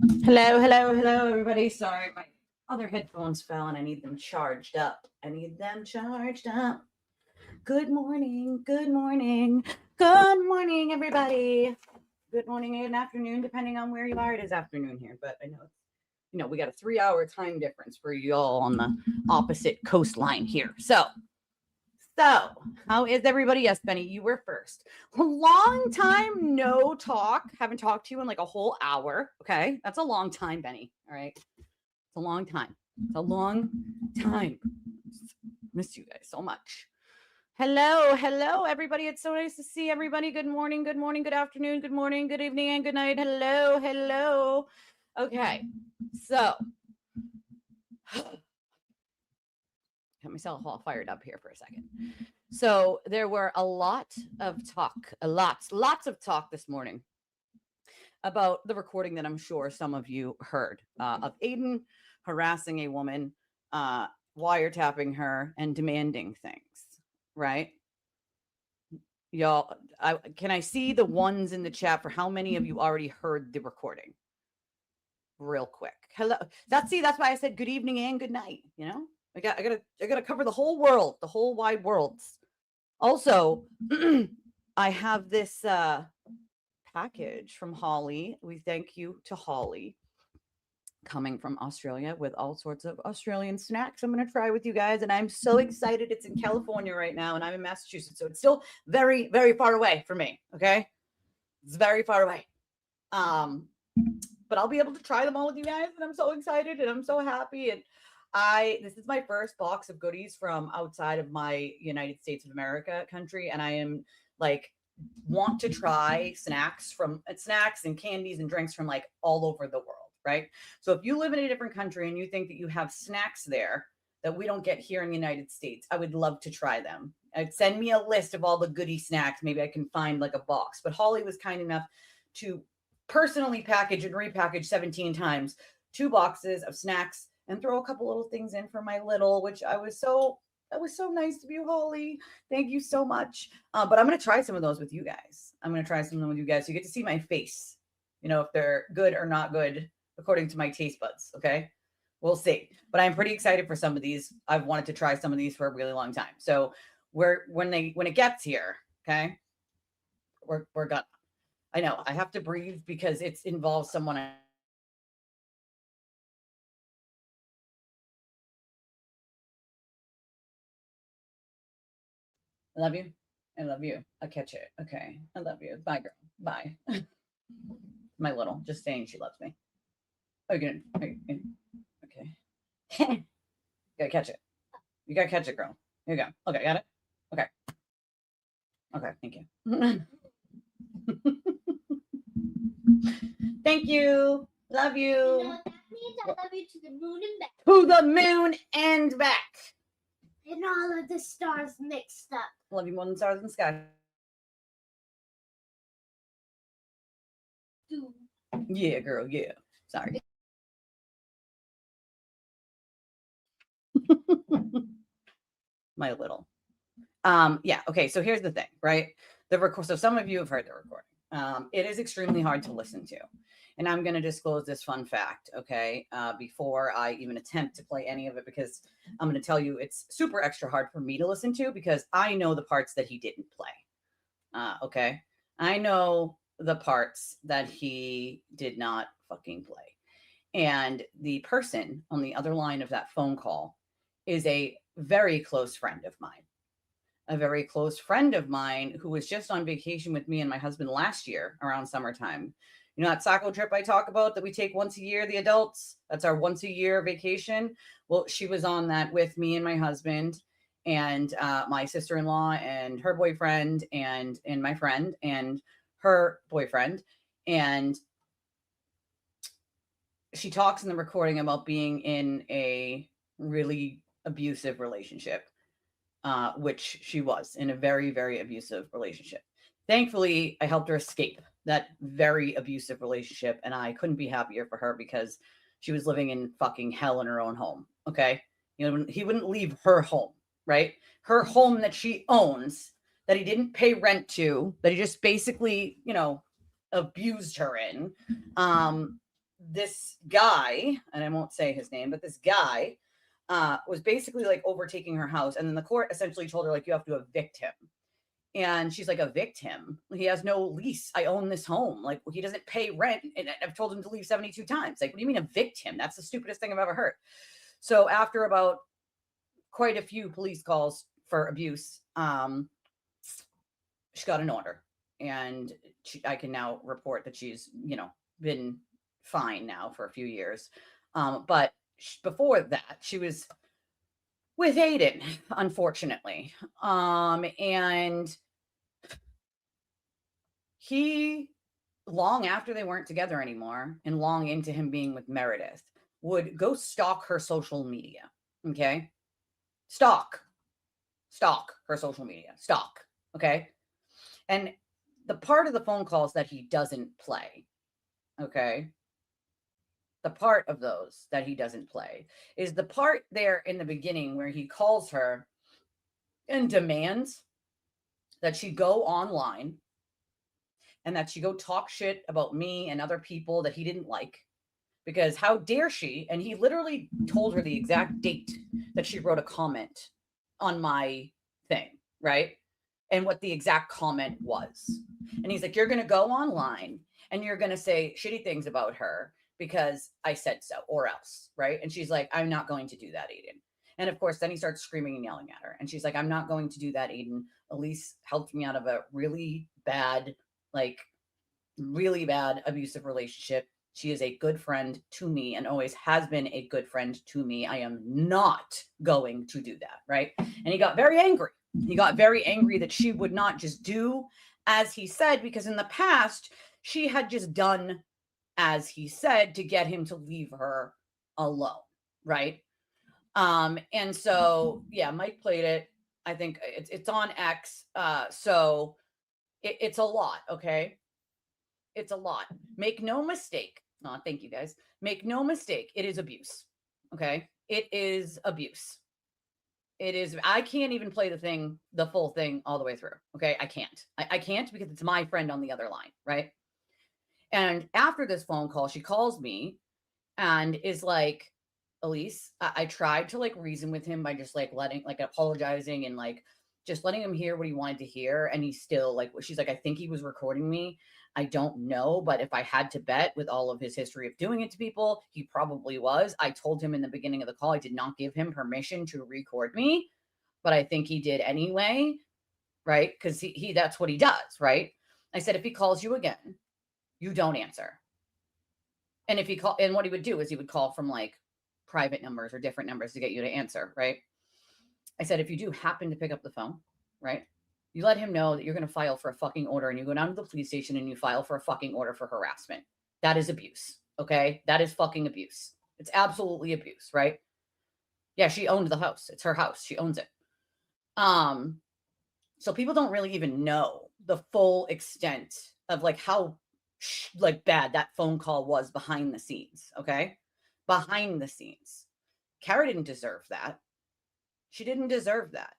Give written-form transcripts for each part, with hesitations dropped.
Hello, hello, hello, everybody. Sorry, my other headphones fell and I need them charged up. Good morning, good morning, good morning, everybody. Good morning and afternoon, depending on where you are. It is afternoon here, but I know we got a 3-hour time difference for y'all on the opposite coastline here. So, how is everybody? Yes, Benny, you were first. Long time no talk. Haven't talked to you in like a whole hour. Okay, that's a long time, Benny. All right, it's a long time. It's a long time. Miss you guys so much. Hello, hello, everybody. It's so nice to see everybody. Good morning, good morning, good afternoon, good morning, good evening, and good night. Hello, hello. Okay, so got myself all fired up here for a second. So there were a lot of talk, lots of talk this morning about the recording that I'm sure some of you heard of Aiden harassing a woman, wiretapping her, and demanding things, right? Y'all, can I see the ones in the chat for how many of you already heard the recording? Real quick. Hello. That's why I said good evening and good night, you know? I gotta cover the whole world, the whole wide worlds. Also, I have this package from Holly. We thank you to Holly, coming from Australia with all sorts of Australian snacks I'm going to try with you guys. And I'm so excited. It's in California right now, and I'm in Massachusetts. So it's still very, very far away from me. Okay. It's very far away. But I'll be able to try them all with you guys. And I'm so excited and I'm so happy. And this is my first box of goodies from outside of my United States of America country. And I am like, want to try snacks and candies and drinks from like all over the world, right? So if you live in a different country and you think that you have snacks there that we don't get here in the United States, I would love to try them. Send me a list of all the goodie snacks. Maybe I can find like a box. But Holly was kind enough to personally package and repackage 17 times 2 boxes of snacks and throw a couple little things in for my little, which that was so nice of you, Holly. Thank you so much. But I'm going to try some of those with you guys. I'm going to try some of them with you guys. So you get to see my face, if they're good or not good, according to my taste buds. Okay. We'll see. But I'm pretty excited for some of these. I've wanted to try some of these for a really long time. So when it gets here, okay, we're gonna, I know I have to breathe because it involves someone. I love you. I love you. I'll catch it. Okay. I love you. Bye, girl. Bye. My little, just saying she loves me. Oh, you're gonna, okay. You gotta catch it. You gotta catch it, girl. Here you go. Okay, got it? Okay. Okay, thank you. Thank you. Love you. You know what that means? I love you to the moon and back. To the moon and back. And all of the stars mixed up. Love you more than stars in the sky. Dude. Yeah, girl. Yeah. Sorry. My little. Yeah. Okay. So here's the thing, right? So some of you have heard the recording. It is extremely hard to listen to. And I'm going to disclose this fun fact, okay, before I even attempt to play any of it, because I'm going to tell you it's super extra hard for me to listen to because I know the parts that he didn't play. Okay. I know the parts that he did not fucking play. And the person on the other line of that phone call is a very close friend of mine. A very close friend of mine who was just on vacation with me and my husband last year around summertime. You know that Saco trip I talk about that we take once a year, the adults? That's our once a year vacation. Well, she was on that with me and my husband and my sister-in-law and her boyfriend and my friend and her boyfriend. And she talks in the recording about being in a really abusive relationship, which she was in a very, very abusive relationship. Thankfully, I helped her escape that very abusive relationship, and I couldn't be happier for her because she was living in fucking hell in her own home. Okay. He wouldn't leave her home, right? Her home that she owns, that he didn't pay rent to, that he just basically, abused her in. this guy, and I won't say his name, but this guy was basically like overtaking her house. And then the court essentially told her, like, you have to evict him. And she's like, evict him? He has no lease. I own this home. Like, he doesn't pay rent. And I've told him to leave 72 times. Like, what do you mean evict him? That's the stupidest thing I've ever heard. So after about quite a few police calls for abuse, she got an order. And I can now report that she's, been fine now for a few years. But before that, she was with Aiden, unfortunately. And he, long after they weren't together anymore and long into him being with Meredith, would go stalk her social media. Okay. Stalk her social media. Stalk. Okay. And the part of the phone calls that he doesn't play, okay, the part of those that he doesn't play is the part there in the beginning where he calls her and demands that she go online and that she go talk shit about me and other people that he didn't like. Because how dare she? And he literally told her the exact date that she wrote a comment on my thing, right? And what the exact comment was. And he's like, you're going to go online and you're going to say shitty things about her because I said so, or else, right? And she's like, I'm not going to do that, Aiden. And of course, then he starts screaming and yelling at her. And she's like, I'm not going to do that, Aiden. Elise helped me out of a really bad abusive relationship. She is a good friend to me and always has been a good friend to me. I am not going to do that, right? And he got very angry. He got very angry that she would not just do as he said, because in the past, she had just done as he said to get him to leave her alone, right? And so, yeah, Mike played it. I think it's on X. So it's a lot, okay? It's a lot. Make no mistake. Oh, thank you guys. Make no mistake. It is abuse. Okay. It is abuse. It is. I can't even play the full thing all the way through. Okay. I can't. I can't because it's my friend on the other line. Right. And after this phone call, she calls me and is like, Elise, I tried to reason with him by just apologizing and just letting him hear what he wanted to hear. And he's still she's like, I think he was recording me. I don't know. But if I had to bet with all of his history of doing it to people, he probably was. I told him in the beginning of the call, I did not give him permission to record me, but I think he did anyway. Right. Because he that's what he does. Right. I said, if he calls you again, you don't answer. And and what he would do is he would call from private numbers or different numbers to get you to answer, right? I said, if you do happen to pick up the phone, right, you let him know that you're going to file for a fucking order and you go down to the police station and you file for a fucking order for harassment. That is abuse, okay? That is fucking abuse. It's absolutely abuse, right? Yeah, she owned the house. It's her house. She owns it. So people don't really even know the full extent of how bad that phone call was behind the scenes, okay? Behind the scenes. Kara didn't deserve that. She didn't deserve that.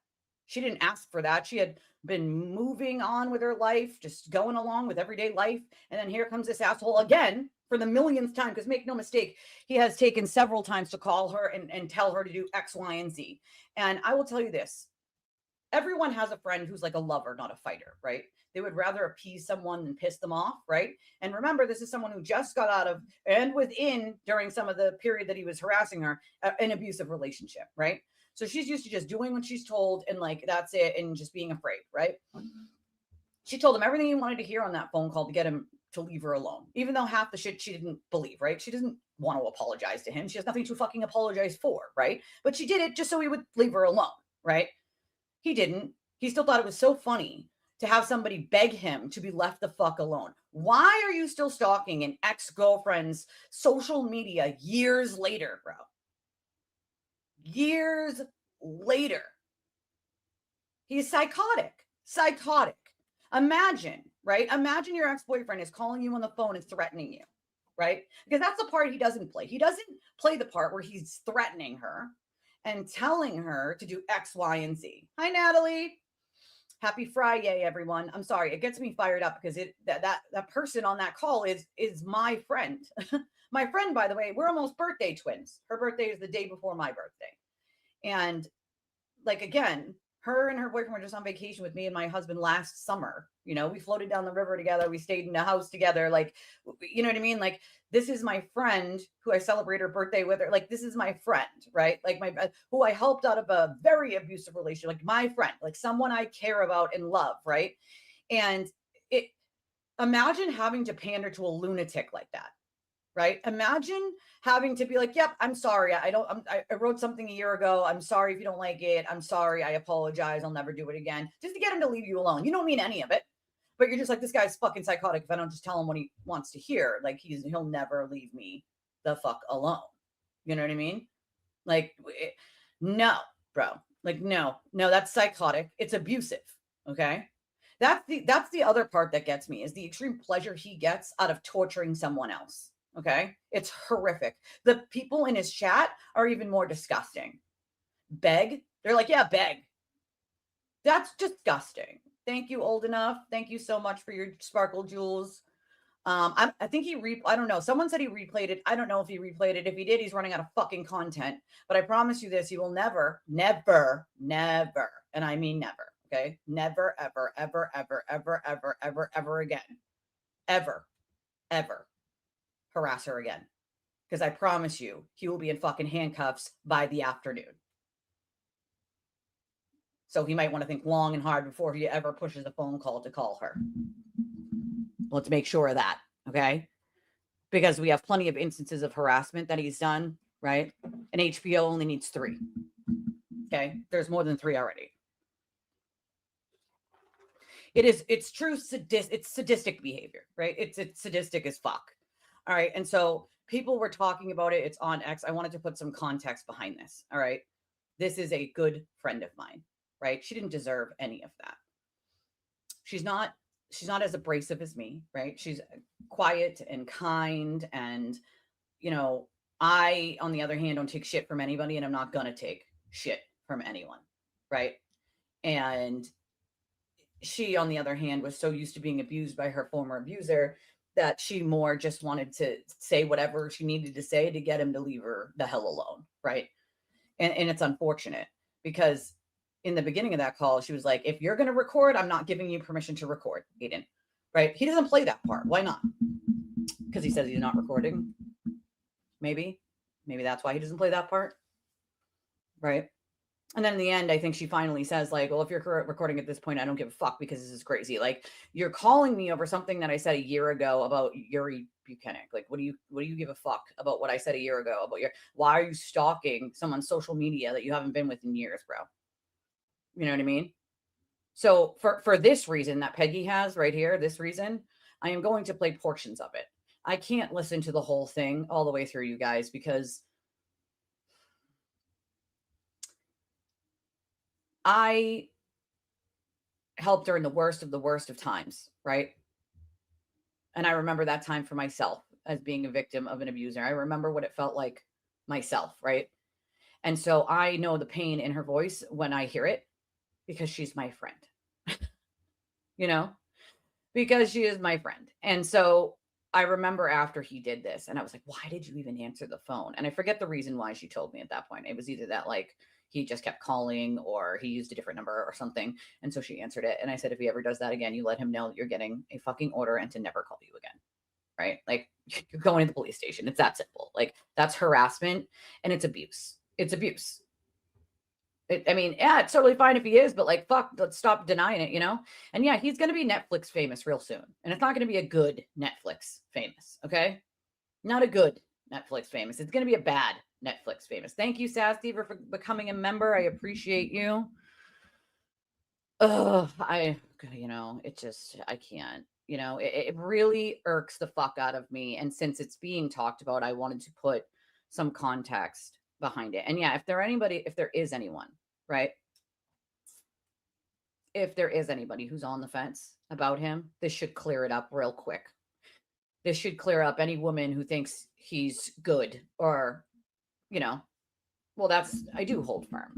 She didn't ask for that. She had been moving on with her life, just going along with everyday life. And then here comes this asshole again for the millionth time, because make no mistake, he has taken several times to call her and tell her to do X, Y, and Z. And I will tell you this. Everyone has a friend who's like a lover, not a fighter, right? They would rather appease someone than piss them off, right? And remember, this is someone who just got out of, and within, during some of the period that he was harassing her, an abusive relationship, right? So she's used to just doing what she's told and that's it, and just being afraid, right? She told him everything he wanted to hear on that phone call to get him to leave her alone, even though half the shit she didn't believe, right? She doesn't want to apologize to him. She has nothing to fucking apologize for, right? But she did it just so he would leave her alone, right? He didn't. He still thought it was so funny to have somebody beg him to be left the fuck alone. Why are you still stalking an ex-girlfriend's social media years later, bro? Years later. He's psychotic. Psychotic. Imagine, right? Imagine your ex-boyfriend is calling you on the phone and threatening you, right? Because that's the part he doesn't play. He doesn't play the part where he's threatening her and telling her to do X, Y, and Z. Hi, Natalie. Happy Friday, everyone. I'm sorry. It gets me fired up because that person on that call is my friend. My friend, by the way, we're almost birthday twins. Her birthday is the day before my birthday. And like, again, her and her boyfriend were just on vacation with me and my husband last summer. You know, we floated down the river together. We stayed in a house together. Like, you know what I mean? Like, this is my friend who I celebrate her birthday with her. Like, this is my friend, right? Like, my who I helped out of a very abusive relationship. Like, my friend, like someone I care about and love, right? And it imagine having to pander to a lunatic like that. Right? Imagine having to be like, yep, I'm sorry. I wrote something a year ago. I'm sorry if you don't like it. I'm sorry. I apologize. I'll never do it again. Just to get him to leave you alone. You don't mean any of it, but you're just like, this guy's fucking psychotic. If I don't just tell him what he wants to hear, like he'll never leave me the fuck alone. You know what I mean? Like, no, bro. Like, no, that's psychotic. It's abusive. Okay. That's the other part that gets me is the extreme pleasure he gets out of torturing someone else. Okay. It's horrific. The people in his chat are even more disgusting. Beg. They're like, yeah, beg. That's disgusting. Thank you, old enough. Thank you so much for your sparkle jewels. I think I don't know. Someone said he replayed it. I don't know if he replayed it. If he did, he's running out of fucking content. But I promise you this, he will never, and I mean never, okay? Never, ever, ever, ever, ever, ever, ever, ever again. Ever harass her again. Because I promise you, he will be in fucking handcuffs by the afternoon. So he might want to think long and hard before he ever pushes a phone call to call her. Let's make sure of that, okay? Because we have plenty of instances of harassment that he's done, right? And HBO only needs 3. Okay? There's more than 3 already. It's true it's sadistic behavior, right? It's sadistic as fuck. All right. And so people were talking about it. It's on X. I wanted to put some context behind this. All right. This is a good friend of mine, right? She didn't deserve any of that. She's not as abrasive as me, right? She's quiet and kind. And, you know, I, on the other hand, don't take shit from anybody, and I'm not going to take shit from anyone. Right. And she, on the other hand, was so used to being abused by her former abuser that she more just wanted to say whatever she needed to say to get him to leave her the hell alone. Right. And it's unfortunate because in the beginning of that call, she was like, if you're going to record, I'm not giving you permission to record, Aiden. Right. He doesn't play that part. Why not? Because he says he's not recording. Maybe that's why he doesn't play that part. Right. And then in the end, I think she finally says, like, well, if you're recording at this point, I don't give a fuck because this is crazy. Like, you're calling me over something that I said a year ago about Yuri Buchanan. Like, what do you give a fuck about what I said a year ago about why are you stalking someone's social media that you haven't been with in years, bro? You know what I mean? So for this reason that Peggy has right here, this reason, I am going to play portions of it. I can't listen to the whole thing all the way through, you guys, because I helped her in the worst of times, right? And I remember that time for myself as being a victim of an abuser. I remember what it felt like myself, right? And so I know the pain in her voice when I hear it because she's my friend, you know, because she is my friend. And so I remember after he did this and I was like, why did you even answer the phone? And I forget the reason why she told me at that point. It was either that like he just kept calling or he used a different number or something. And so she answered it. And I said, if he ever does that again, you let him know that you're getting a fucking order and to never call you again. Right? Like you're going to the police station. It's that simple. Like that's harassment and it's abuse. It's abuse. I mean, yeah, it's totally fine if he is, but like, fuck, let's stop denying it, you know? And yeah, he's going to be Netflix famous real soon. And it's not going to be a good Netflix famous, okay? Not a good Netflix famous. It's going to be a bad Netflix famous. Thank you, Sassy, for becoming a member. I appreciate you. It just, I can't, it really irks the fuck out of me. And since it's being talked about, I wanted to put some context behind it. And yeah, if there is anyone, right? If there is anybody who's on the fence about him, this should clear it up real quick. This should clear up any woman who thinks he's good or, I do hold firm.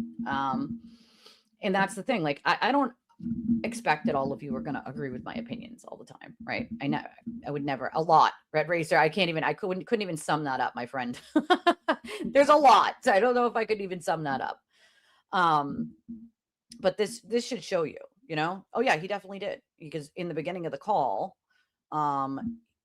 And that's the thing. Like, I don't, expect that all of you are going to agree with my opinions all the time, right? I would never, a lot. Red Racer, I couldn't even sum that up, my friend. There's a lot. I don't know if I could even sum that up. But this should show you, oh yeah, he definitely did, because in the beginning of the call,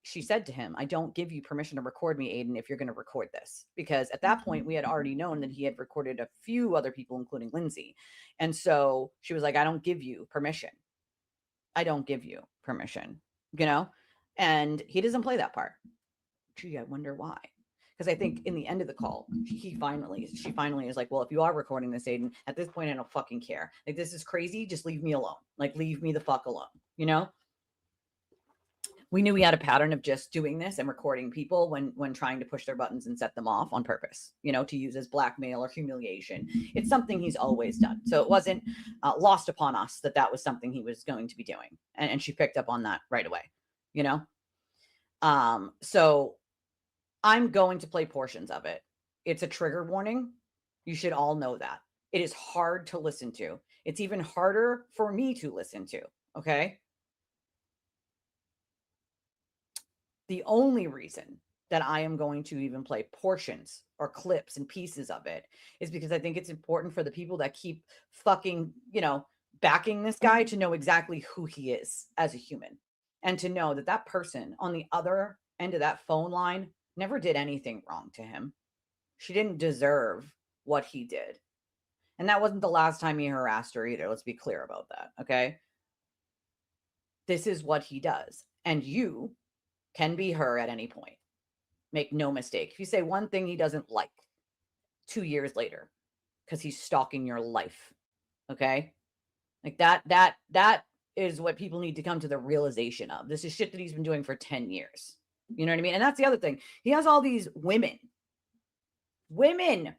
she said to him, I don't give you permission to record me, Aiden, if you're going to record this. Because at that point, we had already known that he had recorded a few other people, including Lindsay. And so she was like, I don't give you permission. I don't give you permission, And he doesn't play that part. Gee, I wonder why. Because I think in the end of the call, she finally is like, well, if you are recording this, Aiden, at this point, I don't fucking care. Like, this is crazy. Just leave me alone. Like, leave me the fuck alone, We knew we had a pattern of just doing this and recording people when trying to push their buttons and set them off on purpose, to use as blackmail or humiliation. It's something he's always done. So it wasn't lost upon us that was something he was going to be doing. And she picked up on that right away, So I'm going to play portions of it. It's a trigger warning. You should all know that. It is hard to listen to. It's even harder for me to listen to, okay? The only reason that I am going to even play portions or clips and pieces of it is because I think it's important for the people that keep fucking, backing this guy to know exactly who he is as a human, and to know that that person on the other end of that phone line never did anything wrong to him. She didn't deserve what he did. And that wasn't the last time he harassed her either. Let's be clear about that, okay? This is what he does. And you can be her at any point. Make no mistake. If you say one thing he doesn't like 2 years later, because he's stalking your life, okay? Like that is what people need to come to the realization of. This is shit that he's been doing for 10 years. You know what I mean? And that's the other thing. He has all these women, ladies,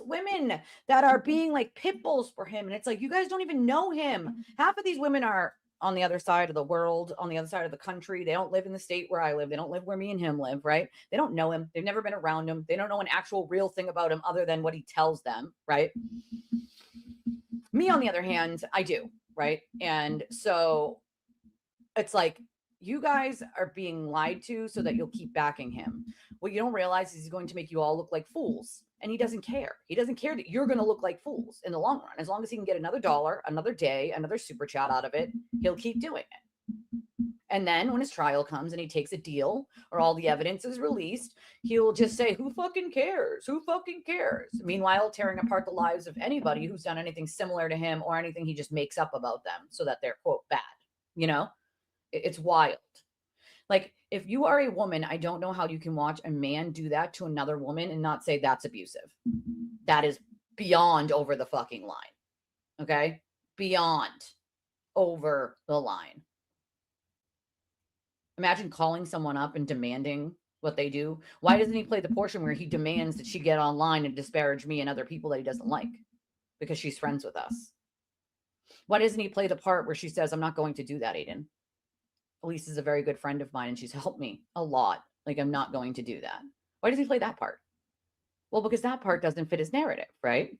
women that are being like pit bulls for him. And it's like, you guys don't even know him. Half of these women are on the other side of the world, on the other side of the country. They don't live in the state where I live. They don't live where me and him live, right? They don't know him. They've never been around him. They don't know an actual real thing about him other than what he tells them, right? Me, on the other hand, I do, right? And so it's like, you guys are being lied to so that you'll keep backing him. What you don't realize is he's going to make you all look like fools. And he doesn't care. He doesn't care that you're going to look like fools in the long run. As long as he can get another dollar, another day, another super chat out of it, he'll keep doing it. And then when his trial comes and he takes a deal or all the evidence is released, he'll just say, who fucking cares? Who fucking cares? Meanwhile, tearing apart the lives of anybody who's done anything similar to him or anything he just makes up about them so that they're, quote, bad. It's wild. Like, if you are a woman, I don't know how you can watch a man do that to another woman and not say that's abusive. That is beyond over the fucking line. Okay? Beyond over the line. Imagine calling someone up and demanding what they do. Why doesn't he play the portion where he demands that she get online and disparage me and other people that he doesn't like because she's friends with us? Why doesn't he play the part where she says, I'm not going to do that, Aiden? Elise is a very good friend of mine and she's helped me a lot. Like, I'm not going to do that. Why does he play that part? Well, because that part doesn't fit his narrative, right?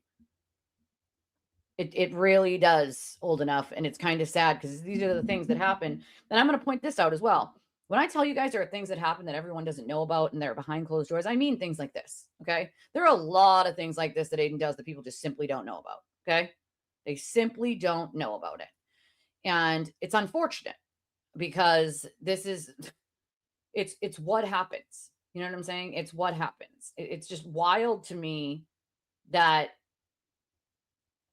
It really does, old enough. And it's kind of sad because these are the things that happen. And I'm going to point this out as well. When I tell you guys there are things that happen that everyone doesn't know about and they're behind closed doors, I mean things like this, okay? There are a lot of things like this that Aiden does that people just simply don't know about, okay? They simply don't know about it. And it's unfortunate because this is, it's what happens. You know what I'm saying? It's what happens. It's just wild to me that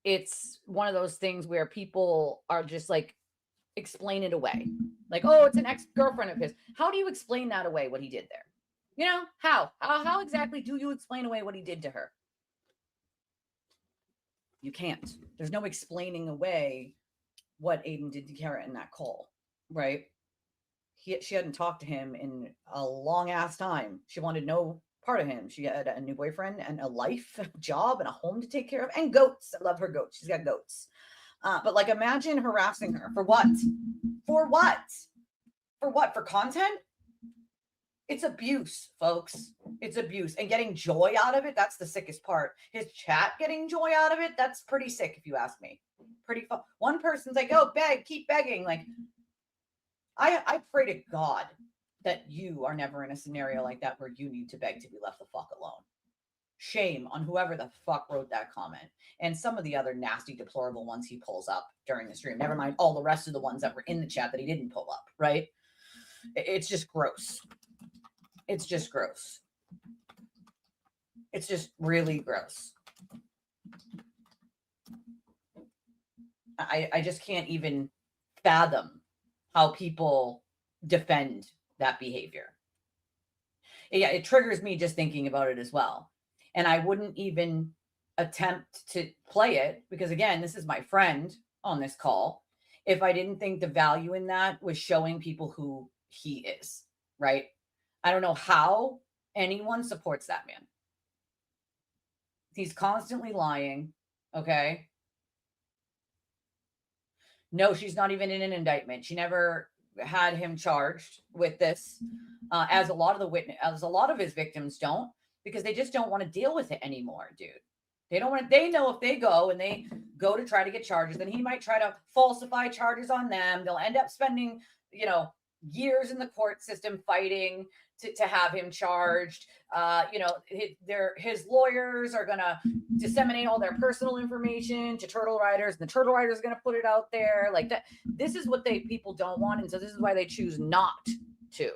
it's one of those things where people are just like, explain it away. Like, oh, it's an ex-girlfriend of his. How do you explain that away, what he did there? How exactly do you explain away what he did to her? You can't. There's no explaining away what Aiden did to Kara in that call, right? She hadn't talked to him in a long ass time. She wanted no part of him. She had a new boyfriend and a life, a job, and a home to take care of, and goats. I love her goats. She's got goats. But like, imagine harassing her for what? For what? For what? For content? It's abuse, folks. It's abuse. And getting joy out of it, that's the sickest part. His chat getting joy out of it, that's pretty sick, if you ask me. Pretty fun. One person's like, oh, beg, keep begging. Like, I pray to God that you are never in a scenario like that where you need to beg to be left the fuck alone. Shame on whoever the fuck wrote that comment and some of the other nasty, deplorable ones he pulls up during the stream. Never mind all the rest of the ones that were in the chat that he didn't pull up, right? It's just gross. It's just gross. It's just really gross. I just can't even fathom how people defend that behavior. Yeah, it triggers me just thinking about it as well. And I wouldn't even attempt to play it because, again, this is my friend on this call. If I didn't think the value in that was showing people who he is, right? I don't know how anyone supports that man. He's constantly lying, okay? No, she's not even in an indictment. She never had him charged with this, as a lot of his victims don't, because they just don't want to deal with it anymore, dude. They don't want to, they know if they go and they go to try to get charges, then he might try to falsify charges on them. They'll end up spending, years in the court system fighting to have him charged. His lawyers are going to disseminate all their personal information to turtle riders, and the turtle riders are going to put it out there like that. This is what people don't want. And so this is why they choose not to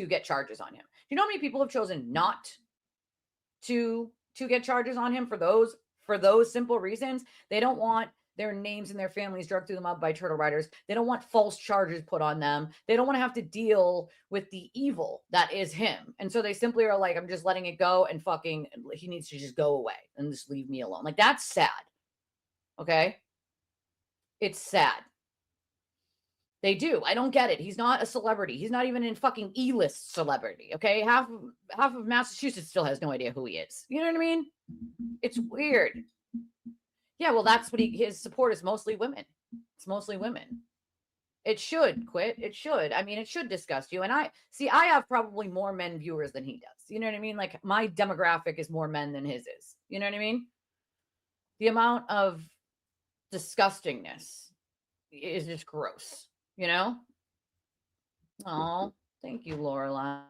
get charges on him. Do you know how many people have chosen not to get charges on him for those simple reasons? They don't want their names and their families dragged through the mud by turtle riders. They don't want false charges put on them. They don't want to have to deal with the evil that is him. And so they simply are like, I'm just letting it go, and fucking he needs to just go away and just leave me alone. Like, that's sad. Okay? It's sad. They do. I don't get it. He's not a celebrity. He's not even in fucking E-list celebrity. Okay? Half of Massachusetts still has no idea who he is. You know what I mean? It's weird. Yeah, well, that's what his support is mostly women. It's mostly women. It should quit. It should. I mean, it should disgust you. And I have probably more men viewers than he does. You know what I mean? Like, my demographic is more men than his is. You know what I mean? The amount of disgustingness is just gross, you know? Oh, thank you, Lorelai.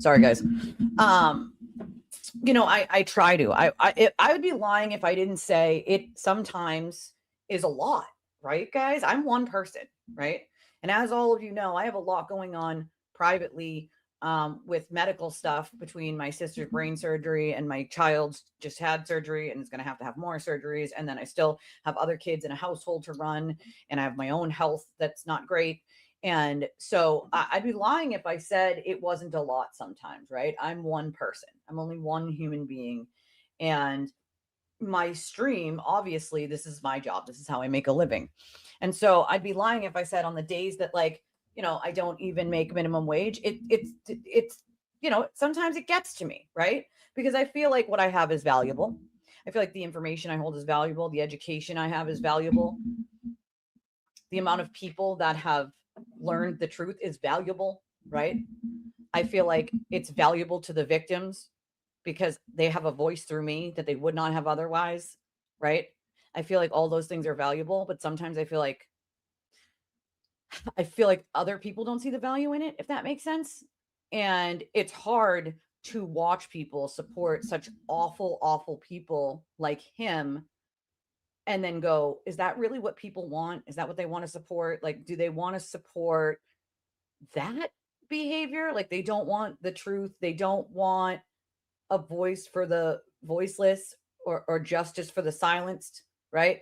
Sorry, guys. I try to. I would be lying if I didn't say it sometimes is a lot, right, guys? I'm one person, right? And as all of you know, I have a lot going on privately, with medical stuff between my sister's brain surgery and my child's just had surgery and is going to have more surgeries. And then I still have other kids in a household to run, and I have my own health that's not great. And so I'd be lying if I said it wasn't a lot sometimes, right? I'm one person. I'm only one human being. And my stream, obviously, this is my job. This is how I make a living. And so I'd be lying if I said on the days that, like, I don't even make minimum wage, it's sometimes it gets to me, right? Because I feel like what I have is valuable. I feel like the information I hold is valuable. The education I have is valuable. The amount of people that have learned the truth is valuable, right? I feel like it's valuable to the victims because they have a voice through me that they would not have otherwise, right? I feel like all those things are valuable, but sometimes I feel like other people don't see the value in it, if that makes sense. And it's hard to watch people support such awful, awful people like him and then go, is that really what people want? Is that what they want to support? Like, do they want to support that behavior? Like, they don't want the truth. They don't want a voice for the voiceless or justice for the silenced, right?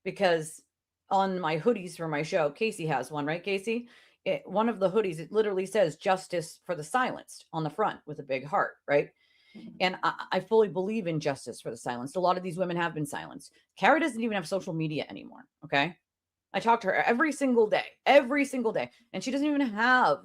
Because on my hoodies for my show, Casey has one, right, Casey? One of the hoodies, it literally says justice for the silenced on the front with a big heart, right? And I fully believe in justice for the silenced. A lot of these women have been silenced. Kara doesn't even have social media anymore, okay? I talk to her every single day, and she doesn't even have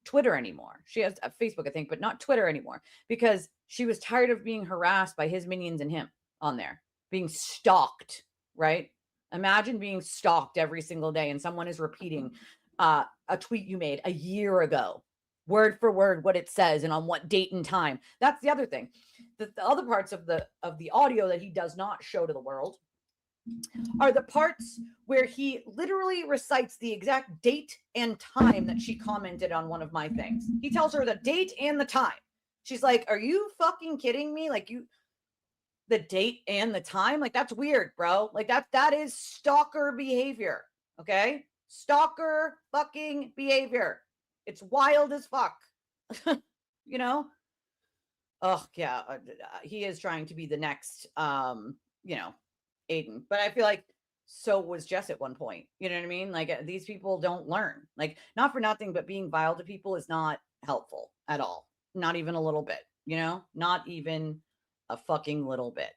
Twitter anymore. She has Facebook, I think, but not Twitter anymore because she was tired of being harassed by his minions and him on there, being stalked, right? Imagine being stalked every single day and someone is repeating a tweet you made a year ago, word for word, what it says and on what date and time. That's the other thing. The other parts of the audio that he does not show to the world are the parts where he literally recites the exact date and time that she commented on one of my things. He tells her the date and the time. She's like, "Are you fucking kidding me? Like, you, the date and the time? Like, that's weird, bro. Like, that is stalker behavior. Okay? Stalker fucking behavior. It's wild as fuck." You know? Oh, yeah. He is trying to be the next, Aiden. But I feel like so was Jess at one point. You know what I mean? Like, these people don't learn. Like, not for nothing, but being vile to people is not helpful at all. Not even a little bit, Not even a fucking little bit.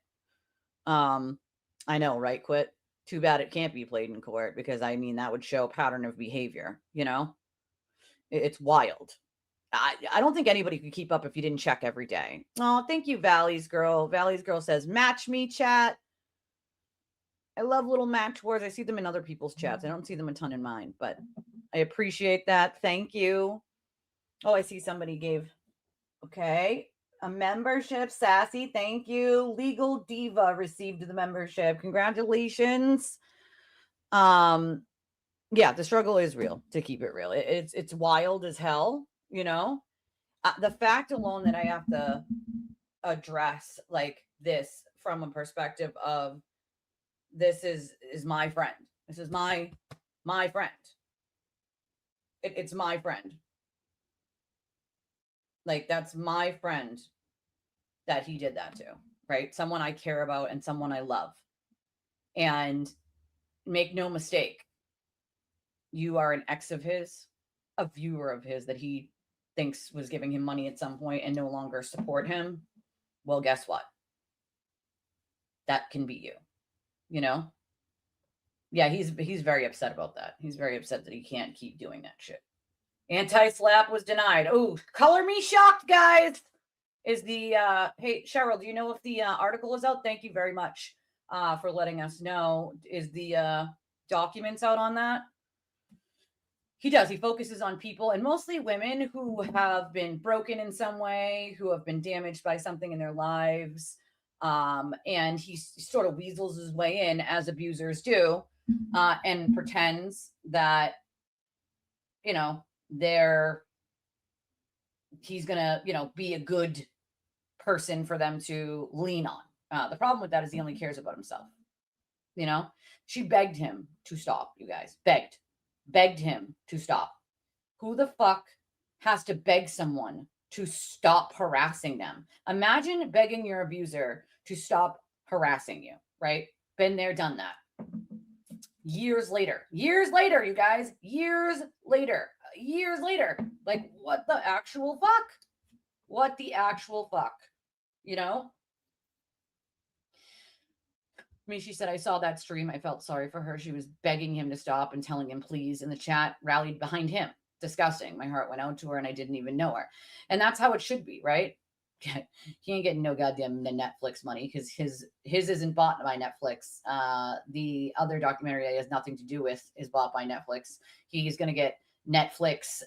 I know, right? Quit. Too bad it can't be played in court because that would show a pattern of behavior, It's wild. I don't think anybody could keep up if you didn't check every day. Oh, thank you, Valley's Girl. Valley's Girl says, match me, chat. I love little match words. I see them in other people's chats. I don't see them a ton in mine, but I appreciate that. Thank you. Oh, I see somebody gave, okay, a membership. Sassy, thank you. Legal Diva received the membership. Congratulations. Yeah, the struggle is real, to keep it real. It's wild as hell, the fact alone that I have to address like this from a perspective of this is my friend. This is my friend. It's my friend. Like, that's my friend that he did that to, right? Someone I care about and someone I love. And make no mistake, you are an ex of his, a viewer of his that he thinks was giving him money at some point and no longer support him. Well, guess what? That can be you, Yeah, he's very upset about that. He's very upset that he can't keep doing that shit. Anti-slap was denied. Oh, color me shocked, guys. Is the hey, Cheryl, do you know if the article is out? Thank you very much for letting us know. Is the documents out on that? He does. He focuses on people, and mostly women who have been broken in some way, who have been damaged by something in their lives. And he sort of weasels his way in, as abusers do, and pretends that, he's gonna, be a good person for them to lean on. The problem with that is he only cares about himself. She begged him to stop, you guys. Begged him to stop. Who the fuck has to beg someone to stop harassing them? Imagine begging your abuser to stop harassing you, right? Been there, done that. Years later, you guys, years later. Like, what the actual fuck? She said, I saw that stream. I felt sorry for her. She was begging him to stop and telling him, please, and the chat rallied behind him. Disgusting. My heart went out to her and I didn't even know her. And that's how it should be, right? He ain't getting no goddamn Netflix money because his isn't bought by Netflix. The other documentary he has nothing to do with is bought by Netflix. He's going to get Netflix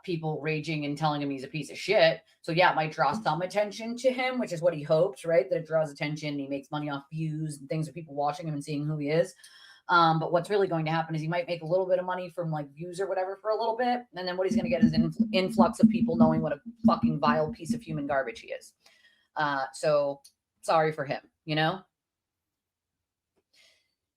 people raging and telling him he's a piece of shit. So yeah, it might draw some attention to him, which is what he hopes, right? That it draws attention and he makes money off views and things of people watching him and seeing who he is. But what's really going to happen is he might make a little bit of money from like views or whatever for a little bit. And then what he's going to get is an influx of people knowing what a fucking vile piece of human garbage he is. So sorry for him,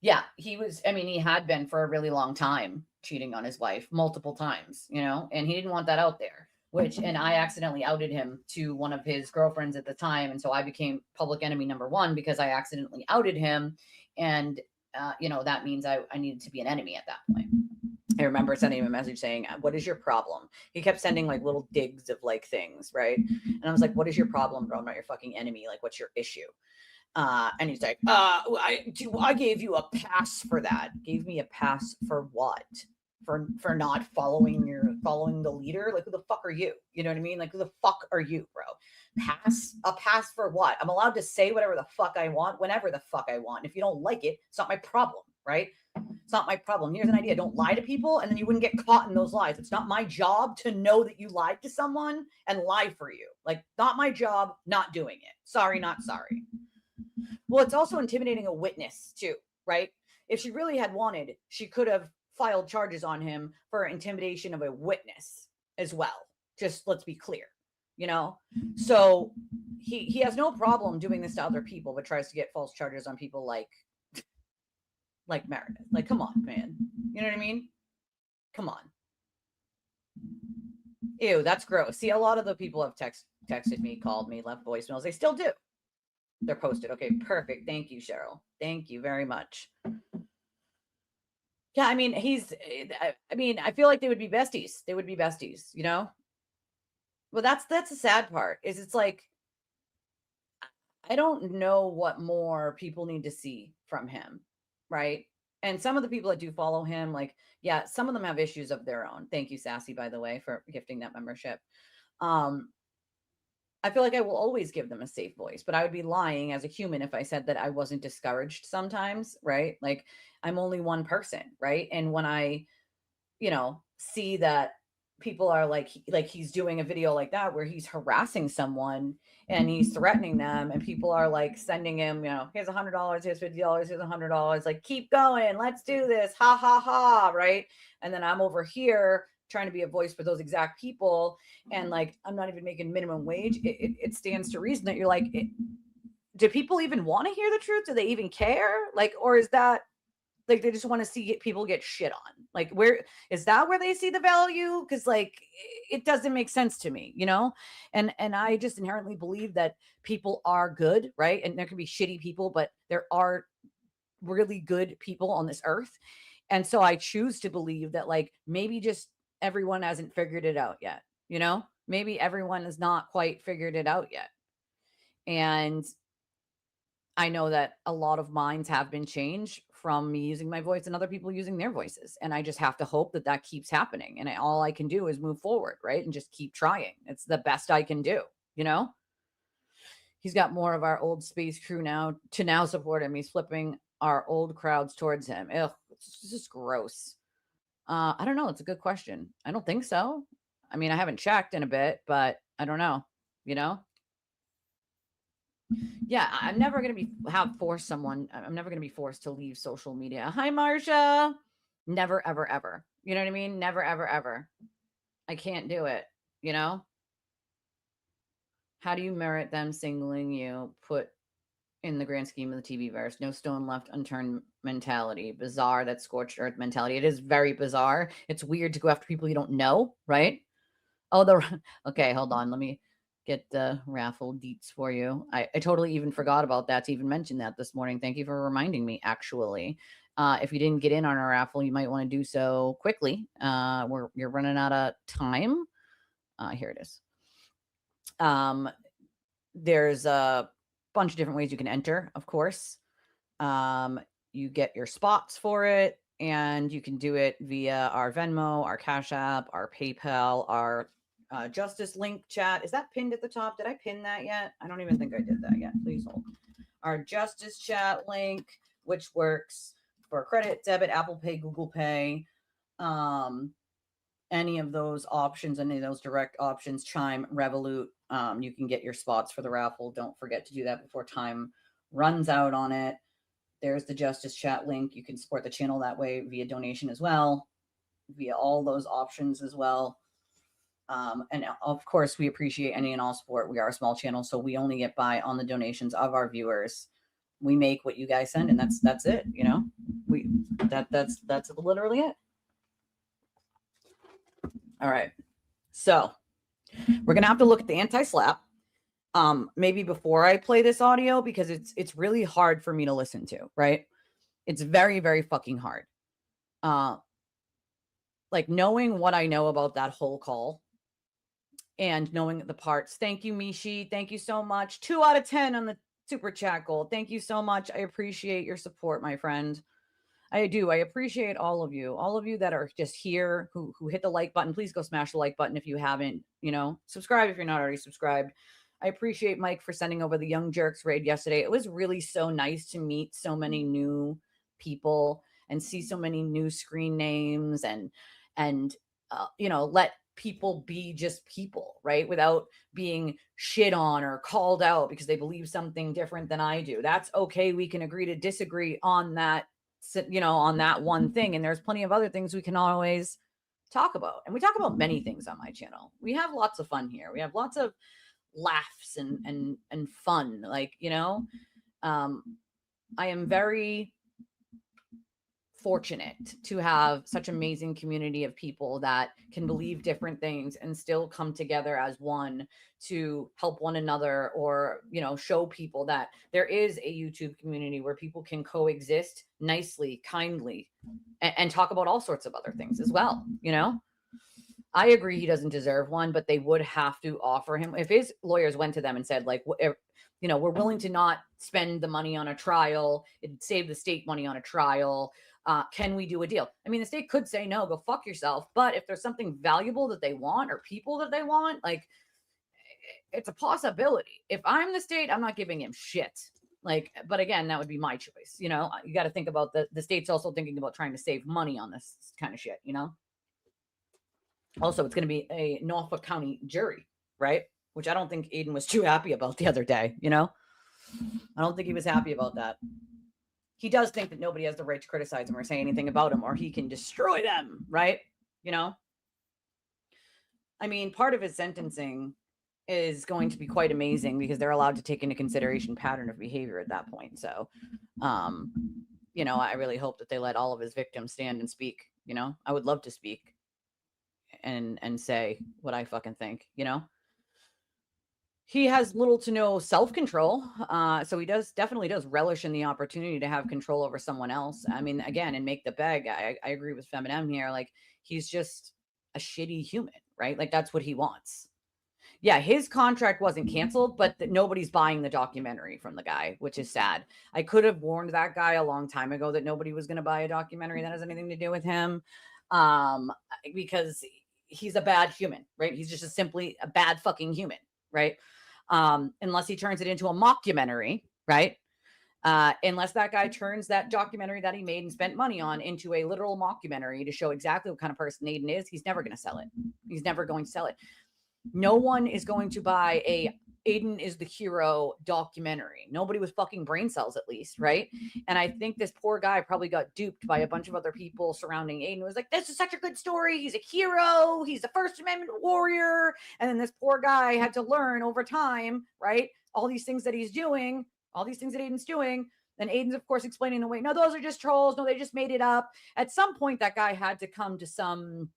Yeah, he had been for a really long time cheating on his wife multiple times, and he didn't want that out there. and I accidentally outed him to one of his girlfriends at the time. And so I became public enemy number one because I accidentally outed him. And, that means I needed to be an enemy at that point. I remember sending him a message saying, what is your problem? He kept sending like little digs of like things, right? And I was like, what is your problem, bro? I'm not your fucking enemy. Like, what's your issue? And he's like, I gave you a pass for that. Gave me a pass for what? For not following the leader? Like, who the fuck are you? You know what I mean? Like, who the fuck are you, bro? A pass for what? I'm allowed to say whatever the fuck I want, whenever the fuck I want. If you don't like it, it's not my problem, right? It's not my problem. Here's an idea. Don't lie to people, and then you wouldn't get caught in those lies. It's not my job to know that you lied to someone and lie for you. Like, not my job, not doing it. Sorry, not sorry. Well, it's also intimidating a witness too, right? If she really had wanted, she could have filed charges on him for intimidation of a witness as well. Just let's be clear, So he has no problem doing this to other people, but tries to get false charges on people like Meredith. Like, come on, man. You know what I mean? Come on. Ew, that's gross. See, a lot of the people have texted me, called me, left voicemails. They still do. They're posted. Okay, perfect. Thank you, Cheryl. Thank you very much. Yeah, I mean, I feel like they would be besties. They would be besties, Well, that's the sad part, is it's like, I don't know what more people need to see from him, right? And some of the people that do follow him, like, yeah, some of them have issues of their own. Thank you, Sassy, by the way, for gifting that membership. I feel like I will always give them a safe voice, but I would be lying as a human if I said that I wasn't discouraged sometimes, right? Like, I'm only one person, right? And when I, see that people are like he's doing a video like that where he's harassing someone and he's threatening them, and people are like sending him, here's $100, here's $50, here's $100, like, keep going, let's do this, ha ha ha, right? And then I'm over here trying to be a voice for those exact people, and like, I'm not even making minimum wage. It stands to reason that you're like, do people even want to hear the truth? Do they even care? Like, or is that like they just want to see people get shit on? Like, where is that where they see the value? Because like, it doesn't make sense to me, and I just inherently believe that people are good, right? And there can be shitty people, but there are really good people on this earth. And so I choose to believe that, like, maybe just everyone hasn't figured it out yet, maybe everyone has not quite figured it out yet. And I know that a lot of minds have been changed from me using my voice and other people using their voices. And I just have to hope that that keeps happening. And all I can do is move forward, right? And just keep trying. It's the best I can do, He's got more of our old space crew now to support him. He's flipping our old crowds towards him. Ugh, it's just gross. I don't know. It's a good question. I don't think so. I mean, I haven't checked in a bit, but I don't know, Yeah, I'm never going to I'm never going to be forced to leave social media. Hi, Marsha. Never, ever, ever. You know what I mean? Never, ever, ever. I can't do it, How do you merit them singling you? Put in the grand scheme of the TV verse, no stone left unturned mentality. Bizarre, that scorched earth mentality. It is very bizarre. It's weird to go after people you don't know, right? Oh, okay, hold on. Let me get the raffle deets for you. I totally even forgot about that, to even mention that this morning. Thank you for reminding me, actually. If you didn't get in on our raffle, you might want to do so quickly. You're running out of time. Here it is. There's a bunch of different ways you can enter, of course. You get your spots for it, and you can do it via our Venmo, our Cash App, our PayPal, our Justice link chat. Is that pinned at the top? Did I pin that yet? I don't even think I did that yet. Please hold. Our Justice chat link, which works for credit, debit, Apple Pay, Google Pay, any of those options, any of those direct options, Chime, Revolut. You can get your spots for the raffle. Don't forget to do that before time runs out on it. There's the Justice chat link. You can support the channel that way via donation as well, via all those options as well. And of course, we appreciate any and all support. We are a small channel, so we only get by on the donations of our viewers. We make what you guys send, and that's it. That's literally it. All right. So We're going to have to look at the anti-slap maybe before I play this audio, because it's really hard for me to listen to, right? It's very, very fucking hard. Like knowing what I know about that whole call and knowing the parts. Thank you, Mishi. Thank you so much. 2 out of 10 on the super chat goal. Thank you so much. I appreciate your support, my friend. I do. I appreciate all of you that are just here who hit the like button. Please go smash the like button if you haven't, subscribe if you're not already subscribed. I appreciate Mike for sending over the Young Jerks raid yesterday. It was really so nice to meet so many new people and see so many new screen names and let people be just people, right? Without being shit on or called out because they believe something different than I do. That's okay. We can agree to disagree on that, on that one thing. And there's plenty of other things we can always talk about. And we talk about many things on my channel. We have lots of fun here. We have lots of laughs and fun. Like, I am very fortunate to have such amazing community of people that can believe different things and still come together as one to help one another, or show people that there is a YouTube community where people can coexist nicely, kindly, and talk about all sorts of other things as well. I agree he doesn't deserve one, but they would have to offer him, if his lawyers went to them and said, like, we're willing to not spend the money on a trial, it'd save the state money on a trial, can we do a deal? I mean, the state could say no, go fuck yourself. But if there's something valuable that they want or people that they want, like, it's a possibility. If I'm the state, I'm not giving him shit. Like, but again, that would be my choice. You got to think about the state's also thinking about trying to save money on this kind of shit. Also, it's going to be a Norfolk County jury, right? Which I don't think Aiden was too happy about the other day. I don't think he was happy about that. He does think that nobody has the right to criticize him or say anything about him, or he can destroy them, right? I mean, part of his sentencing is going to be quite amazing because they're allowed to take into consideration pattern of behavior at that point. So, I really hope that they let all of his victims stand and speak. I would love to speak and say what I fucking think. He has little to no self-control. So he definitely does relish in the opportunity to have control over someone else. I mean, again, and make the beg. I agree with Feminem here. Like, he's just a shitty human, right? Like, that's what he wants. Yeah, his contract wasn't canceled, but nobody's buying the documentary from the guy, which is sad. I could have warned that guy a long time ago that nobody was going to buy a documentary that has anything to do with him, because he's a bad human, right? He's just simply a bad fucking human, right? Unless he turns it into a mockumentary, right? Unless that guy turns that documentary that he made and spent money on into a literal mockumentary to show exactly what kind of person Aiden is, he's never going to sell it. He's never going to sell it. No one is going to buy a Aiden is the hero documentary. Nobody with fucking brain cells, at least, right? And I think this poor guy probably got duped by a bunch of other people surrounding Aiden. It was like, this is such a good story. He's a hero. He's a First Amendment warrior. And then this poor guy had to learn over time, right? All these things that he's doing, all these things that Aiden's doing. And Aiden's, of course, explaining away, no, those are just trolls. No, they just made it up. At some point, that guy had to come to some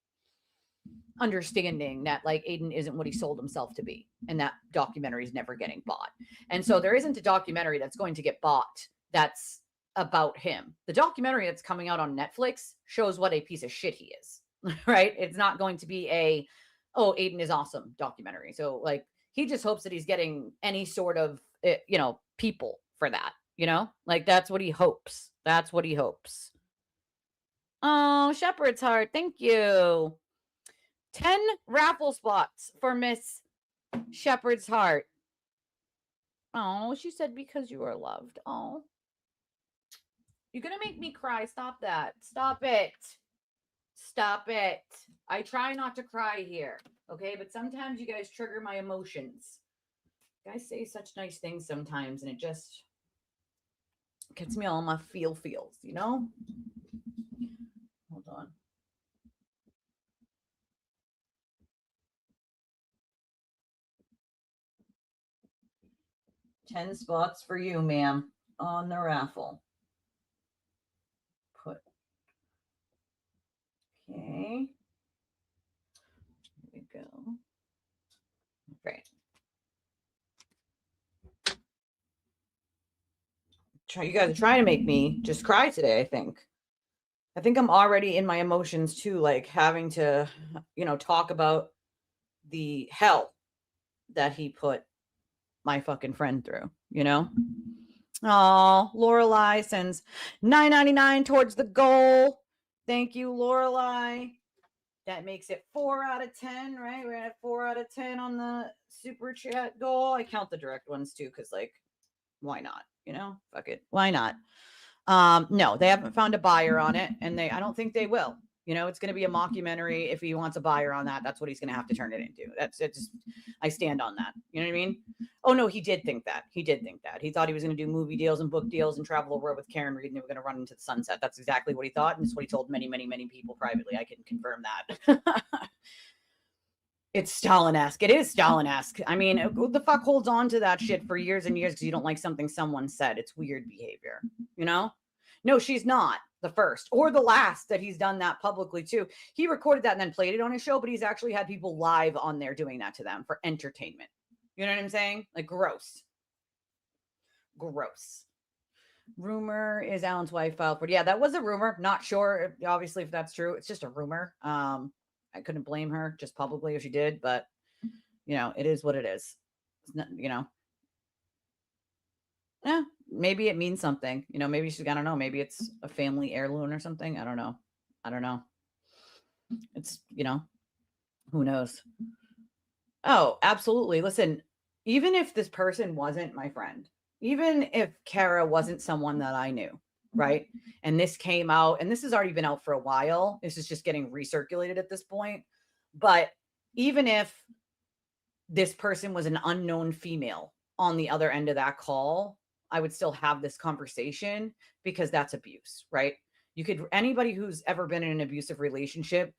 understanding that, like, Aiden isn't what he sold himself to be, and that documentary is never getting bought. And so there isn't a documentary that's going to get bought that's about him. The documentary that's coming out on Netflix shows what a piece of shit he is, right? It's not going to be a, oh, Aiden is awesome documentary. So, like, he just hopes that he's getting any sort of, people for that, like, that's what he hopes. That's what he hopes. Oh, Shepherd's Heart, thank you. 10 raffle spots for Miss Shepherd's Heart. Oh, she said, because you are loved. Oh, you're going to make me cry. Stop that. Stop it. Stop it. I try not to cry here, okay? But sometimes you guys trigger my emotions. You guys say such nice things sometimes, and it just gets me all my feels, Hold on. 10 spots for you, ma'am, on the raffle. Okay. Here we go. Great. You guys are trying to make me just cry today, I think. I think I'm already in my emotions too, like having to, talk about the hell that he put my fucking friend through, Oh, Lorelai sends $9.99 towards the goal. Thank you, Lorelai. That makes it 4 out of 10, right? We're at 4 out of 10 on the super chat goal. I count the direct ones too, because why not? Fuck it. Why not? No, they haven't found a buyer on it, and I don't think they will. It's going to be a mockumentary. If he wants a buyer on that, that's what he's going to have to turn it into. That's it. I stand on that. You know what I mean? Oh no, he did think that. He thought he was going to do movie deals and book deals and travel the world with Karen Reed, and they were going to run into the sunset. That's exactly what he thought, and it's what he told many, many, many people privately. I can confirm that. It's Stalin-esque. It is Stalin-esque. I mean, who the fuck holds on to that shit for years and years because you don't like something someone said? It's weird behavior, No, she's not the first or the last that he's done that publicly too. He recorded that and then played it on his show, but he's actually had people live on there doing that to them for entertainment. You know what I'm saying? Like, gross. Gross. Rumor is Alan's wife filed for. Yeah, that was a rumor. Not sure, obviously, if that's true. It's just a rumor. I couldn't blame her just publicly if she did, but it is what it is. It's not, yeah, maybe it means something. Maybe she's, I don't know, maybe it's a family heirloom or something. I don't know. It's, who knows? Oh, absolutely. Listen, even if this person wasn't my friend, even if Kara wasn't someone that I knew, right? And this came out, and this has already been out for a while. This is just getting recirculated at this point. But even if this person was an unknown female on the other end of that call, I would still have this conversation because that's abuse, right? Anybody who's ever been in an abusive relationship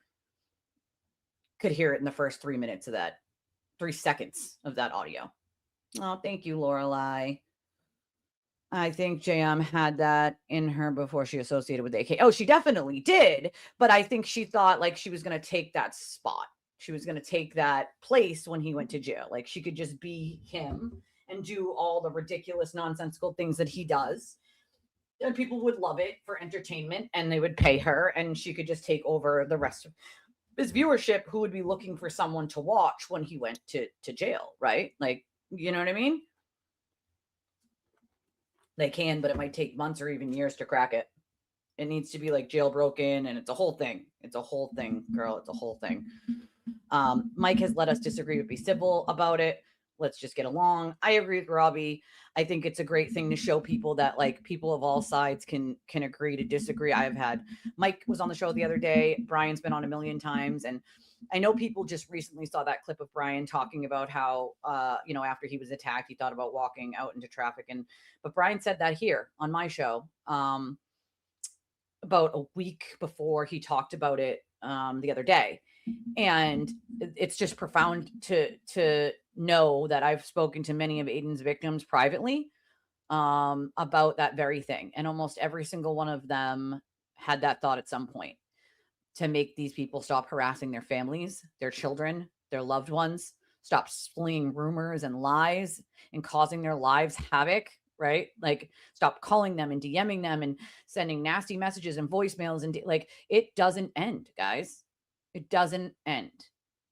could hear it in the first 3 minutes of that, 3 seconds of that audio. Oh, thank you, Lorelai. I think JM had that in her before she associated with AK. Oh, she definitely did. But I think she thought like she was going to take that spot. She was going to take that place when he went to jail. Like she could just be him and do all the ridiculous, nonsensical things that he does. And people would love it for entertainment and they would pay her and she could just take over the rest of his viewership who would be looking for someone to watch when he went to jail, right? Like, you know what I mean? They can, but it might take months or even years to crack it. It needs to be like jailbroken and it's a whole thing. It's a whole thing, girl. It's a whole thing. Mike has let us disagree but be civil about it. Let's just get along. I agree with Robbie. I think it's a great thing to show people that like people of all sides can agree to disagree. Mike was on the show the other day. Brian's been on a million times. And I know people just recently saw that clip of Brian talking about how, after he was attacked, he thought about walking out into traffic. But Brian said that here on my show about a week before he talked about it the other day. And it's just profound to know that I've spoken to many of Aiden's victims privately about that very thing. And almost every single one of them had that thought at some point to make these people stop harassing their families, their children, their loved ones, stop spilling rumors and lies and causing their lives havoc, right? Like stop calling them and DMing them and sending nasty messages and voicemails. And like, it doesn't end, guys. It doesn't end,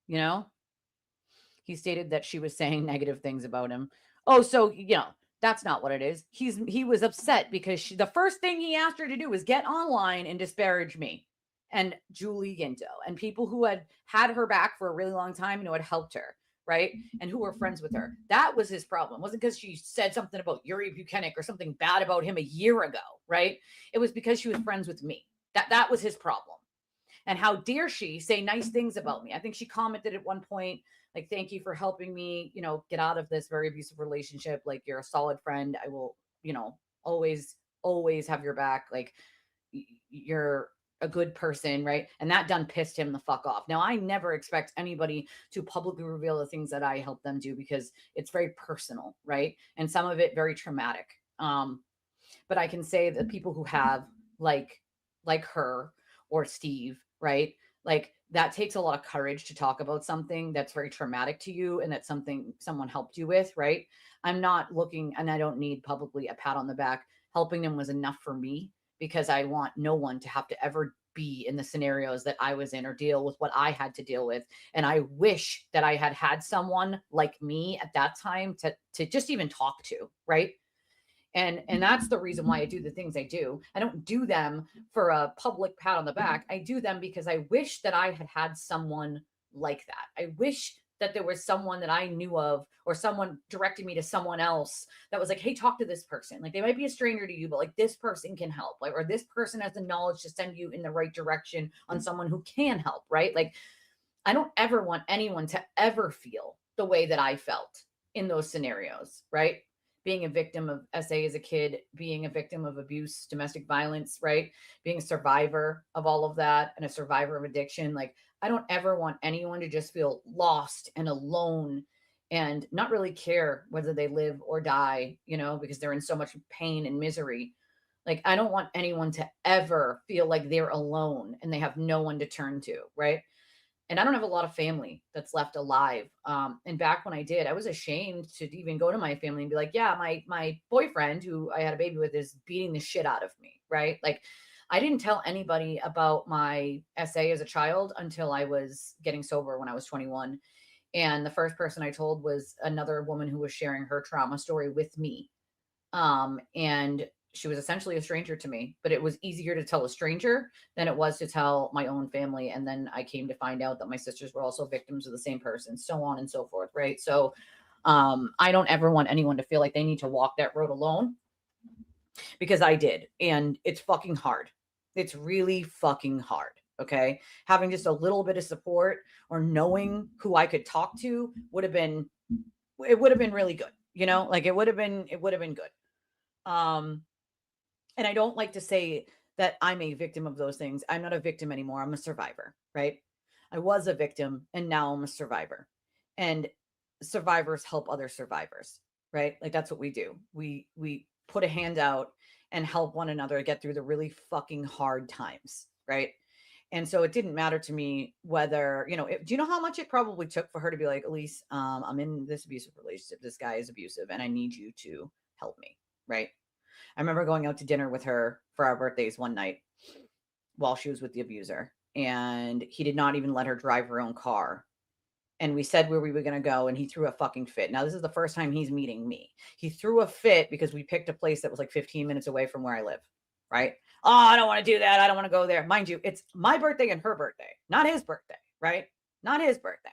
He stated that she was saying negative things about him. Oh, so, that's not what it is. He was upset because the first thing he asked her to do was get online and disparage me and Julie Ginto and people who had her back for a really long time and who had helped her, right? And who were friends with her. That was his problem. It wasn't because she said something about Yuri Buchanan or something bad about him a year ago, right? It was because she was friends with me. That was his problem. And how dare she say nice things about me? I think she commented at one point, like, thank you for helping me, get out of this very abusive relationship. Like, you're a solid friend. I will, always, always have your back. Like, you're a good person, right? And that done pissed him the fuck off. Now, I never expect anybody to publicly reveal the things that I help them do because it's very personal, right? And some of it very traumatic. But I can say that people who have like her or Steve, right? Like that takes a lot of courage to talk about something that's very traumatic to you and that's something someone helped you with, right? I'm not looking, and I don't need publicly a pat on the back. Helping them was enough for me because I want no one to have to ever be in the scenarios that I was in or deal with what I had to deal with. And I wish that I had had someone like me at that time to just even talk to, right? And that's the reason why I do the things I do. I don't do them for a public pat on the back. I do them because I wish that I had had someone like that. I wish that there was someone that I knew of or someone directed me to someone else that was like, hey, talk to this person. Like they might be a stranger to you, but like this person can help. Like, or this person has the knowledge to send you in the right direction on someone who can help, right? Like I don't ever want anyone to ever feel the way that I felt in those scenarios, right? Being a victim of SA as a kid, being a victim of abuse, domestic violence, right? Being a survivor of all of that and a survivor of addiction. Like, I don't ever want anyone to just feel lost and alone and not really care whether they live or die, because they're in so much pain and misery. Like, I don't want anyone to ever feel like they're alone and they have no one to turn to, right? And I don't have a lot of family that's left alive. And back when I did, I was ashamed to even go to my family and be like, yeah, my boyfriend who I had a baby with is beating the shit out of me, right? Like I didn't tell anybody about my SA as a child until I was getting sober when I was 21. And the first person I told was another woman who was sharing her trauma story with me. And she was essentially a stranger to me, but it was easier to tell a stranger than it was to tell my own family. And then I came to find out that my sisters were also victims of the same person, so on and so forth, right? So I don't ever want anyone to feel like they need to walk that road alone because I did. And it's fucking hard. It's really fucking hard. Okay. Having just a little bit of support or knowing who I could talk to it would have been really good. Like it would have been good. Um, and I don't like to say that I'm a victim of those things. I'm not a victim anymore. I'm a survivor, right? I was a victim and now I'm a survivor. And survivors help other survivors, right? Like that's what we do. We put a hand out and help one another get through the really fucking hard times, right? And so it didn't matter to me whether, do you know how much it probably took for her to be like, Elise, I'm in this abusive relationship. This guy is abusive and I need you to help me, right? I remember going out to dinner with her for our birthdays one night while she was with the abuser, and he did not even let her drive her own car. And we said where we were going to go, and he threw a fucking fit. Now, this is the first time he's meeting me. He threw a fit because we picked a place that was like 15 minutes away from where I live, right? Oh, I don't want to do that. I don't want to go there. Mind you, it's my birthday and her birthday, not his birthday, right? Not his birthday.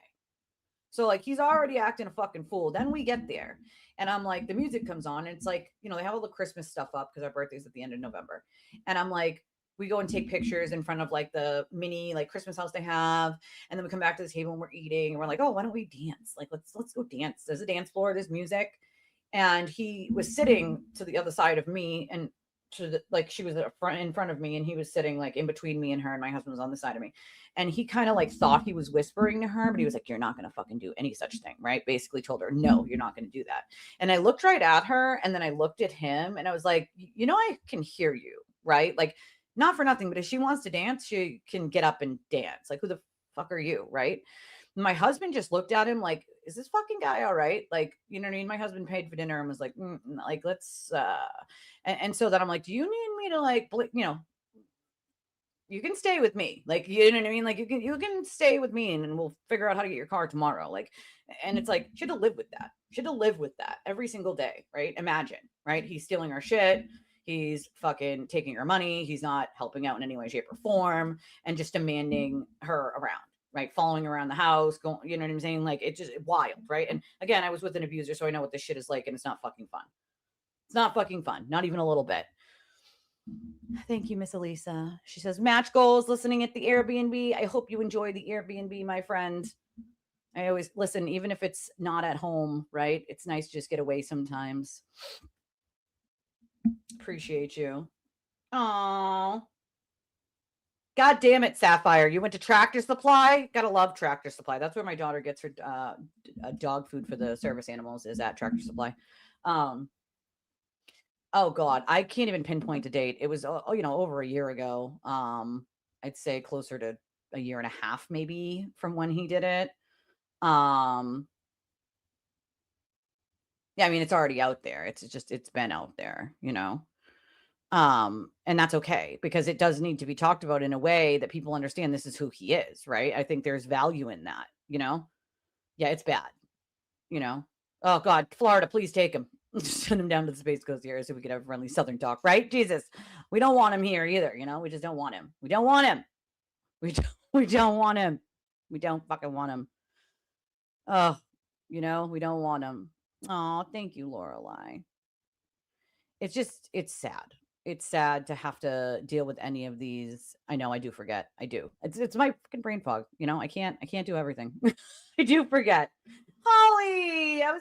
So like he's already acting a fucking fool. Then we get there and I'm like, the music comes on and it's like, they have all the Christmas stuff up because our birthday's at the end of November. And I'm like, we go and take pictures in front of like the mini like Christmas house they have. And then we come back to the table and we're eating and we're like, oh, why don't we dance? Like, let's go dance. There's a dance floor, there's music. And he was sitting to the other side of me and like she was in front of me and he was sitting like in between me and her and my husband was on the side of me. And he kind of like thought he was whispering to her, but he was like, you're not going to fucking do any such thing, right? Basically told her, no, you're not going to do that. And I looked right at her and then I looked at him and I was like, I can hear you, right? Like not for nothing, but if she wants to dance, she can get up and dance. Like who the fuck are you, right? My husband just looked at him like, is this fucking guy all right? Like, you know what I mean? My husband paid for dinner and was like, like, let's, and so then I'm like, do you need me to like, you can stay with me. Like, you know what I mean? Like you can stay with me and we'll figure out how to get your car tomorrow. Like, and it's like, should have lived with that. Should have lived with that every single day. Right. Imagine, right? He's stealing our shit. He's fucking taking her money. He's not helping out in any way, shape or form and just demanding her around. Right. Following around the house, going, you know what I'm saying? Like it's just wild. Right. And again, I was with an abuser, so I know what this shit is like and it's not fucking fun. It's not fucking fun. Not even a little bit. Thank you, Miss Elisa. She says, match goals, listening at the Airbnb. I hope you enjoy the Airbnb, my friend. I always listen, even if it's not at home, right? It's nice to just get away sometimes. Appreciate you. Oh, God damn it, Sapphire. You went to Tractor Supply? Gotta love Tractor Supply. That's where my daughter gets her dog food for the service animals is at Tractor Supply. Oh God, I can't even pinpoint the date. It was over a year ago. I'd say closer to a year and a half maybe from when he did it. Yeah, I mean, it's already out there. It's been out there, you know? And that's okay because it does need to be talked about in a way that people understand this is who he is, right? I think there's value in that, you know? Yeah, it's bad, you know? Oh God, Florida, please take him. Send him down to the Space Coast area so we could have friendly Southern talk, right? Jesus, we don't want him here either, you know? We just don't want him. We don't want him. We don't want him. We don't fucking want him. Oh, you know, we don't want him. Oh, thank you, Lorelai. It's sad. It's sad to have to deal with any of these. I know I do forget. I do. It's my fucking brain fog. You know, I can't do everything. I do forget. Holly, I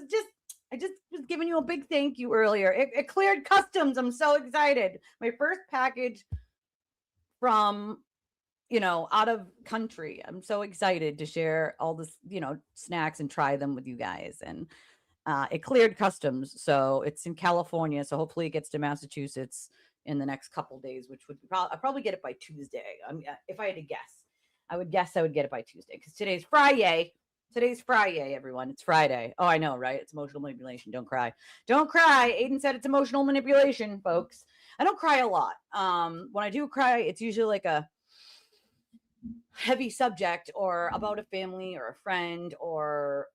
just was giving you a big thank you earlier. It cleared customs. I'm so excited. My first package from, you know, out of country. I'm so excited to share all this, you know, snacks and try them with you guys. And it cleared customs, so it's in California. So hopefully it gets to Massachusetts in the next couple days, which would I'll probably get it by Tuesday. If I had to guess, I would guess I would get it by Tuesday because today's Friday. Today's Friday, everyone. It's Friday. Oh, I know, right? It's emotional manipulation. Don't cry. Don't cry. Aiden said it's emotional manipulation, folks. I don't cry a lot. When I do cry, it's usually like a heavy subject or about a family or a friend or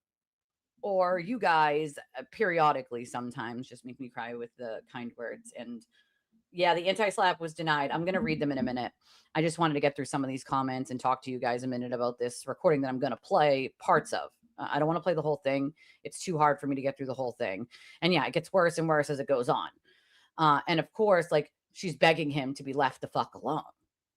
you guys periodically sometimes just make me cry with the kind words. And yeah, the anti-slap was denied. I'm going to read them in a minute. I just wanted to get through some of these comments and talk to you guys a minute about this recording that I'm going to play parts of. I don't want to play the whole thing. It's too hard for me to get through the whole thing. And yeah, it gets worse and worse as it goes on. And of course, like, she's begging him to be left the fuck alone.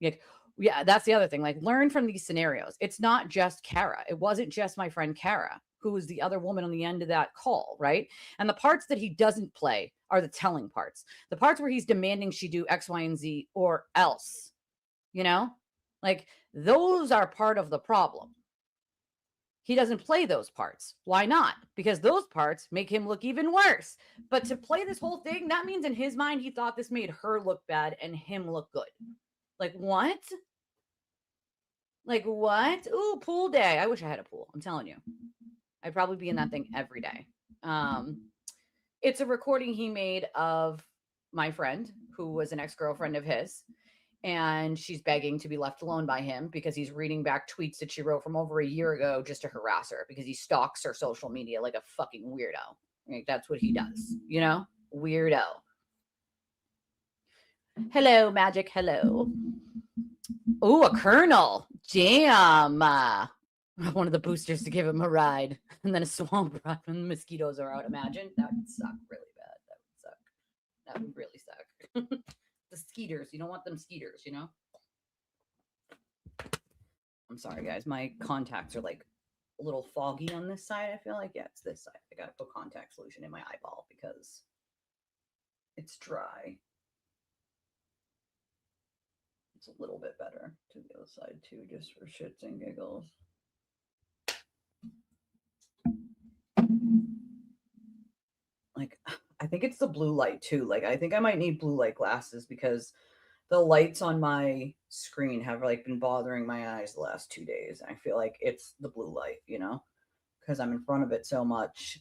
Like, yeah, that's the other thing. Like, learn from these scenarios. It's not just Kara. It wasn't just my friend Kara, who was the other woman on the end of that call, right? And the parts that he doesn't play are the telling parts. The parts where he's demanding she do X, Y, and Z or else, you know? Like, those are part of the problem. He doesn't play those parts. Why not? Because those parts make him look even worse. But to play this whole thing, that means in his mind, he thought this made her look bad and him look good. Like, what? Like, what? Ooh, pool day. I wish I had a pool. I'm telling you. I'd probably be in that thing every day. It's a recording he made of my friend, who was an ex-girlfriend of his. And she's begging to be left alone by him because he's reading back tweets that she wrote from over a year ago just to harass her because he stalks her social media like a fucking weirdo. Like, that's what he does, you know? Weirdo. Hello, Magic. Hello. Oh, a Colonel. Damn. One of the boosters to give him a ride. And then a swamp ride when the mosquitoes are out. Imagine. That would suck really bad. That would suck. That would really suck. The skeeters. You don't want them skeeters, you know? I'm sorry, guys. My contacts are like a little foggy on this side, I feel like. Yeah, it's this side. I gotta put contact solution in my eyeball because it's dry. It's a little bit better to the other side too, just for shits and giggles. Like, I think it's the blue light too. Like, I think I might need blue light glasses because the lights on my screen have like been bothering my eyes the last 2 days. I feel like it's the blue light, you know, because I'm in front of it so much,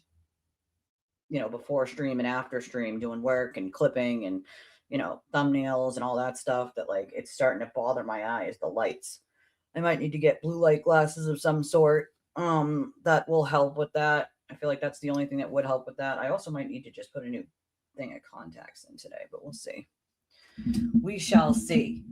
you know, before stream and after stream, doing work and clipping and, you know, thumbnails and all that stuff, that like it's starting to bother my eyes, the lights. I might need to get blue light glasses of some sort that will help with that. I feel like that's the only thing that would help with that. I also might need to just put a new thing of contacts in today, but we'll see. We shall see.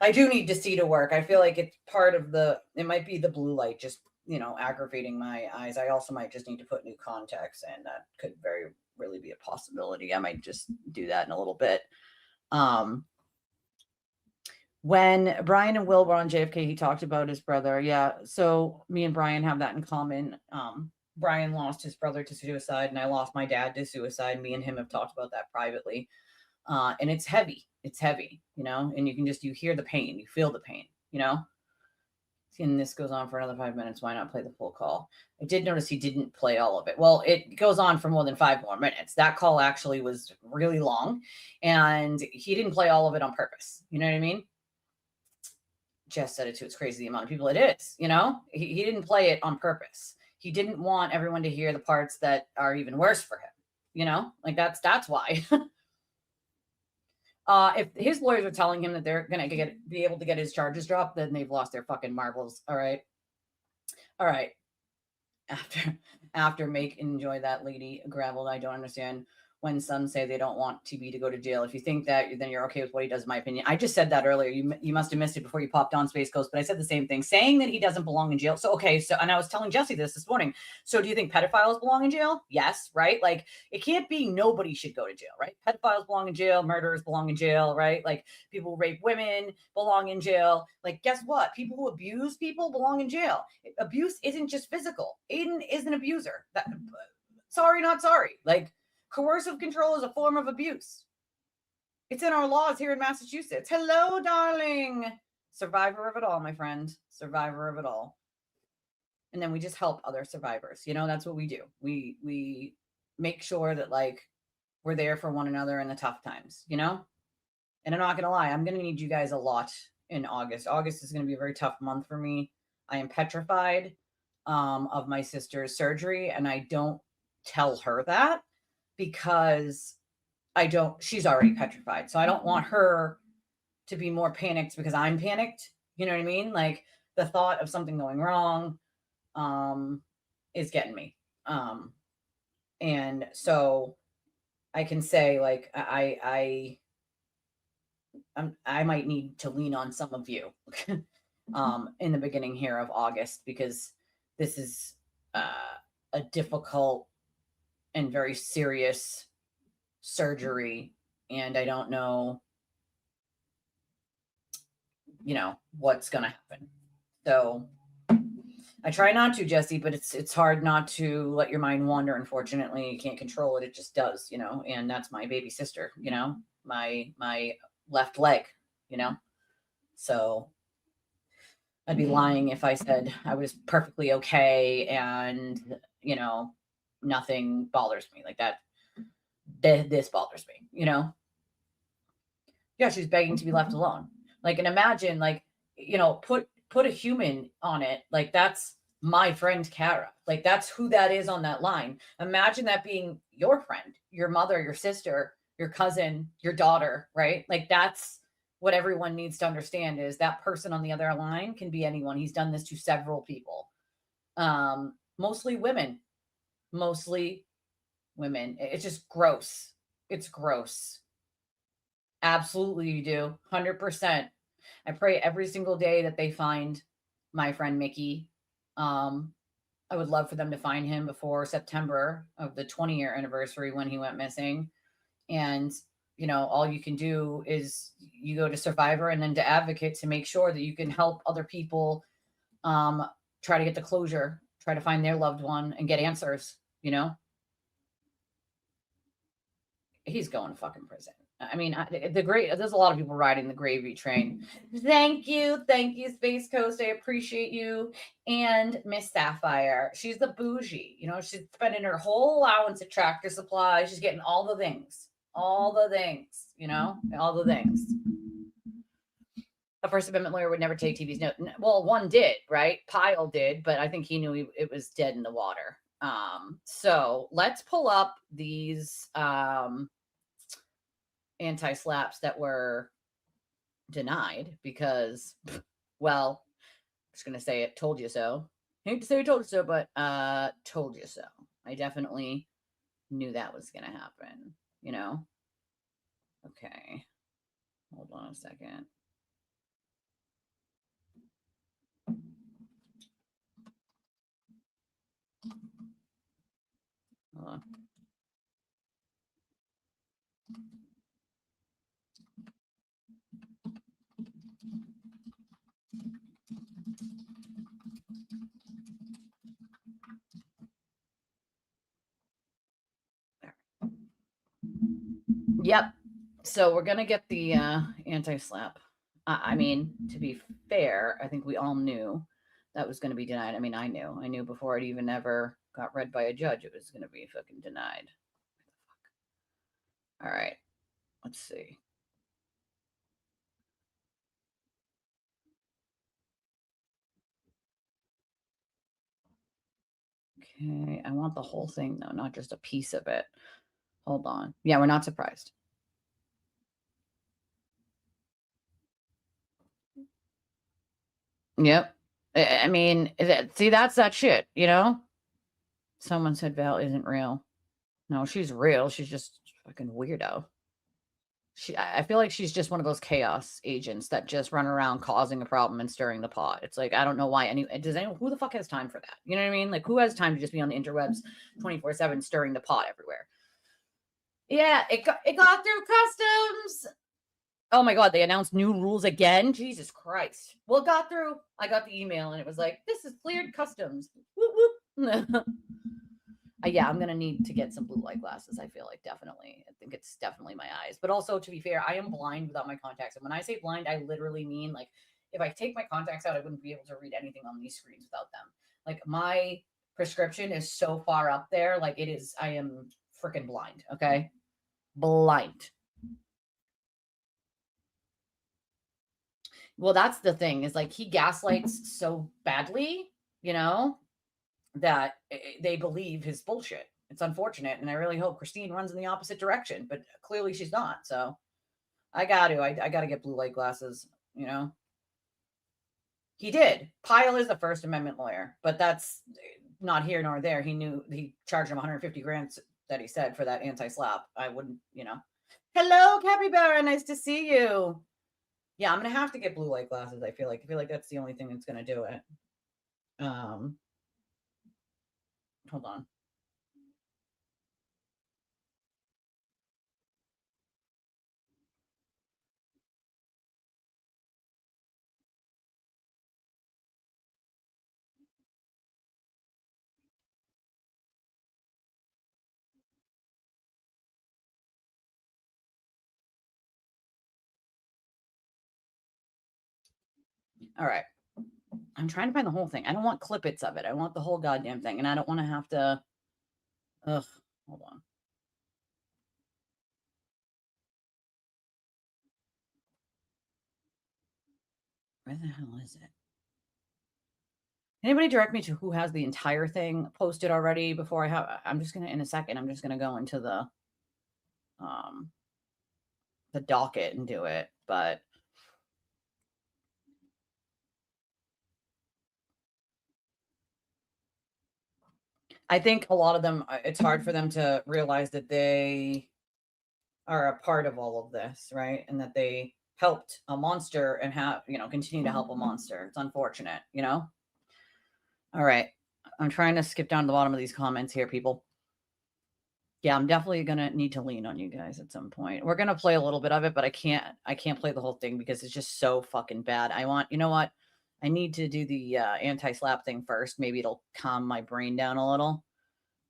I do need to see to work. I feel like it's part of it might be the blue light just, you know, aggravating my eyes. I also might just need to put new contacts in. That could very really be a possibility. I might just do that in a little bit. When Brian and Will were on JFK, he talked about his brother. Yeah. So me and Brian have that in common. Brian lost his brother to suicide and I lost my dad to suicide. Me and him have talked about that privately. And it's heavy. It's heavy, you know, and you hear the pain, you feel the pain, you know, and this goes on for another 5 minutes. Why not play the full call? I did notice he didn't play all of it. Well, it goes on for more than 5 more minutes. That call actually was really long and he didn't play all of it on purpose. You know what I mean? Jess said it too. It's crazy the amount of people it is, you know? He didn't play it on purpose. He didn't want everyone to hear the parts that are even worse for him, you know? Like that's why. If his lawyers are telling him that they're gonna be able to get his charges dropped, then they've lost their fucking marbles. All right. All right. After make enjoy that lady gravel. I don't understand when some say they don't want TB to go to jail. If you think that, then you're okay with what he does, in my opinion. I just said that earlier. You must have missed it before you popped on Space Coast, but I said the same thing, saying that he doesn't belong in jail. So, okay. So, and I was telling Jesse this morning. So do you think pedophiles belong in jail? Yes. Right. Like it can't be nobody should go to jail, right? Pedophiles belong in jail. Murderers belong in jail, right? Like people who rape women belong in jail. Like, guess what? People who abuse people belong in jail. Abuse isn't just physical. Aiden is an abuser. Sorry, not sorry. Like, coercive control is a form of abuse. It's in our laws here in Massachusetts. Hello, darling. Survivor of it all, my friend. Survivor of it all. And then we just help other survivors. You know, that's what we do. We make sure that like we're there for one another in the tough times, you know? And I'm not gonna lie, I'm gonna need you guys a lot in August. August is gonna be a very tough month for me. I am petrified of my sister's surgery, and I don't tell her that because she's already petrified. So I don't want her to be more panicked because I'm panicked. You know what I mean? Like the thought of something going wrong is getting me. And so I can say like I might need to lean on some of you in the beginning here of August, because this is a difficult and very serious surgery, and I don't know, what's going to happen. So I try not to, Jesse, but it's hard not to let your mind wander. Unfortunately, you can't control it. It just does, and that's my baby sister, my left leg, so I'd be lying if I said I was perfectly okay and, nothing bothers me like that. This bothers me, Yeah, she's begging to be left alone. Like, and imagine, like, put a human on it. Like, that's my friend Kara. Like, that's who that is on that line. Imagine that being your friend, your mother, your sister, your cousin, your daughter, right? Like, that's what everyone needs to understand, is that person on the other line can be anyone. He's done this to several people. Mostly women. It's just gross. It's gross. Absolutely, you do. 100%. I pray every single day that they find my friend Mickey. I would love for them to find him before September of the 20-year anniversary when he went missing. And, all you can do is you go to Survivor and then to Advocate to make sure that you can help other people try to get the closure, try to find their loved one and get answers, He's going to fucking prison. I mean, there's a lot of people riding the gravy train. Thank you, Space Coast. I appreciate you. And Miss Sapphire, she's the bougie. She's spending her whole allowance at Tractor Supply. She's getting all the things, all the things. A First Amendment lawyer would never take TV's note. Well, one did, right? Pyle did, but I think he knew it was dead in the water. So let's pull up these anti-slaps that were denied because, well, I'm just going to say it. Told you so. I hate to say I told you so, but told you so. I definitely knew that was going to happen, Okay. Hold on a second. Hold on. Yep. So we're going to get the anti-slap. I mean, to be fair, I think we all knew that was going to be denied. I mean, I knew before it even ever got read by a judge, it was going to be fucking denied. All right. Let's see. Okay, I want the whole thing though, not just a piece of it. Hold on. Yeah, we're not surprised. Yep. I mean, see, that's that shit, you know? Someone said Val isn't real. No, she's real. She's just fucking weirdo. I feel like she's just one of those chaos agents that just run around causing a problem and stirring the pot. It's like, I don't know why who the fuck has time for that? You know what I mean? Like, who has time to just be on the interwebs 24/7 stirring the pot everywhere? Yeah, it got through customs. Oh my God, they announced new rules again. Jesus Christ. Well, it got through. I got the email and it was like, this is cleared customs. Whoop, whoop. Yeah, I'm going to need to get some blue light glasses. I feel like definitely. I think it's definitely my eyes. But also, to be fair, I am blind without my contacts. And when I say blind, I literally mean like if I take my contacts out, I wouldn't be able to read anything on these screens without them. Like my prescription is so far up there. Like it is, I am freaking blind. Okay. Blind. Well, that's the thing is like he gaslights so badly, you know, that they believe his bullshit. It's unfortunate, and I really hope Christine runs in the opposite direction, but clearly she's not. So I got to get blue light glasses, you know. He did. Pyle is the First Amendment lawyer, but that's not here nor there. He charged him 150 grand that he said for that anti-slap. I wouldn't, you know. Hello, Capybara. Nice to see you. Yeah, I'm gonna have to get blue light glasses. I feel like that's the only thing that's gonna do it. Hold on. All right. I'm trying to find the whole thing. I don't want clippets of it. I want the whole goddamn thing, and I don't want to have to. Ugh. Hold on. Where the hell is it? Anybody direct me to who has the entire thing posted already before I have. I'm just gonna in a second. I'm just gonna go into the docket and do it, but. I think a lot of them, it's hard for them to realize that they are a part of all of this, right? And that they helped a monster and have, continue to help a monster. It's unfortunate, you know? All right. I'm trying to skip down to the bottom of these comments here, people. Yeah, I'm definitely going to need to lean on you guys at some point. We're going to play a little bit of it, but I can't play the whole thing because it's just so fucking bad. You know what? I need to do the anti-slap thing first. Maybe it'll calm my brain down a little.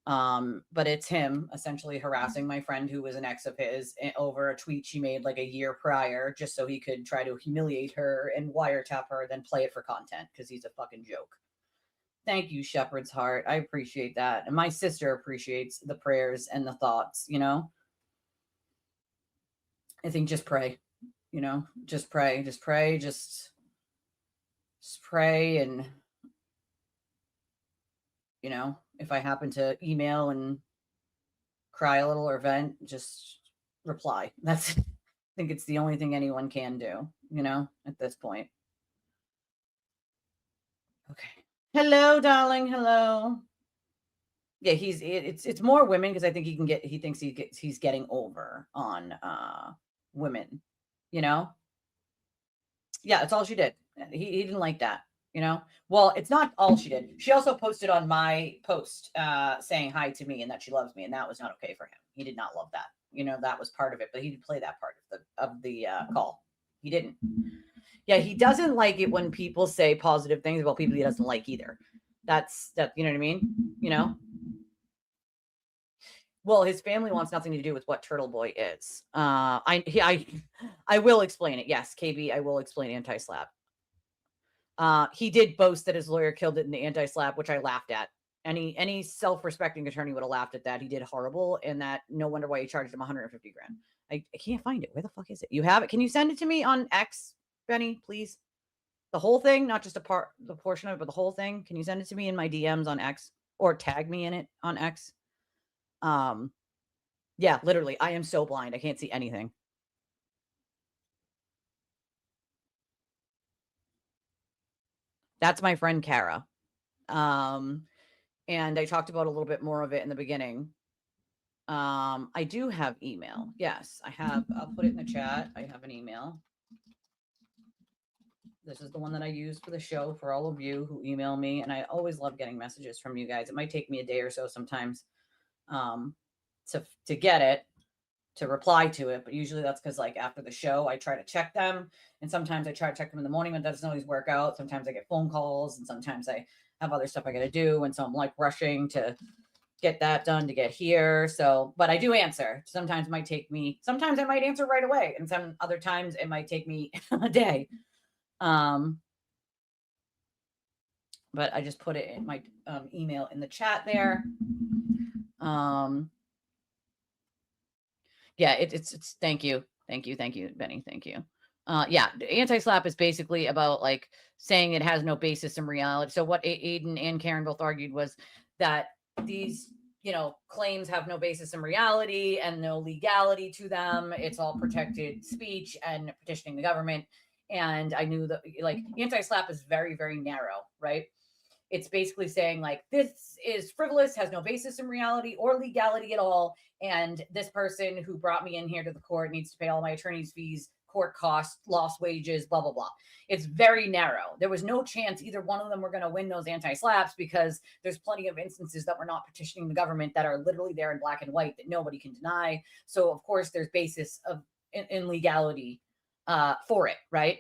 But it's him essentially harassing my friend who was an ex of his over a tweet she made like a year prior, just so he could try to humiliate her and wiretap her, then play it for content because he's a fucking joke. Thank you, Shepherd's Heart. I appreciate that. And my sister appreciates the prayers and the thoughts, you know? I think just pray, just pray, just pray, just pray. And, if I happen to email and cry a little or vent, just reply. I think it's the only thing anyone can do, at this point. Okay. Hello, darling. Hello. Yeah, it's more women because I think he thinks he's getting over on women, Yeah, it's all she did. He didn't like that, Well, it's not all she did. She also posted on my post saying hi to me and that she loves me, and that was not okay for him. He did not love that. That was part of it, but he did play that part of the call. He didn't. Yeah, he doesn't like it when people say positive things about people he doesn't like either. That's you know what I mean? Well, his family wants nothing to do with what Turtle Boy is. I will explain it. Yes, KB, I will explain anti-slap. He did boast that his lawyer killed it in the anti-slap, which I laughed at. Any self-respecting attorney would have laughed at that. He did horrible, and that no wonder why he charged him 150 grand. I can't find it. Where the fuck is it? You have it? Can you send it to me on X, Benny, please? The whole thing, not just the portion of it, but the whole thing. Can you send it to me in my DMs on X? or tag me in it on X. Yeah, literally, I am so blind. I can't see anything. That's my friend Kara. And I talked about a little bit more of it in the beginning. I do have email. Yes, I have. I'll put it in the chat. I have an email. This is the one that I use for the show for all of you who email me. And I always love getting messages from you guys. It might take me a day or so sometimes to get it, to reply to it. But usually that's because like after the show, I try to check them. And sometimes I try to check them in the morning, but that doesn't always work out. Sometimes I get phone calls and sometimes I have other stuff I got to do. And so I'm like rushing to get that done to get here. So, but I do answer. Sometimes it might take me, sometimes I might answer right away. And some other times it might take me a day. But I just put it in my email in the chat there. Yeah, it's thank you, Benny, thank you. Yeah, anti-slap is basically about like saying it has no basis in reality. So what Aiden and Karen both argued was that these, claims have no basis in reality and no legality to them. It's all protected speech and petitioning the government. And I knew that like anti-slap is very, very narrow, right? It's basically saying like this is frivolous, has no basis in reality or legality at all. And this person who brought me in here to the court needs to pay all my attorney's fees, court costs, lost wages, blah, blah, blah. It's very narrow. There was no chance either one of them were going to win those anti-slaps because there's plenty of instances that we're not petitioning the government that are literally there in black and white that nobody can deny. So of course there's basis of in legality for it, right?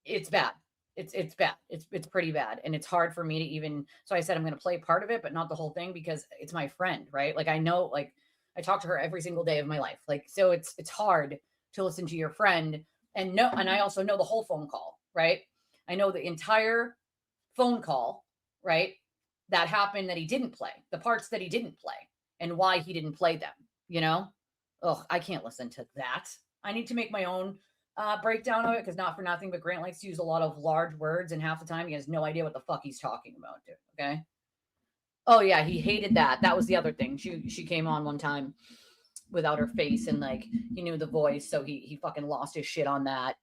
It's bad. It's bad. It's pretty bad. And it's hard for me to even, so I said, I'm going to play part of it, but not the whole thing because it's my friend, right? Like I know, like I talk to her every single day of my life. Like, so it's hard to listen to your friend and I also know the whole phone call, right? I know the entire phone call, right? That happened that he didn't play, the parts that he didn't play and why he didn't play them, Ugh, I can't listen to that. I need to make my own breakdown of it because not for nothing, but Grant likes to use a lot of large words and half the time he has no idea what the fuck he's talking about, dude. Okay. Oh yeah, he hated that. That was the other thing. She came on one time without her face and like he knew the voice, so he fucking lost his shit on that.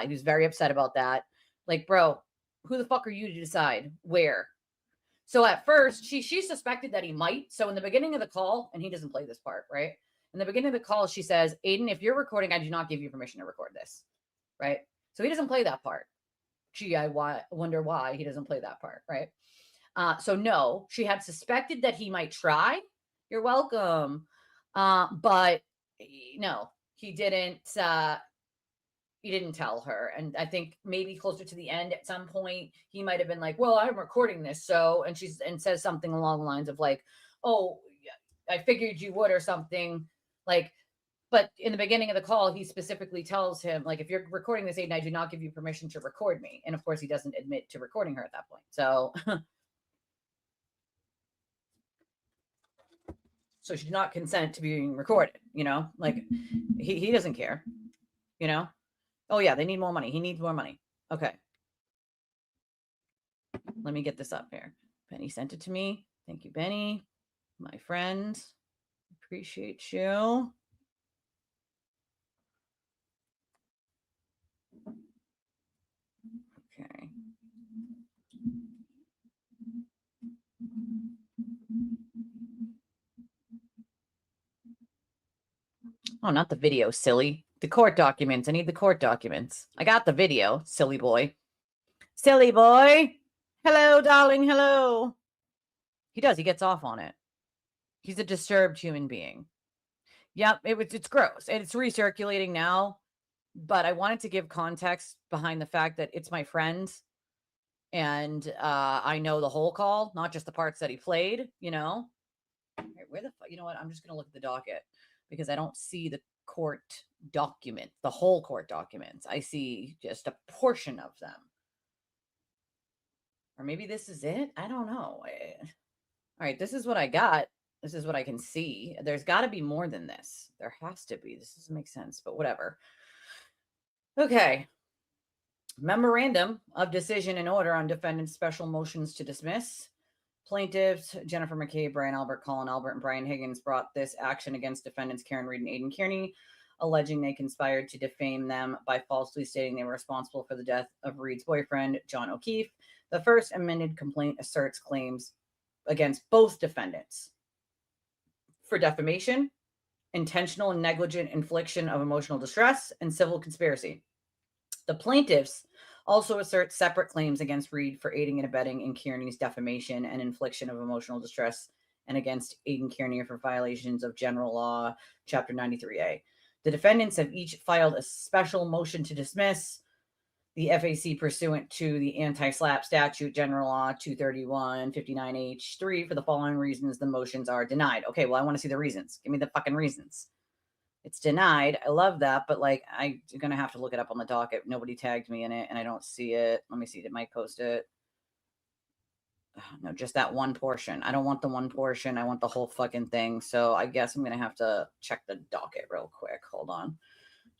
He was very upset about that. Like, bro, who the fuck are you to decide where? So at first, she suspected that he might. So in the beginning of the call, and he doesn't play this part, right? In the beginning of the call, she says, Aiden, if you're recording, I do not give you permission to record this, right? So he doesn't play that part. Gee, I wonder why he doesn't play that part, right? So no, she had suspected that he might try. You're welcome. But no, he didn't tell her. And I think maybe closer to the end at some point, he might have been like, well, I'm recording this. So, and says something along the lines of like, oh, I figured you would or something like, but in the beginning of the call, he specifically tells him like, if you're recording this, Aiden, I do not give you permission to record me. And of course he doesn't admit to recording her at that point. So, so she did not consent to being recorded, like he doesn't care, Oh yeah, they need more money. He needs more money. Okay. Let me get this up here. Benny sent it to me. Thank you, Benny, my friend. Appreciate you. Okay. Oh, not the video, silly. The court documents. I need the court documents. I got the video, silly boy. Silly boy. Hello, darling. Hello. He does. He gets off on it. He's a disturbed human being. Yep, it's gross. And it's recirculating now. But I wanted to give context behind the fact that it's my friend. And I know the whole call, not just the parts that he played, Where the fuck? You know what? I'm just going to look at the docket because I don't see the court document, the whole court documents. I see just a portion of them. Or maybe this is it. I don't know. All right, this is what I got. This is what I can see. There's got to be more than this. There has to be. This doesn't make sense, but whatever. Okay. Memorandum of decision and order on defendant's special motions to dismiss. Plaintiffs Jennifer McCabe, Brian Albert, Colin Albert, and Brian Higgins brought this action against defendants Karen Reed and Aidan Kearney, alleging they conspired to defame them by falsely stating they were responsible for the death of Reed's boyfriend, John O'Keefe. The first amended complaint asserts claims against both defendants for defamation, intentional and negligent infliction of emotional distress, and civil conspiracy. The plaintiffs also assert separate claims against Reed for aiding and abetting in Kearney's defamation and infliction of emotional distress, and against Aidan Kearney for violations of general law, Chapter 93A. The defendants have each filed a special motion to dismiss the FAC pursuant to the anti-SLAPP statute, general law 231-59H3 for the following reasons the motions are denied. Okay, well, I want to see the reasons. Give me the fucking reasons. It's denied. I love that, but like I'm gonna have to look it up on the docket. Nobody tagged me in it, and I don't see it. Let me see. Did Mike post it? No, just that one portion. I don't want the one portion. I want the whole fucking thing. So I guess I'm gonna have to check the docket real quick. Hold on.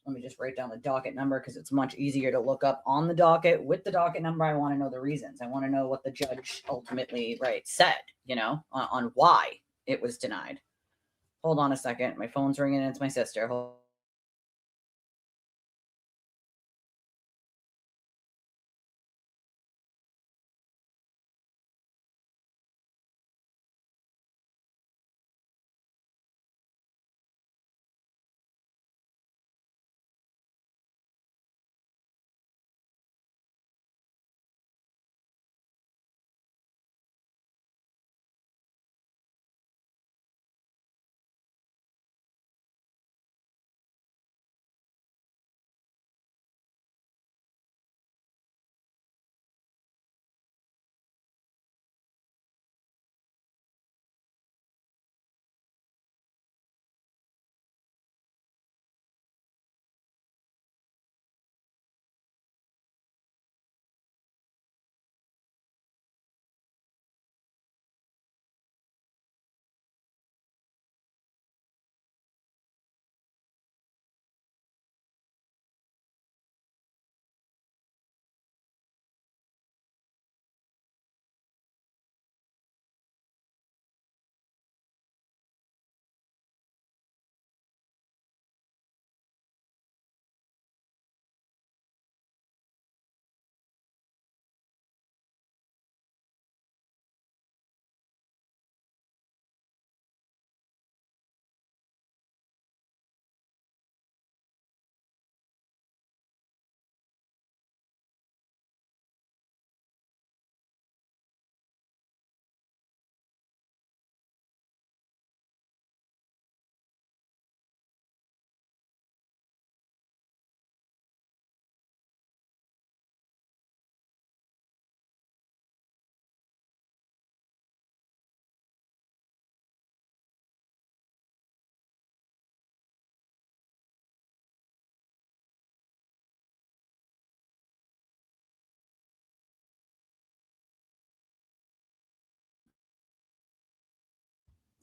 Let me just write down the docket number because it's much easier to look up on the docket. With the docket number, I want to know the reasons. I want to know what the judge ultimately said, on why it was denied. Hold on a second. My phone's ringing. It's my sister.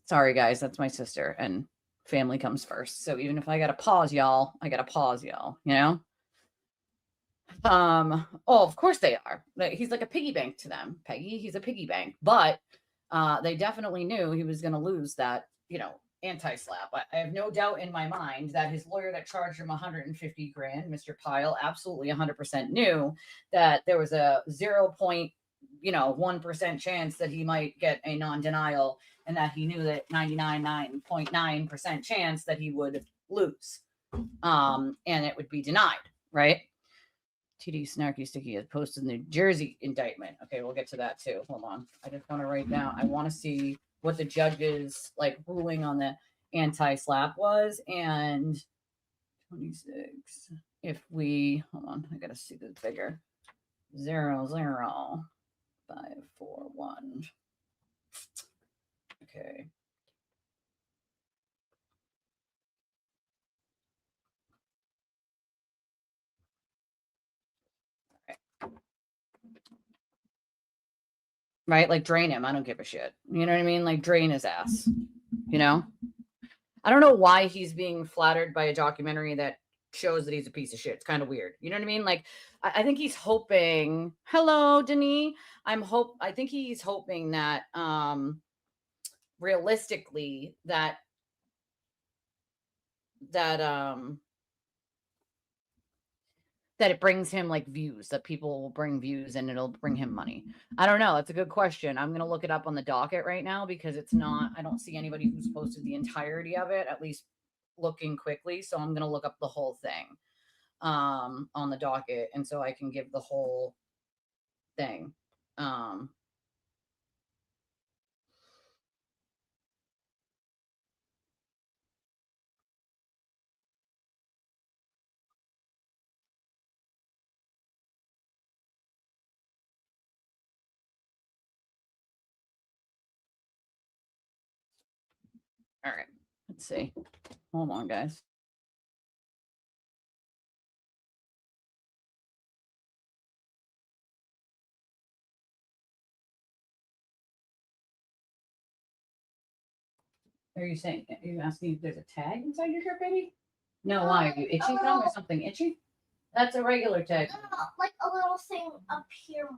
Sorry, guys. That's my sister, and family comes first. So even if I got to pause, y'all, Oh, of course they are. He's like a piggy bank to them, Peggy. He's a piggy bank. But they definitely knew he was going to lose that, anti-SLAPP. I have no doubt in my mind that his lawyer that charged him 150 grand, Mr. Pyle, absolutely 100% knew that there was a 0.1% chance that he might get a non-denial, and that he knew that 99.9% chance that he would lose, and it would be denied, right? TD Snarky Sticky has posted the New Jersey indictment. Okay, we'll get to that too. Hold on. I just want to write down. I want to see what the judge's ruling on the anti-SLAPP was. And 26. If we hold on, I gotta see the figure. 00541. Okay. Right? Like drain him. I don't give a shit. You know what I mean? Like drain his ass. I don't know why he's being flattered by a documentary that shows that he's a piece of shit. It's kind of weird. You know what I mean? Like, I think he's hoping. Hello, Denis. I think he's hoping that realistically that that it brings him like views, that people will bring views and it'll bring him money. I don't know. That's a good question. I'm going to look it up on the docket right now because I don't see anybody who's posted the entirety of it, at least looking quickly. So I'm going to look up the whole thing on the docket. And so I can give the whole thing. All right. Let's see. Hold on, guys. Are you asking if there's a tag inside your shirt, baby? No, why? Are you itchy from or something itchy? That's a regular tag. Like a little thing up here.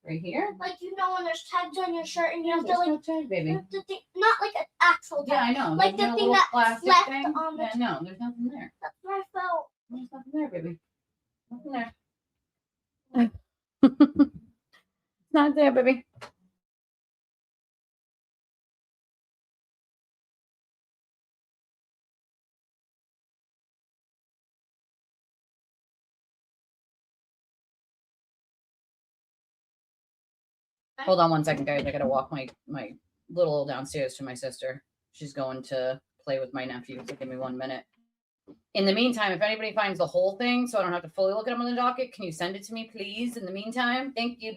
Right here? Like, you know when there's tags on your shirt and you have to There's like no tag, baby. you have to think, not like an actual tag. Yeah, I know. Like There's the no thing little that's plastic left thing. on the Yeah, no, there's nothing there. That's what I felt. There's nothing there, baby. Nothing there. Not there, baby. Hold on one second, guys. I gotta walk my little downstairs to my sister. She's going to play with my nephew. So give me 1 minute. In the meantime, if anybody finds the whole thing, so I don't have to fully look at them on the docket, can you send it to me, please? In the meantime, thank you.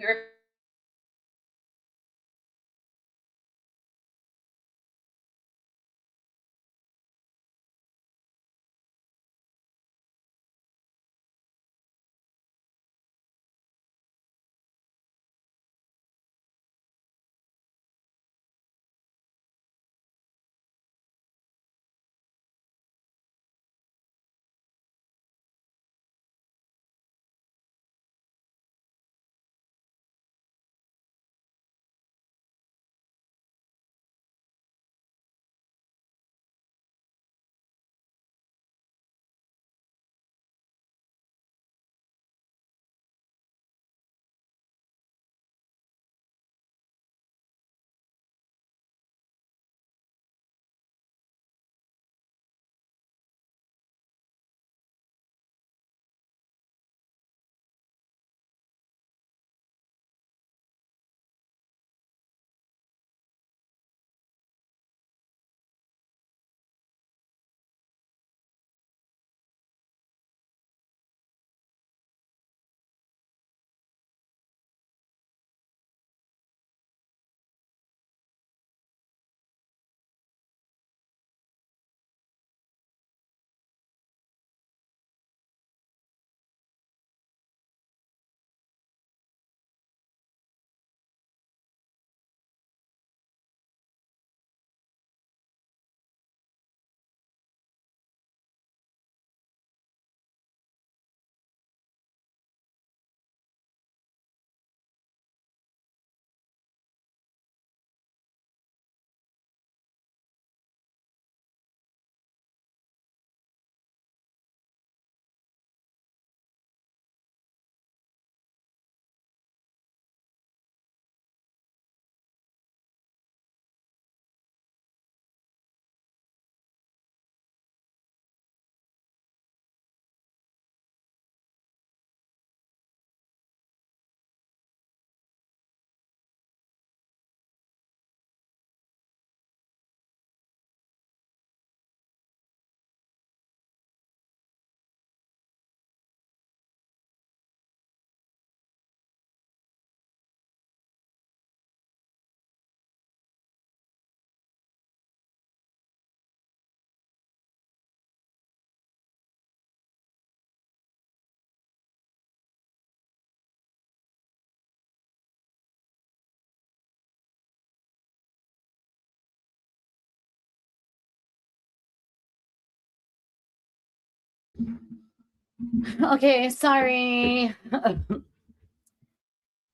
Okay, sorry. I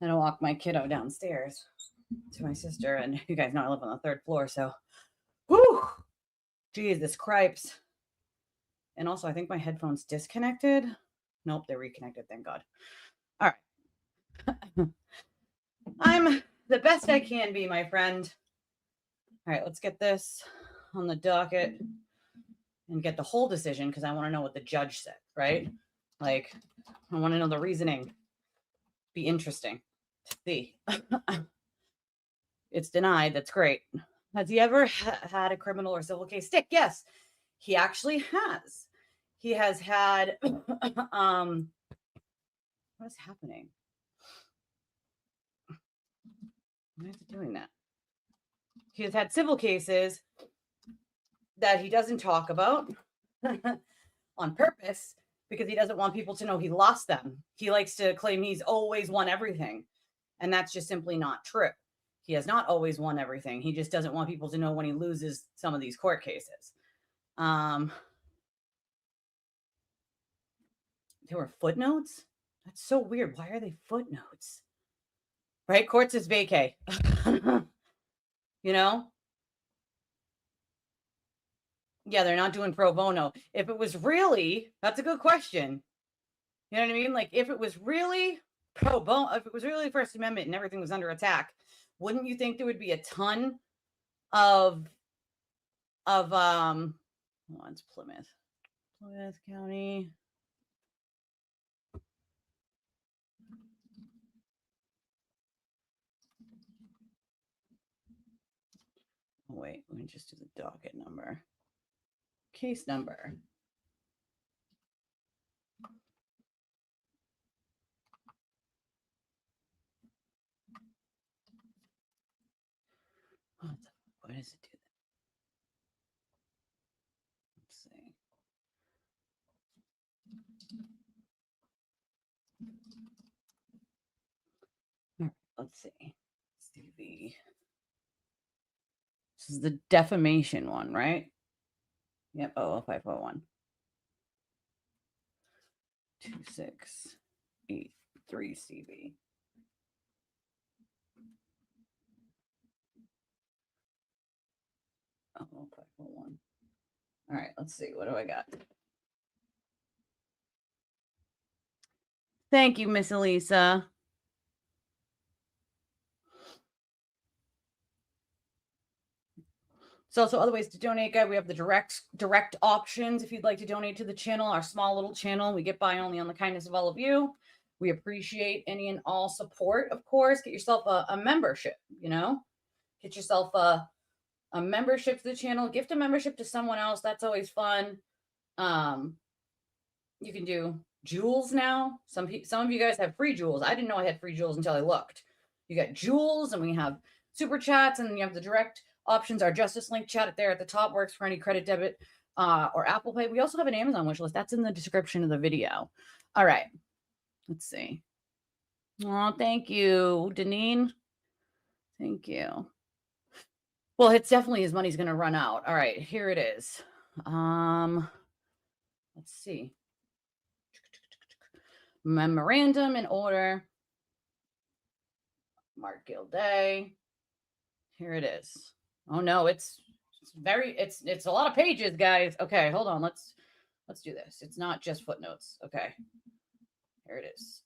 don't walk my kiddo downstairs to my sister, and you guys know I live on the 3rd floor, so whew, geez, this cripes. And also, I think my headphones disconnected. Nope, they're reconnected, thank God. All right. I'm the best I can be, my friend. All right, let's get this on the docket and get the whole decision because I want to know what the judge said, right? Like, I want to know the reasoning. Be interesting to see. It's denied. That's great. Has he ever had a criminal or civil case stick? Yes, he actually has. He has had, what is happening? Why is it doing that? He has had civil cases that he doesn't talk about on purpose because he doesn't want people to know he lost them. He likes to claim he's always won everything. And that's just simply not true. He has not always won everything. He just doesn't want people to know when he loses some of these court cases. There were footnotes? That's so weird. Why are they footnotes? Right? Court says vacay. You know? Yeah, they're not doing pro bono. If it was really, that's a good question. You know what I mean? Like if it was really pro bono, if it was really the First Amendment and everything was under attack, wouldn't you think there would be a ton of hold on, it's Plymouth County. Oh, wait, let me just do the docket number. Case number. Why does it do that? Let's see. All right, let's see. Let's do the. This is the defamation one, right? Yep. 00501. 2683 CB. Oh, 501. All right, let's see. What do I got? Thank you, Miss Elisa. So also other ways to donate, guys. We have the direct options. If you'd like to donate to the channel, our small little channel, we get by only on the kindness of all of you. We appreciate any and all support, of course. Get yourself a membership, you know, get yourself a membership to the channel, gift a membership to someone else. That's always fun. You can do jewels now. Some of you guys have free jewels. I didn't know I had free jewels until I looked. You got jewels, and we have super chats, and you have the direct options. Our Justice Link chat there at the top works for any credit, debit, or Apple Pay. We also have an Amazon wish list. That's in the description of the video. All right. Let's see. Oh, thank you, Deneen. Thank you. Well, it's definitely his money's going to run out. All right, here it is. Let's see. Memorandum in order. Mark Gilday. Here it is. Oh no, it's a lot of pages, guys. Okay, hold on. Let's do this. It's not just footnotes. Okay. Here it is.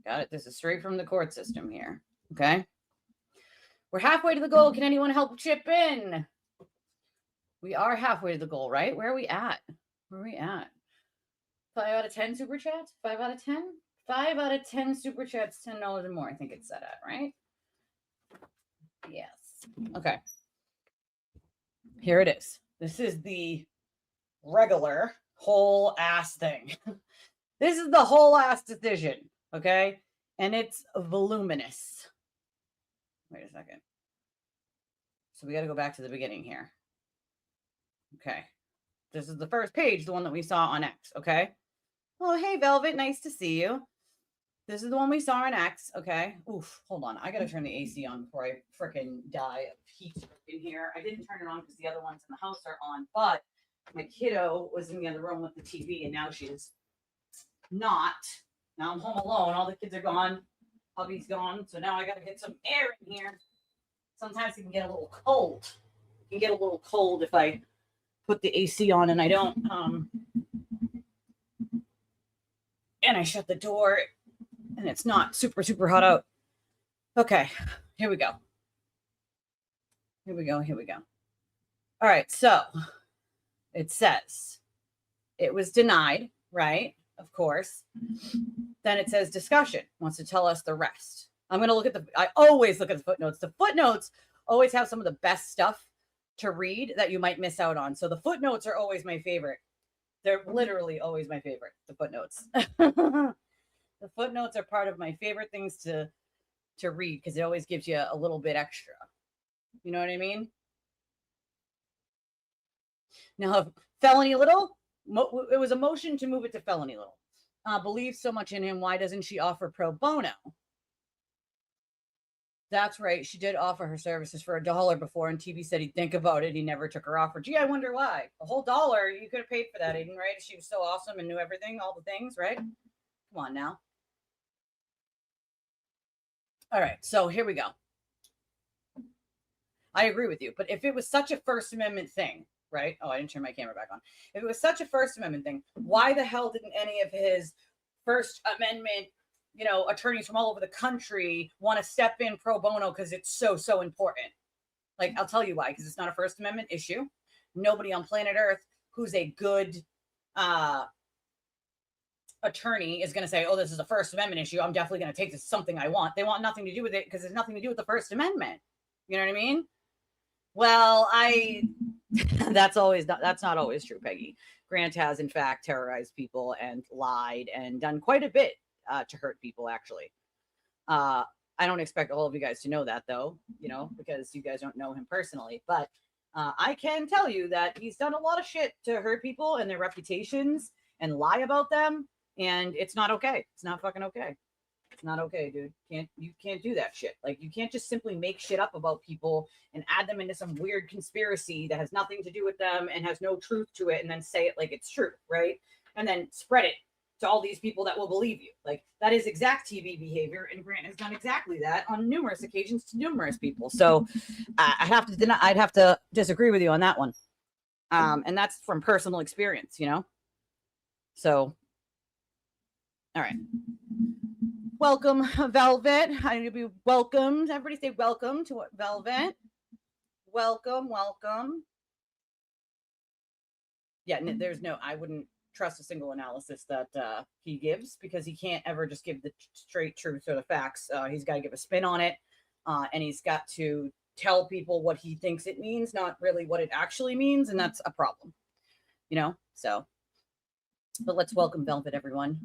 Got it. This is straight from the court system here. Okay. We're halfway to the goal. Can anyone help chip in? We are halfway to the goal, right? Where are we at? 5 out of 10 super chats? 5 out of 10? 5 out of 10 super chats, $10 or more. I think it's set at, right? Yes. Okay. Here it is. This is the regular whole ass thing. This is the whole ass decision. Okay. And it's voluminous. Wait a second. So we got to go back to the beginning here. Okay. This is the first page, the one that we saw on X. Okay. Oh, hey, Velvet. Nice to see you. This is the one we saw on X. Okay. Oof. Hold on. I got to turn the AC on before I freaking die of heat in here. I didn't turn it on because the other ones in the house are on, but my kiddo was in the other room with the TV, and now she's not. Now I'm home alone. All the kids are gone. Hubby's gone. So now I got to get some air in here. Sometimes it can get a little cold. It can get a little cold if I put the AC on and I don't. And I shut the door and it's not super, super hot out. Okay, here we go. Here we go. Here we go. All right, so it says it was denied, right? Of course. Then it says discussion, wants to tell us the rest. I'm going to look at I always look at the footnotes. The footnotes always have some of the best stuff to read that you might miss out on. So the footnotes are always my favorite. They're literally always my favorite, the footnotes. The footnotes are part of my favorite things to read because it always gives you a little bit extra. You know what I mean? Now, felony little, it was a motion to move it to felony little. Believes so much in him. Why doesn't she offer pro bono? That's right. She did offer her services for $1 before, and TV said he'd think about it. He never took her offer. Gee, I wonder why. A whole $1, you could have paid for that, Aiden, right? She was so awesome and knew everything, all the things, right? Come on now. All right, so here we go. I agree with you, but if it was such a First Amendment thing, right? Oh, I didn't turn my camera back on. If it was such a First Amendment thing, why the hell didn't any of his First Amendment, attorneys from all over the country want to step in pro bono because it's so, so important? Like, I'll tell you why, because it's not a First Amendment issue. Nobody on planet Earth who's a good attorney is going to say, oh, this is a First Amendment issue. I'm definitely going to take this, something I want. They want nothing to do with it because there's nothing to do with the First Amendment. You know what I mean? Well, that's not always true, Peggy. Grant has, in fact, terrorized people and lied and done quite a bit to hurt people, actually. I don't expect all of you guys to know that, though, because you guys don't know him personally. But I can tell you that he's done a lot of shit to hurt people and their reputations and lie about them. And it's not okay. It's not fucking okay. It's not okay, dude. You can't do that shit. Like, you can't just simply make shit up about people and add them into some weird conspiracy that has nothing to do with them and has no truth to it and then say it like it's true, right? And then spread it to all these people that will believe you. Like, that is exact TV behavior, and Grant has done exactly that on numerous occasions to numerous people. So I'd have to disagree with you on that one. And that's from personal experience, So, all right. Welcome, Velvet. I need to be welcomed. Everybody say welcome to Velvet. Welcome. Yeah, I wouldn't trust a single analysis that he gives because he can't ever just give the straight truth or the facts. He's got to give a spin on it, and he's got to tell people what he thinks it means, not really what it actually means, and that's a problem, So, but let's welcome Velvet, everyone.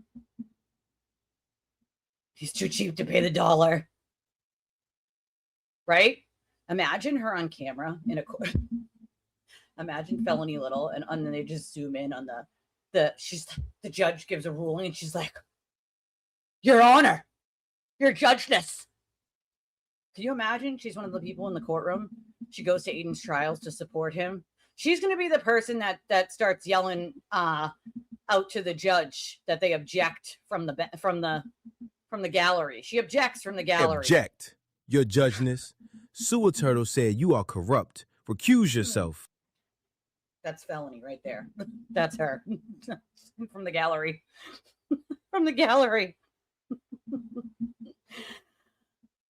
He's too cheap to pay the $1. Right? Imagine her on camera in a court. Imagine felony little, and then they just zoom in on the judge gives a ruling, and she's like, Your Honor, your judgeness. Can you imagine? She's one of the people in the courtroom. She goes to Aiden's trials to support him. She's going to be the person that starts yelling out to the judge that they object from the gallery. She objects from the gallery. Object, your judgeness. Sewer Turtle said you are corrupt. Recuse yourself. That's felony right there. That's her. From the gallery. From the gallery.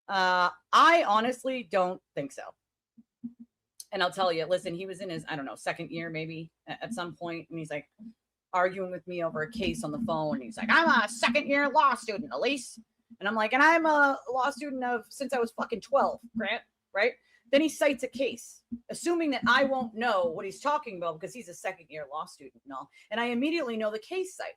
I honestly don't think so. And I'll tell you, listen, he was in his, second year maybe at some point, and he's like arguing with me over a case on the phone. And he's like, I'm a second-year law student, Elise. And I'm like, and I'm a law student since I was fucking 12, Grant, right? Then he cites a case, assuming that I won't know what he's talking about because he's a second-year law student and all. And I immediately know the case site.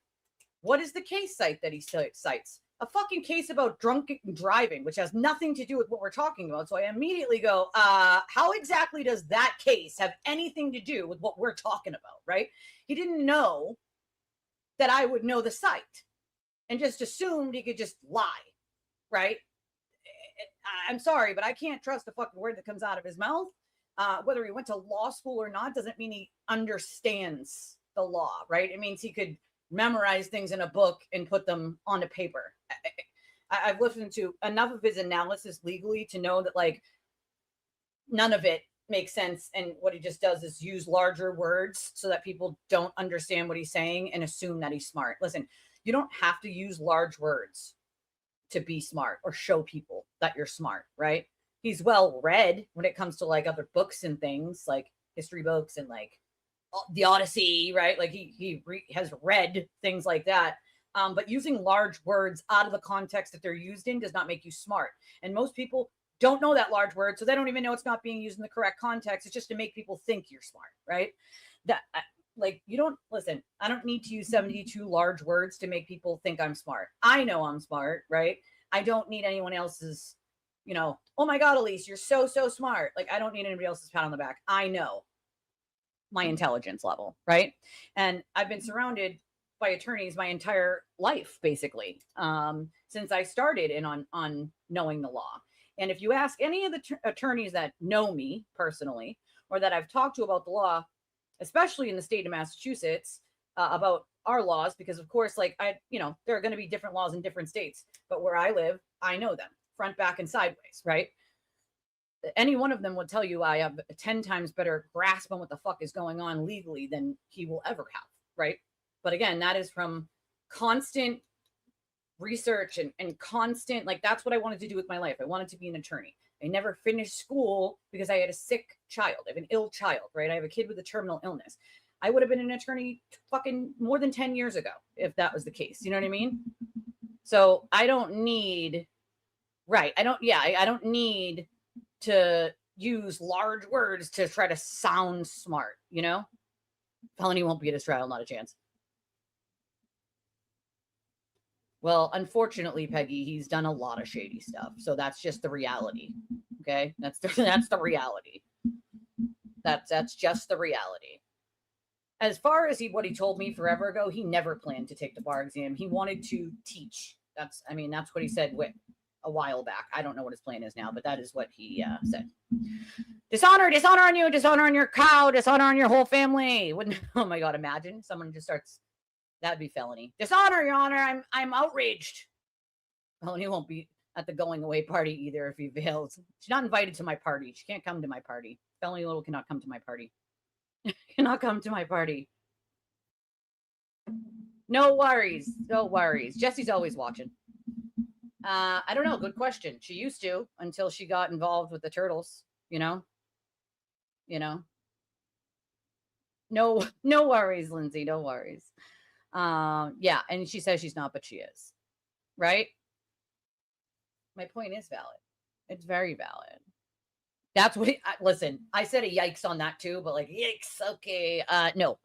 What is the case site that he cites? A fucking case about drunk driving, which has nothing to do with what we're talking about. So I immediately go, how exactly does that case have anything to do with what we're talking about, right? He didn't know that I would know the site and just assumed he could just lie, right? I'm sorry, but I can't trust the fucking word that comes out of his mouth. Whether he went to law school or not doesn't mean he understands the law, right? It means he could memorize things in a book and put them onto paper. I've listened to enough of his analysis legally to know that like none of it makes sense. And what he just does is use larger words so that people don't understand what he's saying and assume that he's smart. Listen, you don't have to use large words to be smart or show people that you're smart, right? He's well read when it comes to like other books and things like history books and like the Odyssey, right? Like he has read things like that. But using large words out of the context that they're used in does not make you smart. And most people don't know that large word, so they don't even know it's not being used in the correct context. It's just to make people think you're smart, right? That like you don't listen. I don't need to use 72 large words to make people think I'm smart. I know I'm smart, right? I don't need anyone else's, oh my God, Elise, you're so smart. Like I don't need anybody else's pat on the back. I know my intelligence level, right? And I've been surrounded by attorneys my entire life, basically, since I started in on knowing the law. And if you ask any of the attorneys that know me personally or that I've talked to about the law, especially in the state of Massachusetts, about our laws, because of course, like there are going to be different laws in different states, but where I live, I know them front, back, and sideways, right? Any one of them would tell you I have a 10 times better grasp on what the fuck is going on legally than he will ever have, right? But again, that is from constant research and constant, like that's what I wanted to do with my life. I wanted to be an attorney. I never finished school because I had a sick child. I have an ill child, right? I have a kid with a terminal illness. I would have been an attorney fucking more than 10 years ago if that was the case. You know what I mean? So I don't need, right. I don't need to use large words to try to sound smart, Felony won't be at his trial, not a chance. Well, unfortunately, Peggy, he's done a lot of shady stuff. So that's just the reality. Okay? That's the reality. That's just the reality. As far as what he told me forever ago, he never planned to take the bar exam. He wanted to teach. That's what he said a while back. I don't know what his plan is now, but that is what he said. Dishonor on you, dishonor on your cow, dishonor on your whole family. Oh my God, imagine someone just starts. That'd be felony. Dishonor, Your Honor. I'm outraged. Felony won't be at the going away party either if he fails. She's not invited to my party. She can't come to my party. Felony Little cannot come to my party. Cannot come to my party. No worries. No worries. Jesse's always watching. I don't know. Good question. She used to until she got involved with the turtles, No worries, Lindsay. No worries. Yeah, and she says she's not, but she is. Right? My point is valid. It's very valid. That's what listen, I said a yikes on that too, but like yikes, okay. No.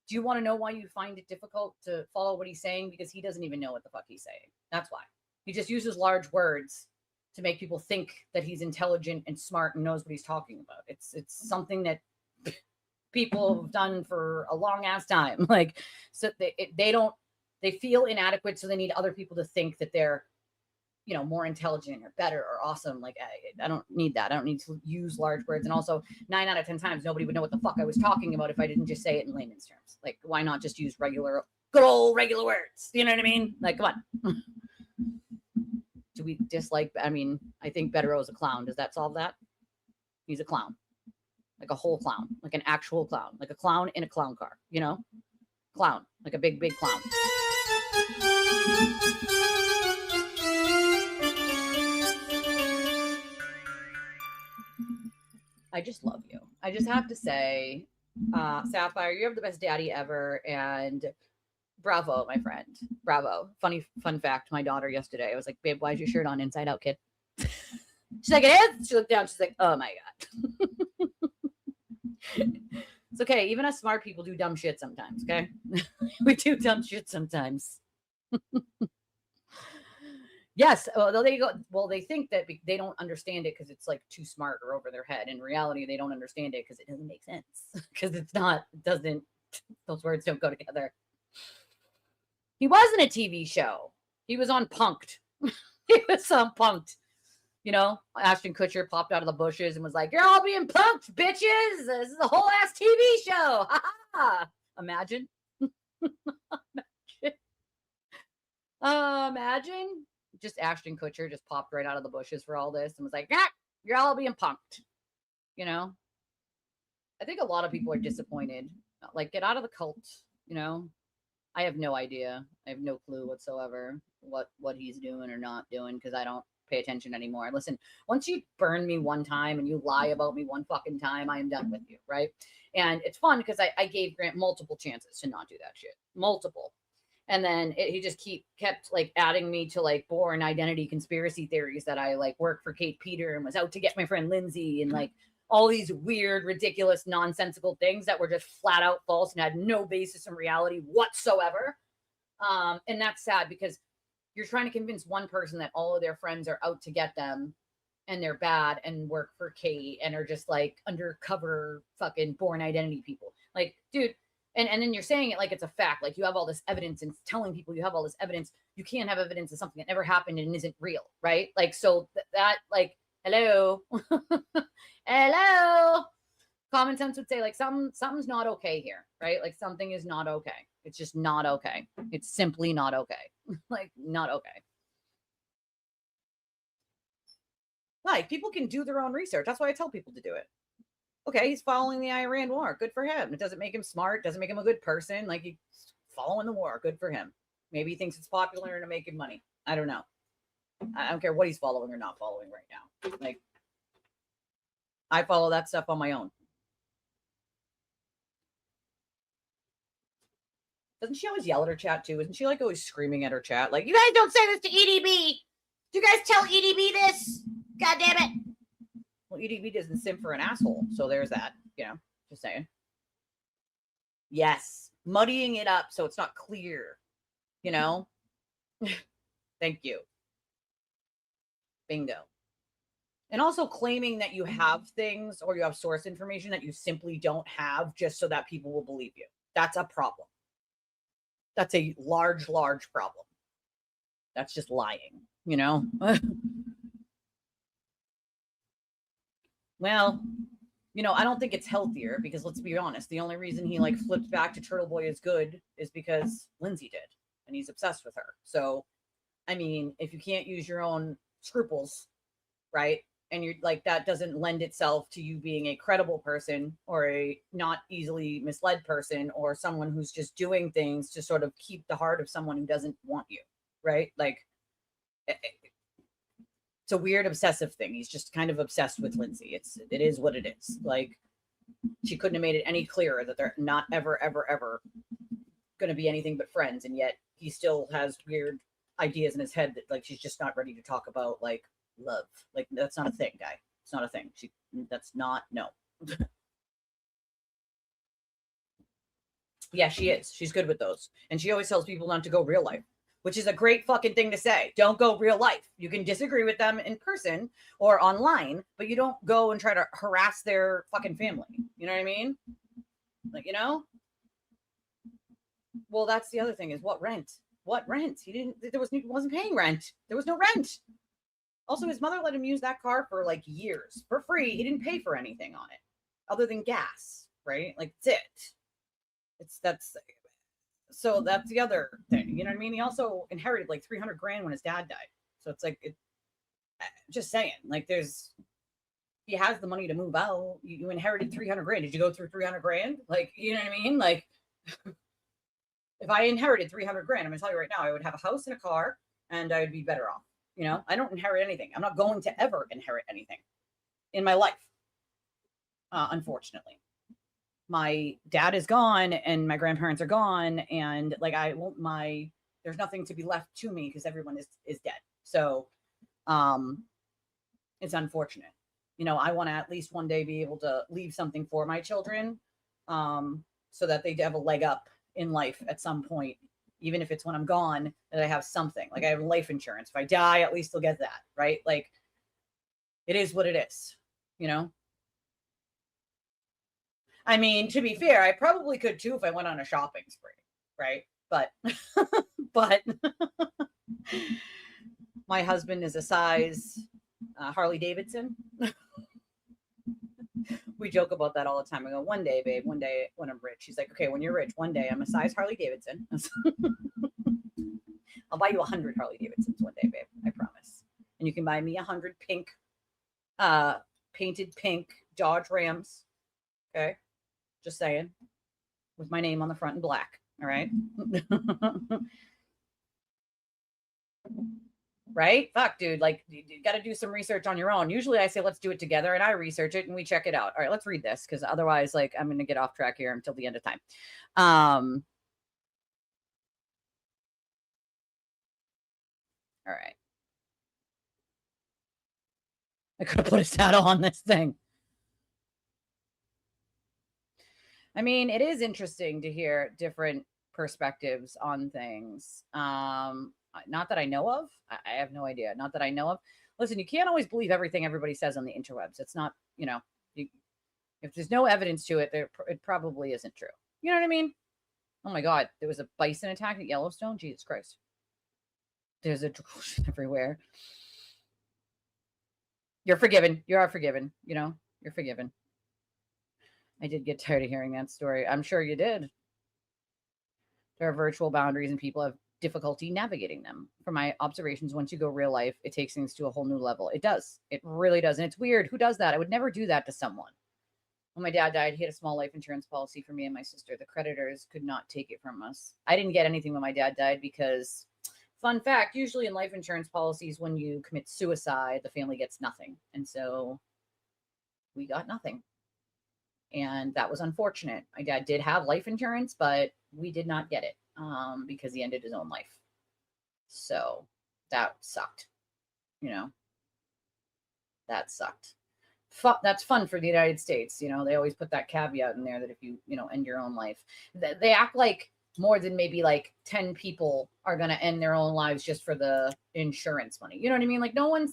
Do you want to know why you find it difficult to follow what he's saying? Because he doesn't even know what the fuck he's saying. That's why. He just uses large words to make people think that he's intelligent and smart and knows what he's talking about. It's something that people have done for a long ass time. Like, so they feel inadequate, so they need other people to think that they're, more intelligent or better or awesome. Like, I don't need that. I don't need to use large words. And also 9 out of 10 times, nobody would know what the fuck I was talking about if I didn't just say it in layman's terms. Like, why not just use good old regular words? You know what I mean? Like, come on. Do we dislike, I think Bettero's a clown. Does that solve that? He's a clown. Like a whole clown. Like an actual clown. Like a clown in a clown car, Clown. Like a big, big clown. I just love you. I just have to say, Sapphire, you have the best daddy ever. And bravo, my friend. Bravo. Fun fact, my daughter yesterday, I was like, babe, why is your shirt on inside out, kid? She's like, it is? She looked down. She's like, oh my God. It's okay. Even us smart people do dumb shit sometimes, okay? We do dumb shit sometimes. Yes. They think that they don't understand it because it's like too smart or over their head. In reality, they don't understand it because it doesn't make sense. Because those words don't go together. He wasn't a TV show. He was on Punk'd. He was on Punk'd. Ashton Kutcher popped out of the bushes and was like, you're all being punked, bitches. This is a whole ass TV show. Ha ha. Imagine. Imagine just Ashton Kutcher just popped right out of the bushes for all this and was like, "Yeah, you're all being punked." You know, I think a lot of people are disappointed. Like, get out of the cult. You know, I have no idea. I have no clue whatsoever what he's doing or not doing because I don't pay attention anymore. Listen, once you burn me one time and you lie about me one fucking time, I am done with you, right? And it's fun because I gave Grant multiple chances to not do that shit, multiple. And then he just kept like adding me to like boring identity conspiracy theories that I like worked for Kate Peter and was out to get my friend Lindsay and like all these weird, ridiculous, nonsensical things that were just flat out false and had no basis in reality whatsoever. And that's sad because you're trying to convince one person that all of their friends are out to get them and they're bad and work for Kate and are just like undercover fucking born identity people. Like, dude, and then you're saying it like it's a fact. Like you have all this evidence and telling people you have all this evidence. You can't have evidence of something that never happened and isn't real, right? Like, so that like, hello. Hello. Common sense would say like something's not okay here, right? Like something is not okay. It's just not okay. It's simply not okay. Like not okay. Like people can do their own research. That's why I tell people to do it. Okay, he's following the Iran war. Good for him. It doesn't make him smart. Doesn't make him a good person. Like he's following the war. Good for him. Maybe he thinks it's popular and to make him money. I don't know. I don't care what he's following or not following right now. Like I follow that stuff on my own. Doesn't she always yell at her chat too? Isn't she like always screaming at her chat? Like, you guys don't say this to EDB. Do you guys tell EDB this? God damn it. Well, EDB doesn't simp for an asshole. So there's that, you know, just saying. Yes. Muddying it up so it's not clear, you know? Thank you. Bingo. And also claiming that you have things or you have source information that you simply don't have just so that people will believe you. That's a problem. That's a large, large problem. That's just lying, you know? Well, you know, I don't think it's healthier because let's be honest, the only reason he like flipped back to Turtle Boy is good is because Lindsay did and he's obsessed with her. So, I mean, if you can't use your own scruples, right? And you're like, that doesn't lend itself to you being a credible person or a not easily misled person or someone who's just doing things to sort of keep the heart of someone who doesn't want you, right? Like, it's a weird obsessive thing. He's just kind of obsessed with Lindsay. It is what it is. Like, she couldn't have made it any clearer that they're not ever, ever, ever going to be anything but friends. And yet he still has weird ideas in his head that like, she's just not ready to talk about like, love. Like that's not a thing, guy. It's not a thing. That's not, no. Yeah, she is. She's good with those. And she always tells people not to go real life, which is a great fucking thing to say. Don't go real life. You can disagree with them in person or online, but you don't go and try to harass their fucking family. You know what I mean? Like, you know? Well, that's the other thing is what rent? What rent? He wasn't paying rent. There was no rent. Also, his mother let him use that car for like years for free. He didn't pay for anything on it other than gas, right? Like that's it. So that's the other thing. You know what I mean? He also inherited like 300 grand when his dad died. So it's like, just saying, like he has the money to move out. You inherited 300 grand. Did you go through 300 grand? Like, you know what I mean? Like if I inherited 300 grand, I'm gonna tell you right now, I would have a house and a car and I would be better off. You know, I don't inherit anything. I'm not going to ever inherit anything in my life. Unfortunately, my dad is gone and my grandparents are gone. And like, there's nothing to be left to me because everyone is dead. So, it's unfortunate. You know, I want to at least one day be able to leave something for my children, so that they have a leg up in life at some point. Even if it's when I'm gone, that I have something. Like I have life insurance. If I die, at least they'll get that, right? Like it is what it is, you know? I mean, to be fair, I probably could too if I went on a shopping spree, right? But, but my husband is a size Harley Davidson. we joke about that all the time. I go, one day, babe, one day when I'm rich. She's like, okay, when you're rich, one day I'm a size Harley Davidson. I'll buy you 100 Harley Davidsons one day, babe. I promise. And you can buy me 100 pink, painted pink Dodge Rams. Okay. Just saying. With my name on the front in black. All right. Right? Fuck, dude. Like, you got to do some research on your own. Usually I say, let's do it together, and I research it and we check it out. All right, let's read this, because otherwise, like, I'm going to get off track here until the end of time. All right. I could have put a saddle on this thing. I mean, it is interesting to hear different perspectives on things. Not that I know of. I have no idea. Not that I know of. Listen, you can't always believe everything everybody says on the interwebs. It's not, if there's no evidence to it, it probably isn't true. You know what I mean? Oh my God, there was a bison attack at Yellowstone. Jesus Christ. There's a everywhere. You're forgiven. You are forgiven. You're forgiven. I did get tired of hearing that story. I'm sure you did. There are virtual boundaries and people have difficulty navigating them. From my observations, once you go real life, it takes things to a whole new level. It does. It really does. And it's weird. Who does that? I would never do that to someone. When my dad died, he had a small life insurance policy for me and my sister. The creditors could not take it from us. I didn't get anything when my dad died because, fun fact, usually in life insurance policies, when you commit suicide, the family gets nothing. And so we got nothing. And that was unfortunate. My dad did have life insurance, but we did not get it because he ended his own life. So that sucked. That sucked. That's fun for the United States. They always put that caveat in there that if you, end your own life, they act like more than maybe like 10 people are going to end their own lives just for the insurance money. You know what I mean? Like no one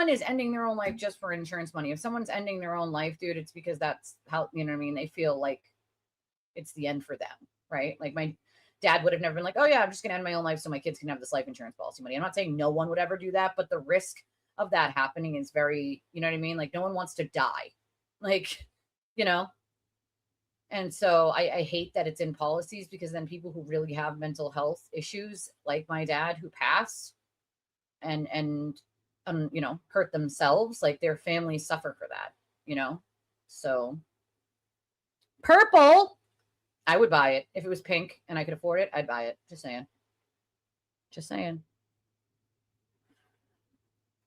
is ending their own life just for insurance money. If someone's ending their own life, dude, it's because that's how, they feel like it's the end for them, right? Like my dad would have never been like, oh yeah, I'm just gonna end my own life so my kids can have this life insurance policy money. I'm not saying no one would ever do that, but the risk of that happening is very, like no one wants to die. Like, and so I hate that it's in policies, because then people who really have mental health issues, like my dad who passed and hurt themselves, like their families suffer for that, So purple, I would buy it. If it was pink and I could afford it, I'd buy it. Just saying.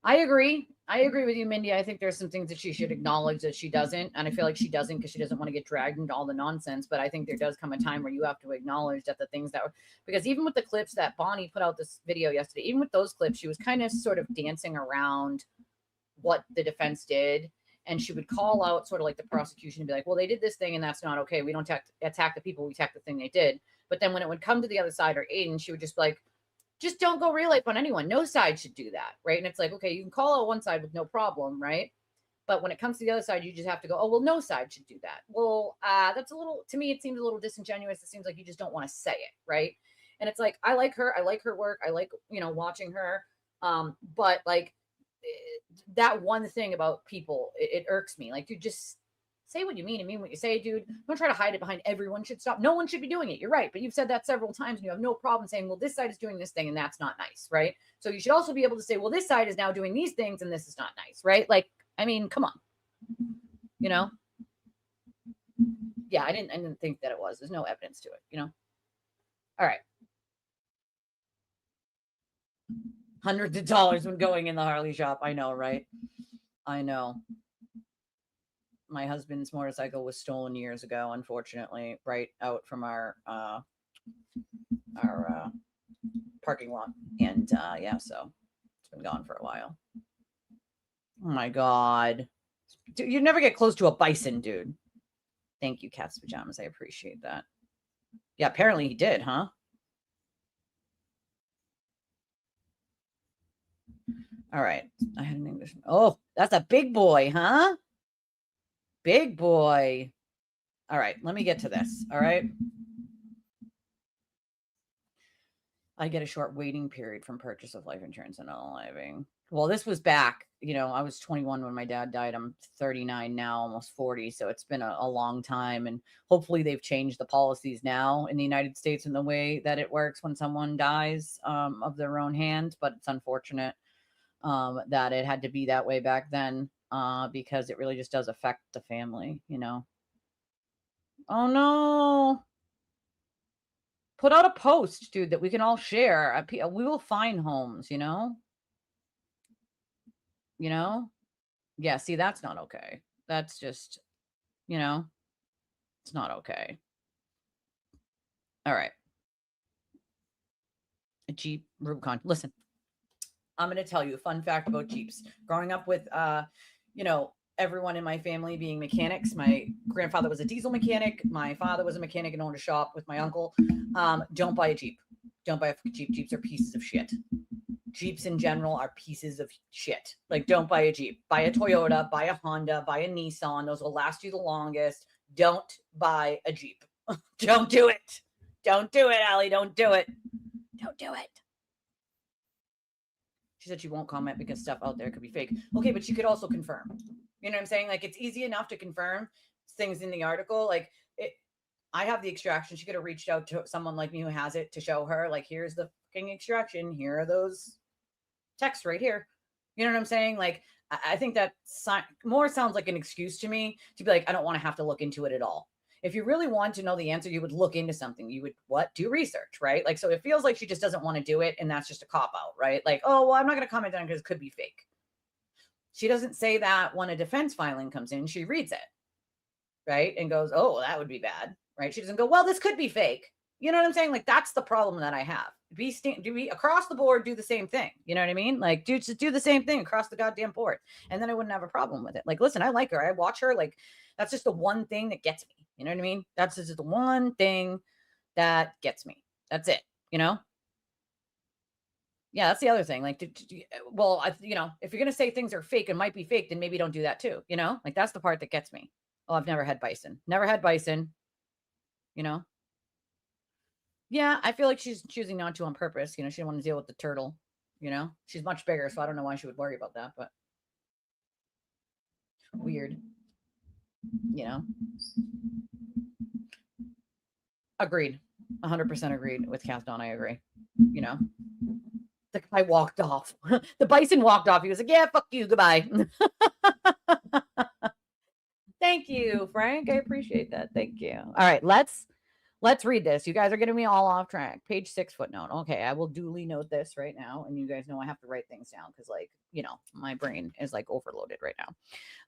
I agree with you, Mindy. I think there's some things that she should acknowledge that she doesn't. And I feel like she doesn't because she doesn't want to get dragged into all the nonsense. But I think there does come a time where you have to acknowledge that the things that were, because even with the clips that Bonnie put out this video yesterday, even with those clips, she was kind of sort of dancing around what the defense did. And she would call out sort of like the prosecution and be like, well, they did this thing and that's not okay. We don't attack the people. We attack the thing they did. But then when it would come to the other side or Aiden, she would just be like, just don't go real life on anyone. No side should do that, right? And it's like, okay, you can call out one side with no problem, right? But when it comes to the other side, you just have to go, oh, well, no side should do that. Well, that's a little, to me, it seems a little disingenuous. It seems like you just don't want to say it, right? And it's like, I like her. I like her work. I like, watching her. But like that one thing about people, it irks me. Like, you just say what you mean and mean what you say, dude. Don't try to hide it behind everyone should stop. No one should be doing it. You're right. But you've said that several times and you have no problem saying, well, this side is doing this thing and that's not nice, right? So you should also be able to say, well, this side is now doing these things and this is not nice, right? Like, I mean, come on. Yeah, I didn't think that it was. There's no evidence to it, All right. Hundreds of dollars when going in the Harley shop. I know, right? I know. My husband's motorcycle was stolen years ago, unfortunately, right out from our parking lot. And yeah, so it's been gone for a while. Oh my God. Dude, you never get close to a bison, dude. Thank you, Cat's Pajamas. I appreciate that. Yeah, apparently he did, huh? All right. I had an English. Oh, that's a big boy, huh? Big boy. All right, let me get to this. All right. I get a short waiting period from purchase of life insurance and unaliving. Well, this was back, I was 21 when my dad died. I'm 39 now, almost 40. So it's been a long time. And hopefully they've changed the policies now in the United States in the way that it works when someone dies of their own hand. But it's unfortunate that it had to be that way back then because it really just does affect the family, Oh, no. Put out a post, dude, that we can all share. We will find homes, Yeah, see, that's not okay. That's just, it's not okay. All right. A Jeep Rubicon. Listen, I'm going to tell you a fun fact about Jeeps. Growing up with, everyone in my family being mechanics. My grandfather was a diesel mechanic. My father was a mechanic and owned a shop with my uncle. Don't buy a Jeep. Don't buy a Jeep. Jeeps are pieces of shit. Jeeps in general are pieces of shit. Like, don't buy a Jeep. Buy a Toyota, buy a Honda, buy a Nissan. Those will last you the longest. Don't buy a Jeep. Don't do it. Don't do it, Allie. Don't do it. Don't do it. She said she won't comment because stuff out there could be fake. Okay, but she could also confirm. You know what I'm saying? Like, it's easy enough to confirm things in the article. Like, I have the extraction. She could have reached out to someone like me who has it to show her, like, here's the fucking extraction. Here are those texts right here. You know what I'm saying? Like, I think that more sounds like an excuse to me to be like, I don't want to have to look into it at all. If you really want to know the answer, you would look into something. You would do research, right? Like, so it feels like she just doesn't want to do it. And that's just a cop out, right? Like, oh, well, I'm not going to comment on it because it could be fake. She doesn't say that when a defense filing comes in, she reads it, right? And goes, oh, that would be bad, right? She doesn't go, well, this could be fake. You know what I'm saying? Like, that's the problem that I have. Be across the board, do the same thing. You know what I mean? Like, just do the same thing across the goddamn board. And then I wouldn't have a problem with it. Like, listen, I like her. I watch her. Like, that's just the one thing that gets me. You know what I mean? That's just the one thing that gets me. That's it. Yeah, that's the other thing. Like, if you're going to say things are fake and might be fake, then maybe don't do that too. Like, that's the part that gets me. Oh, I've never had bison. Never had bison. Yeah, I feel like she's choosing not to on purpose. She didn't want to deal with the turtle. She's much bigger, so I don't know why she would worry about that, but weird. Agreed. 100% agreed with Kath Dawn. I agree. The guy walked off. The bison walked off. He was like, yeah, fuck you. Goodbye. Thank you, Frank. I appreciate that. Thank you. All right, let's read this. You guys are getting me all off track. Page 6 footnote. Okay, I will duly note this right now. And you guys know I have to write things down because, like, my brain is like overloaded right now.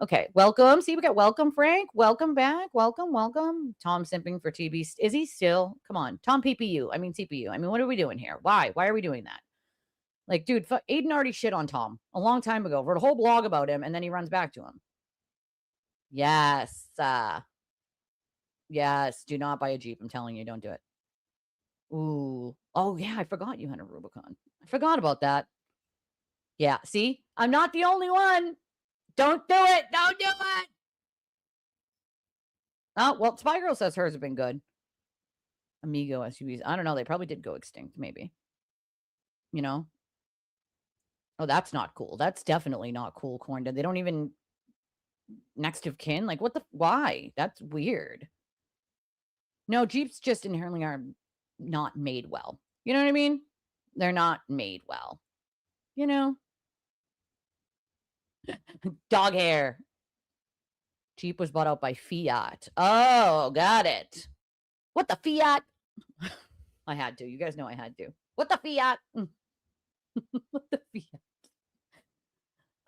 Okay, welcome. See, we got welcome, Frank. Welcome back. Welcome. Tom simping for TB. Is he still? Come on. Tom PPU. I mean, CPU. I mean, what are we doing here? Why? Why are we doing that? Like, dude, Aiden already shit on Tom a long time ago. Wrote a whole blog about him, and then he runs back to him. Yes. Yes. Do not buy a Jeep. I'm telling you, don't do it. Ooh. Oh, yeah. I forgot you had a Rubicon. I forgot about that. Yeah. See, I'm not the only one. Don't do it. Don't do it. Oh, well, Spy Girl says hers have been good. Amigo SUVs. I don't know. They probably did go extinct, maybe. Oh, that's not cool. That's definitely not cool, Corn. They don't even next of kin. Like, why? That's weird. No, Jeeps just inherently are not made well. You know what I mean? They're not made well. Dog hair. Jeep was bought out by Fiat. Oh, got it. What the Fiat? I had to. You guys know I had to. What the Fiat? What the Fiat?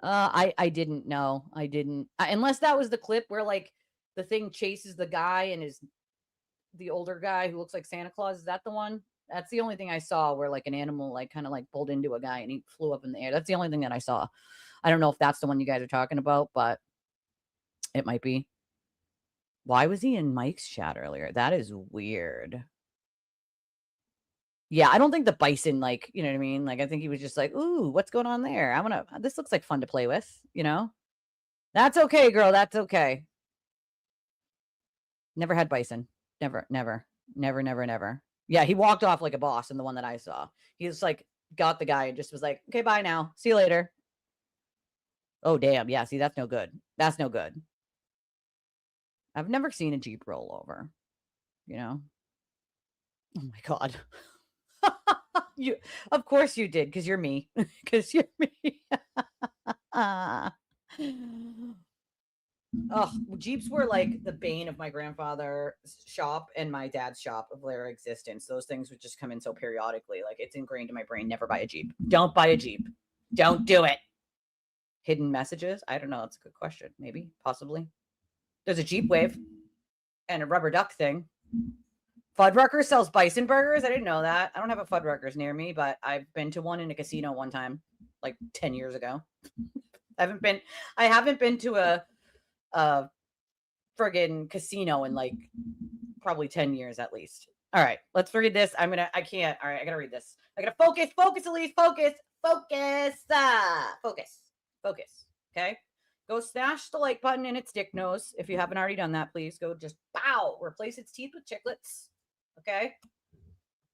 I didn't know. I didn't. Unless that was the clip where, like, the thing chases the guy and is the older guy who looks like Santa Claus. Is that the one? That's the only thing I saw where, like, an animal, like, kind of like pulled into a guy and he flew up in the air. That's the only thing that I saw. I don't know if that's the one you guys are talking about, but it might be. Why was he in Mike's chat earlier? That is weird. Yeah, I don't think the bison, like, you know what I mean? Like, I think he was just like, ooh, what's going on there? This looks like fun to play with, That's okay, girl. That's okay. Never had bison. Never. Yeah, he walked off like a boss in the one that I saw. He was like, got the guy and just was like, okay, bye now. See you later. Oh, damn. Yeah, see, that's no good. That's no good. I've never seen a Jeep roll over, you know? Oh my God. You, of course you did, because you're me. Because you're me. Oh, Jeeps were like the bane of my grandfather's shop and my dad's shop of their existence. Those things would just come in so periodically. Like it's ingrained in my brain. Never buy a Jeep. Don't buy a Jeep. Don't do it. Hidden messages? I don't know. That's a good question. Maybe, possibly. There's a Jeep Wave and a rubber duck thing. Fuddruckers sells bison burgers. I didn't know that. I don't have a Fuddruckers near me, but I've been to one in a casino one time, like 10 years ago. I haven't been to a friggin' casino in like probably 10 years at least. All right, let's read this. I can't. All right, I gotta read this. I gotta focus, Elise, focus. Okay. Go smash the like button in its dick nose. If you haven't already done that, please go just bow. Replace its teeth with chiclets. Okay.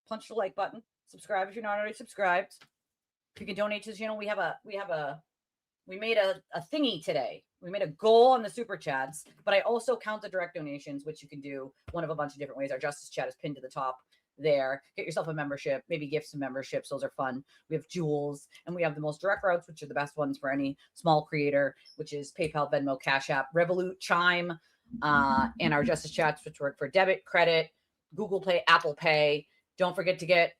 Punch the like button. Subscribe if you're not already subscribed. If you can donate to the channel, we made a thingy today. We made a goal on the super chats, but I also count the direct donations, which you can do one of a bunch of different ways. Our justice chat is pinned to the top there. Get yourself a membership, maybe gift some memberships. Those are fun. We have jewels, and we have the most direct routes, which are the best ones for any small creator, which is PayPal, Venmo, Cash App, Revolut, Chime, and our justice chats, which work for debit, credit, Google Pay, Apple Pay. Don't forget to get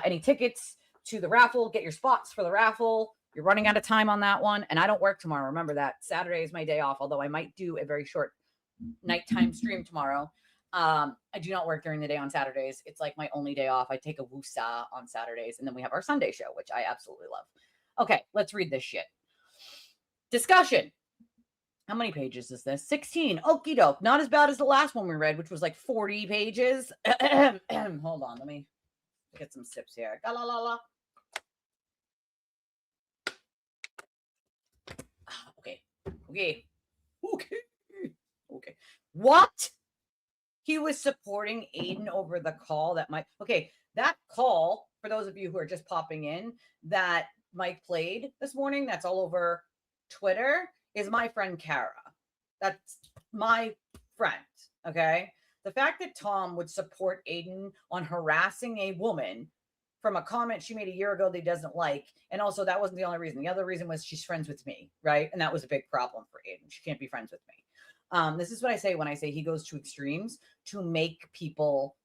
any tickets to the raffle. Get your spots for the raffle. You're running out of time on that one. And I don't work tomorrow. Remember that. Saturday is my day off, although I might do a very short nighttime stream tomorrow. I do not work during the day on Saturdays. It's like my only day off. I take a woosah on Saturdays, and then we have our Sunday show, which I absolutely love. Okay, let's read this shit. Discussion. How many pages is this? 16. Okie doke. Not as bad as the last one we read, which was like 40 pages. Hold on. Let me get some sips here. Ga-la-la-la. Okay. What? He was supporting Aiden over the call that Mike. Okay, that call, for those of you who are just popping in, that Mike played this morning, that's all over Twitter, is my friend Kara. That's my friend. Okay. The fact that Tom would support Aiden on harassing a woman from a comment she made a year ago that he doesn't like. And also, that wasn't the only reason. The other reason was she's friends with me, right? And that was a big problem for Aiden. She can't be friends with me. This is what I say when I say he goes to extremes to make people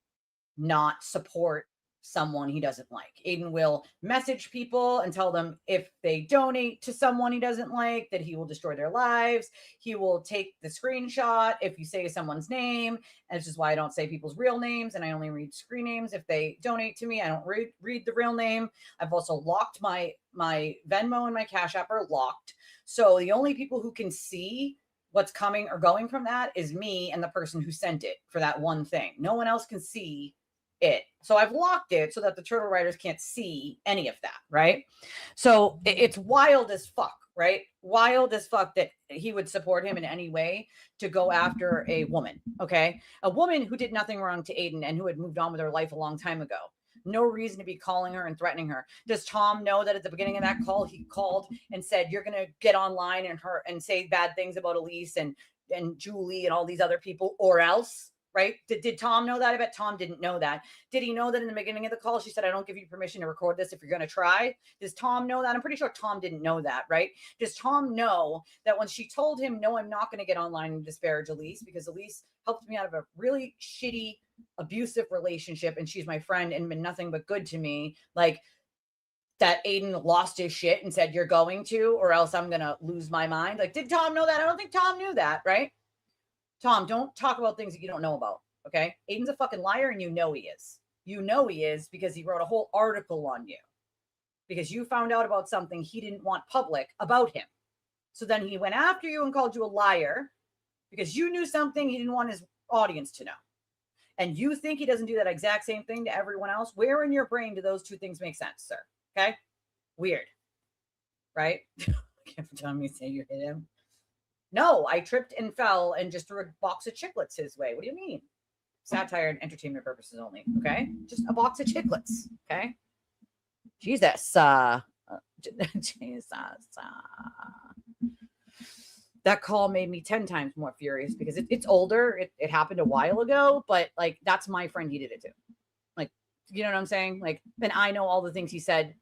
not support someone he doesn't like. Aiden will message people and tell them if they donate to someone he doesn't like, that he will destroy their lives. He will take the screenshot if you say someone's name. And this is why I don't say people's real names, and I only read screen names. If they donate to me, I don't read the real name. I've also locked my Venmo and my Cash App are locked. So the only people who can see what's coming or going from that is me and the person who sent it for that one thing. No one else can see it. So I've locked it so that the turtle writers can't see any of that, right? So it's wild as fuck, right? Wild as fuck that he would support him in any way to go after a woman, okay? A woman who did nothing wrong to Aiden and who had moved on with her life a long time ago. No reason to be calling her and threatening her. Does Tom know that at the beginning of that call, he called and said, you're going to get online and say bad things about Elise and Julie and all these other people, or else? Right? Did Tom know that? I bet Tom didn't know that. Did he know that in the beginning of the call, she said, I don't give you permission to record this if you're going to try? Does Tom know that? I'm pretty sure Tom didn't know that, right? Does Tom know that when she told him, no, I'm not going to get online and disparage Elise because Elise helped me out of a really shitty, abusive relationship and she's my friend and been nothing but good to me, like that Aiden lost his shit and said, you're going to, or else I'm going to lose my mind? Like, did Tom know that? I don't think Tom knew that, right? Tom, don't talk about things that you don't know about, okay? Aiden's a fucking liar, and you know he is. You know he is because he wrote a whole article on you because you found out about something he didn't want public about him. So then he went after you and called you a liar because you knew something he didn't want his audience to know. And you think he doesn't do that exact same thing to everyone else? Where in your brain do those two things make sense, sir? Okay? Weird. Right? Can't tell me say you hit him. No, I tripped and fell and just threw a box of chiclets his way. What do you mean? satire and entertainment purposes only. Okay, just a box of chiclets. Okay, Jesus, Jesus. That call made me 10 times more furious because it's older. It happened a while ago, but like that's my friend. He did it too. Like, you know what I'm saying? Like, and I know all the things he said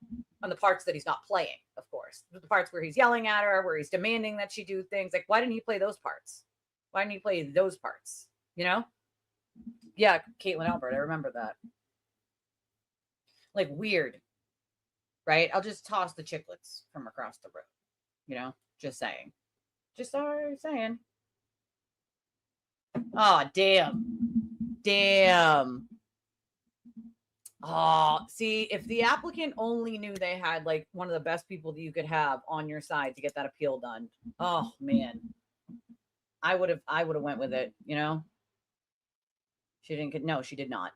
on the parts that he's not playing, of course. The parts where he's yelling at her, where he's demanding that she do things. Like, why didn't he play those parts? Why didn't he play those parts? You know? Yeah, Caitlin Albert. I remember that. Like, weird. Right? I'll just toss the chiclets from across the room. You know? Just saying. Just saying. Oh, damn. Damn. Oh, see, if the applicant only knew they had like one of the best people that you could have on your side to get that appeal done. Oh man. I would have went with it, you know? She didn't get, no, she did not.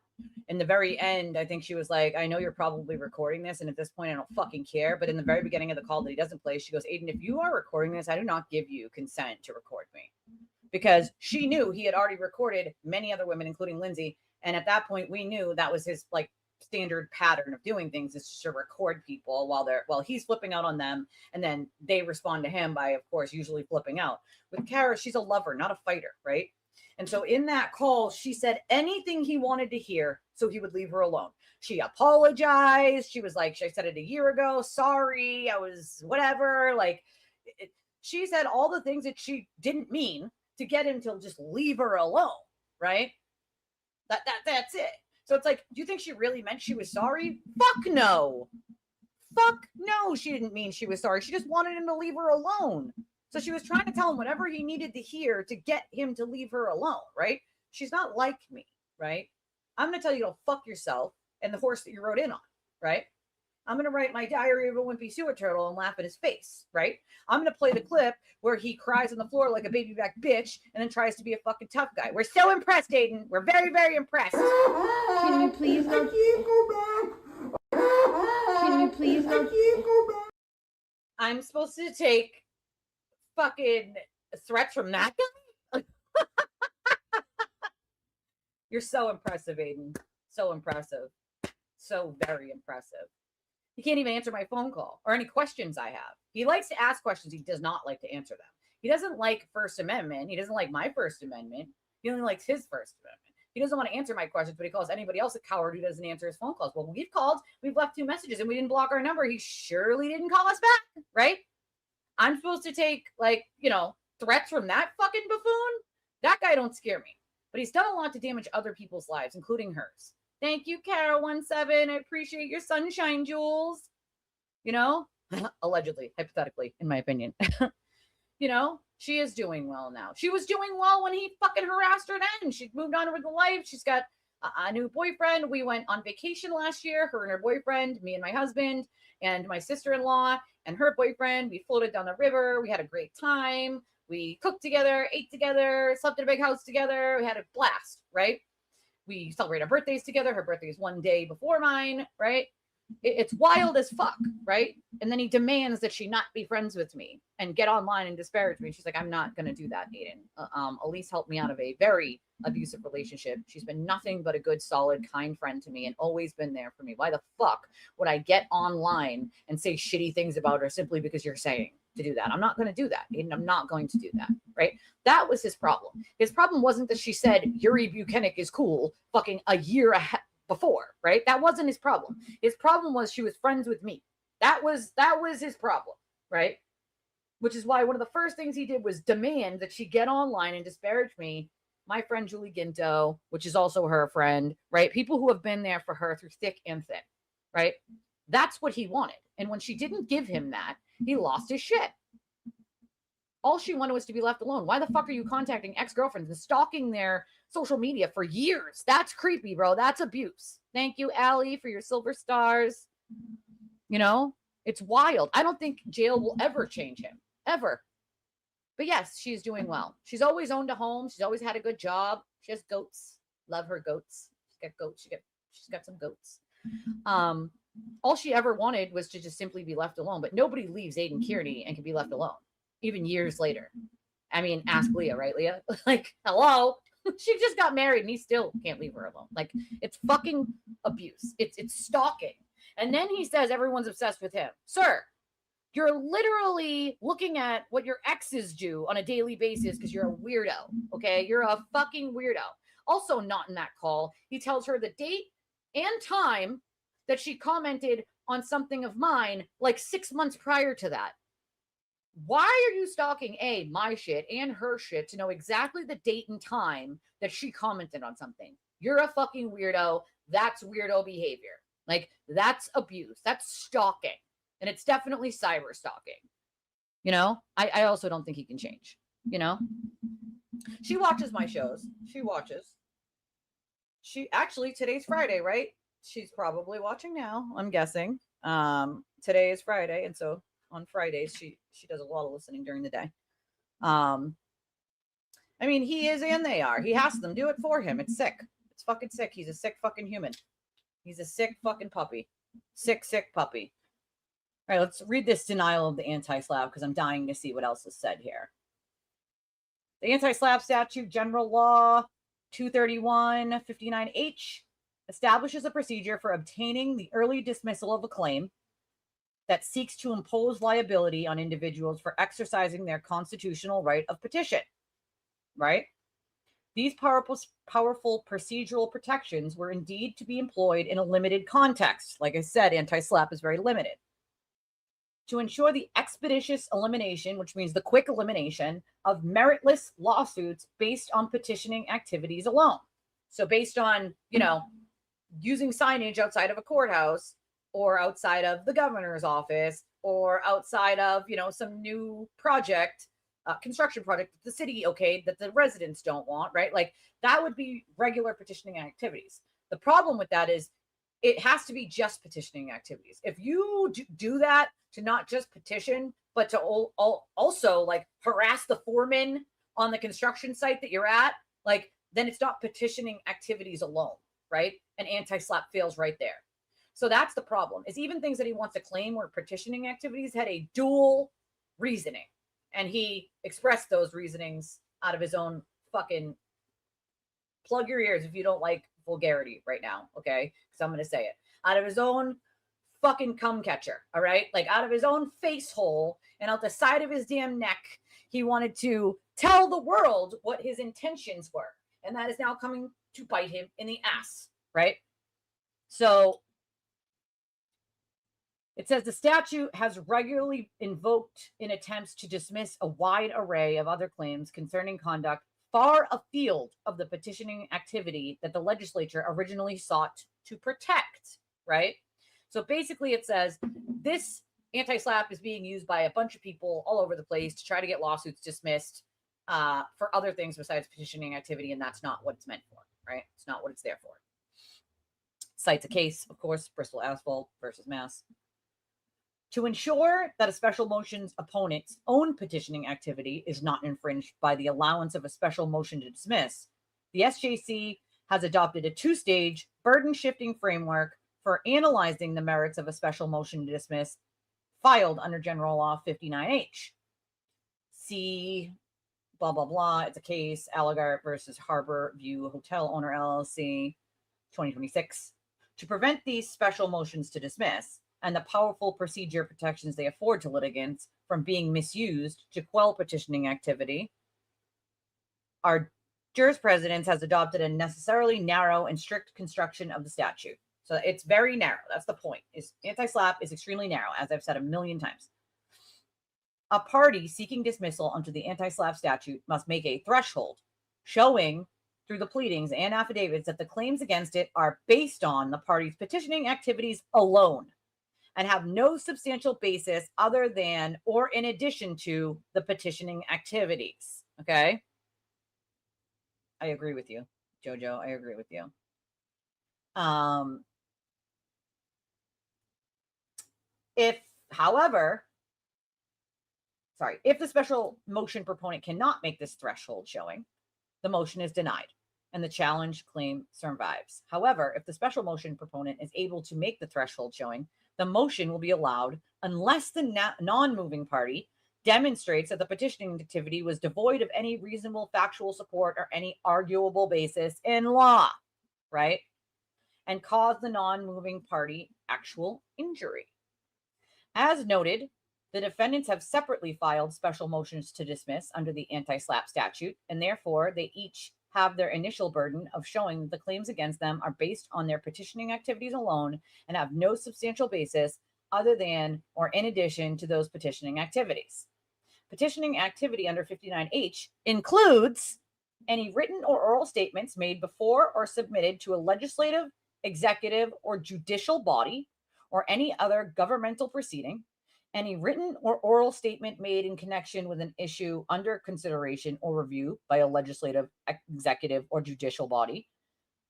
In the very end, I think she was like, I know you're probably recording this, and at this point I don't fucking care. But in the very beginning of the call that he doesn't play, she goes, Aiden, if you are recording this, I do not give you consent to record me. Because she knew he had already recorded many other women, including Lindsay. And at that point, we knew that was his like standard pattern of doing things, is just to record people while he's flipping out on them, and then they respond to him by, of course, usually flipping out. With Kara, she's a lover, not a fighter, right? And so in that call, she said anything he wanted to hear so he would leave her alone. She apologized. She was like, I said it a year ago. Sorry, I was whatever. Like, she said all the things that she didn't mean to get him to just leave her alone, right? That's it. So it's like, do you think she really meant she was sorry? Fuck no. Fuck no, she didn't mean she was sorry. She just wanted him to leave her alone. So she was trying to tell him whatever he needed to hear to get him to leave her alone, right? She's not like me, right? I'm going to tell you to fuck yourself and the horse that you rode in on, right? I'm going to write my Diary of a Wimpy Sewer Turtle and laugh in his face, right? I'm going to play the clip where he cries on the floor like a baby back bitch and then tries to be a fucking tough guy. We're so impressed, Aiden. We're very, very impressed. Can you please go? I can't go back. Can you please go? I can't go back. I'm supposed to take fucking threats from that guy? You're so impressive, Aiden. So impressive. So very impressive. He can't even answer my phone call or any questions I have. He likes to ask questions. He does not like to answer them. He doesn't like First Amendment. He doesn't like my First Amendment. He only likes his First Amendment. He doesn't want to answer my questions, but he calls anybody else a coward who doesn't answer his phone calls. Well, we've called, we've left 2 messages, and we didn't block our number. He surely didn't call us back, right? I'm supposed to take, like, you know, threats from that fucking buffoon? That guy don't scare me. But he's done a lot to damage other people's lives, including hers. Thank you, Kara17. I appreciate your sunshine, Jules. You know, allegedly, hypothetically, in my opinion. You know, she is doing well now. She was doing well when he fucking harassed her then. She moved on with the life. She's got a new boyfriend. We went on vacation last year, her and her boyfriend, me and my husband, and my sister-in-law and her boyfriend. We floated down the river. We had a great time. We cooked together, ate together, slept in a big house together. We had a blast, right? We celebrate our birthdays together. Her birthday is 1 day before mine, right? It's wild as fuck, right? And then he demands that she not be friends with me and get online and disparage me. She's like, I'm not going to do that, Aiden. Elise helped me out of a very abusive relationship. She's been nothing but a good, solid, kind friend to me and always been there for me. Why the fuck would I get online and say shitty things about her simply because you're saying to do that? I'm not going to do that, Aiden. I'm not going to do that, right? That was his problem. His problem wasn't that she said Yuri Buchanan is cool fucking a year before, right? That wasn't his problem. His problem was she was friends with me. That was his problem, right? Which is why one of the first things he did was demand that she get online and disparage me, my friend Julie Ginto, which is also her friend, right? People who have been there for her through thick and thin, right? That's what he wanted. And when she didn't give him that, he lost his shit. All she wanted was to be left alone. Why the fuck are you contacting ex-girlfriends and stalking their social media for years? That's creepy, bro. That's abuse. Thank you, Allie, for your silver stars. You know, it's wild. I don't think jail will ever change him, ever. But yes, she's doing well. She's always owned a home. She's always had a good job. She has goats. Love her goats. She's got goats. She's got some goats. All she ever wanted was to just simply be left alone. But nobody leaves Aiden Kearney and can be left alone, even years later. I mean, ask Leah, right, Leah? Like, hello? She just got married and he still can't leave her alone. Like, it's fucking abuse. It's stalking. And then he says everyone's obsessed with him. Sir, you're literally looking at what your exes do on a daily basis because you're a weirdo. Okay. You're a fucking weirdo. Also, not in that call, he tells her the date and time that she commented on something of mine like 6 months prior to that. Why are you stalking my shit and her shit to know exactly the date and time that she commented on something? You're a fucking weirdo. That's weirdo behavior. Like, that's abuse. That's stalking. And it's definitely cyber stalking. You know, I also don't think he can change. You know, she watches my shows. She watches. She actually, today's Friday, right? She's probably watching now, I'm guessing. Today is Friday, and so on Fridays she does a lot of listening during the day. I mean, he is and they are. He has them do it for him. It's sick. It's fucking sick. He's a sick fucking human. He's a sick fucking puppy. Sick puppy. All right, let's read this denial of the anti-SLAPP because I'm dying to see what else is said here. The anti-SLAPP statute, General Law 231-59H, establishes a procedure for obtaining the early dismissal of a claim that seeks to impose liability on individuals for exercising their constitutional right of petition, right? These powerful procedural protections were indeed to be employed in a limited context. Like I said, anti-SLAPP is very limited. To ensure the expeditious elimination, which means the quick elimination of meritless lawsuits based on petitioning activities alone. So based on, you know, using signage outside of a courthouse or outside of the governor's office or outside of, you know, some new project, construction project that the city okayed that the residents don't want, right? Like, that would be regular petitioning activities. The problem with that is it has to be just petitioning activities. If you do that to not just petition, but to also like harass the foreman on the construction site that you're at, like, then it's not petitioning activities alone, right? And anti-SLAPP fails right there. So that's the problem, is even things that he wants to claim were petitioning activities had a dual reasoning. And he expressed those reasonings out of his own fucking, plug your ears if you don't like vulgarity right now, okay? Because I'm going to say it. Out of his own fucking cum catcher, all right? Like, out of his own face hole and out the side of his damn neck, he wanted to tell the world what his intentions were. And that is now coming to bite him in the ass, right? So it says the statute has regularly invoked in attempts to dismiss a wide array of other claims concerning conduct far afield of the petitioning activity that the legislature originally sought to protect, right? So basically it says this anti-SLAPP is being used by a bunch of people all over the place to try to get lawsuits dismissed for other things besides petitioning activity, and that's not what it's meant for, right? It's not what it's there for. Cites a case, of course, Bristol Asphalt versus Mass. To ensure that a special motion's opponent's own petitioning activity is not infringed by the allowance of a special motion to dismiss, the SJC has adopted a two-stage burden-shifting framework for analyzing the merits of a special motion to dismiss filed under General Law 59H. See, blah, blah, blah. It's a case, Allegart versus Harbor View Hotel Owner LLC, 2026. To prevent these special motions to dismiss and the powerful procedure protections they afford to litigants from being misused to quell petitioning activity, our jurisprudence has adopted a necessarily narrow and strict construction of the statute. So it's very narrow. That's the point. Is anti-SLAPP is extremely narrow, as I've said a million times. A party seeking dismissal under the anti-SLAPP statute must make a threshold showing through the pleadings and affidavits that the claims against it are based on the party's petitioning activities alone and have no substantial basis other than or in addition to the petitioning activities. Okay? I agree with you, Jojo. I agree with you. If the special motion proponent cannot make this threshold showing, the motion is denied and the challenge claim survives. However, if the special motion proponent is able to make the threshold showing, the motion will be allowed unless the non-moving party demonstrates that the petitioning activity was devoid of any reasonable factual support or any arguable basis in law, right? And caused the non-moving party actual injury. As noted, the defendants have separately filed special motions to dismiss under the anti-SLAPP statute, and therefore they each have their initial burden of showing that the claims against them are based on their petitioning activities alone and have no substantial basis other than or in addition to those petitioning activities. Petitioning activity under 59H includes any written or oral statements made before or submitted to a legislative, executive, or judicial body or any other governmental proceeding, any written or oral statement made in connection with an issue under consideration or review by a legislative, executive, or judicial body,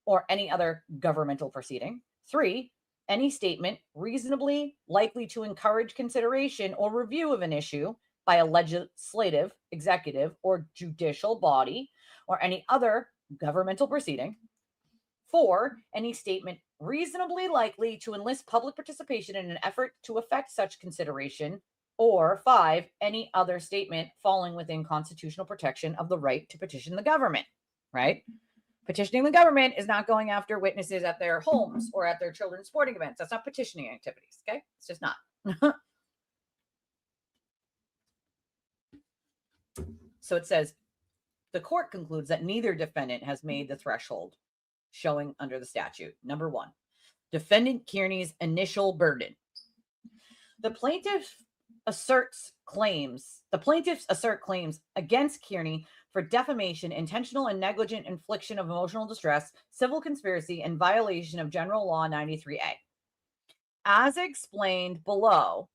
or any other governmental proceeding. 3, any statement reasonably likely to encourage consideration or review of an issue by a legislative, executive, or judicial body, or any other governmental proceeding. 4, any statement reasonably likely to enlist public participation in an effort to effect such consideration. Or 5, any other statement falling within constitutional protection of the right to petition the government, right? Petitioning the government is not going after witnesses at their homes or at their children's sporting events. That's not petitioning activities, okay? It's just not. So it says, the court concludes that neither defendant has made the threshold showing under the statute. Number 1, defendant Kearney's initial burden. The plaintiffs assert claims against Kearney for defamation, intentional and negligent infliction of emotional distress, civil conspiracy, and violation of General Law 93A. As explained below,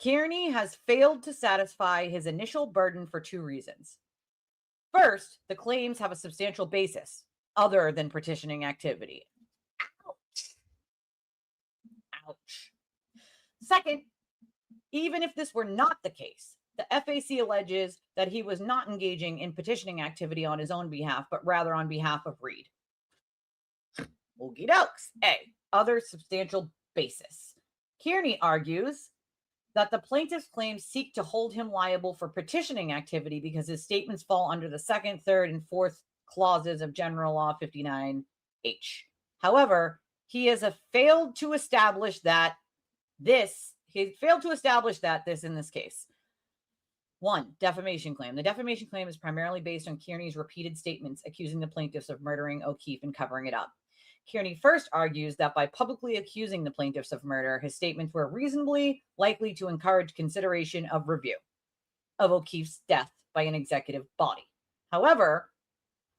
Kearney has failed to satisfy his initial burden for 2 reasons. First, the claims have a substantial basis other than petitioning activity. Ouch. Ouch. Second, even if this were not the case, the FAC alleges that he was not engaging in petitioning activity on his own behalf, but rather on behalf of Reed. Okie dokes. A, other substantial basis. Kearney argues that the plaintiff's claims seek to hold him liable for petitioning activity because his statements fall under the 2nd, 3rd, and 4th clauses of General Law 59H. However, he has failed to establish that this in this case. 1, defamation claim. The defamation claim is primarily based on Kearney's repeated statements accusing the plaintiffs of murdering O'Keefe and covering it up. Kearney first argues that by publicly accusing the plaintiffs of murder, his statements were reasonably likely to encourage consideration of review of O'Keefe's death by an executive body. However,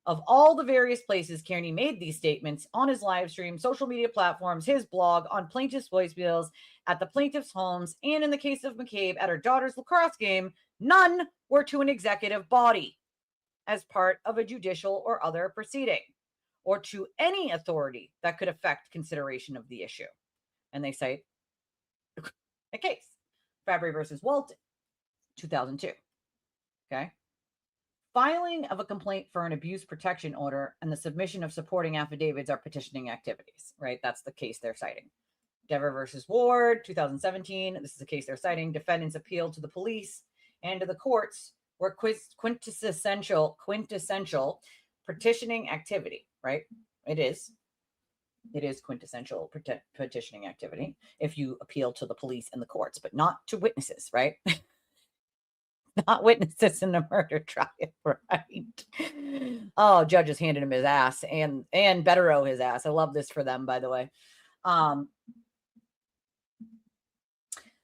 of all the various places Kearney made these statements, on his live stream, social media platforms, his blog, on plaintiff's voicemails, at the plaintiff's homes, and in the case of McCabe at her daughter's lacrosse game, none were to an executive body as part of a judicial or other proceeding, or to any authority that could affect consideration of the issue. And they cite a case, Fabry versus Walton, 2002. Okay. Filing of a complaint for an abuse protection order and the submission of supporting affidavits are petitioning activities, right? That's the case they're citing. Dever versus Ward, 2017. This is the case they're citing. Defendants appealed to the police and to the courts were quintessential petitioning activity, right? It is quintessential petitioning activity if you appeal to the police and the courts, but not to witnesses, right? Not witnesses in a murder trial, right? Oh, judges handed him his ass and Betterow his ass. I love this for them, by the way.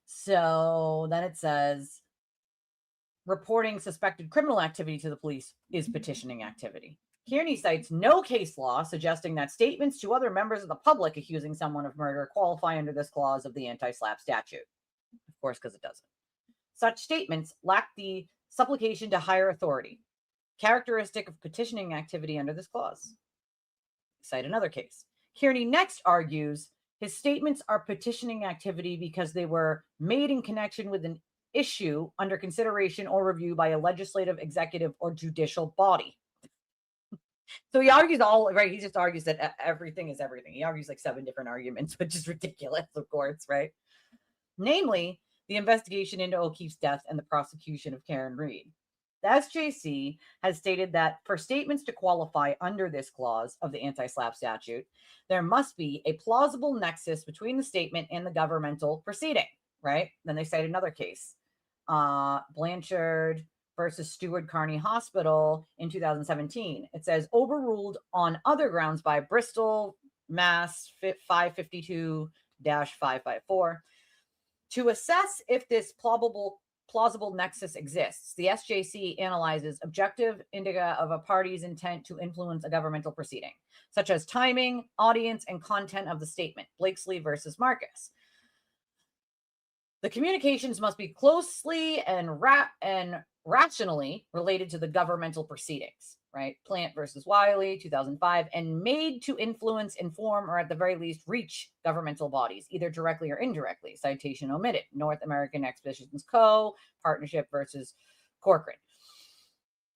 So then it says, reporting suspected criminal activity to the police is petitioning activity. Kearney cites no case law suggesting that statements to other members of the public accusing someone of murder qualify under this clause of the anti-SLAPP statute. Of course, because it doesn't. Such statements lack the supplication to higher authority, characteristic of petitioning activity under this clause. Cite another case. Kearney next argues his statements are petitioning activity because they were made in connection with an issue under consideration or review by a legislative, executive, or judicial body. So he argues all, right? He just argues that everything is everything. He argues like 7 different arguments, which is ridiculous, of course, right? Namely, the investigation into O'Keefe's death and the prosecution of Karen Reed. The SJC has stated that for statements to qualify under this clause of the anti-SLAPP statute, there must be a plausible nexus between the statement and the governmental proceeding, right? Then they cite another case, Blanchard versus Stewart Carney Hospital in 2017. It says, overruled on other grounds by Bristol, Mass 552-554. To assess if this plausible nexus exists, the SJC analyzes objective indicia of a party's intent to influence a governmental proceeding, such as timing, audience, and content of the statement. Blakesley versus Marcus. The communications must be closely and rationally related to the governmental proceedings, right? Plant versus Wiley, 2005, and made to influence, inform, or at the very least reach governmental bodies, either directly or indirectly. Citation omitted. North American Expeditions Co., Partnership versus Corcoran.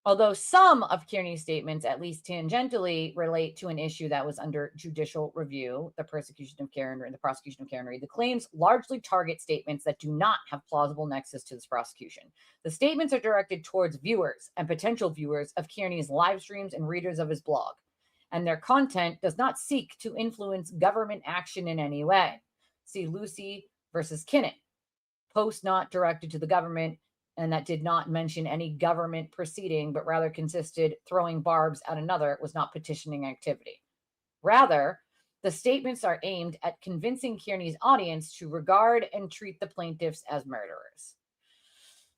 Although some of Kearney's statements, at least tangentially, relate to an issue that was under judicial review, the prosecution of Karen Reed, the claims largely target statements that do not have plausible nexus to this prosecution. The statements are directed towards viewers and potential viewers of Kearney's live streams and readers of his blog, and their content does not seek to influence government action in any way. See Lucy versus Kinnan. Post not directed to the government, and that did not mention any government proceeding, but rather consisted throwing barbs at another, was not petitioning activity. Rather, the statements are aimed at convincing Kearney's audience to regard and treat the plaintiffs as murderers.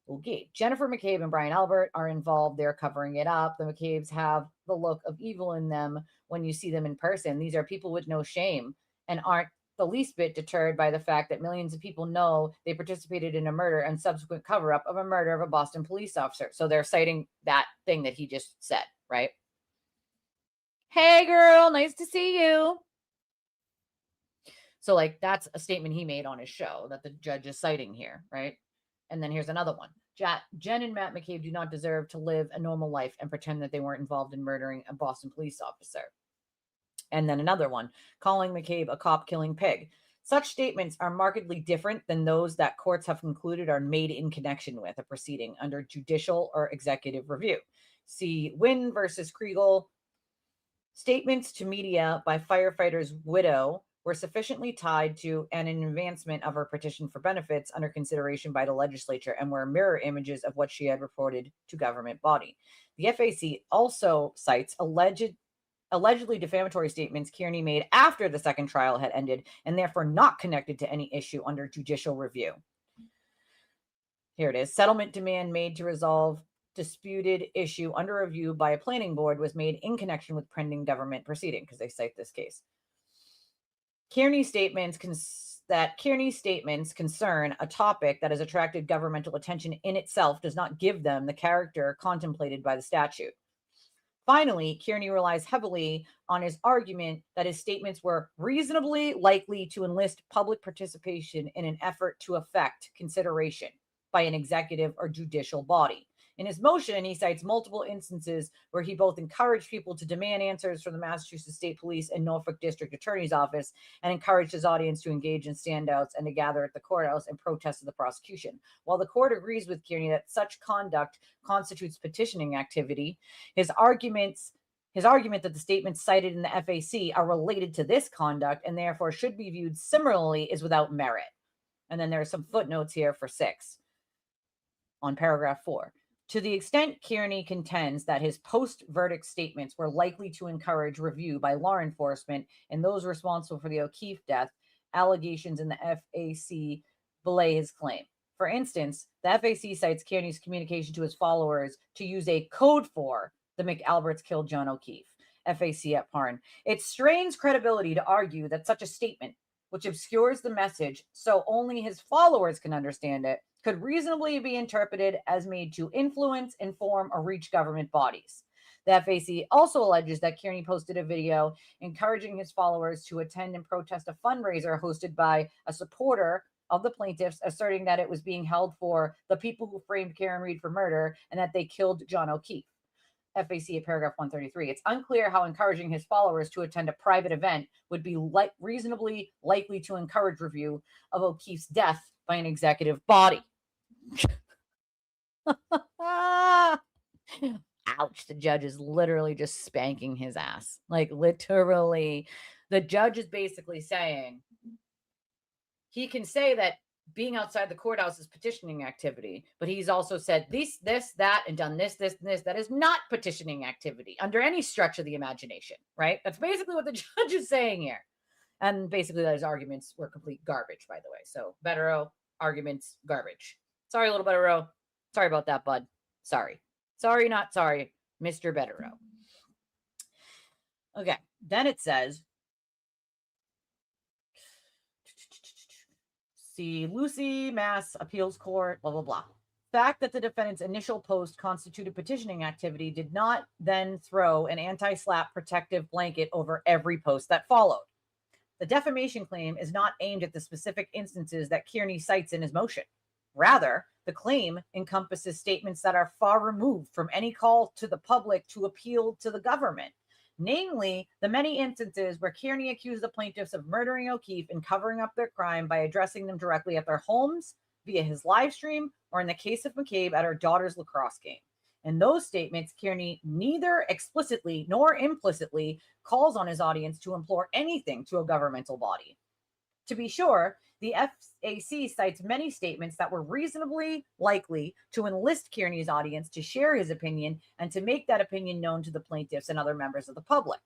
Okay, Jennifer McCabe and Brian Albert are involved. They're covering it up. The McCabe's have the look of evil in them when you see them in person. These are people with no shame and aren't the least bit deterred by the fact that millions of people know they participated in a murder and subsequent cover-up of a murder of a Boston police officer. So they're citing that thing that he just said, right? Hey, girl, nice to see you. So, like, that's a statement he made on his show that the judge is citing here, right? And then here's another one. Jen and Matt McCabe do not deserve to live a normal life and pretend that they weren't involved in murdering a Boston police officer. And then another one, calling McCabe a cop-killing pig. Such statements are markedly different than those that courts have concluded are made in connection with a proceeding under judicial or executive review. See Wynn versus Kriegel. Statements to media by firefighter's widow were sufficiently tied to an advancement of her petition for benefits under consideration by the legislature and were mirror images of what she had reported to government body. The FAC also cites allegedly defamatory statements Kearney made after the second trial had ended and therefore not connected to any issue under judicial review. Here it is. Settlement demand made to resolve disputed issue under review by a planning board was made in connection with pending government proceeding, because they cite this case. Kearney's statements concern a topic that has attracted governmental attention in itself does not give them the character contemplated by the statute. Finally, Kearney relies heavily on his argument that his statements were reasonably likely to enlist public participation in an effort to effect consideration by an executive or judicial body. In his motion, he cites multiple instances where he both encouraged people to demand answers from the Massachusetts State Police and Norfolk District Attorney's Office and encouraged his audience to engage in standouts and to gather at the courthouse and protest of the prosecution. While the court agrees with Kearney that such conduct constitutes petitioning activity, his argument that the statements cited in the FAC are related to this conduct and therefore should be viewed similarly is without merit. And then there are some footnotes here for 6 on paragraph 4. To the extent Kearney contends that his post-verdict statements were likely to encourage review by law enforcement and those responsible for the O'Keefe death, allegations in the FAC belay his claim. For instance, the FAC cites Kearney's communication to his followers to use a code for the McAlberts killed John O'Keefe, FAC at Parn. It strains credibility to argue that such a statement, which obscures the message so only his followers can understand it, could reasonably be interpreted as made to influence, inform, or reach government bodies. The FAC also alleges that Kearney posted a video encouraging his followers to attend and protest a fundraiser hosted by a supporter of the plaintiffs, asserting that it was being held for the people who framed Karen Reed for murder and that they killed John O'Keefe. FAC at paragraph 133. It's unclear how encouraging his followers to attend a private event would be reasonably likely to encourage review of O'Keefe's death by an executive body. Ouch. The judge is literally just spanking his ass. Like, literally. The judge is basically saying he can say that being outside the courthouse is petitioning activity, but he's also said this, that, and done this, and this. That is not petitioning activity under any stretch of the imagination, right? That's basically what the judge is saying here. And basically, those arguments were complete garbage, by the way. So, Betterow, arguments, garbage. Sorry, little Betterow. Sorry about that, bud. Sorry. Sorry, not sorry, Mr. Betterow. Okay, then it says, see Lucy, Mass Appeals Court, blah, blah, blah. Fact that the defendant's initial post constituted petitioning activity did not then throw an anti-slap protective blanket over every post that followed. The defamation claim is not aimed at the specific instances that Kearney cites in his motion. Rather, the claim encompasses statements that are far removed from any call to the public to appeal to the government. Namely, the many instances where Kearney accused the plaintiffs of murdering O'Keefe and covering up their crime by addressing them directly at their homes, via his live stream, or in the case of McCabe, at her daughter's lacrosse game. In those statements, Kearney neither explicitly nor implicitly calls on his audience to implore anything to a governmental body. To be sure, the FAC cites many statements that were reasonably likely to enlist Kearney's audience to share his opinion and to make that opinion known to the plaintiffs and other members of the public.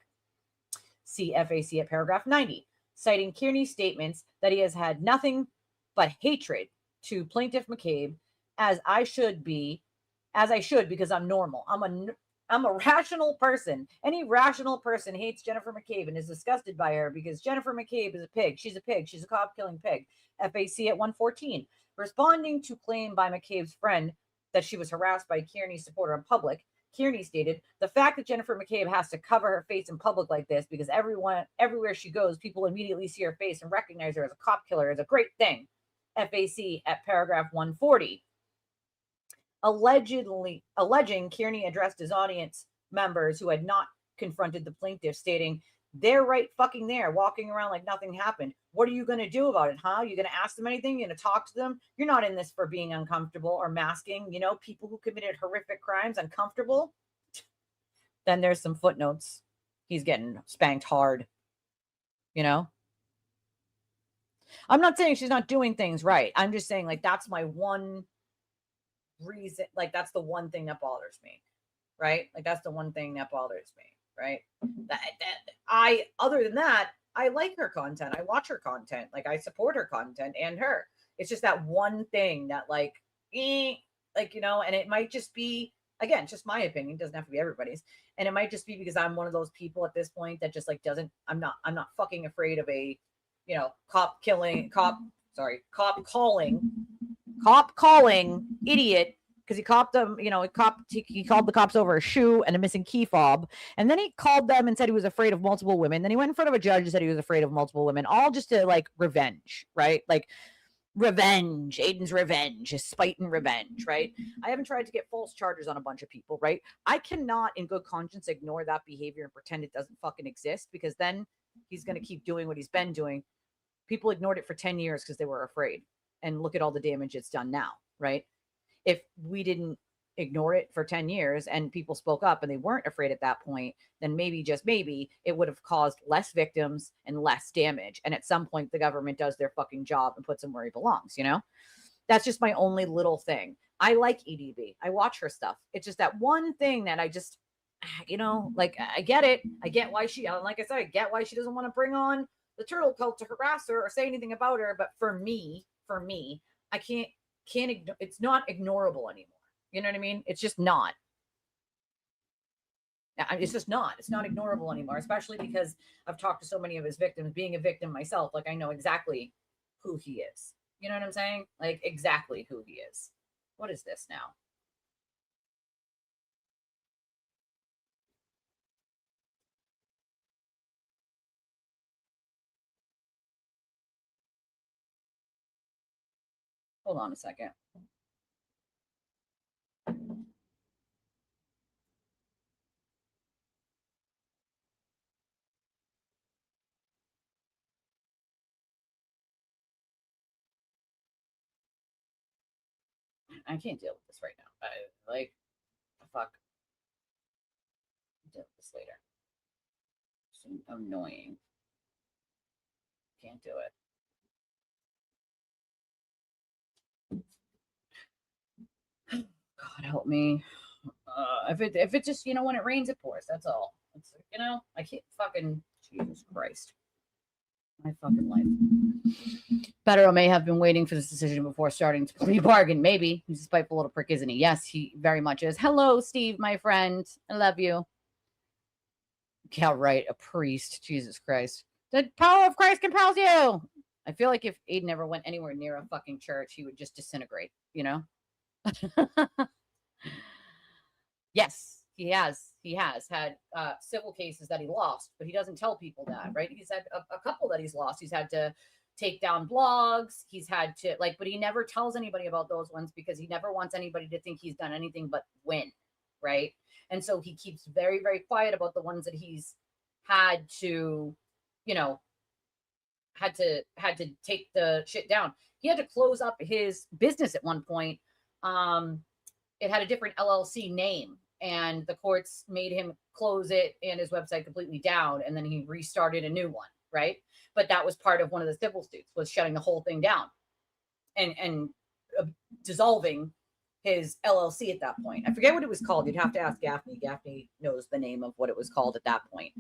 See FAC at paragraph 90, citing Kearney's statements that he has had nothing but hatred to Plaintiff McCabe, as I should because I'm normal. I'm a rational person. Any rational person hates Jennifer McCabe and is disgusted by her because Jennifer McCabe is a pig. She's a pig. She's a cop-killing pig. FAC at 114. Responding to claim by McCabe's friend that she was harassed by Kearney's supporter in public, Kearney stated, the fact that Jennifer McCabe has to cover her face in public like this because everywhere she goes, people immediately see her face and recognize her as a cop killer is a great thing. FAC at paragraph 140. Alleging Kearney addressed his audience members who had not confronted the plaintiff, stating, they're right fucking there, walking around like nothing happened. What are you going to do about it, huh? You going to ask them anything? You going to talk to them? You're not in this for being uncomfortable or masking, people who committed horrific crimes uncomfortable. Then there's some footnotes. He's getting spanked hard, I'm not saying she's not doing things right. I'm just saying, like, that's my one reason, like, that's the one thing that bothers me, right? Like, that's the one thing that bothers me, right? Other than that, I like her content. I watch her content. Like, I support her content and her. It's just that one thing that, and it might just be, again, just my opinion. It doesn't have to be everybody's. And it might just be because I'm one of those people at this point that just, like, I'm not fucking afraid of a, cop calling idiot, because he copped them, he called the cops over a shoe and a missing key fob. And then he called them and said he was afraid of multiple women. Then he went in front of a judge and said he was afraid of multiple women, all just to, like, revenge, right? Like, revenge, Aiden's revenge, his spite and revenge, right? I haven't tried to get false charges on a bunch of people, right? I cannot in good conscience ignore that behavior and pretend it doesn't fucking exist, because then he's going to keep doing what he's been doing. People ignored it for 10 years because they were afraid. And look at all the damage it's done now, right? If we didn't ignore it for 10 years and people spoke up and they weren't afraid at that point, then maybe, just maybe, it would have caused less victims and less damage. And at some point, the government does their fucking job and puts him where he belongs, That's just my only little thing. I like EDB. I watch her stuff. It's just that one thing that I just, like, I get it. I get why like I said, I get why she doesn't want to bring on the turtle cult to harass her or say anything about her. But for me, I can't ignore, it's not ignorable anymore. You know what I mean? It's just not. It's just not. It's not ignorable anymore, especially because I've talked to so many of his victims. Being a victim myself, like, I know exactly who he is. You know what I'm saying? Like, exactly who he is. What is this now? Hold on a second. I can't deal with this right now. Fuck. I'll deal with this later. So annoying. Can't do it. God help me. If it just, when it rains, it pours. That's all. It's, I can't fucking, Jesus Christ. My fucking life. Federer may have been waiting for this decision before starting to plea bargain. Maybe. He's a spiteful little prick, isn't he? Yes, he very much is. Hello, Steve, my friend. I love you. Yeah, right. A priest. Jesus Christ. The power of Christ compels you. I feel like if Aiden ever went anywhere near a fucking church, he would just disintegrate, Yes, he has. He has had civil cases that he lost, but he doesn't tell people that, right? He's had a couple that he's lost. He's had to take down blogs. He's had to but he never tells anybody about those ones because he never wants anybody to think he's done anything but win, right? And so he keeps very, very quiet about the ones that he's had to, had to take the shit down. He had to close up his business at one point. It had a different LLC name, and the courts made him close it and his website completely down, and then he restarted a new one, right? But that was part of one of the civil suits, was shutting the whole thing down and dissolving his LLC at that point. I forget what it was called. You'd have to ask Gaffney. Gaffney knows the name of what it was called at that point.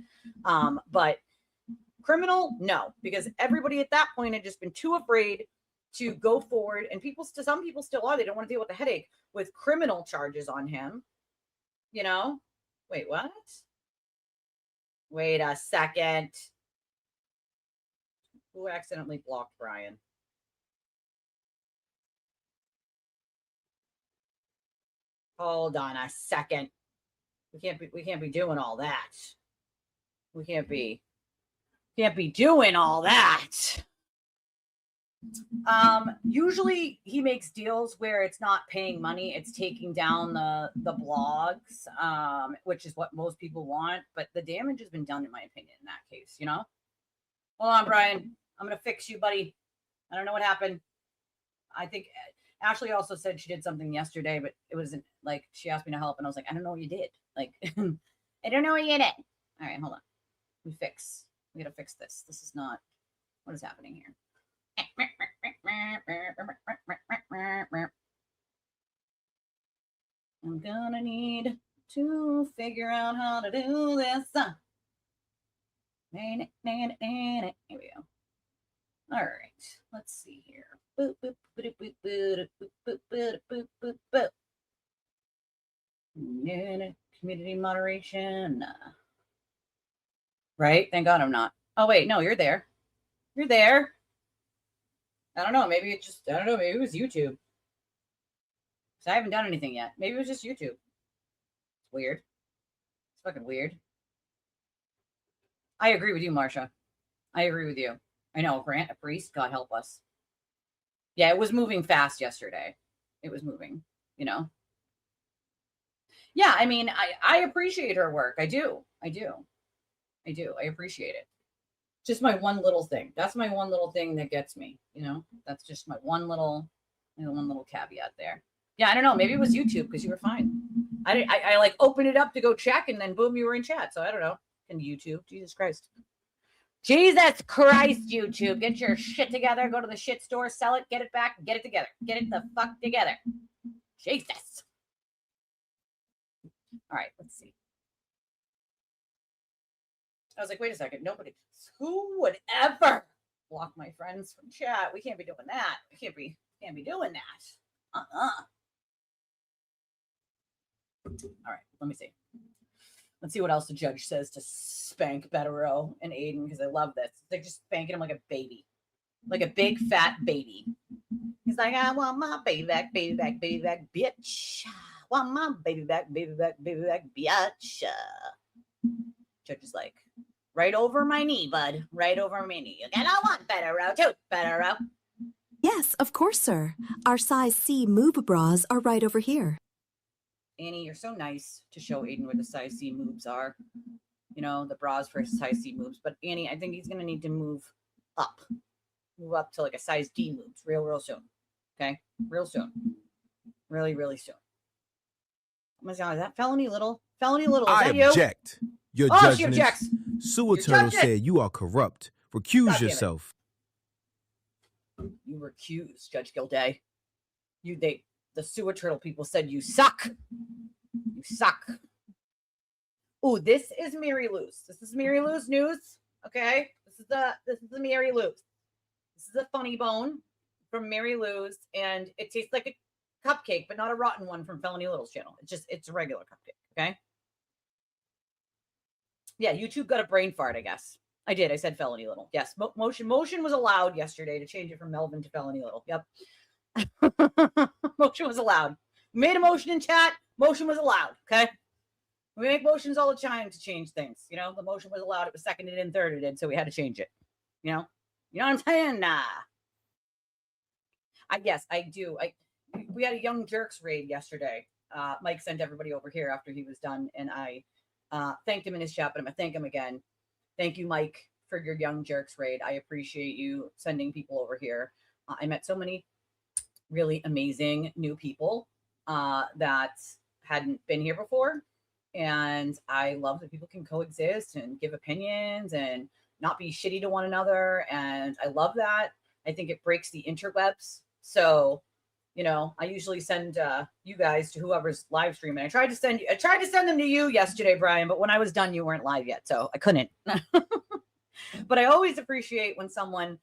But criminal, no, because everybody at that point had just been too afraid to go forward, and some people still are. They don't want to deal with the headache with criminal charges on him. Wait, what? Wait a second. Who accidentally blocked Brian? Hold on a second. We can't be doing all that. We can't be doing all that. Usually he makes deals where it's not paying money, it's taking down the blogs, which is what most people want, but the damage has been done, in my opinion, in that case. Hold on, Brian. I'm gonna fix you, buddy. I don't know what happened. I think Ashley also said she did something yesterday, but it wasn't she asked me to help, and I was like, I don't know what you did. I don't know what you did. All right, hold on. We gotta fix this. This is not what is happening here. I'm gonna need to figure out how to do this. Here we go. All right, let's see here. Boop, boop, boop, boop, boop, boop, boop, boop, boop, boop. Community moderation. Right? Thank God I'm not. Oh, wait, no, you're there. You're there. I don't know. Maybe it just, I don't know. Maybe it was YouTube. Because I haven't done anything yet. Maybe it was just YouTube. It's weird. It's fucking weird. I agree with you, Marsha. I agree with you. I know, Grant, a priest, God help us. Yeah, it was moving fast yesterday. It was moving, Yeah, I mean, I appreciate her work. I do. I appreciate it. Just my one little thing. That's my one little thing that gets me, That's just my one little caveat there. Yeah, I don't know. Maybe it was YouTube because you were fine. I opened it up to go check, and then boom, you were in chat. So I don't know. And YouTube, Jesus Christ. Jesus Christ, YouTube. Get your shit together. Go to the shit store, sell it, get it back, get it together. Get it the fuck together. Jesus. All right, let's see. I was like, wait a second. Who would ever block my friends from chat? We can't be doing that. We can't be doing that. All right, let me see. Let's see what else the judge says to spank Betterow and Aiden, because I love this. They're just spanking him like a baby. Like a big fat baby. He's like, I want my baby back, bitch. I want my baby back, bitch. Judge is like, right over my knee, bud. Right over my knee. And I want Betterow too, Betterow. Yes, of course, sir. Our size C move bras are right over here. Annie, you're so nice to show Aiden where the size C moves are. The bras for size C moves. But Annie, I think he's going to need to move up. Move up to like a size D moves real soon. Okay? Real soon. Really, really soon. Oh my God, is that Felony Little? Felony Little, is I that you? object. Your Oh, she judgment. objects. Sewer Your Turtle judgment. said you are corrupt. Recuse God damn it. yourself. You recuse, Judge Gilday. The Sewer Turtle people said you suck. You suck. Ooh, this is Mary Lou's. This is Mary Lou's news. Okay, this is the Mary Lou's. This is a funny bone from Mary Lou's, and it tastes like a cupcake, but not a rotten one from Felony Little's channel. It's a regular cupcake. Okay. Yeah, YouTube got a brain fart, I guess. I did. I said Felony Little. Yes, motion was allowed yesterday to change it from Melvin to Felony Little. Yep. Motion was allowed. We made a motion in chat. Motion was allowed. Okay. We make motions all the time to change things. You know, the motion was allowed. It was seconded and thirded, so we had to change it. You know what I'm saying? Nah. Yes, I do. We had a Young Jerks raid yesterday. Mike sent everybody over here after he was done, and I thanked him in his chat, but I'm gonna thank him again. Thank you, Mike, for your Young Jerks raid. I appreciate you sending people over here. I met so many really amazing new people that hadn't been here before. And I love that people can coexist and give opinions and not be shitty to one another. And I love that. I think it breaks the interwebs. So, you know, I usually send you guys to whoever's live streaming. I tried to send them to you yesterday, Brian, but when I was done, you weren't live yet, so I couldn't. But I always appreciate when someone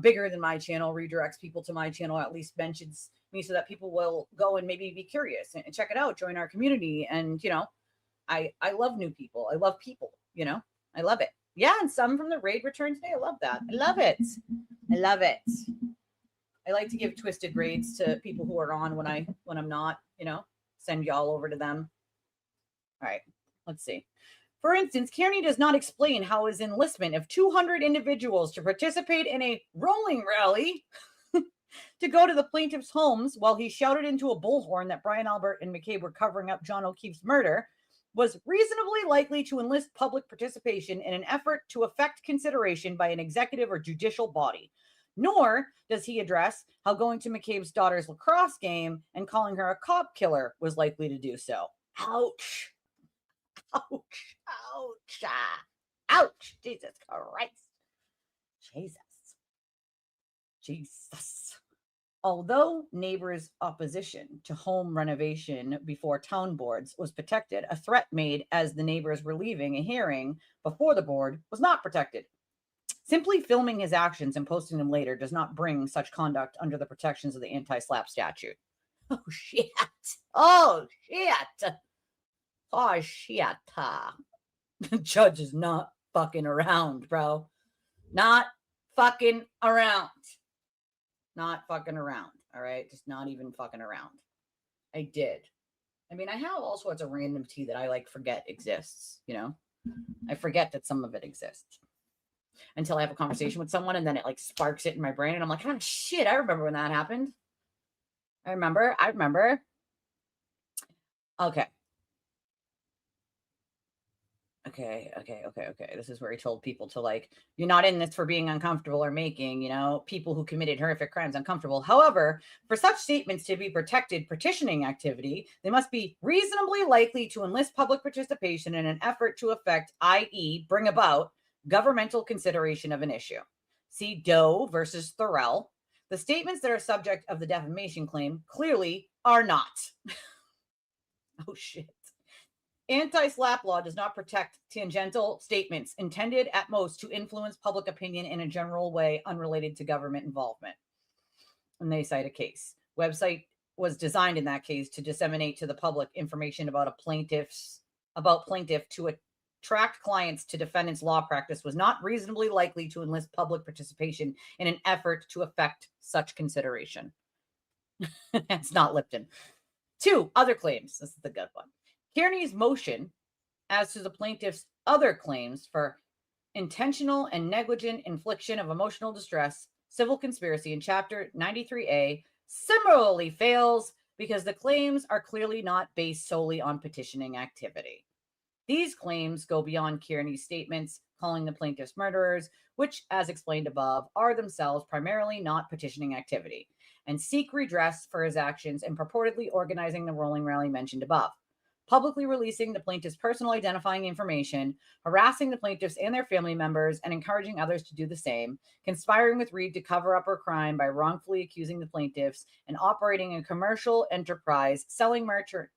bigger than my channel redirects people to my channel, or at least mentions me, so that people will go and maybe be curious and check it out, join our community. And, you know, I love new people. I love people, you know, I love it. Yeah. And some from the raid return today. I love that. I love it. I love it. I like to give twisted raids to people who are on when I'm not, you know, send y'all over to them. All right, let's see. For instance, Kearney does not explain how his enlistment of 200 individuals to participate in a rolling rally to go to the plaintiff's homes while he shouted into a bullhorn that Brian Albert and McCabe were covering up John O'Keefe's murder was reasonably likely to enlist public participation in an effort to effect consideration by an executive or judicial body. Nor does he address how going to McCabe's daughter's lacrosse game and calling her a cop killer was likely to do so. Ouch. Ouch. Ouch. Ouch. Jesus Christ. Jesus. Although neighbors' opposition to home renovation before town boards was protected, a threat made as the neighbors were leaving a hearing before the board was not protected. Simply filming his actions and posting them later does not bring such conduct under the protections of the anti-slap statute. Oh, shit. Oh, shit. Oh, shit. The judge is not fucking around, bro. Not fucking around. Not fucking around. All right? Just not even fucking around. I did. I mean, I have all sorts of random tea that I like forget exists, you know? I forget that some of it exists until I have a conversation with someone, and then it like sparks it in my brain, and I'm like, oh shit, I remember when that happened. I remember. Okay. This is where he told people to, like, you're not in this for being uncomfortable or making, you know, people who committed horrific crimes uncomfortable. However, for such statements to be protected petitioning activity, they must be reasonably likely to enlist public participation in an effort to effect, i.e., bring about governmental consideration of an issue. See Doe versus Thorell. The statements that are subject of the defamation claim clearly are not. Oh, shit. Anti-SLAPP law does not protect tangential statements intended at most to influence public opinion in a general way unrelated to government involvement. And they cite a case. Website was designed in that case to disseminate to the public information about plaintiff to attract clients to defendant's law practice was not reasonably likely to enlist public participation in an effort to effect such consideration. It's not Lipton. 2 other claims. This is the good one. Kearney's motion as to the plaintiff's other claims for intentional and negligent infliction of emotional distress, civil conspiracy in Chapter 93A similarly fails because the claims are clearly not based solely on petitioning activity. These claims go beyond Kearney's statements calling the plaintiffs murderers, which, as explained above, are themselves primarily not petitioning activity. and seek redress for his actions in purportedly organizing the rolling rally mentioned above, publicly releasing the plaintiff's personal identifying information, harassing the plaintiffs and their family members, and encouraging others to do the same, conspiring with Reed to cover up her crime by wrongfully accusing the plaintiffs, and operating a commercial enterprise selling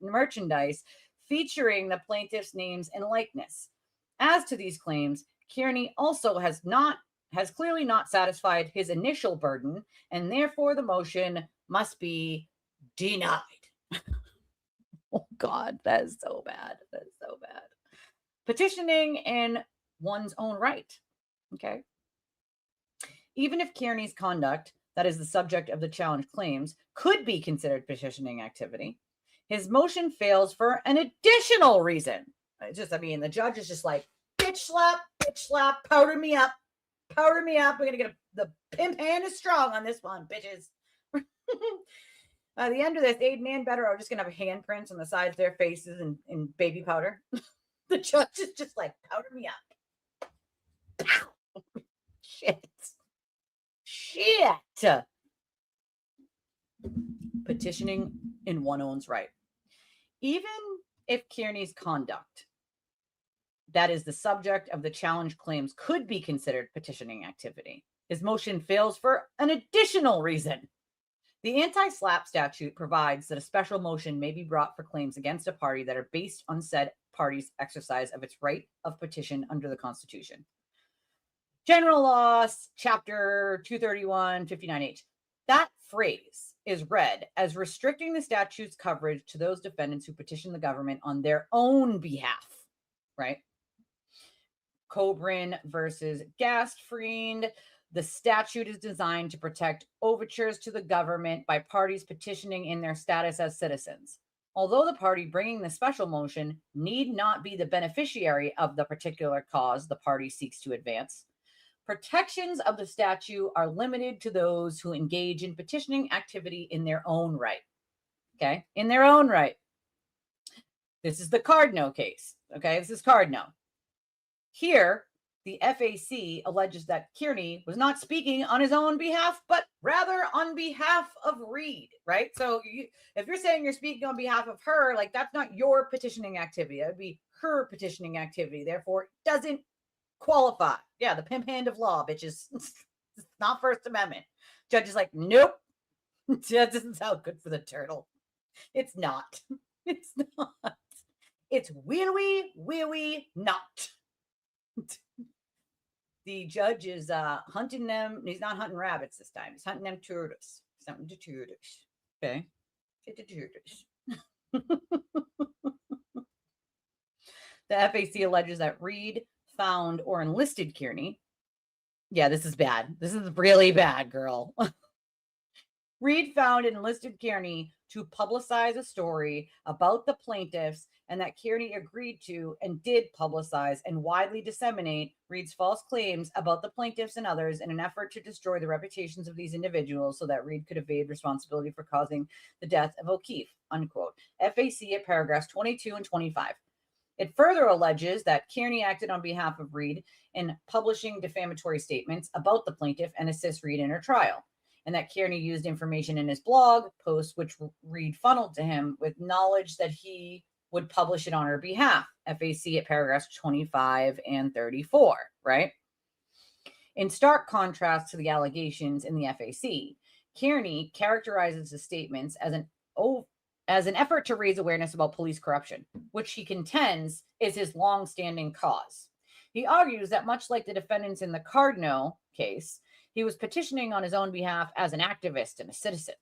merchandise featuring the plaintiffs' names and likeness. As to these claims, Kearney also has clearly not satisfied his initial burden, and therefore the motion must be denied. Oh God, that is so bad. That is so bad. Petitioning in one's own right. Okay. Even if Kearney's conduct, that is the subject of the challenge claims, could be considered petitioning activity, his motion fails for an additional reason. The judge is just like, bitch slap, powder me up. We're going to get the pimp hand is strong on this one, bitches. At the end of this, Aiden and Better are just going to have handprints on the sides of their faces and baby powder. The judge is just like, powder me up. Pow. Shit. Petitioning in one's own right. Even if Kearney's conduct, that is the subject of the challenge claims, could be considered petitioning activity, his motion fails for an additional reason. The anti-SLAPP statute provides that a special motion may be brought for claims against a party that are based on said party's exercise of its right of petition under the Constitution. General Laws, Chapter 231, 59H. That phrase is read as restricting the statute's coverage to those defendants who petition the government on their own behalf, right? Coburn versus Gastfried. The statute is designed to protect overtures to the government by parties petitioning in their status as citizens. Although the party bringing the special motion need not be the beneficiary of the particular cause the party seeks to advance, protections of the statute are limited to those who engage in petitioning activity in their own right. Okay? In their own right. This is the Cardno case. Okay? This is Cardno. Here, the FAC alleges that Kearney was not speaking on his own behalf, but rather on behalf of Reed, right? So if you're saying you're speaking on behalf of her, like that's not your petitioning activity. That would be her petitioning activity. Therefore, it doesn't qualify. Yeah, the pimp hand of law, bitches. It's not First Amendment. Judge is like, nope. That doesn't sound good for the turtle. It's not. It's not. It's wee not. The judge is hunting them. He's not hunting rabbits this time. He's hunting them turtles. Something to turtles. Okay. To turtles. The FAC alleges that Reed found or enlisted Kearney. Yeah, this is bad. This is really bad, girl. Reed found and enlisted Kearney to publicize a story about the plaintiffs, and that Kearney agreed to and did publicize and widely disseminate Reed's false claims about the plaintiffs and others in an effort to destroy the reputations of these individuals so that Reed could evade responsibility for causing the death of O'Keefe, unquote. FAC at paragraphs 22 and 25. It further alleges that Kearney acted on behalf of Reed in publishing defamatory statements about the plaintiff and assist Reed in her trial, and that Kearney used information in his blog posts, which Reed funneled to him with knowledge that he would publish it on her behalf. FAC at paragraphs 25 and 34, right? In stark contrast to the allegations in the FAC, Kearney characterizes the statements as an effort to raise awareness about police corruption, which he contends is his long-standing cause. He argues that much like the defendants in the Cardno case, he was petitioning on his own behalf as an activist and a citizen.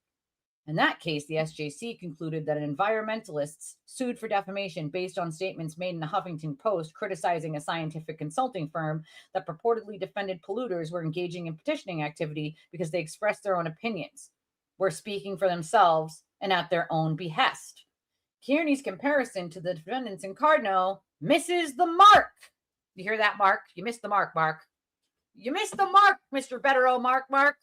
In that case, the SJC concluded that environmentalists sued for defamation based on statements made in the Huffington Post criticizing a scientific consulting firm that purportedly defended polluters were engaging in petitioning activity because they expressed their own opinions, were speaking for themselves and at their own behest. Kearney's comparison to the defendants in Cardno misses the mark. You hear that, Mark? You missed the mark, Mark. You missed the mark, Mr. Better Mark.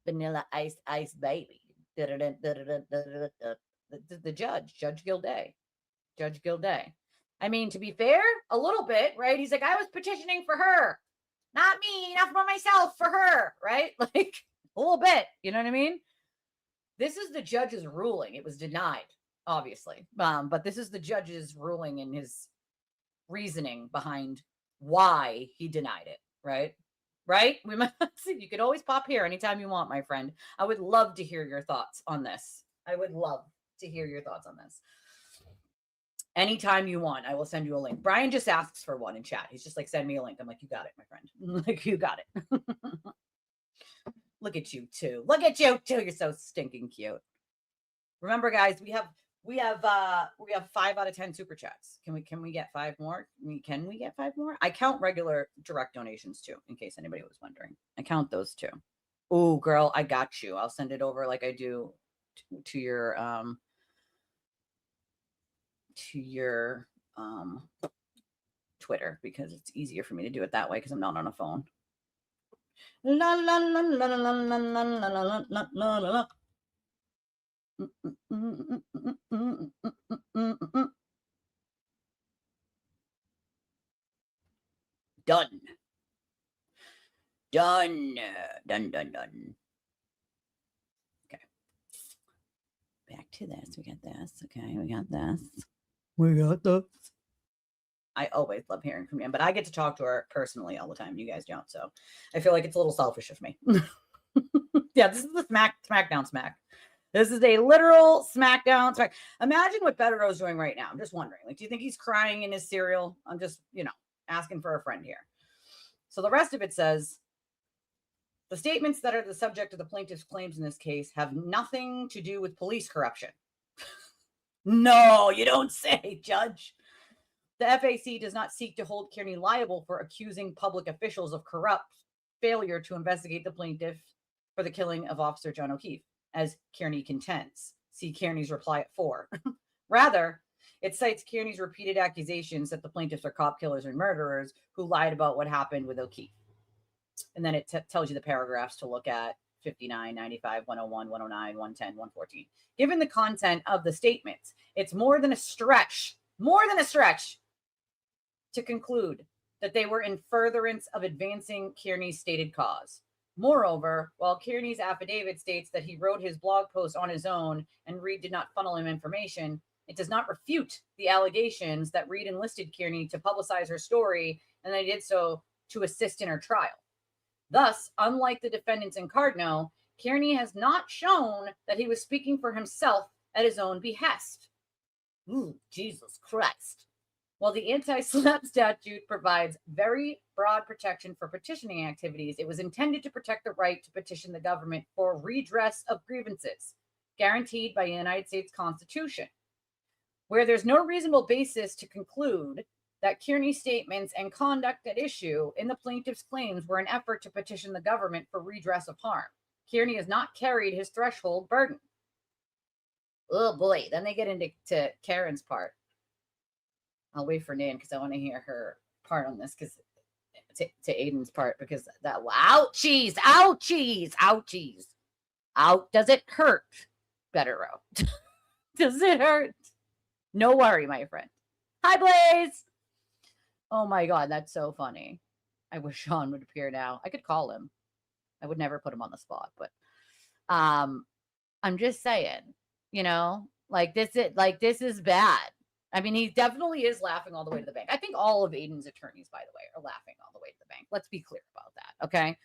Vanilla ice baby. The judge, Judge Gilday. I mean, to be fair, a little bit, right? He's like, I was petitioning for her. Not me, not for myself, for her, right? Like a little bit, you know what I mean? This is the judge's ruling. It was denied, obviously. But this is the judge's ruling and his reasoning behind why he denied it, right? Right? We must see. You could always pop here anytime you want, my friend. I would love to hear your thoughts on this. I would love to hear your thoughts on this. Anytime you want, I will send you a link. Brian just asks for one in chat. He's just like, send me a link. I'm like, you got it, my friend. Like, you got it. Look at you too. Look at you too. You're so stinking cute. Remember, guys, we have 5 out of 10 super chats. Can we get 5 more? Can we get 5 more? I count regular direct donations too, in case anybody was wondering. I count those too. Oh, girl, I got you. I'll send it over like I do to your Twitter, because it's easier for me to do it that way because I'm not on a phone. La la la la la la la la la la la la. Done. Done. Okay. Back to this. We got this. Okay, we got this. We got this. I always love hearing from you, but I get to talk to her personally all the time. You guys don't, so I feel like it's a little selfish of me. Yeah, this is the SmackDown smack. This is a literal SmackDown smack. Imagine what Beto Rowe's doing right now. I'm just wondering. Like, do you think he's crying in his cereal? I'm just, asking for a friend here. So the rest of it says, the statements that are the subject of the plaintiff's claims in this case have nothing to do with police corruption. No, you don't say, Judge. The FAC does not seek to hold Kearney liable for accusing public officials of corrupt failure to investigate the plaintiff for the killing of Officer John O'Keefe, as Kearney contends. See Kearney's reply at 4. Rather, it cites Kearney's repeated accusations that the plaintiffs are cop killers and murderers who lied about what happened with O'Keefe. And then it tells you the paragraphs to look at: 59, 95, 101, 109, 110, 114. Given the content of the statements, it's more than a stretch to conclude that they were in furtherance of advancing Kearney's stated cause. Moreover, while Kearney's affidavit states that he wrote his blog post on his own and Reed did not funnel him information, it does not refute the allegations that Reed enlisted Kearney to publicize her story and that he did so to assist in her trial. Thus, unlike the defendants in Cardno, Kearney has not shown that he was speaking for himself at his own behest. Ooh, Jesus Christ. While the anti-SLAPP statute provides very broad protection for petitioning activities, it was intended to protect the right to petition the government for redress of grievances, guaranteed by the United States Constitution. Where there's no reasonable basis to conclude that Kearney's statements and conduct at issue in the plaintiff's claims were an effort to petition the government for redress of harm, Kearney has not carried his threshold burden. Oh boy, then they get into Karen's part. I'll wait for Nan because I want to hear her part on this, because to Aiden's part, because that ouchies. Out. Does it hurt, Beto Rowe? Does it hurt? No worry, my friend. Hi, Blaze. Oh my God, that's so funny. I wish Sean would appear now. I could call him. I would never put him on the spot, but I'm just saying, like this is bad. I mean, he definitely is laughing all the way to the bank. I think all of Aiden's attorneys, by the way, are laughing all the way to the bank. Let's be clear about that, okay?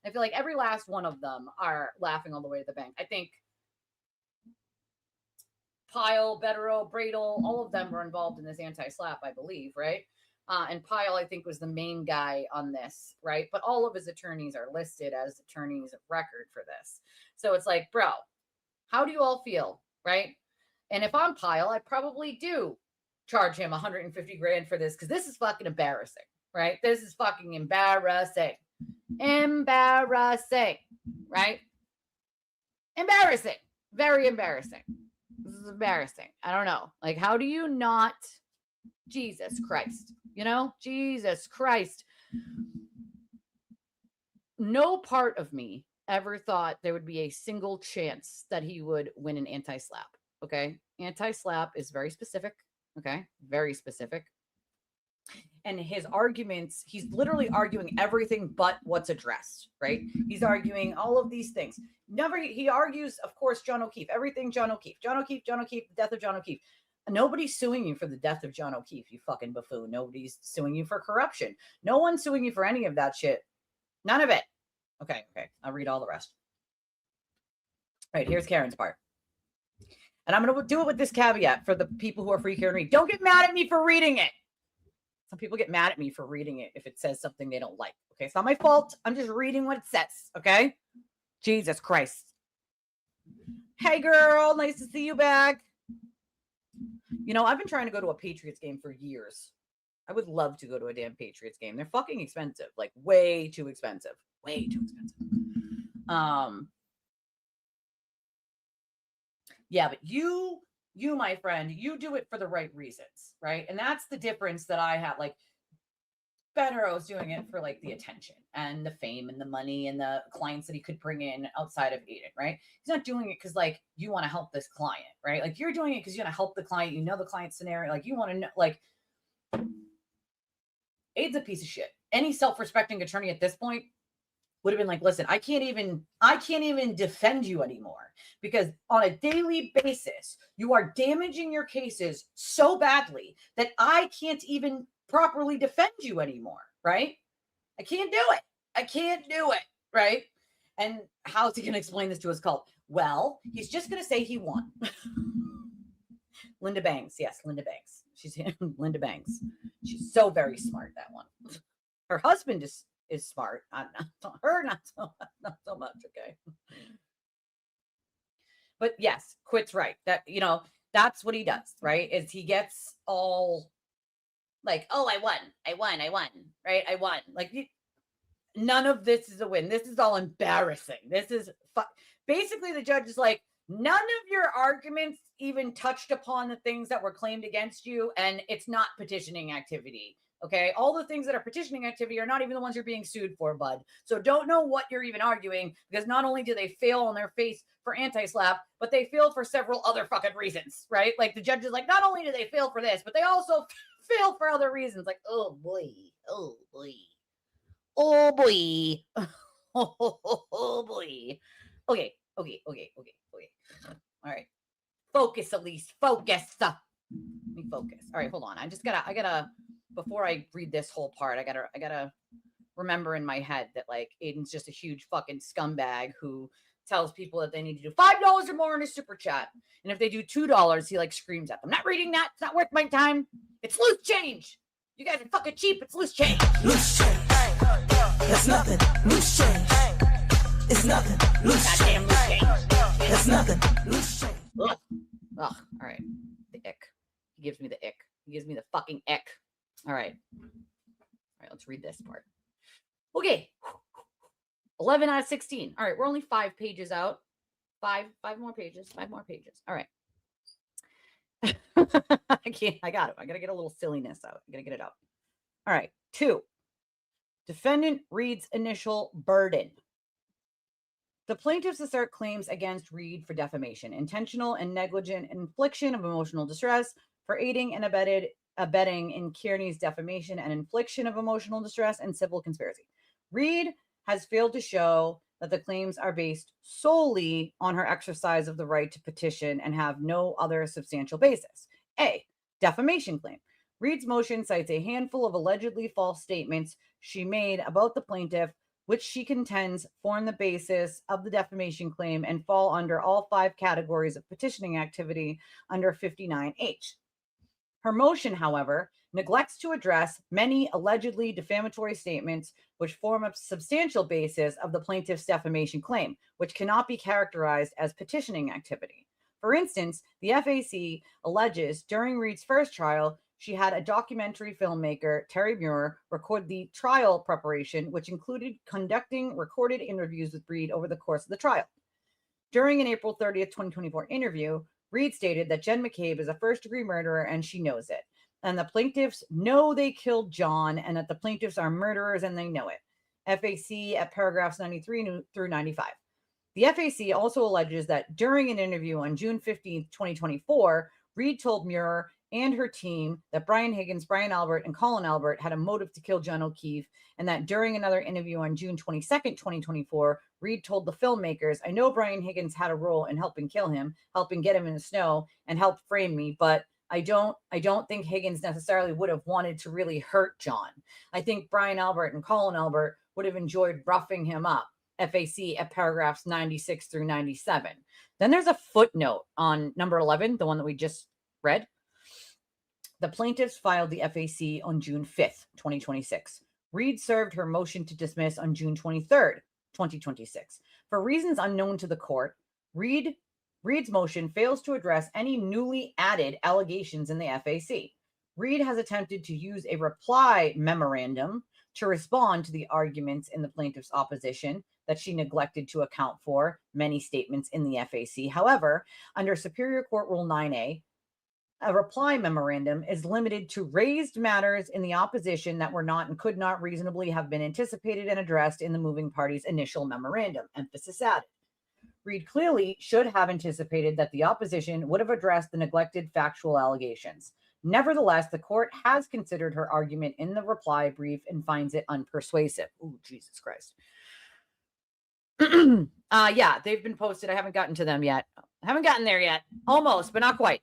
I feel like every last one of them are laughing all the way to the bank. I think Pyle, Beto Rowe, Bradel, all of them were involved in this anti-SLAPP, I believe, right? And Pyle, I think, was the main guy on this, right? But all of his attorneys are listed as attorneys of record for this. So it's like, bro, how do you all feel, right? And if I'm Pyle, I probably do charge him 150 grand for this, because this is fucking embarrassing, right? This is fucking embarrassing. Embarrassing, right? Embarrassing. Very embarrassing. This is embarrassing. I don't know. Like, how do you not? Jesus Christ. Jesus Christ. No part of me ever thought there would be a single chance that he would win an anti-SLAPP. Okay. Anti-SLAPP is very specific. Okay. Very specific. And his arguments, he's literally arguing everything but what's addressed, right? He's arguing all of these things. He argues, of course, John O'Keefe, everything John O'Keefe, the death of John O'Keefe. Nobody's suing you for the death of John O'Keefe, you fucking buffoon. Nobody's suing you for corruption. No one's suing you for any of that shit. None of it. Okay. I'll read all the rest. All right, here's Karen's part. And I'm going to do it with this caveat for the people who are free Karen read. Don't get mad at me for reading it. Some people get mad at me for reading it if it says something they don't like. Okay, it's not my fault. I'm just reading what it says. Okay? Jesus Christ. Hey, girl. Nice to see you back. You know, I've been trying to go to a Patriots game for years. I would love to go to a damn Patriots game. They're fucking expensive. Like, way too expensive. Way too expensive. Yeah, but you, my friend, you do it for the right reasons, right? And that's the difference that I have. Like, Ben Arrow's doing it for, like, the attention and the fame and the money and the clients that he could bring in outside of Aiden, right? He's not doing it because, like, you want to help this client, right? Like, you're doing it because you want to help the client. You know the client scenario. Like, you want to know, like, Aiden's a piece of shit. Any self-respecting attorney at this point would have been like, listen, I can't even defend you anymore because on a daily basis, you are damaging your cases so badly that I can't even properly defend you anymore, right? I can't do it, right? And how's he going to explain this to his cult? Well, he's just going to say he won. Linda Banks. Yes, Linda Banks. She's Linda Banks. She's so very smart, that one. Her husband is smart. Not so much. Okay. But yes, Quit's right. That, you know, that's what he does, right? Is he gets all like, oh, I won, right? I won. Like, none of this is a win. This is all embarrassing. This is basically the judge is like, none of your arguments even touched upon the things that were claimed against you, and it's not petitioning activity. Okay, all the things that are petitioning activity are not even the ones you're being sued for, bud. So don't know what you're even arguing, because not only do they fail on their face for anti-SLAPP, but they failed for several other fucking reasons, right? Like, the judge is like, not only do they fail for this, but they also fail for other reasons. Like, oh boy. Oh boy. Okay. All right. Focus, Elise. Focus. Let me focus. All right, hold on. I gotta, before I read this whole part, I gotta remember in my head that, like, Aiden's just a huge fucking scumbag who tells people that they need to do $5 or more in a super chat. And if they do $2, he, like, screams at them. Not reading that. It's not worth my time. It's loose change. You guys are fucking cheap. It's loose change. Loose change. That's nothing. Loose change. It's nothing. Loose change. Loose change. That's nothing. Loose change. Ugh. All right. The ick. He gives me the ick. He gives me the fucking ick. All right. Let's read this part. Okay. 11 out of 16. All right. We're only 5 pages out. Five more pages. 5 more pages. All right. I got it. I got to get a little silliness out. I got to get it out. All right. 2. Defendant Reed's initial burden. The plaintiffs assert claims against Reed for defamation, intentional and negligent infliction of emotional distress, for aiding and abetting in Kearney's defamation and infliction of emotional distress, and civil conspiracy. Reed has failed to show that the claims are based solely on her exercise of the right to petition and have no other substantial basis. A. Defamation claim. Reed's motion cites a handful of allegedly false statements she made about the plaintiff, which she contends form the basis of the defamation claim and fall under all 5 categories of petitioning activity under 59H. Her motion, however, neglects to address many allegedly defamatory statements which form a substantial basis of the plaintiff's defamation claim, which cannot be characterized as petitioning activity. For instance, the FAC alleges during Reed's first trial, she had a documentary filmmaker, Terry Muir, record the trial preparation, which included conducting recorded interviews with Reed over the course of the trial. During an April 30th, 2024 interview, Reed stated that Jen McCabe is a first-degree murderer and she knows it. And the plaintiffs know they killed John and that the plaintiffs are murderers and they know it. FAC at paragraphs 93 through 95. The FAC also alleges that during an interview on June 15th, 2024, Reed told Muir and her team that Brian Higgins, Brian Albert, and Colin Albert had a motive to kill John O'Keefe, and that during another interview on June 22nd, 2024, Reed told the filmmakers, I know Brian Higgins had a role in helping kill him, helping get him in the snow, and help frame me, but I don't think Higgins necessarily would have wanted to really hurt John. I think Brian Albert and Colin Albert would have enjoyed roughing him up. FAC at paragraphs 96 through 97. Then there's a footnote on number 11, the one that we just read. The plaintiffs filed the FAC on June 5th, 2026. Reed served her motion to dismiss on June 23rd, 2026. For reasons unknown to the court, Reed's motion fails to address any newly added allegations in the FAC. Reed has attempted to use a reply memorandum to respond to the arguments in the plaintiff's opposition that she neglected to account for many statements in the FAC. However, under Superior Court Rule 9A, a reply memorandum is limited to raised matters in the opposition that were not and could not reasonably have been anticipated and addressed in the moving party's initial memorandum. Emphasis added. Reed clearly should have anticipated that the opposition would have addressed the neglected factual allegations. Nevertheless, the court has considered her argument in the reply brief and finds it unpersuasive. Oh, Jesus Christ. Yeah, they've been posted. I haven't gotten to them yet. I haven't gotten there yet. Almost, but not quite.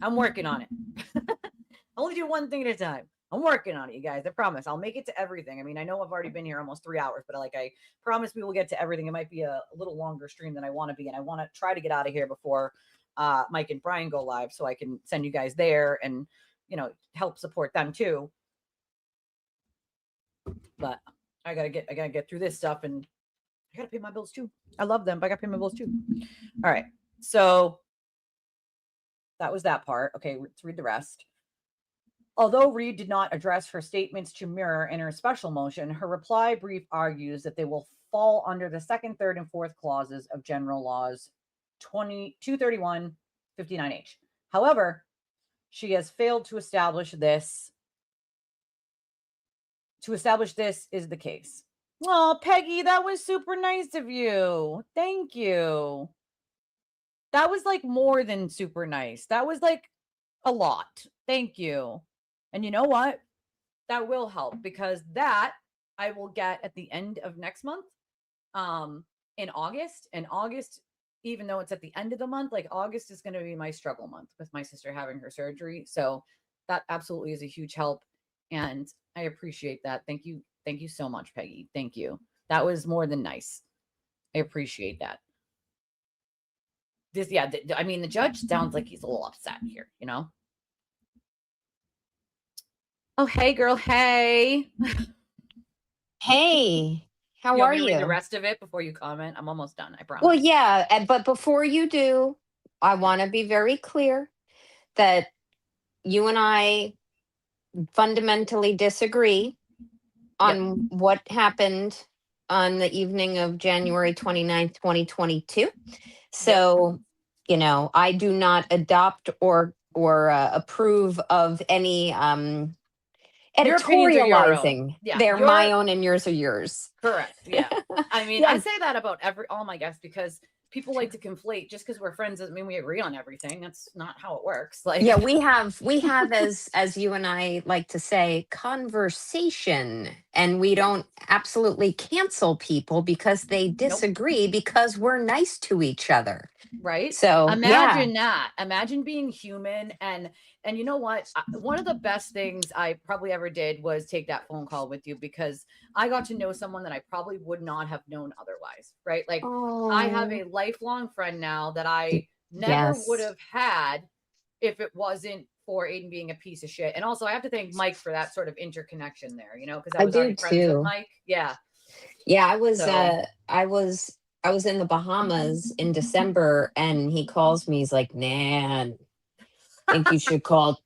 I'm working on it. I only do one thing at a time. I'm working on it, you guys. I promise. I'll make it to everything. I mean, I know I've already been here almost 3 hours, but I promise we will get to everything. It might be a little longer stream than I want to be, and I want to try to get out of here before Mike and Brian go live so I can send you guys there and, help support them too. But I gotta get through this stuff, and I gotta pay my bills too. I love them, but I gotta pay my bills too. All right. So that was that part. Okay, let's read the rest. Although Reed did not address her statements to mirror in her special motion, her reply brief argues that they will fall under the second, third, and fourth clauses of General Laws 231-59H. However, she has failed to establish this. To establish this is the case. Oh, Peggy, that was super nice of you. Thank you. That was like more than super nice. That was like a lot. Thank you. And you know what? That will help because that I will get at the end of next month, in August. And August, even though it's at the end of the month, like August is going to be my struggle month with my sister having her surgery. So that absolutely is a huge help. And I appreciate that. Thank you. Thank you so much, Peggy. Thank you. That was more than nice. I appreciate that. I mean, the judge sounds like he's a little upset here, Oh, hey, girl. Hey. Hey, how are you? Read the rest of it before you comment. I'm almost done. I promise. Well, yeah, but before you do, I want to be very clear that you and I fundamentally disagree on what happened on the evening of January 29th, 2022. So, I do not adopt or approve of any editorializing. They're my own and yours are yours. Correct. Yeah. I mean, I say that about all my guests because people like to conflate. Just because we're friends doesn't mean we agree on everything. That's not how it works. Like, yeah, we have as you and I like to say, conversation, and we don't absolutely cancel people because they disagree because we're nice to each other. Right. So imagine that. Imagine being human. And you know what? One of the best things I probably ever did was take that phone call with you because I got to know someone that I probably would not have known otherwise. Right. Like I have a lifelong friend now that I never would have had if it wasn't for Aiden being a piece of shit. And also I have to thank Mike for that sort of interconnection there, because I was already friends with Mike. Yeah. Yeah. I was in the Bahamas in December and he calls me. He's like, "Nan, think you should call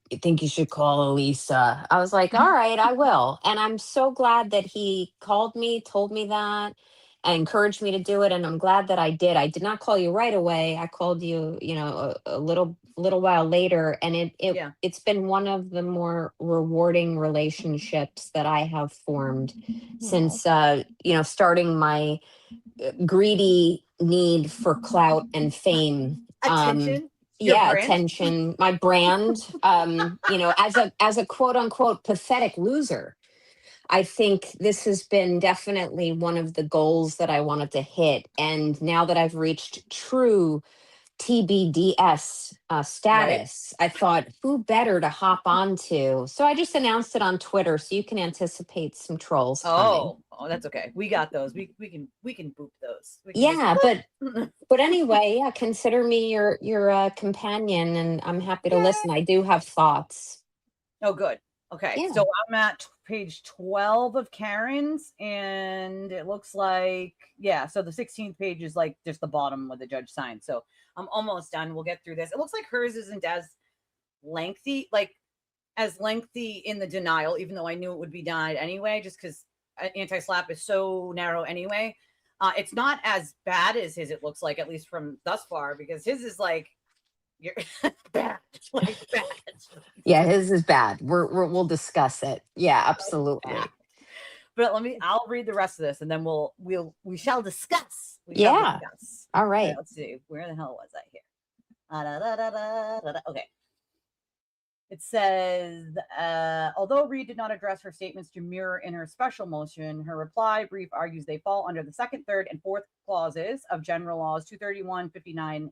Elisa." I was like, "All right, I will." And I'm so glad that he called me, told me that, and encouraged me to do it. And I'm glad that I did. I did not call you right away. I called you, a little while later. And it's been one of the more rewarding relationships that I have formed since, starting my greedy need for clout and fame. Attention. Your yeah, brand? attention, my brand, as a quote unquote pathetic loser. I think this has been definitely one of the goals that I wanted to hit. And now that I've reached true TBDS Right. status, I thought, who better to hop onto? So I just announced it on Twitter, so you can anticipate some trolls coming. Oh, that's okay. We got those. We can boop those. We can Yeah, just but anyway, yeah, consider me your companion, and I'm happy to Yay. listen. I do have thoughts. Oh, good. Okay, Yeah. so I'm at page 12 of Karen's, and it looks like, yeah, so the 16th page is like just the bottom with the judge signed. So I'm almost done. We'll get through this. It looks like hers isn't as lengthy, in the denial, even though I knew it would be denied anyway, just because anti-slap is so narrow anyway. It's not as bad as his, it looks like, at least from thus far, because his is like, you're bad, like bad. Yeah, his is bad. We'll discuss it. Yeah, absolutely. Bad. But I'll read the rest of this, and then we shall discuss. Yeah. All right. Okay, let's see. Where the hell was I here? Okay. It says, although Reed did not address her statements to Muir in her special motion, her reply brief argues they fall under the second, third, and fourth clauses of General Laws 231-59H.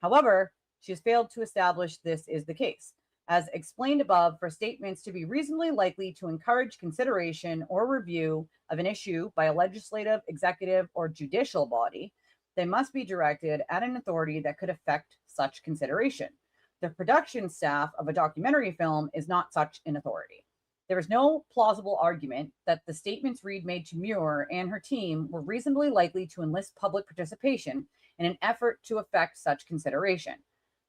However, she has failed to establish this is the case. As explained above, for statements to be reasonably likely to encourage consideration or review of an issue by a legislative, executive, or judicial body, they must be directed at an authority that could affect such consideration. The production staff of a documentary film is not such an authority. There is no plausible argument that the statements Reed made to Muir and her team were reasonably likely to enlist public participation in an effort to affect such consideration.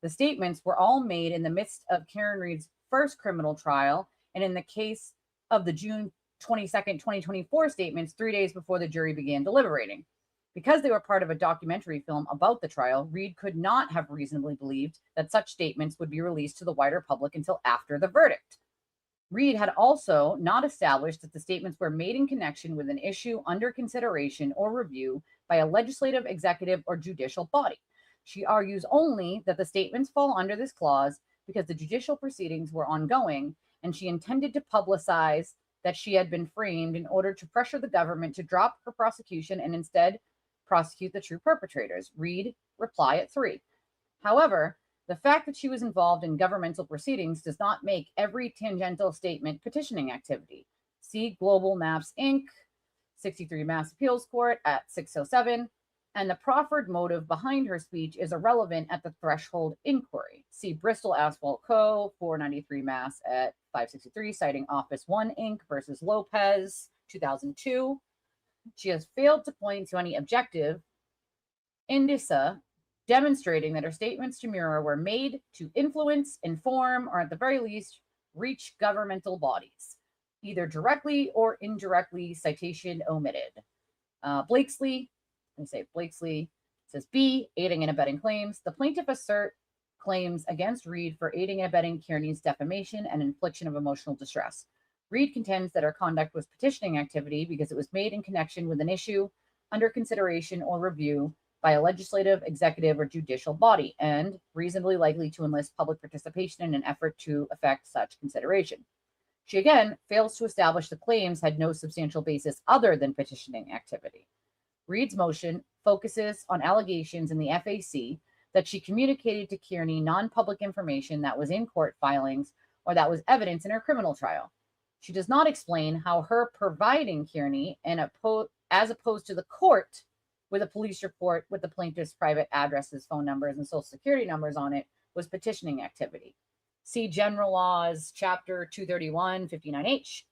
The statements were all made in the midst of Karen Reed's first criminal trial, and in the case of the June 22nd, 2024 statements 3 days before the jury began deliberating. Because they were part of a documentary film about the trial, Reed could not have reasonably believed that such statements would be released to the wider public until after the verdict. Reed had also not established that the statements were made in connection with an issue under consideration or review by a legislative, executive, or judicial body. She argues only that the statements fall under this clause because the judicial proceedings were ongoing, and she intended to publicize that she had been framed in order to pressure the government to drop her prosecution and instead prosecute the true perpetrators. Reed reply at 3. However, the fact that she was involved in governmental proceedings does not make every tangential statement petitioning activity. See Global Maps Inc., 63 Mass Appeals Court at 607, and the proffered motive behind her speech is irrelevant at the threshold inquiry. See Bristol Asphalt Co., 493 Mass at 563, citing Office 1 Inc. versus Lopez, 2002. She has failed to point to any objective indicia demonstrating that her statements to Muir were made to influence, inform, or at the very least, reach governmental bodies, either directly or indirectly, citation omitted. Blakesley says B, aiding and abetting claims. The plaintiff assert claims against Reed for aiding and abetting Kearney's defamation and infliction of emotional distress. Reed contends that her conduct was petitioning activity because it was made in connection with an issue under consideration or review by a legislative, executive, or judicial body, and reasonably likely to enlist public participation in an effort to effect such consideration. She again fails to establish the claims had no substantial basis other than petitioning activity. Reed's motion focuses on allegations in the FAC that she communicated to Kearney non-public information that was in court filings or that was evidence in her criminal trial. She does not explain how her providing Kearney, as opposed to the court with a police report with the plaintiff's private addresses, phone numbers, and social security numbers on it, was petitioning activity. See General Laws, Chapter 231-59H.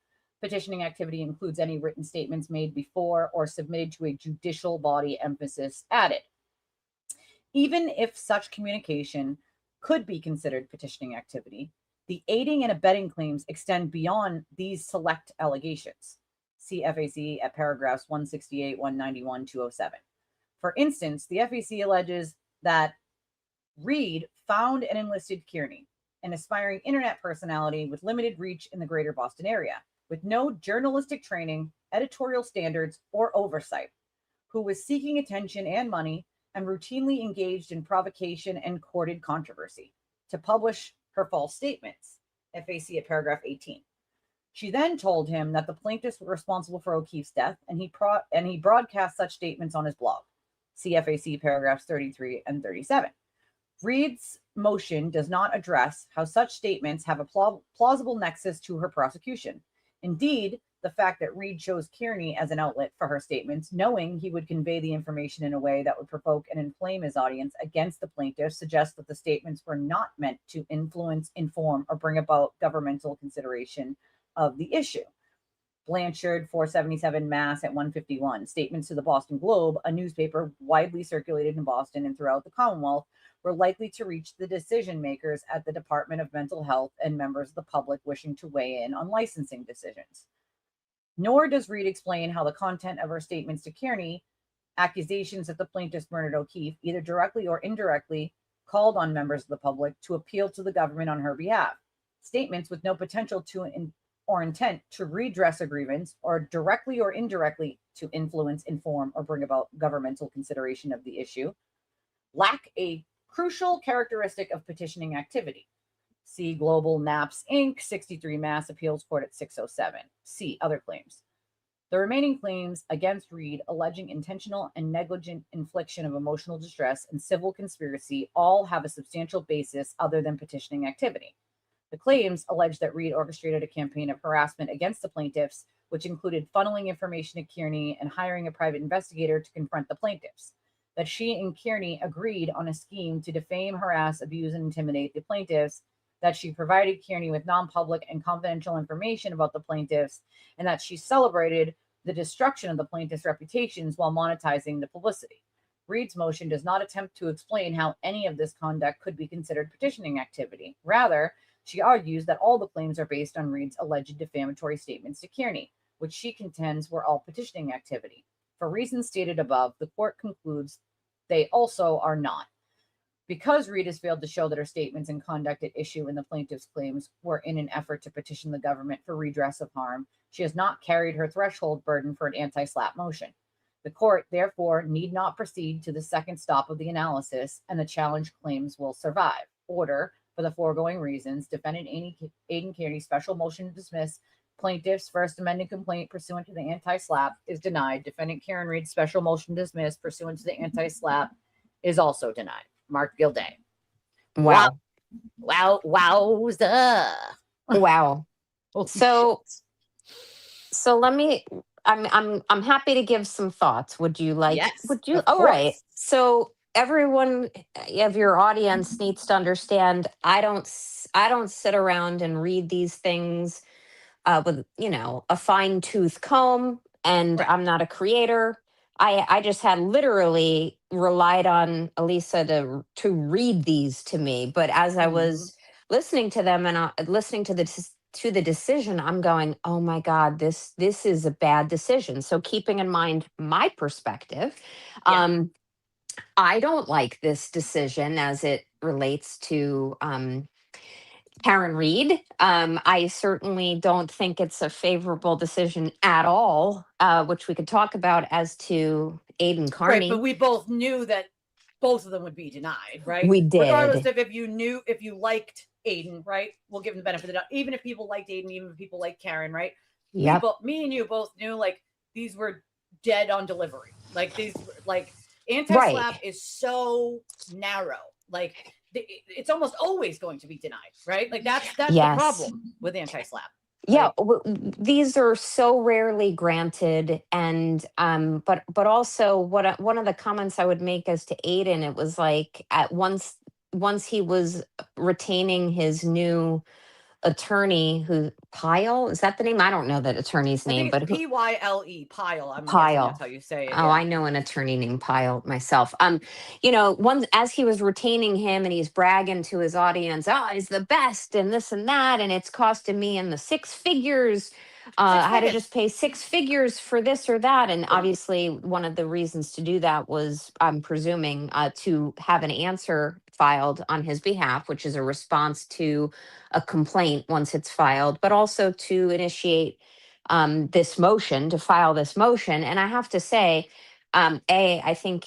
Petitioning activity includes any written statements made before or submitted to a judicial body, emphasis added. Even if such communication could be considered petitioning activity, the aiding and abetting claims extend beyond these select allegations. See FAC at paragraphs 168, 191, 207. For instance, the FAC alleges that Reed found and enlisted Kearney, an aspiring internet personality with limited reach in the greater Boston area, with no journalistic training, editorial standards, or oversight, who was seeking attention and money and routinely engaged in provocation and courted controversy to publish her false statements, FAC at paragraph 18. She then told him that the plaintiffs were responsible for O'Keefe's death, and he broadcast such statements on his blog, CFAC paragraphs 33 and 37. Reed's motion does not address how such statements have a plausible nexus to her prosecution. Indeed, the fact that Reed chose Kearney as an outlet for her statements, knowing he would convey the information in a way that would provoke and inflame his audience against the plaintiff, suggests that the statements were not meant to influence, inform, or bring about governmental consideration of the issue. Blanchard, 477 Mass at 151. Statements to the Boston Globe, a newspaper widely circulated in Boston and throughout the Commonwealth, were likely to reach the decision makers at the Department of Mental Health and members of the public wishing to weigh in on licensing decisions. Nor does Reed explain how the content of her statements to Kearney, accusations that the plaintiffs murdered O'Keefe, either directly or indirectly, called on members of the public to appeal to the government on her behalf. Statements with no potential to or intent to redress a grievance, or directly or indirectly to influence, inform, or bring about governmental consideration of the issue, lack a crucial characteristic of petitioning activity. See Global Naps Inc., 63 Mass Appeals Court at 607. See other claims. The remaining claims against Reed, alleging intentional and negligent infliction of emotional distress and civil conspiracy, all have a substantial basis other than petitioning activity. The claims allege that Reed orchestrated a campaign of harassment against the plaintiffs, which included funneling information to Kearney and hiring a private investigator to confront the plaintiffs. That she and Kearney agreed on a scheme to defame, harass, abuse, and intimidate the plaintiffs. That she provided Kearney with non-public and confidential information about the plaintiffs, and that she celebrated the destruction of the plaintiffs' reputations while monetizing the publicity. Reed's motion does not attempt to explain how any of this conduct could be considered petitioning activity. Rather, she argues that all the claims are based on Reed's alleged defamatory statements to Kearney, which she contends were all petitioning activity. For reasons stated above, the court concludes they also are not. Because Reed has failed to show that her statements and conduct at issue in the plaintiff's claims were in an effort to petition the government for redress of harm, she has not carried her threshold burden for an anti-SLAPP motion. The court, therefore, need not proceed to the second stop of the analysis, and the challenged claims will survive. Order, for the foregoing reasons, defendant Aidan Kearney's special motion to dismiss plaintiff's first amended complaint pursuant to the anti-SLAPP is denied. Defendant Karen Reed's special motion to dismiss pursuant to the anti-SLAPP is also denied. Mark Gilday. Wow. Wowza. Wow. Holy So shit. so let me I'm happy to give some thoughts. Would you like Yes, would you of all right. course. So everyone of your audience needs to understand I don't sit around and read these things with a fine tooth comb, and Right. I'm not a creator. I just had literally relied on Elisa to read these to me, but as I was listening to them and listening to the decision, I'm going, oh my God, this is a bad decision. So keeping in mind my perspective, Yeah. I don't like this decision as it relates to Karen Reed. I certainly don't think it's a favorable decision at all, which we could talk about as to Aidan Carney. Right, but we both knew that both of them would be denied, right? We did. Regardless of if you liked Aidan, right? We'll give him the benefit of the doubt. Even if people liked Aidan, even if people like Karen, right? Yep. Me and you both knew like these were dead on delivery. Like these, like anti-SLAPP is so narrow. Like it's almost always going to be denied, right? Like that's Yes. the problem with anti-SLAPP. Yeah, these are so rarely granted, and but also one of the comments I would make as to Aidan, it was like at once he was retaining his new attorney, who Pyle, is that the name? I don't know that attorney's name, but who, Pyle, Pyle. I'm guessing Pyle. that's how you say it. Oh, I know an attorney named Pyle myself. As he was retaining him and he's bragging to his audience, oh, he's the best and this and that, and it's costing me in the six figures. I had to just pay six figures for this or that. And obviously one of the reasons to do that was, I'm presuming, to have an answer filed on his behalf, which is a response to a complaint once it's filed, but also to initiate to file this motion. And I have to say, I think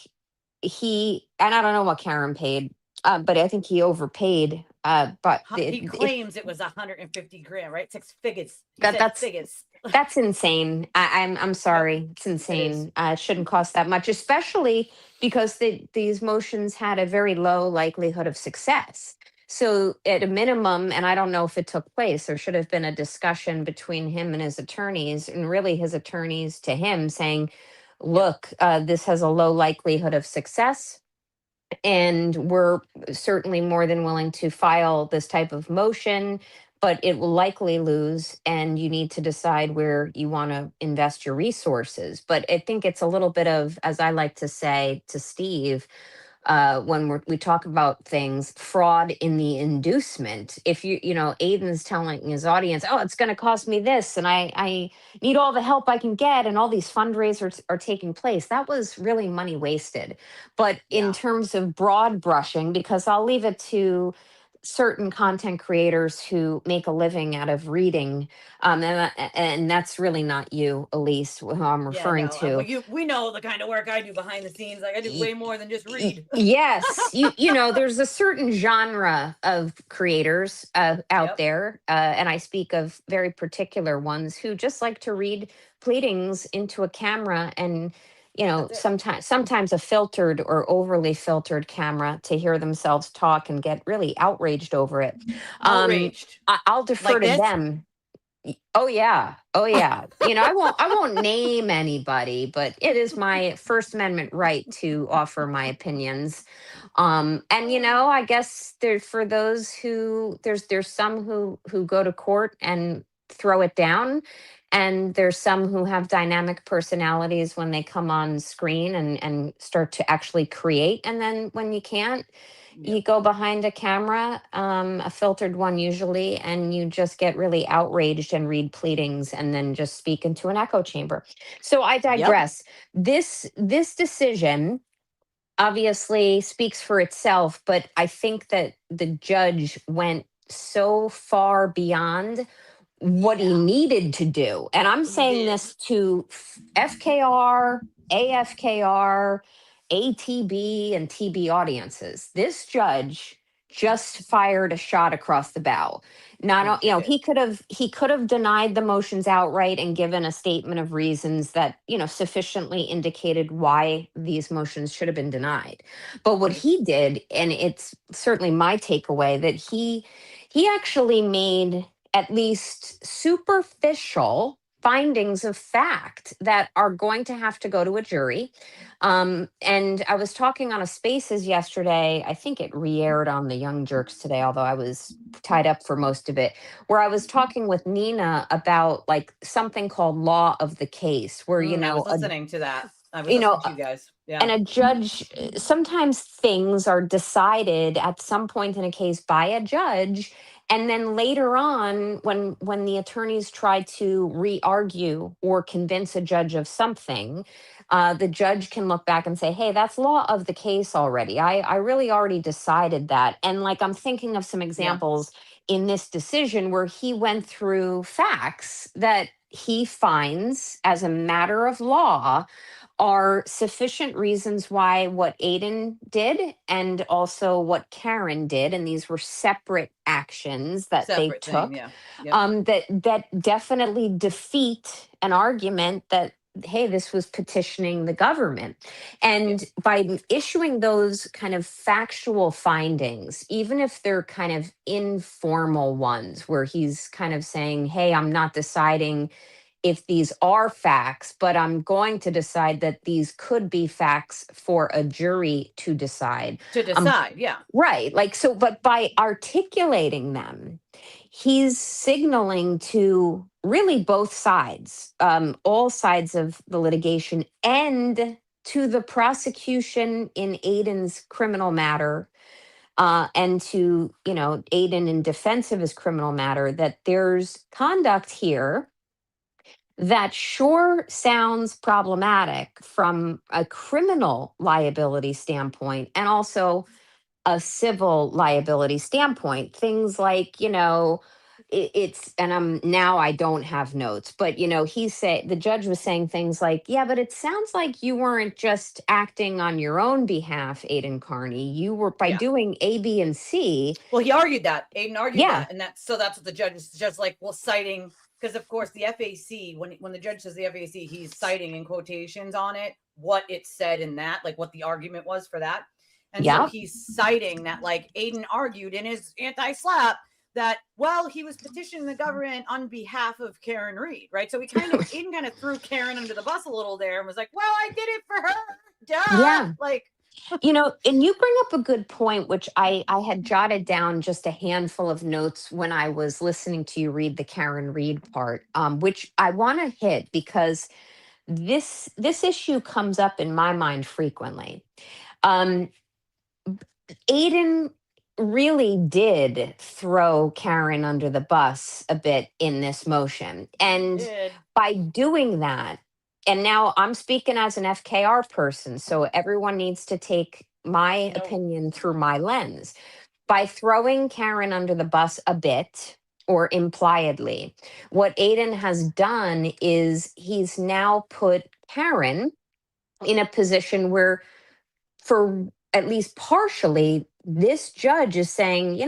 and I don't know what Karen paid, but I think he overpaid. But He claims it was 150 grand, right? Six figures. He said that's figures. that's insane. I'm sorry, it's insane. It shouldn't cost that much, especially because these motions had a very low likelihood of success. So at a minimum, and I don't know if it took place, there should have been a discussion between him and his attorneys, and really his attorneys to him saying, look, this has a low likelihood of success, and we're certainly more than willing to file this type of motion, but it will likely lose, and you need to decide where you want to invest your resources. But I think it's a little bit of, as I like to say to Steve, when we talk about things, fraud in the inducement. If Aiden's telling his audience, oh, it's going to cost me this, and I need all the help I can get, and all these fundraisers are taking place, that was really money wasted. But in terms of broad brushing, because I'll leave it to certain content creators who make a living out of reading, and that's really not you, Elise, who I'm referring to. Well, we know the kind of work I do behind the scenes. Like, I do way more than just read. Yes, there's a certain genre of creators out there, and I speak of very particular ones who just like to read pleadings into a camera, and sometimes a filtered or overly filtered camera to hear themselves talk and get really outraged over it. Outraged. I'll defer like to this? them. Oh yeah. I won't name anybody, but it is my First Amendment right to offer my opinions. And I guess for those who there's some who go to court and throw it down, and there's some who have dynamic personalities when they come on screen and start to actually create, and then when you can't, you go behind a camera, a filtered one usually, and you just get really outraged and read pleadings and then just speak into an echo chamber. So I digress. This decision obviously speaks for itself, but I think that the judge went so far beyond what he needed to do. And I'm saying this to FKR, AFKR, ATB, and TB audiences. This judge just fired a shot across the bow. He could have denied the motions outright and given a statement of reasons that sufficiently indicated why these motions should have been denied. But what he did, and it's certainly my takeaway, that he actually made at least superficial findings of fact that are going to have to go to a jury. And I was talking on a Spaces yesterday. I think it re-aired on the Young Jerks today, although I was tied up for most of it, where I was talking with Nina about like something called law of the case, where I was listening to that. I was listening to you guys. Yeah. And a judge, sometimes things are decided at some point in a case by a judge, and then later on, when the attorneys try to re-argue or convince a judge of something, the judge can look back and say, hey, that's law of the case already. I really already decided that. And like, I'm thinking of some examples in this decision where he went through facts that he finds as a matter of law are sufficient reasons why what Aiden did and also what Karen did, and these were separate actions that they took, that definitely defeat an argument that, hey, this was petitioning the government. And by issuing those kind of factual findings, even if they're kind of informal ones, where he's kind of saying, hey, I'm not deciding if these are facts, but I'm going to decide that these could be facts for a jury to decide. Right. Like, so, but by articulating them, he's signaling to really both sides, all sides of the litigation, and to the prosecution in Aiden's criminal matter, and to, Aiden in defense of his criminal matter, that there's conduct here that sure sounds problematic from a criminal liability standpoint and also a civil liability standpoint. Things like, it's, and now I don't have notes, but the judge was saying things like, yeah, but it sounds like you weren't just acting on your own behalf, Aiden Carney. You were, by Yeah. doing A, B, and C. Well, he argued that. Aiden argued Yeah. that, and that's what the judge is just like, well, citing, because of course the FAC, when the judge says the FAC, he's citing in quotations on it what it said in that, like what the argument was for that. And so Yeah. he's citing that, like, Aiden argued in his anti-slap that, well, he was petitioning the government on behalf of Karen Reed, right? So Aiden kind of threw Karen under the bus a little there and was like, well, I did it for her. Duh. Yeah. Like, and you bring up a good point, which I had jotted down just a handful of notes when I was listening to you read the Karen Reed part, which I want to hit because this issue comes up in my mind frequently. Aiden really did throw Karen under the bus a bit in this motion. And by doing that, and now I'm speaking as an FKR person, so everyone needs to take my opinion through my lens. By throwing Karen under the bus a bit, or impliedly, what Aiden has done is he's now put Karen in a position where, for at least partially, this judge is saying,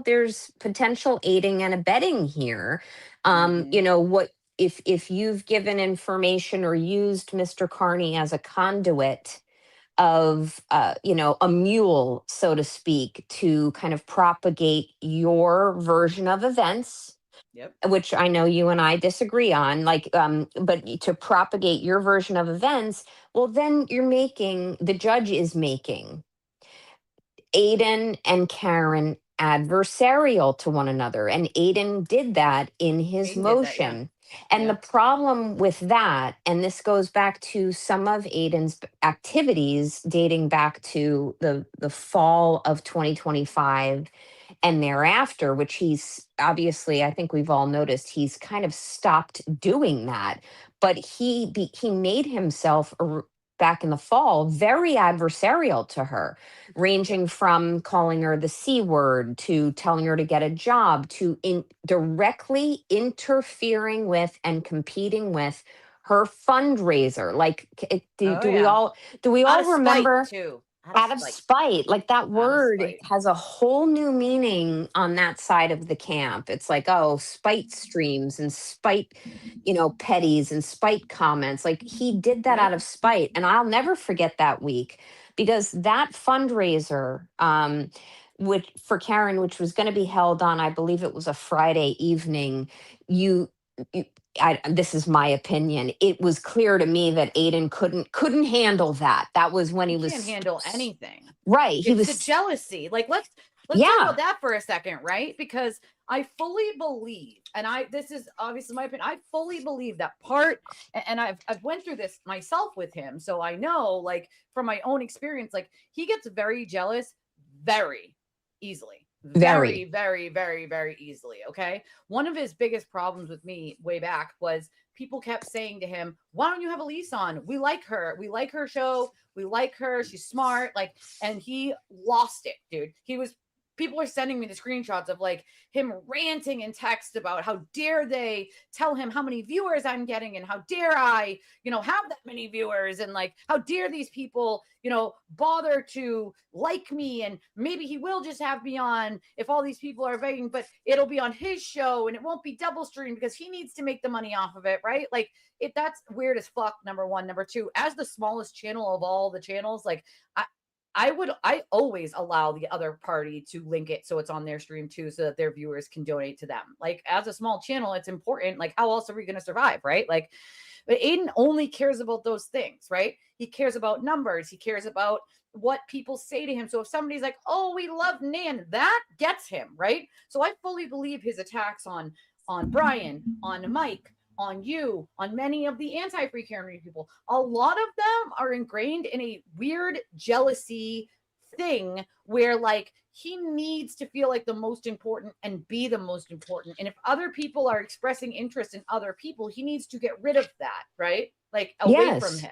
there's potential aiding and abetting here. What if you've given information or used Mr. Carney as a conduit of, a mule, so to speak, to kind of propagate your version of events. Yep. Which I know you and I disagree on, but to propagate your version of events, well, then the judge is making Aiden and Karen adversarial to one another. And Aiden did that in his motion. And the problem with that, and this goes back to some of Aiden's activities dating back to the fall of 2025 and thereafter, which he's obviously, I think we've all noticed, he's kind of stopped doing that. But he made himself back in the fall very adversarial to her, ranging from calling her the C word to telling her to get a job to directly interfering with and competing with her fundraiser. Like, do we all remember? Out of spite, like that word has a whole new meaning on that side of the camp. It's like, oh, spite streams and spite, petties and spite comments. Like, he did that out of spite. And I'll never forget that week, because that fundraiser, for Karen, which was going to be held on, I believe it was a Friday evening, this is my opinion. It was clear to me that Aiden couldn't handle that. That was when he can't handle anything. Right. It's the jealousy. Like, let's talk about that for a second, right? Because I fully believe, and this is obviously my opinion, I fully believe that part, and I've went through this myself with him, so I know, like, from my own experience, like, he gets very jealous very easily. Very, very, very, very easily. Okay. One of his biggest problems with me way back was people kept saying to him, why don't you have Elise on? We like her. We like her show. We like her. She's smart. Like, and he lost it, dude. People are sending me the screenshots of, like, him ranting in text about how dare they tell him how many viewers I'm getting, and how dare I, have that many viewers, and, like, how dare these people, bother to like me, and maybe he will just have me on if all these people are begging, but it'll be on his show and it won't be double streamed because he needs to make the money off of it, right? Like, that's weird as fuck, number one. Number two, as the smallest channel of all the channels, like, I always allow the other party to link it so it's on their stream too, so that their viewers can donate to them. Like, as a small channel, it's important. Like, how else are we going to survive, right? Like, but Aiden only cares about those things, right? He cares about numbers. He cares about what people say to him. So if somebody's like, oh, we love Nan, that gets him, right? So I fully believe his attacks on Brian, on Mike, on you, on many of the anti-free Karen Reed people, a lot of them are ingrained in a weird jealousy thing where, like, he needs to feel like the most important and be the most important. And if other people are expressing interest in other people, he needs to get rid of that, right? Like, away from him.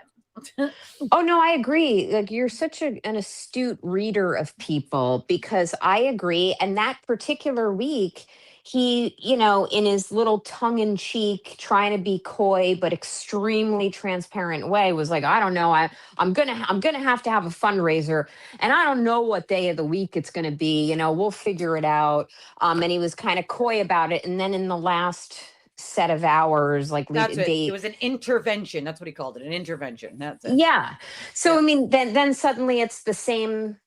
Oh no, I agree. Like you're such an astute reader of people because I agree. And that particular week, he, in his little tongue in cheek, trying to be coy but extremely transparent way, was like, I don't know, I'm gonna have to have a fundraiser, and I don't know what day of the week it's gonna be. We'll figure it out. And he was kind of coy about it, and then in the last set of hours, like That's it. they It was an intervention. That's what he called it, an intervention. That's it. yeah. So Yeah. I mean, then suddenly it's the same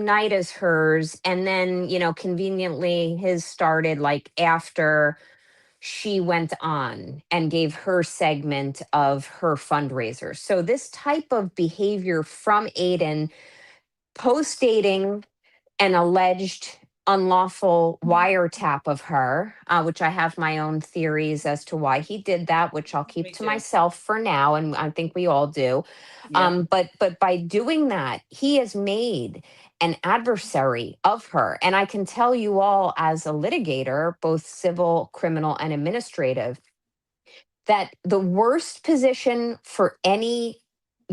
night as hers, and then conveniently his started like after she went on and gave her segment of her fundraiser. So this type of behavior from Aiden post dating an alleged unlawful wiretap of her, which I have my own theories as to why he did that, which I'll keep Me to too. myself for now, and I think we all do. Yeah. But by doing that, he has made an adversary of her. And I can tell you all, as a litigator, both civil, criminal, and administrative, that the worst position for any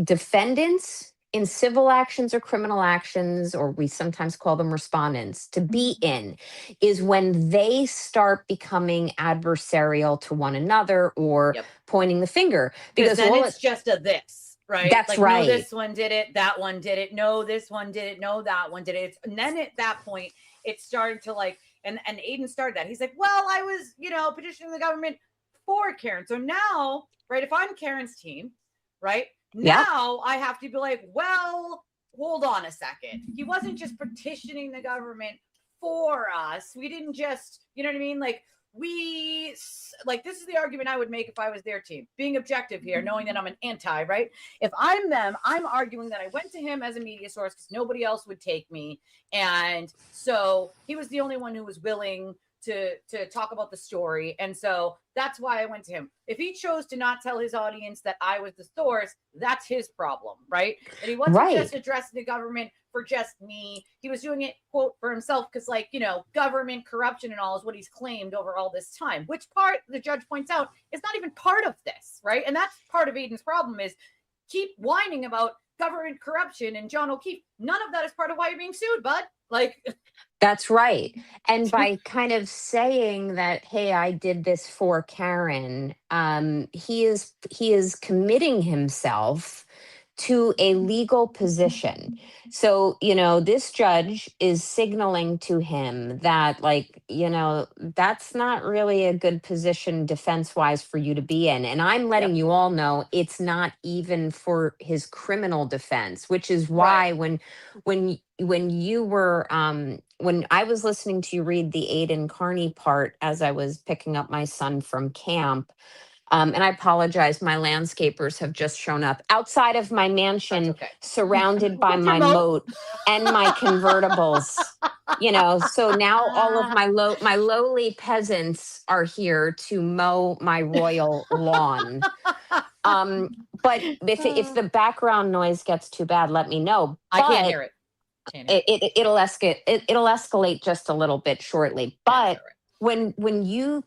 defendants in civil actions or criminal actions, or we sometimes call them respondents, to be in is when they start becoming adversarial to one another or Yep. pointing the finger. Because then all it's just a this, right? That's like, right. No, this one did it. That one did it. No, this one did it. No, that one did it. And then at that point, it started to like, and Aiden started that. He's like, well, I was, petitioning the government for Karen. So now, right, if I'm Karen's team, right, now I have to be like, well, hold on a second. He wasn't just petitioning the government for us. We didn't just, you know what I mean? Like, this is the argument I would make if I was their team, being objective here, knowing that I'm an anti, right? If I'm them, I'm arguing that I went to him as a media source because nobody else would take me. And so he was the only one who was willing to talk about the story. And so that's why I went to him. If he chose to not tell his audience that I was the source, that's his problem, right? That he wasn't just addressing the government for just me. He was doing it, quote, for himself, because government corruption and all is what he's claimed over all this time, which part the judge points out is not even part of this, right? And that's part of Aiden's problem is keep whining about government corruption and John O'Keefe. None of that is part of why you're being sued, bud. That's right. And by kind of saying that, hey, I did this for Karen, he is committing himself to a legal position. So, this judge is signaling to him that, that's not really a good position defense-wise for you to be in. And I'm letting you all know it's not even for his criminal defense, which is why when you were when I was listening to you read the Aiden Carney part as I was picking up my son from camp, and I apologize, my landscapers have just shown up outside of my mansion, surrounded by my moat and my convertibles. So now all of my lowly peasants are here to mow my royal lawn. But if the background noise gets too bad, let me know. I can't hear it. It'll escalate just a little bit shortly. But when you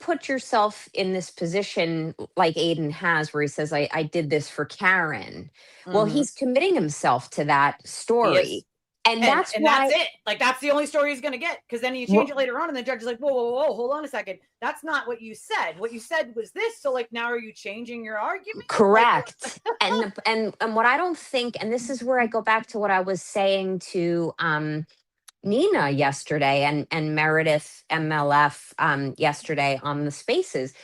put yourself in this position like Aiden has, where he says, I did this for Karen, well, he's committing himself to that story. And that's it. Like, that's the only story he's going to get, because then you change it later on and the judge is like, whoa, hold on a second. That's not what you said. What you said was this. So now are you changing your argument? Correct. and what I don't think, and this is where I go back to what I was saying to Nina yesterday and Meredith MLF yesterday on the spaces,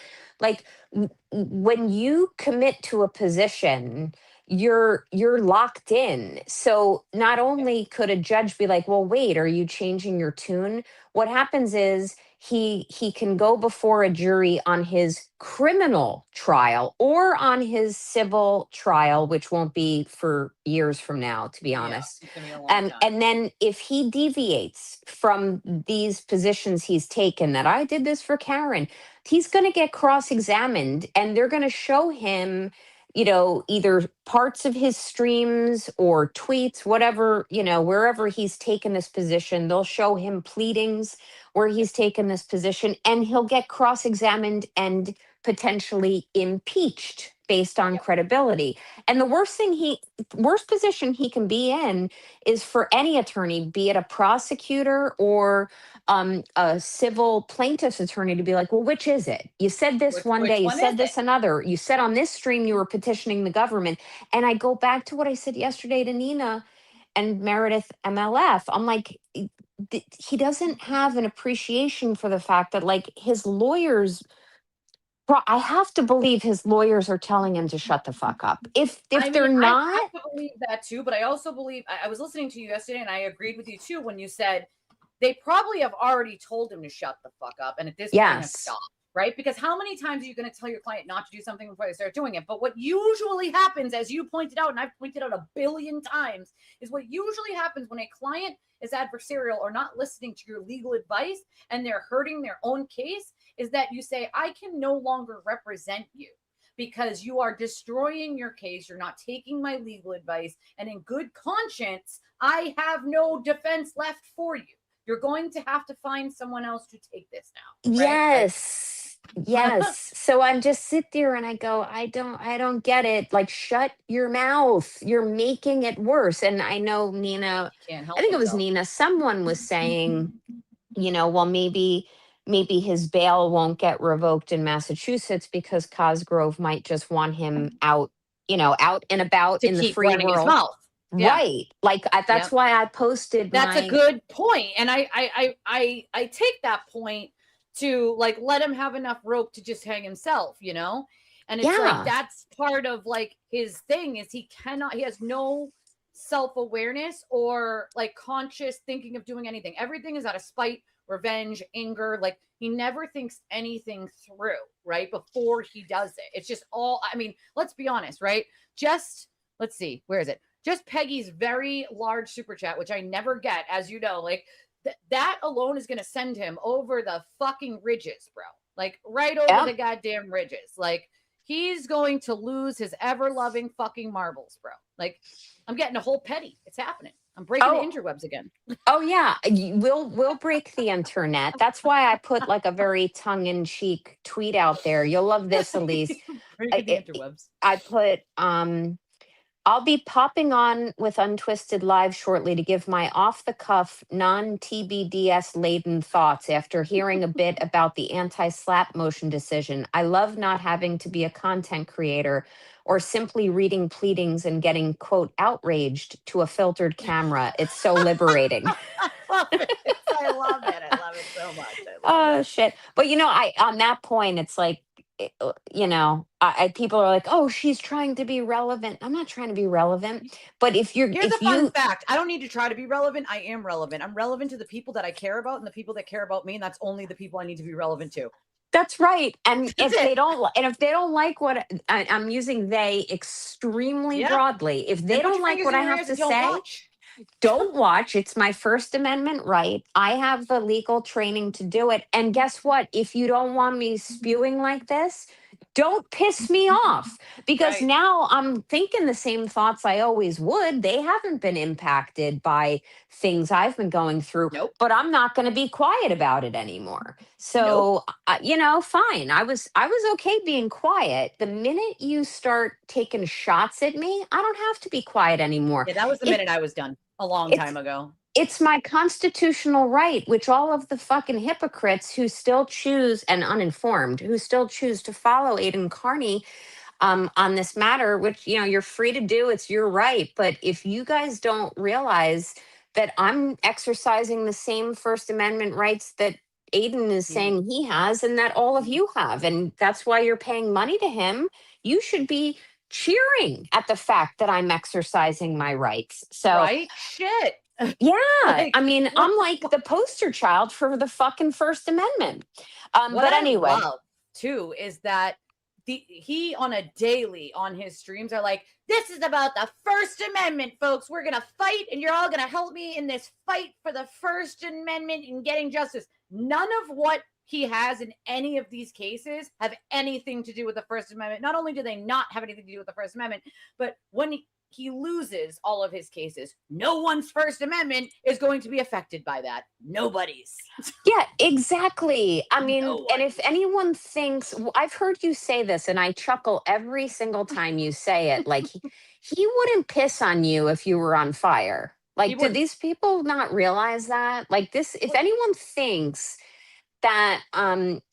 when you commit to a position, you're locked in. So not only could a judge be like, well, wait, are you changing your tune? What happens is he can go before a jury on his criminal trial or on his civil trial, which won't be for years from now, to be honest. And then if he deviates from these positions he's taken, that I did this for Karen, he's going to get cross-examined, and they're going to show him either parts of his streams or tweets, whatever, wherever he's taken this position, they'll show him pleadings where he's taken this position, and he'll get cross-examined and potentially impeached based on credibility. And the worst position he can be in is for any attorney, be it a prosecutor or a civil plaintiff's attorney, to be like, well, which is it? You said this one day, you one said is this it? another. You said on this stream you were petitioning the government. And I go back to what I said yesterday to Nina and Meredith MLF. I'm like, he doesn't have an appreciation for the fact that, like, his lawyers, I have to believe his lawyers are telling him to shut the fuck up. If I they're mean, I not, have to believe that too, but I also believe I was listening to you yesterday, and I agreed with you too when you said they probably have already told him to shut the fuck up, and at this point have yes, stopped, right? Because how many times are you going to tell your client not to do something before they start doing it? But what usually happens, as you pointed out, and I've pointed out a billion times, is what usually happens when a client is adversarial or not listening to your legal advice and they're hurting their own case, is that you say, I can no longer represent you because you are destroying your case. You're not taking my legal advice. And in good conscience, I have no defense left for you. You're going to have to find someone else to take this now. Right? yes, yes. So I'm just sit there and I go, I don't get it. Like, shut your mouth. You're making it worse. And I know Nina, Can't I help think it was himself. Nina, someone was saying, well, maybe his bail won't get revoked in Massachusetts because Cosgrove might just want him out, out and about To in the keep free running his world. mouth. Yeah. Right. Like, that's Yep. why I posted That's a my, good point. And I take that point to, like, let him have enough rope to just hang himself, And it's like, yeah. that's part of, like, his thing is he has no self-awareness or, like, conscious thinking of doing anything. Everything is out of spite, revenge, anger. Like, he never thinks anything through, right? Before he does it. It's just all, I mean, let's be honest, right? Let's see, where is it? Just Peggy's very large super chat, which I never get, as you know, like that alone is going to send him over the fucking ridges, bro. Like right over the goddamn ridges. Like he's going to lose his ever loving fucking marbles, bro. Like I'm getting a whole petty. It's happening. I'm breaking the interwebs again. Oh yeah, we'll break the internet. That's why I put like a very tongue-in-cheek tweet out there. You'll love this, Elise. Breaking the interwebs. I put I'll be popping on with Untwisted Live shortly to give my off-the-cuff, non-TBDS laden thoughts after hearing a bit about the anti-slap motion decision. I love not having to be a content creator or simply reading pleadings and getting, quote, outraged to a filtered camera. It's so liberating. I love it. I love it. I love it so much. Oh, shit. But, on that point, it's like, people are like, oh, she's trying to be relevant. I'm not trying to be relevant. But Here's a fun fact. I don't need to try to be relevant. I am relevant. I'm relevant to the people that I care about and the people that care about me. And that's only the people I need to be relevant to. That's right. And if they don't like what I'm using, they extremely broadly. If they don't like what I have to say, don't watch. It's my First Amendment right. I have the legal training to do it. And guess what? If you don't want me spewing like this, don't piss me off, because now I'm thinking the same thoughts I always would. They haven't been impacted by things I've been going through, but I'm not going to be quiet about it anymore. So, fine. I was okay being quiet. The minute you start taking shots at me, I don't have to be quiet anymore. Yeah, that was the minute I was done a long time ago. It's my constitutional right, which all of the fucking hypocrites who still choose, and uninformed, who still choose to follow Aidan Carney on this matter, which, you're free to do. It's your right. But if you guys don't realize that I'm exercising the same First Amendment rights that Aidan is saying he has, and that all of you have, and that's why you're paying money to him, you should be cheering at the fact that I'm exercising my rights. So, right? Shit. Yeah. I mean, I'm like the poster child for the fucking First Amendment. But anyway. What I love too is that he on a daily on his streams are like, this is about the First Amendment, folks. We're going to fight and you're all going to help me in this fight for the First Amendment and getting justice. None of what he has in any of these cases have anything to do with the First Amendment. Not only do they not have anything to do with the First Amendment, but when he loses all of his cases. No one's First Amendment is going to be affected by that. Nobody's. Yeah, exactly. I mean, No and one. if anyone thinks, I've heard you say this and I chuckle every single time you say it, like he wouldn't piss on you if you were on fire. He Like, do wouldn't. these people not realize that? Like this, if anyone thinks that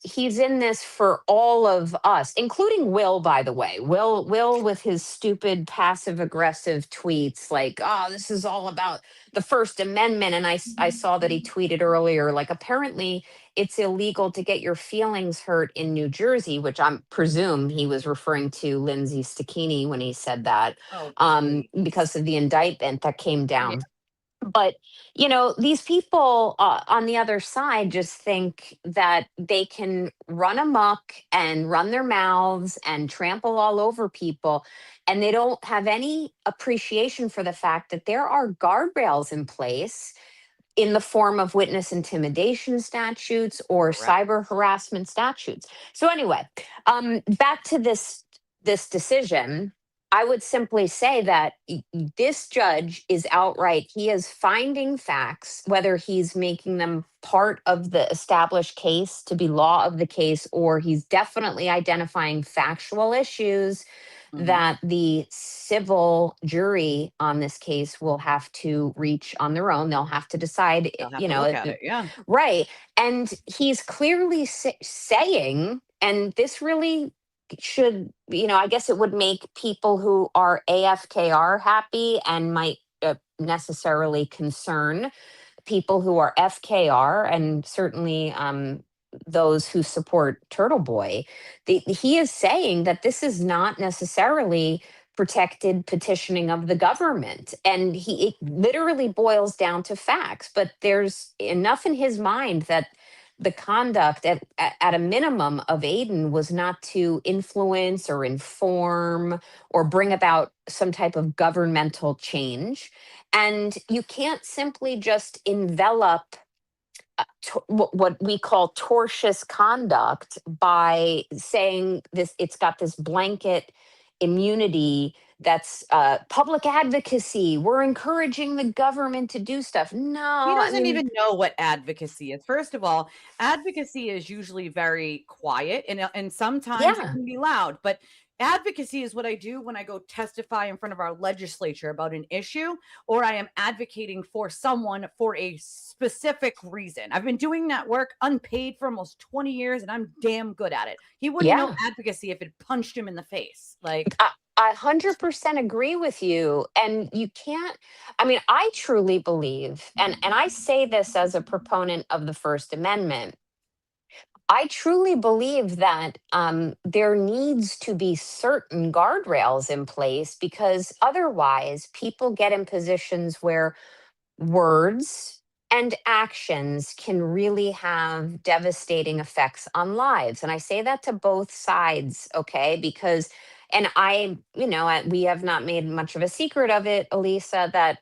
he's in this for all of us, including Will, by the way. Will with his stupid passive aggressive tweets like, oh, this is all about the First Amendment. And I saw that he tweeted earlier, like apparently it's illegal to get your feelings hurt in New Jersey, which I presume he was referring to Lindsay Stachini when he said that, Oh, because of the indictment that came yeah. down. But these people on the other side just think that they can run amok and run their mouths and trample all over people, and they don't have any appreciation for the fact that there are guardrails in place in the form of witness intimidation statutes or Correct. cyber harassment statutes. So anyway, back to this decision. I would simply say that this judge is outright, he is finding facts, whether he's making them part of the established case to be law of the case, or he's definitely identifying factual issues that the civil jury on this case will have to reach on their own. They'll have to decide, They'll have to look at it. Yeah. right. And he's clearly saying, and this really should, I guess it would make people who are AFKR happy and might necessarily concern people who are FKR, and certainly those who support Turtle Boy. He is saying that this is not necessarily protected petitioning of the government, and it literally boils down to facts. But there's enough in his mind that the conduct at a minimum of Aiden was not to influence or inform or bring about some type of governmental change. And you can't simply just envelop what we call tortious conduct by saying this, it's got this blanket immunity that's public advocacy. We're encouraging the government to do stuff. No, He doesn't even know what advocacy is. First of all, advocacy is usually very quiet and sometimes it can be loud, but advocacy is what I do when I go testify in front of our legislature about an issue, or I am advocating for someone for a specific reason. I've been doing that work unpaid for almost 20 years and I'm damn good at it. He wouldn't know advocacy if it punched him in the face. Like, I 100% agree with you. And you can't, I truly believe, and I say this as a proponent of the First Amendment, I truly believe that there needs to be certain guardrails in place, because otherwise people get in positions where words and actions can really have devastating effects on lives. And I say that to both sides, okay? Because, and we have not made much of a secret of it, Elisa, that,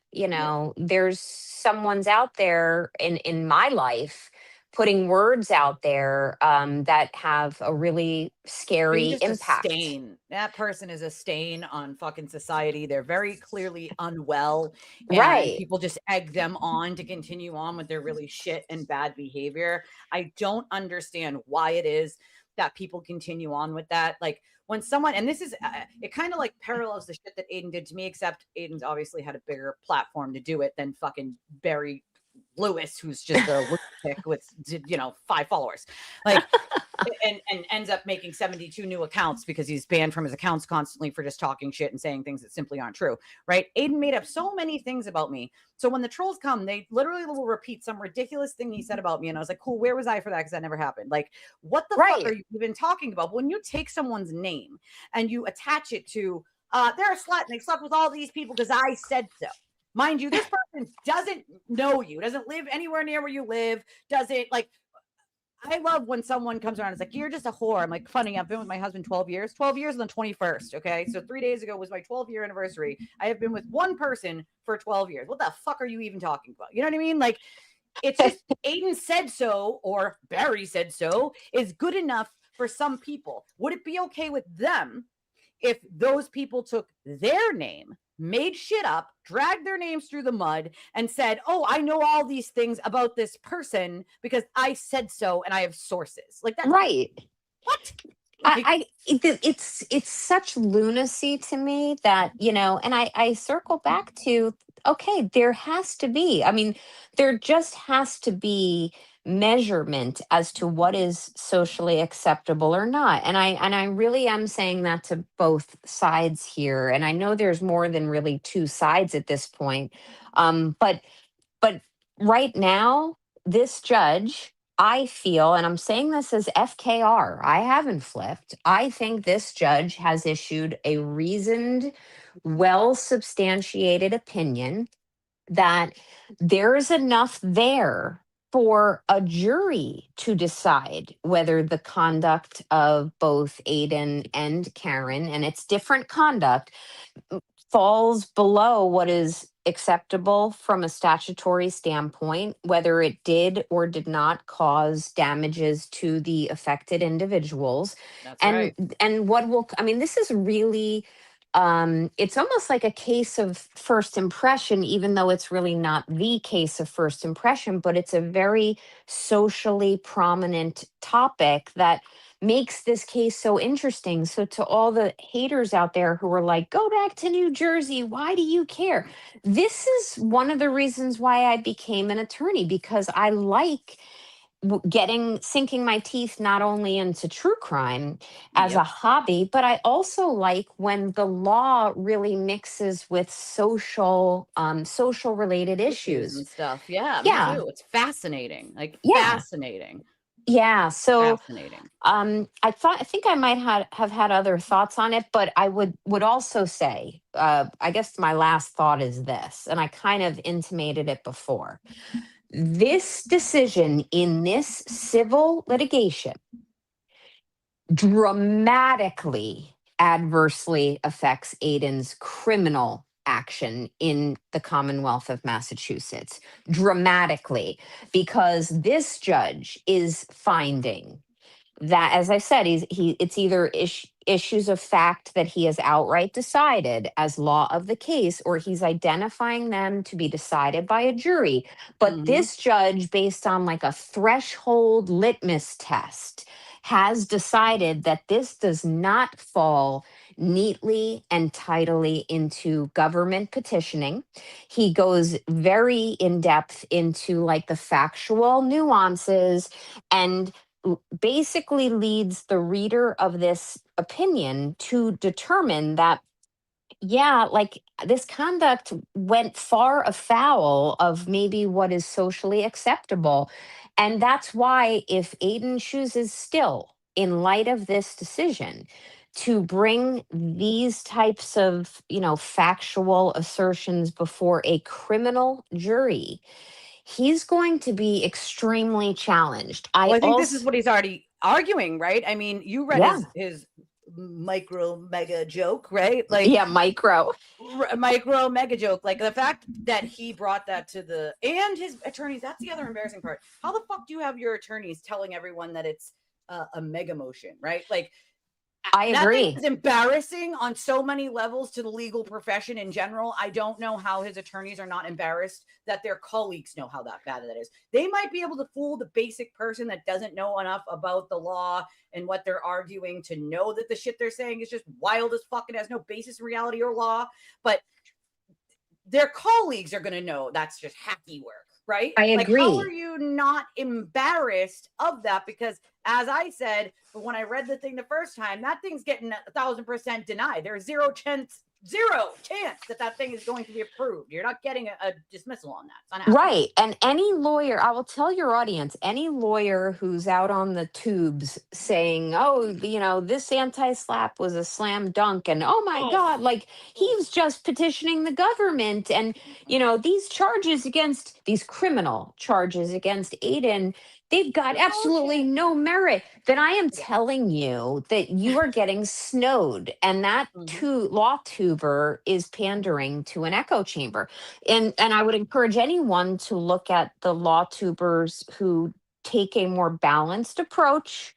there's someone's out there in my life putting words out there that have a really scary impact. A stain. That person is a stain on fucking society. They're very clearly unwell, and people just egg them on to continue on with their really shit and bad behavior. I don't understand why it is that people continue on with that. Like when someone, and this is, it kind of like parallels the shit that Aiden did to me, except Aiden's obviously had a bigger platform to do it than fucking Barry Lewis, who's just a lunatic with 5 followers, like, and ends up making 72 new accounts because he's banned from his accounts constantly for just talking shit and saying things that simply aren't true. Right? Aiden made up so many things about me. So when the trolls come, they literally will repeat some ridiculous thing he said about me, and I was like, cool, where was I for that? Because that never happened. Like, what the fuck are you even talking about? When you take someone's name and you attach it to they're a slut and they slept with all these people because I said so. Mind you, this person doesn't know you, doesn't live anywhere near where you live, doesn't like. I love when someone comes around and is like, you're just a whore. I'm like, funny, I've been with my husband 12 years on the 21st. Okay. So 3 days ago was my 12-year anniversary. I have been with one person for 12 years. What the fuck are you even talking about? You know what I mean? Like, it's just Aiden said so or Barry said so is good enough for some people. Would it be okay with them if those people took their name made shit up, dragged their names through the mud, and said, "Oh, I know all these things about this person because I said so and I have sources." Like that. Right. What? Like, It's such lunacy to me that, and I circle back to, okay, there has to be, I mean, there just has to be measurement as to what is socially acceptable or not. And I really am saying that to both sides here. And I know there's more than really two sides at this point. But right now, this judge, I feel, and I'm saying this as FKR, I haven't flipped. I think this judge has issued a reasoned, well substantiated opinion that there's enough there for a jury to decide whether the conduct of both Aiden and Karen, and it's different conduct, falls below what is acceptable from a statutory standpoint, whether it did or did not cause damages to the affected individuals. that's and right. and what will, I mean, this is really, it's almost like a case of first impression, even though it's really not the case of first impression, but it's a very socially prominent topic that makes this case so interesting. So, to all the haters out there who are like, go back to New Jersey, why do you care? This is one of the reasons why I became an attorney, because I like sinking my teeth not only into true crime as a Yep. hobby, but I also like when the law really mixes with social related Issues issues. and stuff. Yeah, me Yeah. too. It's fascinating. Like Yeah. fascinating. Yeah. So Fascinating. I think I might have had other thoughts on it, but I would also say, I guess my last thought is this, and I kind of intimated it before. This decision in this civil litigation dramatically adversely affects Aiden's criminal action in the Commonwealth of Massachusetts. Dramatically, because this judge is finding that, as I said, it's either issues of fact that he has outright decided as law of the case, or he's identifying them to be decided by a jury. But Mm-hmm. this judge, based on like a threshold litmus test, has decided that this does not fall neatly and tidily into government petitioning. He goes very in depth into like the factual nuances, and basically leads the reader of this opinion to determine that, yeah, like this conduct went far afoul of maybe what is socially acceptable. And that's why, if Aiden chooses still, in light of this decision, to bring these types of, factual assertions before a criminal jury, he's going to be extremely challenged. Well, I I think this is also, what he's already arguing, right? I mean, you read yeah, his micro mega joke, right? Like yeah, micro. micro mega joke. Like the fact that he brought that to and his attorneys. That's the other embarrassing part. How the fuck do you have your attorneys telling everyone that it's a mega motion, right? Like I that thing agree. is embarrassing on so many levels to the legal profession in general. I don't know how his attorneys are not embarrassed that their colleagues know how bad that is. They might be able to fool the basic person that doesn't know enough about the law and what they're arguing to know that the shit they're saying is just wild as fuck and has no basis in reality or law. But their colleagues are going to know that's just hacky work, right? I Like, how are agree. you not embarrassed of that? Because as I said, when I read the thing the first time, that thing's getting 1,000% denied. There's zero chance that thing is going to be approved. You're not getting a dismissal on that. It's not happening. Right. And any lawyer, I will tell your audience, any lawyer who's out on the tubes saying, oh, this anti-slap was a slam dunk, and oh my God, like he's just petitioning the government. And, these criminal charges against Aiden, they've got absolutely no merit. Then I am telling you that you are getting snowed, and that law tuber is pandering to an echo chamber. And I would encourage anyone to look at the law tubers who take a more balanced approach,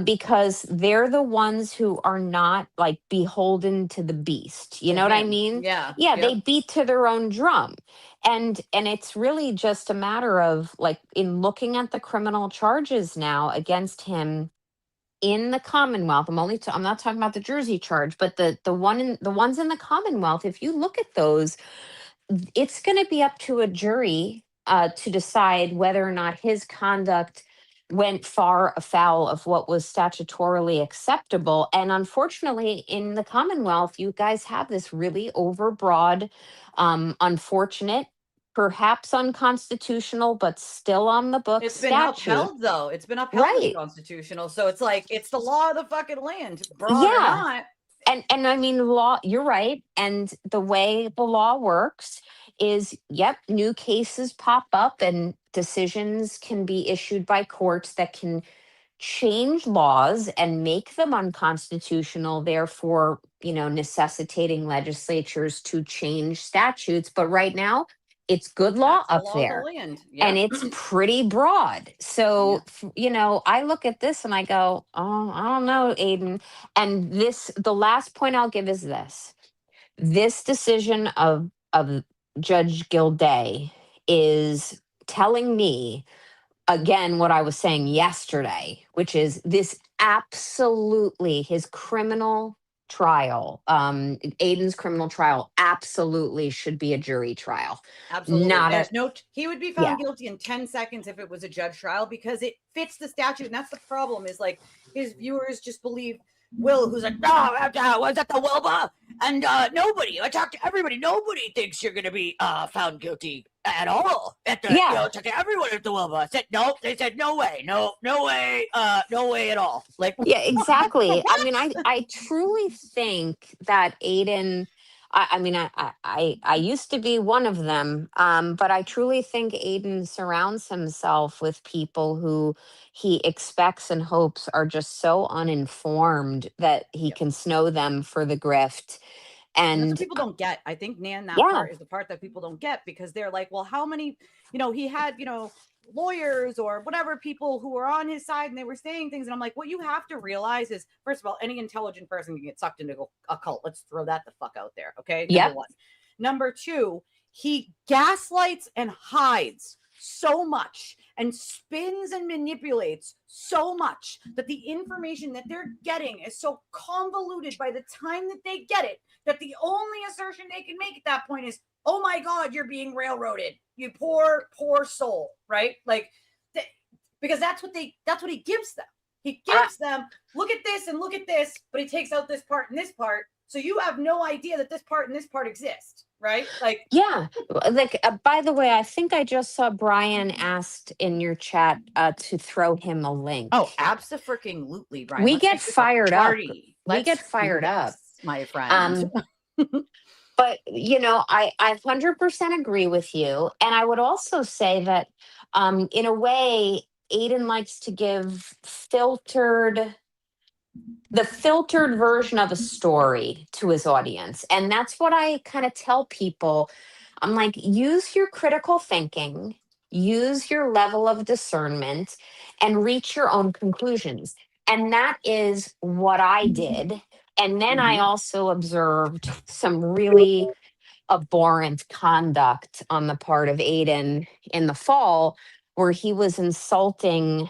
because they're the ones who are not like beholden to the beast. You know what I mean? Yeah. Yeah, they beat to their own drum. And it's really just a matter of like in looking at the criminal charges now against him in the Commonwealth. I'm not talking about the Jersey charge, but the ones in the Commonwealth, if you look at those, it's going to be up to a jury to decide whether or not his conduct went far afoul of what was statutorily acceptable. And unfortunately, in the Commonwealth, you guys have this really overbroad, unfortunate, perhaps unconstitutional, but still on the books It's been statute. upheld, though. It's been upheld as Right. constitutional. So it's like, it's the law of the fucking land, broad or Yeah. not. And I mean, law, you're right. And the way the law works is, yep, new cases pop up and decisions can be issued by courts that can change laws and make them unconstitutional, therefore, necessitating legislatures to change statutes. But right now, it's good law That's the up law there. of the land. And it's pretty broad. So, I look at this and I go, oh, I don't know, Aiden. And the last point I'll give is this. This decision of Judge Gilday is telling me again what I was saying yesterday, which is this absolutely his criminal trial, Aiden's criminal trial absolutely should be a jury trial. Absolutely. Not There's he would be found Yeah. guilty in 10 seconds if it was a judge trial because it fits the statute. And that's the problem is like his viewers just believe Will, who's like, no, was that the Wilbur? And nobody, I talked to everybody. Nobody thinks you're going to be found guilty at all. At the, talked to everyone at the Wilbur. I said, nope. They said, no way. No way. No way at all. Like, yeah, exactly. I mean, I truly think that Aiden, I used to be one of them, but I truly think Aiden surrounds himself with people who he expects and hopes are just so uninformed that he can snow them for the grift. And And that's what people don't get. I think, Nan, that Yeah. part is the part that people don't get because they're like, well, how many, he had, lawyers or whatever people who were on his side and they were saying things. And I'm like, what you have to realize is, first of all, any intelligent person can get sucked into a cult. Let's throw that the fuck out there. Okay. Yep. Number one. Number two, he gaslights and hides so much and spins and manipulates so much that the information that they're getting is so convoluted by the time that they get it that the only assertion they can make at that point is, oh my God, you're being railroaded. You poor soul, right? Like, because that's what he gives them. He gives them, look at this and look at this, but he takes out this part and this part. So you have no idea that this part and this part exist, right? Like, yeah, like by the way, I think I just saw Brian asked in your chat to throw him a link. oh, abso-freaking-lutely, Brian. We Let's get make this a fired up. party. We get Let's fired do up. this, my friend. But I 100% agree with you, and I would also say that in a way, Aiden likes to give the filtered version of a story to his audience. And that's what I kind of tell people. I'm like, use your critical thinking, use your level of discernment, and reach your own conclusions. And that is what I did. And then I also observed some really abhorrent conduct on the part of Aiden in the fall, where he was insulting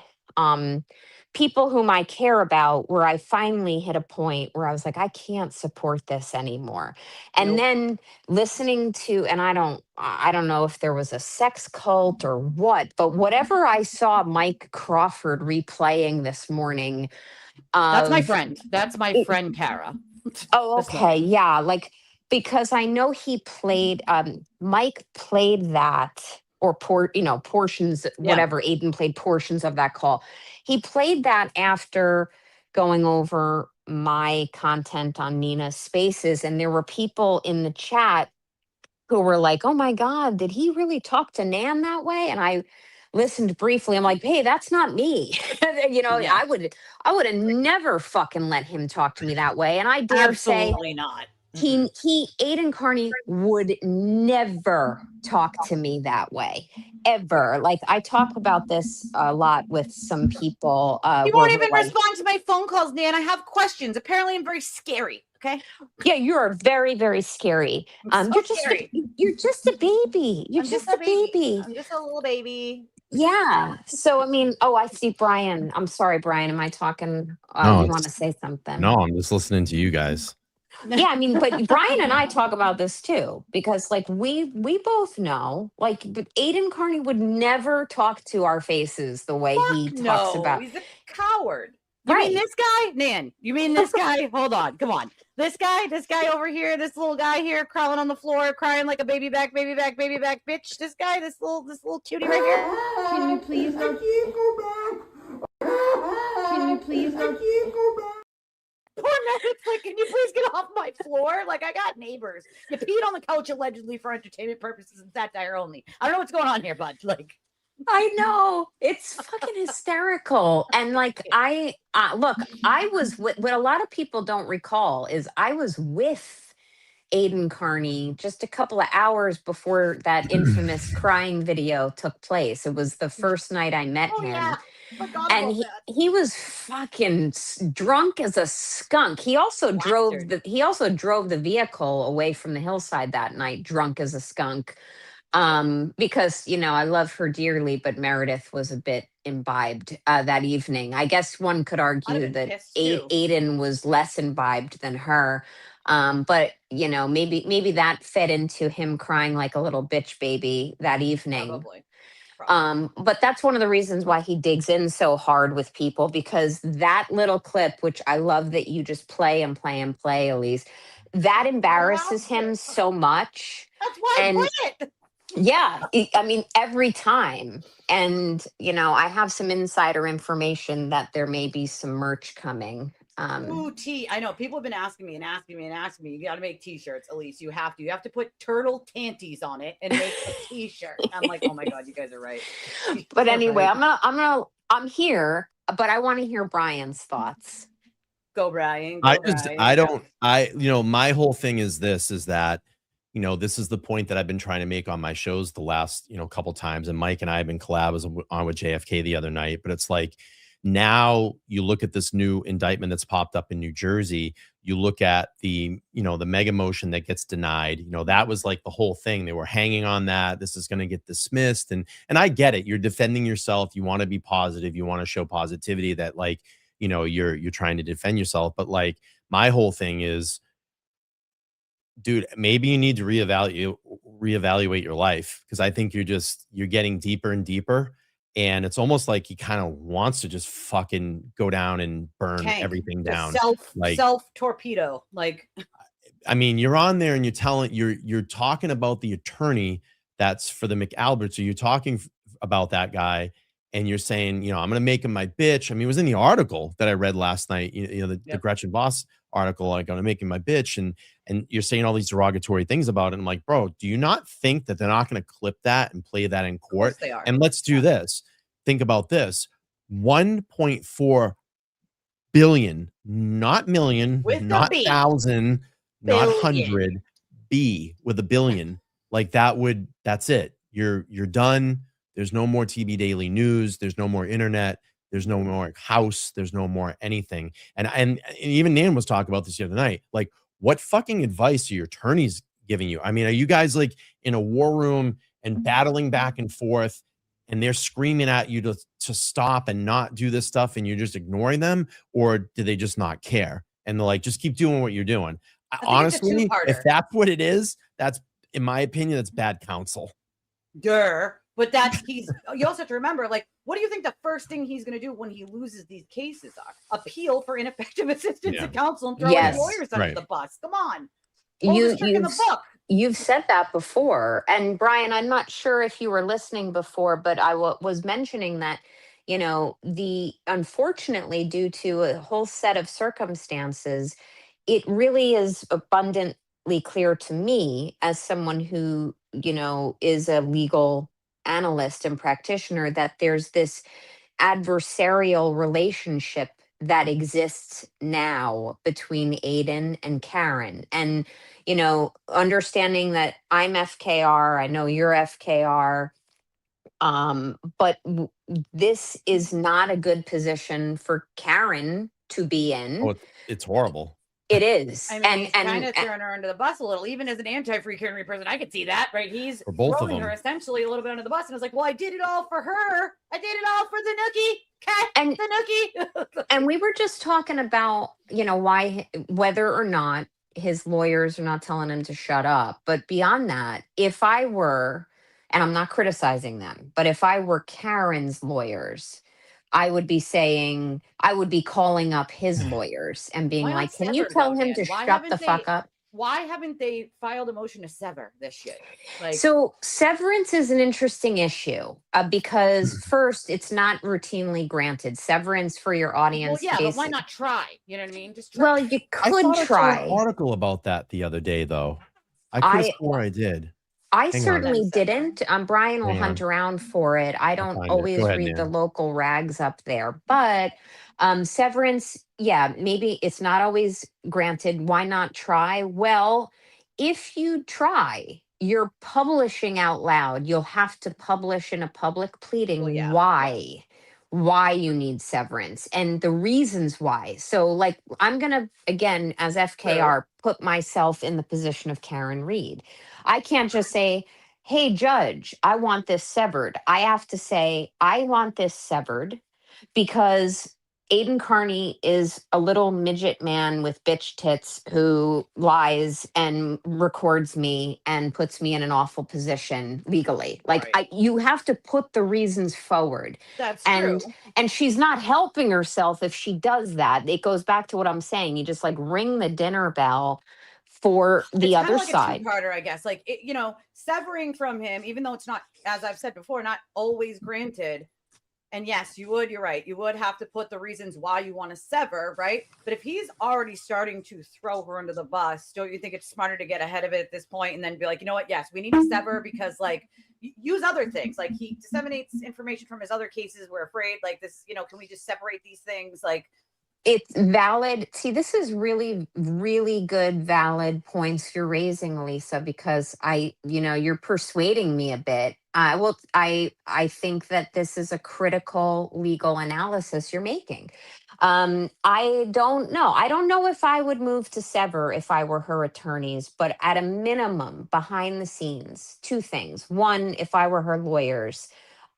people whom I care about, where I finally hit a point where I was like, I can't support this anymore. And then listening to, and I don't know if there was a sex cult or what, but whatever I saw Mike Crawford replaying this morning. That's my friend. That's my friend, Kara. Oh, okay. Yeah. Like, because I know he played, Mike played that or portions, whatever, Aiden played portions of that call. He played that after going over my content on Nina's Spaces. And there were people in the chat who were like, oh my God, did he really talk to Nan that way? And I listened briefly. I'm like, hey, that's not me. I would have never fucking let him talk to me that way. And I dare Absolutely not. Aiden Carney would never talk to me that way, ever. Like, I talk about this a lot with some people. He where won't we're even like, respond to my phone calls, Nan. I have questions. Apparently, I'm very scary. Okay. yeah, you're very, very scary. I'm so scary. You're just a baby. You're I'm just a a baby. I'm just a little baby. Yeah. So, I mean, oh, I see Brian. I'm sorry, Brian. Am I talking? No, You want to say something? No, I'm just listening to you guys. Yeah, I mean, but Brian and I talk about this too, because like we both know, like, but Aiden Carney would never talk to our faces the way he talks about. He's a coward. You mean this guy, Nan? You mean this guy? Hold on, come on. This guy over here, this little guy here, crawling on the floor, crying like a baby back, bitch. This guy, this little cutie right here. Can you please go? I can't go back. Can you please go? I can't go back. Poor Meredith's like, can you please get off my floor? Like, I got neighbors. You peed on the couch allegedly for entertainment purposes and satire only. I don't know what's going on here, bud. Like, I know, it's fucking hysterical. And like, look, I was with, what a lot of people don't recall is I was with Aiden Carney just a couple of hours before that infamous crying video took place. It was the first night I met him. Yeah. And he was fucking drunk as a skunk. He also drove the vehicle away from the hillside that night, drunk as a skunk. Because, you know, I love her dearly, but Meredith was a bit imbibed that evening. I guess one could argue that Aiden was less imbibed than her. But you know, maybe that fed into him crying like a little bitch baby that evening. Probably. But that's one of the reasons why he digs in so hard with people, because that little clip, which I love that you just play and play and play, Elise, that embarrasses him so much. That's why I play it. Yeah, I mean, every time. And, you know, I have some insider information that there may be some merch coming. Ooh, I know people have been asking me. You got to make t-shirts, Elise. You have to put turtle tanties on it and make a t-shirt. I'm like, oh my God, you guys are right. But anyway, I'm here, but I want to hear Brian's thoughts. Go, Brian. My whole thing is that, you know, this is the point that I've been trying to make on my shows the last, you know, couple times. And Mike and I have been collabs on with JFK the other night, but it's like, now you look at this new indictment that's popped up in New Jersey, you look at the, you know, the mega motion that gets denied, you know, that was like the whole thing. They were hanging on that. This is going to get dismissed. And I get it. You're defending yourself. You want to be positive. You want to show positivity that, like, you know, you're trying to defend yourself. But like, my whole thing is, dude, maybe you need to reevaluate your life, because I think you're getting deeper and deeper. And it's almost like he kind of wants to just fucking go down and burn everything down. Self torpedo. Like, I mean, you're on there and you're talking about the attorney that's for the McAlberts. So you're talking about that guy and you're saying, you know, I'm going to make him my bitch. I mean, it was in the article that I read last night, the Gretchen Voss article, like, I'm going to make him my bitch. And you're saying all these derogatory things about it. I'm like, bro, do you not think that they're not going to clip that and play that in court? They are. And let's do this. Think about this. 1.4 billion, not million, not thousand, not hundred, with a billion. Like, that's it. You're done. There's no more TV Daily News. There's no more internet. There's no more house. There's no more anything. And even Nan was talking about this the other night. Like, what fucking advice are your attorneys giving you? I mean, are you guys like in a war room and battling back and forth, and they're screaming at you to stop and not do this stuff, and you're just ignoring them? Or do they just not care? And they're like, just keep doing what you're doing. Honestly, if that's what it is, that's, in my opinion, that's bad counsel. But you also have to remember, like, what do you think the first thing he's going to do when he loses these cases are? Appeal for ineffective assistance of counsel and throw his lawyers under the bus. Come on. You've said that before. And Brian, I'm not sure if you were listening before, but I was mentioning that, you know, unfortunately, due to a whole set of circumstances, it really is abundantly clear to me, as someone who, you know, is a legal analyst and practitioner, that there's this adversarial relationship that exists now between Aiden and Karen. And, understanding that I'm FKR, I know you're FKR, but this is not a good position for Karen to be in. Oh, it's horrible. It is. I mean, he's kind of throwing her under the bus a little, even as an anti-free Karen person. I could see that, right? He's For both of throwing her them. essentially a little bit under the bus, and it's like, well, I did it all for her. I did it all for the nookie. Okay, and the nookie. And we were just talking about, why, whether or not his lawyers are not telling him to shut up. But beyond that, if I were, and I'm not criticizing them, but if I were Karen's lawyers, I would be calling up his lawyers and being Why like, not can you severed, tell though, him to Dan? Why shut the haven't fuck up? Why haven't they filed a motion to sever this shit? Like, So severance is an interesting issue because first, it's not routinely granted. Severance for your well, audience. yeah, but why not try? You know what I mean? Just try. Well, you I could thought I saw try. an article about that the other day, though. I could have swore I did. I Hang certainly on. didn't. Brian will Hang hunt on. around for it. I I'll don't find it. always Go ahead, read the Nan. local rags up there, but severance, yeah, maybe it's not always granted. Why not try? Well, if you try, you're publishing out loud. You'll have to publish in a public pleading Well, yeah. why you need severance and the reasons why. So, like, I'm gonna again, as FKR, put myself in the position of Karen Reed. I can't just say, hey, judge, I want this severed. I have to say, I want this severed because Aiden Carney is a little midget man with bitch tits who lies and records me and puts me in an awful position legally. Like, Right. you have to put the reasons forward. That's and true. and she's not helping herself if she does that. It goes back to what I'm saying. You just like ring the dinner bell for the It's kind other of like side. a two-parter, I guess. Like, severing from him, even though it's not, as I've said before, not always granted. And yes, you're right. You would have to put the reasons why you want to sever, right? But if he's already starting to throw her under the bus, don't you think it's smarter to get ahead of it at this point and then be like, you know what? Yes, we need to sever because, like, use other things. Like, he disseminates information from his other cases. We're afraid, like, this, can we just separate these things? Like, it's valid. See, this is really, really good, valid points you're raising, Lisa, because you're persuading me a bit. I think that this is a critical legal analysis you're making. I don't know. I don't know if I would move to sever if I were her attorneys, but at a minimum, behind the scenes, two things. One, if I were her lawyers,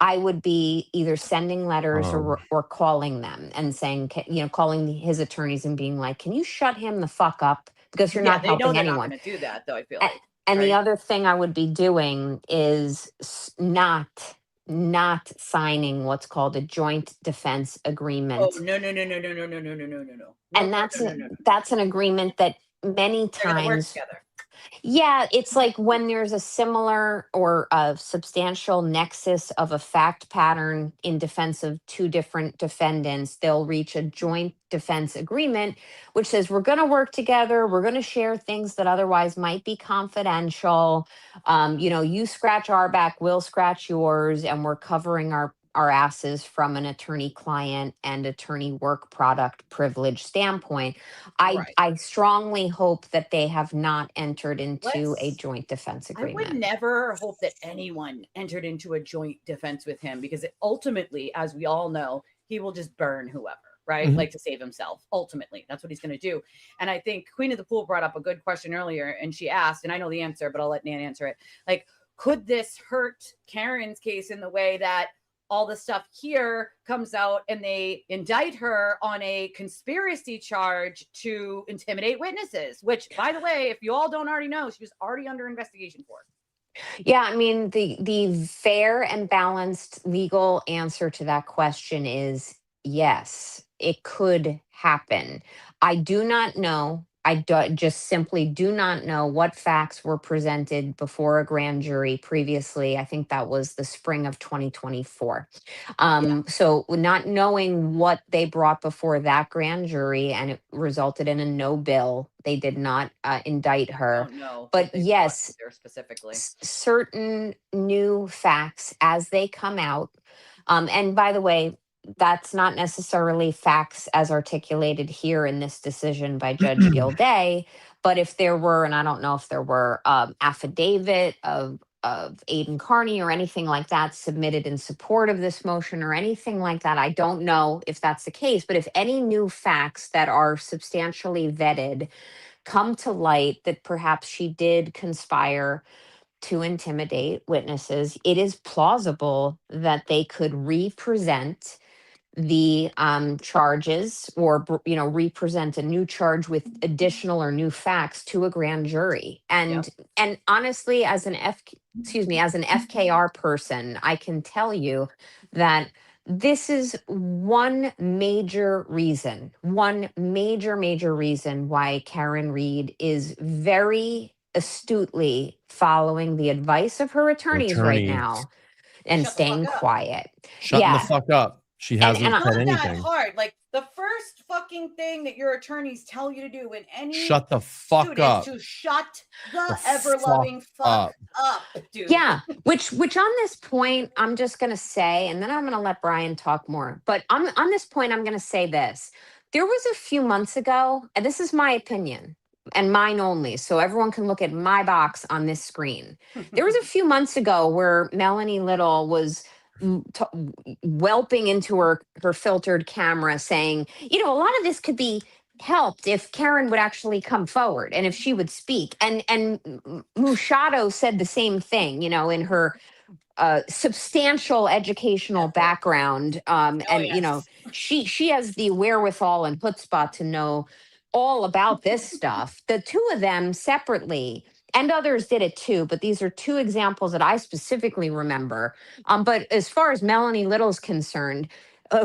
I would be either sending letters or calling them and saying, calling his attorneys and being like, can you shut him the fuck up? Because you're not helping they're anyone. not going to do that, though, I feel like. And the other thing I would be doing is not signing what's called a joint defense agreement. Oh, no. And that's an agreement that many They're going to work times. together. Yeah, it's like when there's a similar or a substantial nexus of a fact pattern in defense of two different defendants, they'll reach a joint defense agreement, which says we're going to work together. We're going to share things that otherwise might be confidential. You scratch our back, we'll scratch yours, and we're covering our asses from an attorney-client and attorney work product privilege standpoint. I strongly hope that they have not entered into a joint defense agreement. I would never hope that anyone entered into a joint defense with him because ultimately, as we all know, he will just burn whoever, right? Mhm. Like to save himself. Ultimately, that's what he's going to do. And I think Queen of the Pool brought up a good question earlier, and she asked, and I know the answer, but I'll let Nan answer it. Like, could this hurt Karen's case in the way that all the stuff here comes out and they indict her on a conspiracy charge to intimidate witnesses, which, by the way, if you all don't already know, she was already under investigation for. Yeah, I mean, the fair and balanced legal answer to that question is yes, it could happen. I do not know. Just simply do not know what facts were presented before a grand jury previously. I think that was the spring of 2024. So not knowing what they brought before that grand jury, and it resulted in a no bill. They did not indict her. Don't know, but yes, there specifically certain new facts as they come out. And by the way, that's not necessarily facts as articulated here in this decision by Judge Gilday. But if there were, and I don't know if there were, affidavit of Aiden Carney or anything like that submitted in support of this motion or anything like that, I don't know if that's the case. But if any new facts that are substantially vetted come to light that perhaps she did conspire to intimidate witnesses, it is plausible that they could represent the charges or represent a new charge with additional or new facts to a grand jury. And honestly, as an FKR person, I can tell you that this is one major reason why Karen Reed is very astutely following the advice of her attorneys right now and staying quiet. Shutting the fuck up. She hasn't said anything. It's not that hard. Like, the first fucking thing that your attorneys tell you to do in any shut the fuck up. Is to shut the ever-loving fuck up, dude. Yeah, which on this point, I'm just going to say, and then I'm going to let Brian talk more. But on this point, I'm going to say this. There was a few months ago, and this is my opinion, and mine only, so everyone can look at my box on this screen. There was a few months ago where Melanie Little was whelping into her filtered camera saying, a lot of this could be helped if Karen would actually come forward and if she would speak. And Mushato said the same thing, in her substantial educational background. She has the wherewithal and chutzpah to know all about this stuff. The two of them separately, and others did it too, but these are two examples that I specifically remember. But as far as Melanie Little's concerned,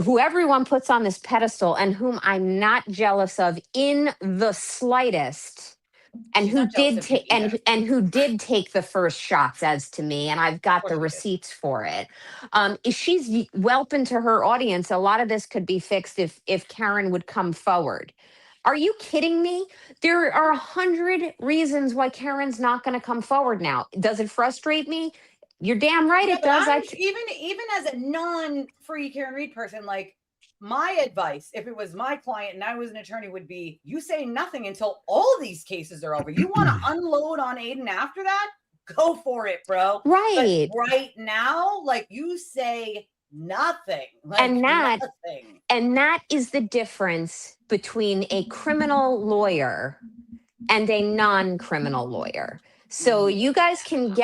who everyone puts on this pedestal and whom I'm not jealous of in the slightest, and who did take the first shots as to me, and I've got the receipts for it. She's whelping to her audience. A lot of this could be fixed if Karen would come forward. Are you kidding me? There are 100 reasons why Karen's not going to come forward now. Does it frustrate me? You're damn right it does. Even as a non-free Karen Reed person, like, my advice, if it was my client and I was an attorney, would be, you say nothing until all these cases are over. You want to unload on Aiden after that? Go for it, bro. Right. But right now, like, you say nothing. Like, and that is the difference between a criminal lawyer and a non-criminal lawyer. So you guys can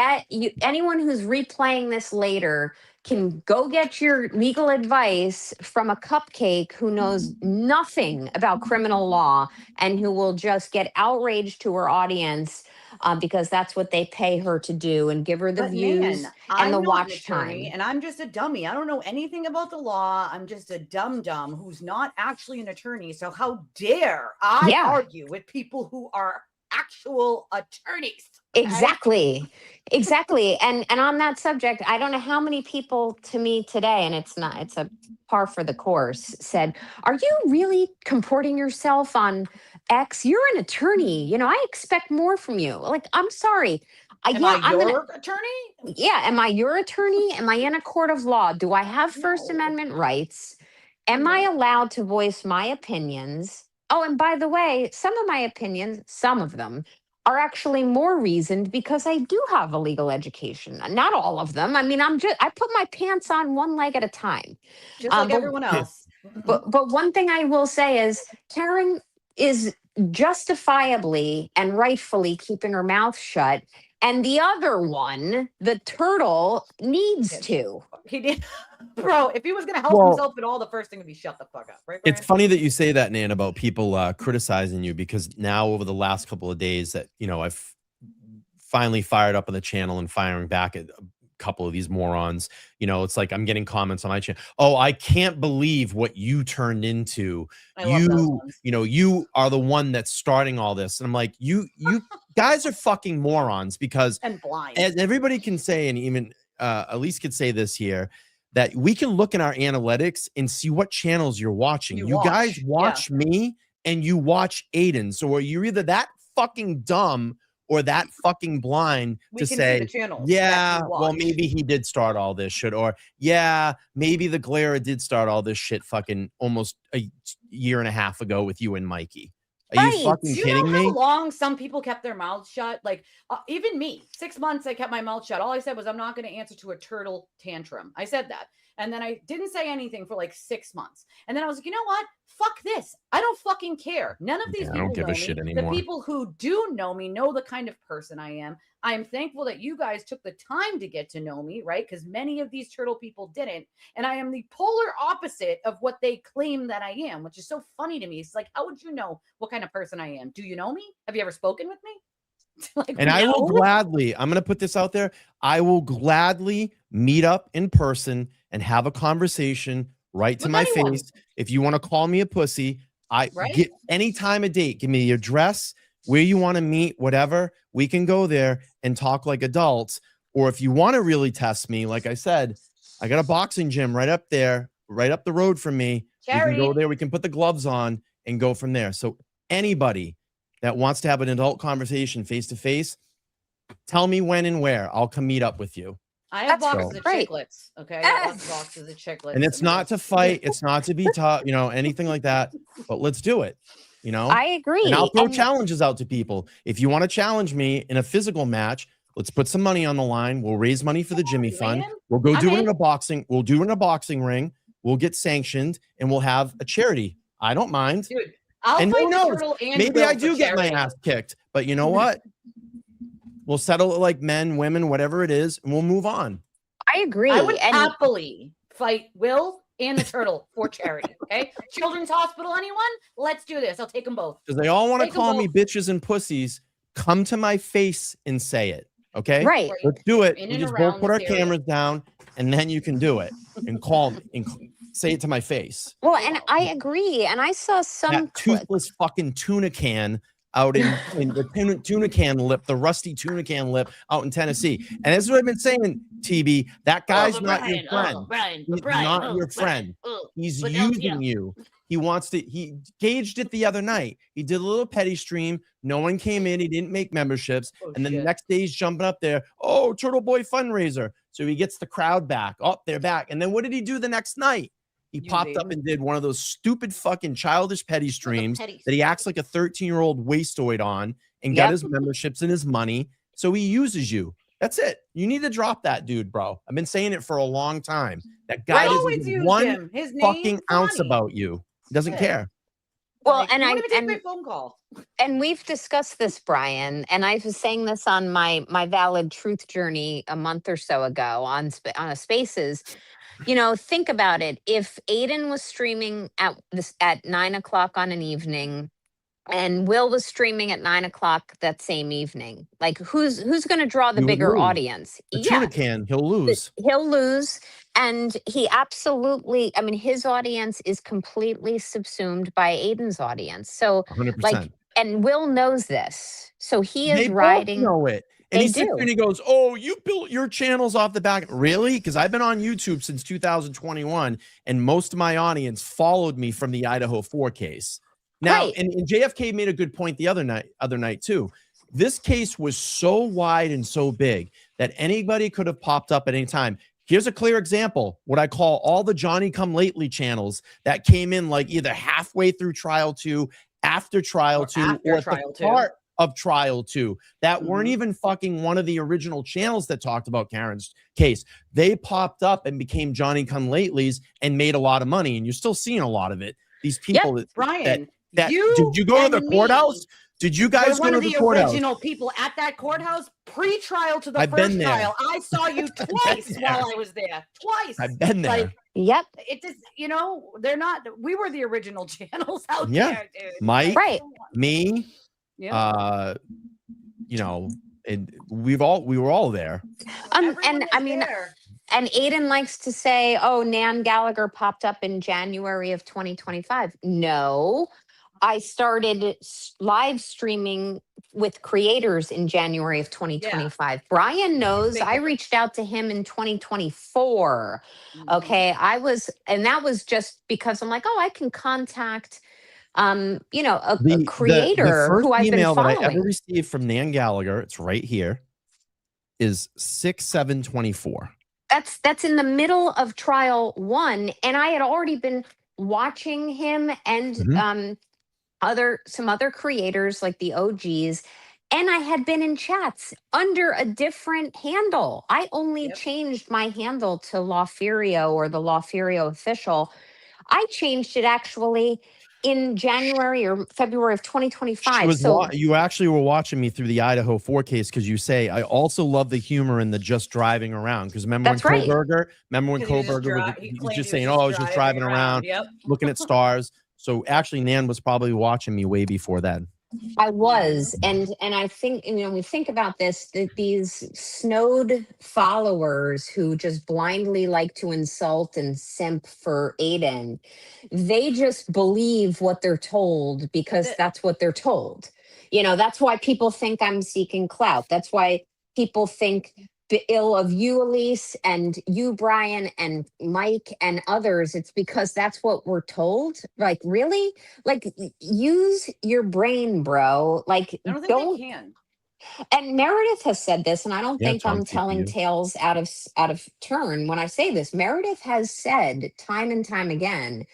anyone who's replaying this later can go get your legal advice from a cupcake who knows nothing about criminal law and who will just get outraged to her audience because that's what they pay her to do and give her the views and the watch time. And I'm just a dummy. I don't know anything about the law. I'm just a dum-dum who's not actually an attorney. So how dare I argue with people who are actual attorneys? Okay? Exactly. And on that subject, I don't know how many people to me today, and it's a par for the course, said, are you really comporting yourself on X? You're an attorney. I expect more from you. Like, I'm sorry. Am I your attorney? Yeah. Am I your attorney? Am I in a court of law? Do I have First Amendment rights? Am I allowed to voice my opinions? Oh, and by the way, some of my opinions, some of them, are actually more reasoned because I do have a legal education. Not all of them. I mean, I put my pants on one leg at a time. Just like everyone else. But one thing I will say is Karen is justifiably and rightfully keeping her mouth shut. And the other one, the turtle, needs to. He did. Bro, if he was going to help himself at all, the first thing would be shut the fuck up, right, Brian? It's funny that you say that, Nan, about people criticizing you, because now over the last couple of days that, I've finally fired up on the channel and firing back at a couple of these morons, it's like I'm getting comments on my channel. Oh, I can't believe what you turned into. You are the one that's starting all this. And I'm like, you guys are fucking morons, because and blind. As everybody can say, and even Elise could say this here, that we can look in our analytics and see what channels you're watching. You guys watch me and you watch Aiden. So are you either that fucking dumb or that fucking blind We to can see say, the channels yeah, that you well, watch. maybe he did start all this shit, or yeah, maybe the Glera did start all this shit fucking almost a year and a half ago with you and Mikey. Are you fucking Do you kidding know how me? long some people kept their mouths shut? Like even me, 6 months I kept my mouth shut. All I said was I'm not going to answer to a turtle tantrum. I said that. And then I didn't say anything for like 6 months. And then I was like, you know what? Fuck this. I don't fucking care. None of these I people don't give know a shit me. anymore. The people who do know me know the kind of person I am. I am thankful that you guys took the time to get to know me, right? Because many of these turtle people didn't. And I am the polar opposite of what they claim that I am, which is so funny to me. It's like, how would you know what kind of person I am? Do you know me? Have you ever spoken with me? Like, and I will gladly, I'm going to put this out there. I will gladly meet up in person and have a conversation right to With my anyone. face. If you want to call me a pussy, get any time of date. Give me the address, where you want to meet, whatever. We can go there and talk like adults. Or if you want to really test me, like I said, I got a boxing gym right up there, right up the road from me. Charity. We can go there. We can put the gloves on and go from there. So anybody that wants to have an adult conversation face to face, tell me when and where. I'll come meet up with you. I have That's boxes of great. chiclets. Okay. I have boxes of chiclets. And it's not to fight, it's not to be tough, you know, anything like that. But let's do it. You know, I agree. and I'll throw And- challenges out to people. If you want to challenge me in a physical match, let's put some money on the line. We'll raise money for the Jimmy Fund. We'll go do it in a boxing. We'll do it in a boxing ring. We'll get sanctioned and we'll have a charity. I don't mind. Dude, I'll And fight who knows? Turtle and Maybe Will I for do get my charity. ass kicked, but you know what? We'll settle it like men, women, whatever it is, and we'll move on. I agree. I would And happily fight Will and the turtle for charity. Okay. Children's Hospital, anyone? Let's do this. I'll take them both. Because they all want to Take 'em call me both. bitches and pussies. Come to my face and say it. Okay. right. Let's do it. In We and just around both put our this area. cameras down and then you can do it and call me and say it to my face. Well, and I agree. And I saw some That toothless fucking tuna can out in the tuna can lip, the rusty tuna can lip out in Tennessee. And that's what I've been saying, TB. That guy's not your friend. He's not your friend. He's using you. He wants to, he gauged it the other night. He did a little petty stream. No one came in. He didn't make memberships. And then the next day he's jumping up there. Oh, Turtle Boy fundraiser. So he gets the crowd back. Oh, they're back. And then what did he do the next night? He popped up and did one of those stupid fucking childish petty streams that he acts like a 13-year-old wastoid on and got his memberships and his money. So he uses you. That's it. You need to drop that dude, bro. I've been saying it for a long time. That guy doesn't give one fucking ounce about you. He doesn't care. Well, Like, and you I won't even take and, my phone call. and we've discussed this, Brian, and I was saying this on my Valid Truth journey a month or so ago on a Spaces. You know, think about it. If Aiden was streaming at 9:00 on an evening, and Will was streaming at 9:00 that same evening, like who's going to draw the You would bigger lose. audience? The tuna can, he'll lose. He'll lose. And he absolutely, I mean, his audience is completely subsumed by Aiden's audience. So 100%. like, and Will knows this. So he is They riding. both know it. And They he sits do. there and he goes, oh, you built your channels off the back. Really? Because I've been on YouTube since 2021, and most of my audience followed me from the Idaho 4 case. Now, Right. and JFK made a good point the other night too. This case was so wide and so big that anybody could have popped up at any time. Here's a clear example. What I call all the Johnny Come Lately channels that came in like either halfway through trial 2, after trial 2, or at the start of trial 2 that weren't even fucking one of the original channels that talked about Karen's case. They popped up and became Johnny Come Latelys and made a lot of money. And you're still seeing a lot of it. These people Brian, did you go to the courthouse? Did you guys go to the courthouse? One of the original people at that courthouse pre-trial to the I've been first there. trial. I saw you twice while I was there. Twice. I've been there. Like, yep. it just, you know, they're not. We were the original channels out Yeah. there, dude. Mike, Right. me, Yeah. you know, and we were all there. And Everyone I was mean, there. and Aiden likes to say, oh, Nan Gallagher popped up in January of 2025. No, I started live streaming with creators in January of 2025. Brian knows I reached out to him in 2024. Okay. And that was just because I'm like, oh, I can contact you know, a The creator first who I've been email that I ever following. received from Nan Gallagher, it's right here, is 6/7/24. That's in the middle of trial 1, and I had already been watching him and Mhm. some other creators like the OGs, and I had been in chats under a different handle. I only Yep. changed my handle to Lawfurio or the Lawfurio official. I changed it actually in January or February of She 2025. was So you actually were watching me through the Idaho 4 case because you say, I also love the humor in the just driving around. Because remember when that's right. Because he was just Koberger was he he's claimed just he was saying, just oh, I was just driving around, Yep. looking at stars. So actually, Nan was probably watching me way before that. I was, and I think, you know, we think about this, that these snowed followers who just blindly like to insult and simp for Aiden, they just believe what they're told because that's what they're told. You know, that's why people think I'm seeking clout. That's why people think the ill of you, Elise, and you, Brian, and Mike, and others. It's because that's what we're told. Like, really? Like, use your brain, bro. Like, I don't think don't. they can. And Meredith has said this, and I don't think I'm telling CPU. tales out of turn when I say this. Meredith has said time and time again,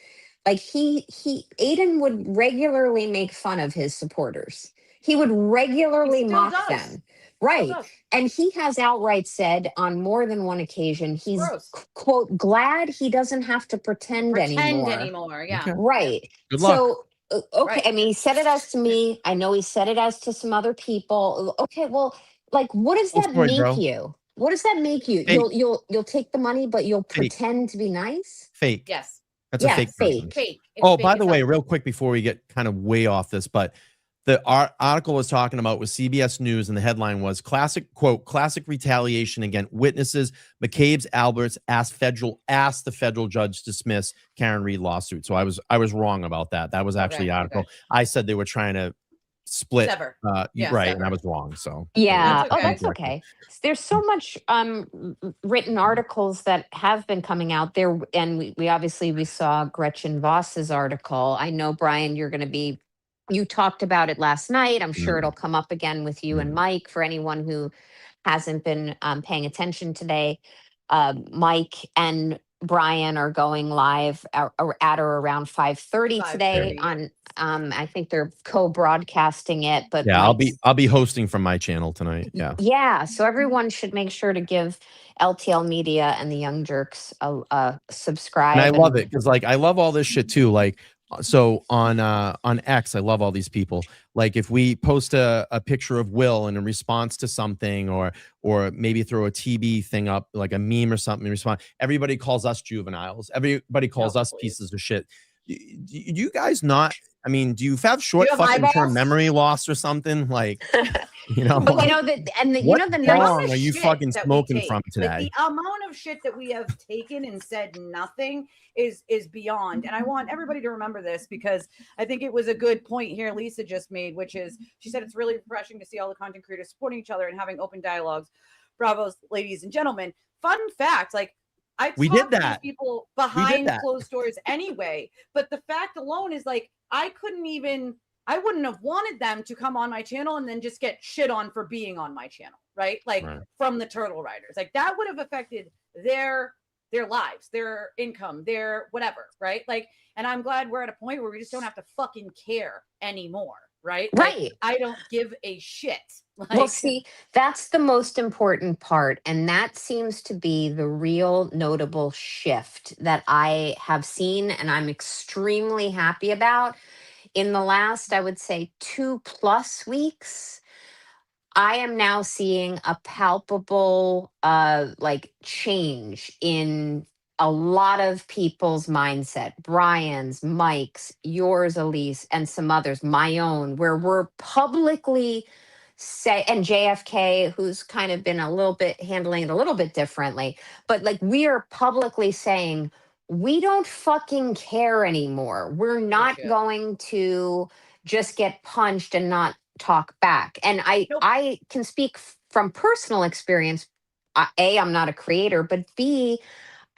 like Aiden would regularly make fun of his supporters. He would regularly still mock does. them. Right. does. And he has outright said on more than one occasion, he's Gross. quote, glad he doesn't have to pretend anymore. Yeah. Okay. Right. Good luck. So, okay. Right. I mean, he said it as to me. I know he said it as to some other people. Okay. Well, like, what does Full that story, make bro. you? What does that make you? Fake. You'll take the money, but you'll Fake. pretend to be nice? Fake. Yes. That's a fake person. Fake. It's Oh, fake. by It's the way, not- real quick before we get kind of way off this, but the article was talking about was CBS News, and the headline was classic retaliation against witnesses. McCabe's Alberts asked the federal judge dismiss Karen Reed lawsuit. So I was wrong about that. That was actually the article. Okay. I said they were trying to split. Sever. Right, sever. and I was wrong. So Yeah. That's okay. That's okay. There's so much written articles that have been coming out there, and we obviously saw Gretchen Voss's article. I know, Brian, you talked about it last night. I'm sure it'll come up again with you and Mike for anyone who hasn't been paying attention today. Mike and Brian are going live at or around 5:30 today 5:30, on I think they're co-broadcasting it, but yeah, Mike's I'll be hosting from my channel tonight. Yeah. yeah, so everyone should make sure to give LTL Media and the Young Jerks a subscribe. And I love it because, like, I love all this shit too. Like, so on X, I love all these people. Like, if we post a picture of Will in a response to something, or maybe throw a TB thing up, like a meme or something, respond. Everybody calls us juveniles. Everybody calls us pieces of shit. Do you guys not? I mean, do you have short fucking term memory loss or something? Like, you know, but you know that, and the, you know the song nice are you fucking smoking from today? Like, the amount of shit that we have taken and said nothing is beyond. And I want everybody to remember this, because I think it was a good point here Lisa just made, which is she said it's really refreshing to see all the content creators supporting each other and having open dialogues. Bravo, ladies and gentlemen. Fun fact, like, we did that. These people behind closed doors anyway, but the fact alone is, like, I wouldn't have wanted them to come on my channel and then just get shit on for being on my channel, right? Like, from the Turtle Riders, like, that would have affected their lives, their income, their whatever, right? Like, and I'm glad we're at a point where we just don't have to fucking care anymore, right? Right. Like, I don't give a shit. Like, well, see, that's the most important part. And that seems to be the real notable shift that I have seen and I'm extremely happy about. In the last, I would say, 2+ weeks, I am now seeing a palpable like change in a lot of people's mindset. Brian's, Mike's, yours, Elise, and some others, my own, where we're publicly say, and JFK, who's kind of been a little bit handling it a little bit differently, but like, we are publicly saying, we don't fucking care anymore. We're not going to just get punched and not talk back. And I can speak from personal experience. A, I'm not a creator, but B,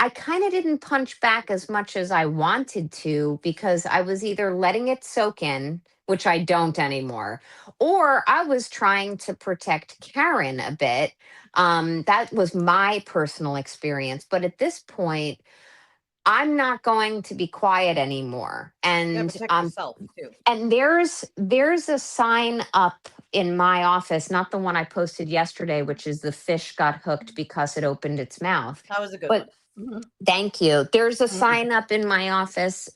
I kind of didn't punch back as much as I wanted to because I was either letting it soak in, which I don't anymore, or I was trying to protect Karen a bit. That was my personal experience. But at this point, I'm not going to be quiet anymore. You gotta protect yourself too. And there's a sign up in my office, not the one I posted yesterday, which is the fish got hooked because it opened its mouth. That was a good But one. thank you. There's a Mhm. sign up in my office.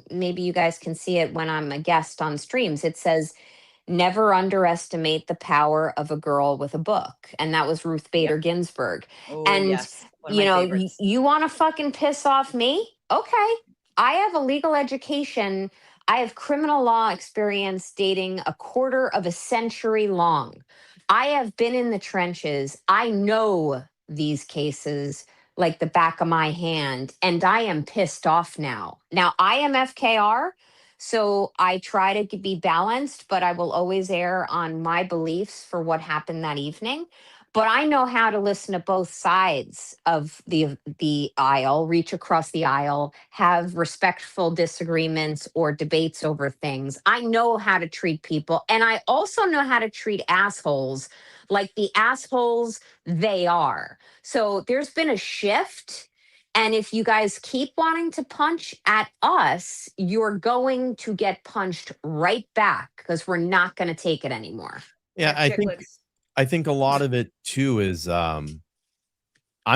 Maybe you guys can see it when I'm a guest on streams. It says, "Never underestimate the power of a girl with a book." And that was Ruth Bader Ginsburg. Oh, And, yes. One of my favorites. you want to fucking piss off me? Okay. I have a legal education. I have criminal law experience dating a quarter of a century long. I have been in the trenches. I know these cases like the back of my hand, and I am pissed off now. Now, I am FKR. So I try to be balanced, but I will always err on my beliefs for what happened that evening. But I know how to listen to both sides of the aisle, reach across the aisle, have respectful disagreements or debates over things. I know how to treat people, and I also know how to treat assholes like the assholes they are. So there's been a shift. And if you guys keep wanting to punch at us, you're going to get punched right back because we're not going to take it anymore. Yeah, I think a lot of it too is I'm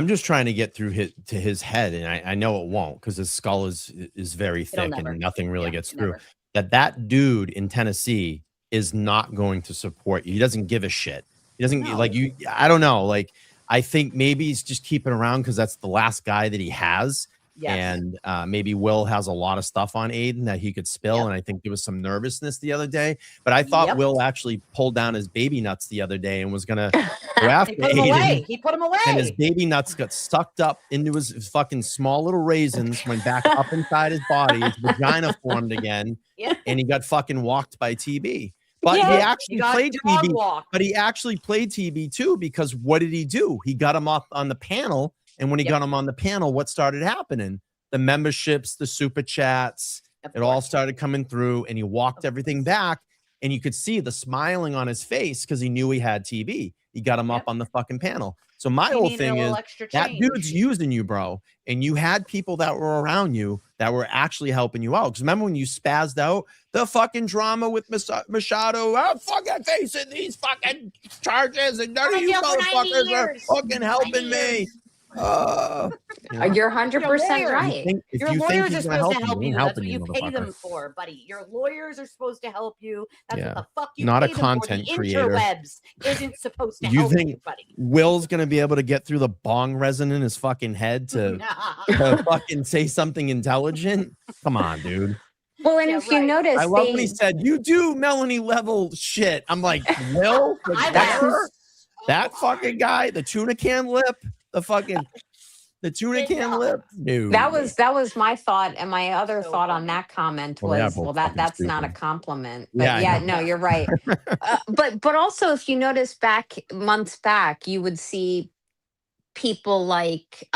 just trying to get through his head, and I know it won't because his skull is very thick and nothing really gets through. That dude in Tennessee is not going to support you. He doesn't give a shit. He doesn't like you. I don't know. Like, I think maybe he's just keeping around because that's the last guy that he has. Yes. And maybe Will has a lot of stuff on Aiden that he could spill. And I think there was some nervousness the other day. But I thought Will actually pulled down his baby nuts the other day and was going to go after He put him Aiden. away. He put him away. And his baby nuts got sucked up into his fucking small little raisins, went back up inside his body. His vagina formed again. And he got fucking walked by TB. But he actually played TB. But he actually played TB too, because what did he do? He got him up on the panel. And when he got him on the panel, what started happening? The memberships, the super chats, it all started coming through, and he walked everything back. And you could see the smiling on his face because he knew he had TB. He got him up on the fucking panel. So my whole thing is that dude's using you, bro. And you had people that were around you that were actually helping you out. Because remember when you spazzed out the fucking drama with Machado? I'm fucking facing these fucking charges, and none of you motherfuckers are fucking helping me. You're 100% right. Your lawyers are supposed to help you. That's what you pay them for, buddy. Your lawyers are supposed to help you. That's what the fuck you not pay a them content for. The creator. interwebs isn't supposed to help you, buddy. Will's gonna be able to get through the bong resin in his fucking head to fucking say something intelligent? Come on, dude. Well, and if you notice, I love when he said, "You do Melanie level shit." I'm like, Will, that fucking guy, the tuna can lip. The tuna can lip. Dude. That was my thought, and my other thought on that comment was, that's not a compliment. But no, you're right. But also, if you notice months back, you would see people like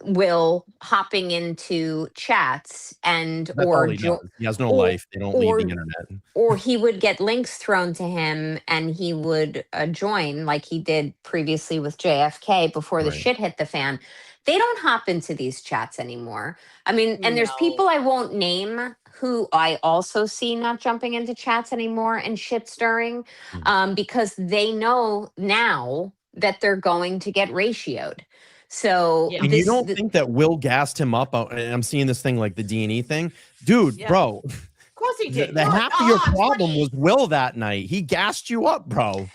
Will hopping into chats or he has no life. They don't leave the internet. Or he would get links thrown to him and he would join like he did previously with JFK before the shit hit the fan. They don't hop into these chats anymore. I mean, and there's people I won't name who I also see not jumping into chats anymore and shit stirring because they know now that they're going to get ratioed. So and you don't think that Will gassed him up? And I'm seeing this thing like the D&E thing, dude, bro. Of course he did. The half of your problem was Will that night. He gassed you up, bro.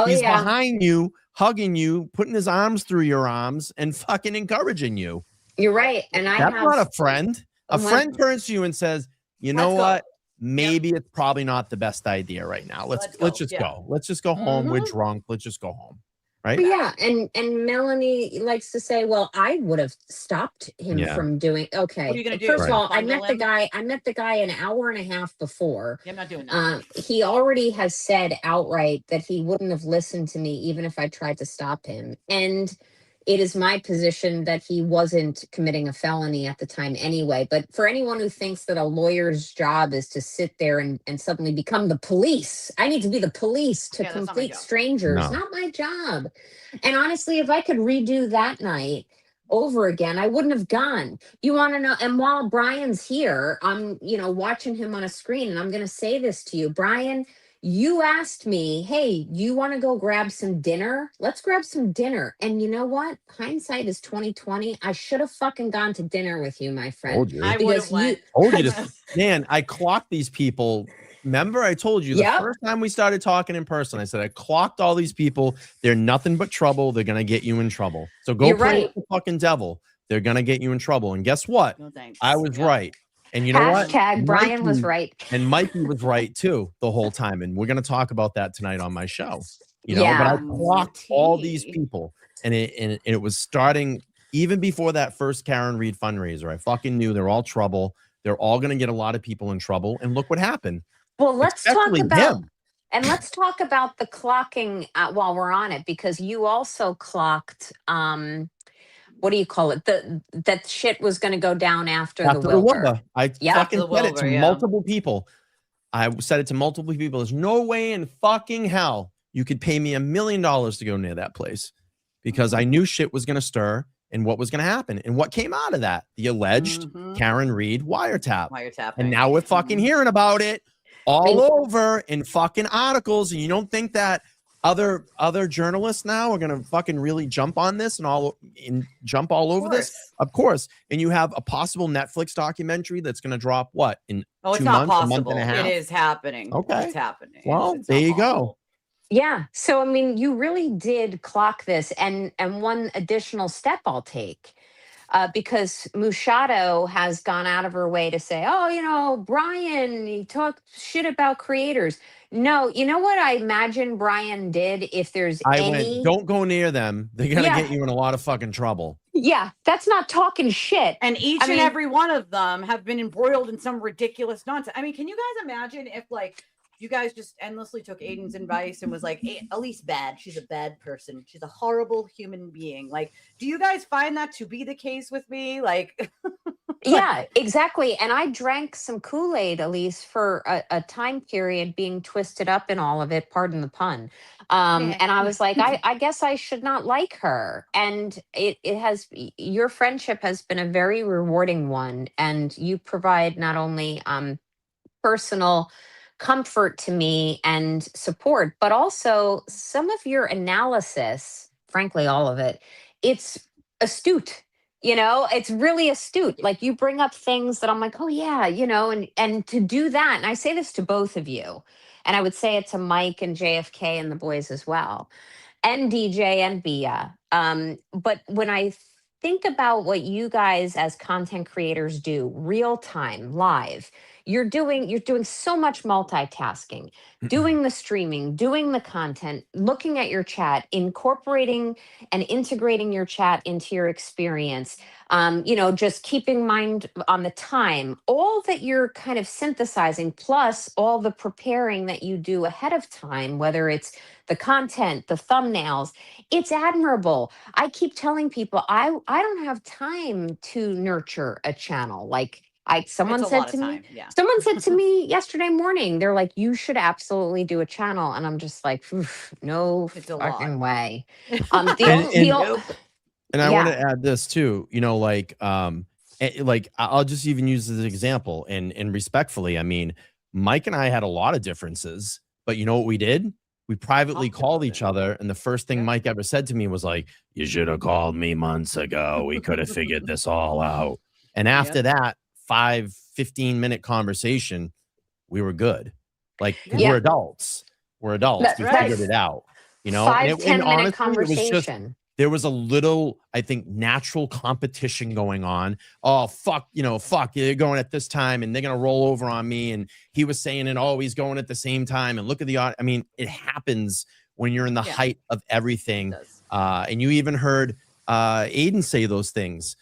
He's behind you, hugging you, putting his arms through your arms, and fucking encouraging you. You're right. And that's not a friend. A friend turns to you and says, "You know what? Maybe it's probably not the best idea right now. Let's just go. Let's just go home. We're drunk. Let's just go home." Right? But yeah, and Melanie likes to say, "Well, I would have stopped him from doing." Okay, what are you gonna do? First of all, I met the guy an hour and a half before. I'm not doing that. He already has said outright that he wouldn't have listened to me even if I tried to stop him. And it is my position that he wasn't committing a felony at the time anyway. But for anyone who thinks that a lawyer's job is to sit there and suddenly become the police, I need to be the police to complete strangers. No. Not my job. And honestly, if I could redo that night over again, I wouldn't have gone. You want to know? And while Brian's here, I'm, watching him on a screen, and I'm going to say this to you, Brian. You asked me, hey, you want to go grab some dinner? Let's grab some dinner. And you know what? Hindsight is 2020. I should have fucking gone to dinner with you, my friend. Told you. I would have went. Told you to, man, I clocked these people. Remember, I told you the first time we started talking in person, I said, I clocked all these people. They're nothing but trouble. They're going to get you in trouble. So go play with the fucking devil. They're going to get you in trouble. And guess what? No, thanks. I was right. And you know what? Brian was right. And Mikey was right too the whole time. And we're going to talk about that tonight on my show. But I clocked all these people. And it was starting even before that first Karen Reed fundraiser. I fucking knew they're all trouble. They're all going to get a lot of people in trouble. And look what happened. Well, let's talk about the clocking while we're on it, because you also clocked what do you call it? That shit was going to go down after the Wilbur. I fucking said it to multiple people. I said it to multiple people. There's no way in fucking hell you could pay me $1 million to go near that place, because I knew shit was going to stir and what was going to happen. And what came out of that? The alleged Karen Reed wiretap. And now we're fucking hearing about it all over in fucking articles. And you don't think that other journalists now are going to fucking really jump on this and jump all over this? Of course. And you have a possible Netflix documentary that's going to drop in 2 months, a month and a half? It is happening. Okay. It's happening. Well, there you go. Yeah. So, I mean, you really did clock this. And one additional step I'll take, because Mushato has gone out of her way to say, oh, Brian, he talked shit about creators. No, you know what I imagine Brian did? If there's don't go near them. They're going to get you in a lot of fucking trouble. Yeah, that's not talking shit. And and every one of them have been embroiled in some ridiculous nonsense. I mean, can you guys imagine if you guys just endlessly took Aiden's advice and was like, hey, Elise bad. She's a bad person. She's a horrible human being. Do you guys find that to be the case with me? Yeah, exactly. And I drank some Kool-Aid, Elise, for a time period being twisted up in all of it. Pardon the pun. And I was like, I guess I should not like her. And your friendship has been a very rewarding one. And you provide not only personal comfort to me and support, but also some of your analysis, frankly, all of it, it's astute. It's really astute. You bring up things that I'm like, oh yeah, and to do that. And I say this to both of you, and I would say it to Mike and JFK and the boys as well, and DJ and Bia. But when I think about what you guys as content creators do, real time, live, you're doing so much multitasking, doing the streaming, doing the content, looking at your chat, incorporating and integrating your chat into your experience, just keeping mind on the time, all that you're kind of synthesizing, plus all the preparing that you do ahead of time, whether it's the content, the thumbnails. It's admirable. I keep telling people, I don't have time to nurture a channel. Someone said to me yesterday morning, they're like, you should absolutely do a channel. And I'm just like, no fucking way. And I want to add this too, I'll just even use this example and respectfully, I mean, Mike and I had a lot of differences, but you know what we did? We privately called each other. And the first thing Mike ever said to me was like, you should have called me months ago. We could have figured this all out. And after that 15-minute conversation, we were good. We're adults. We figured it out, 5-10-minute conversation. There was a little, I think, natural competition going on. Oh, fuck, they're going at this time and they're going to roll over on me. And he was saying it, he's going at the same time. And look at I mean, it happens when you're in the height of everything. And you even heard Aiden say those things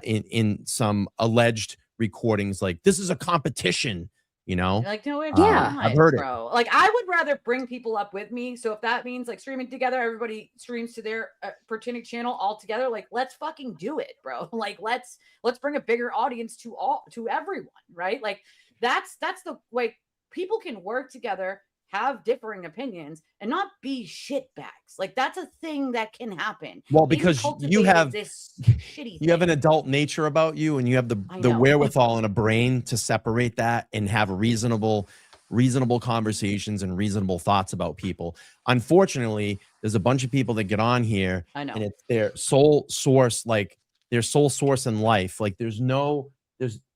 in some alleged recordings, like, this is a competition. you know? Like, no, it's Yeah. not, I've heard it. bro. Like, I would rather bring people up with me. So if that means like streaming together, everybody streams to their pertaining channel all together. Like, let's fucking do it, bro. Like, let's bring a bigger audience to everyone, right? Like, that's the way people can work together, have differing opinions, and not be shitbags. Like, that's a thing that can happen. Well, because you have this shitty you have an adult nature about you, and you have the wherewithal and a brain to separate that and have reasonable conversations and reasonable thoughts about people. Unfortunately, there's a bunch of people that get on here, and it's their sole source, like their sole source in life. Like there's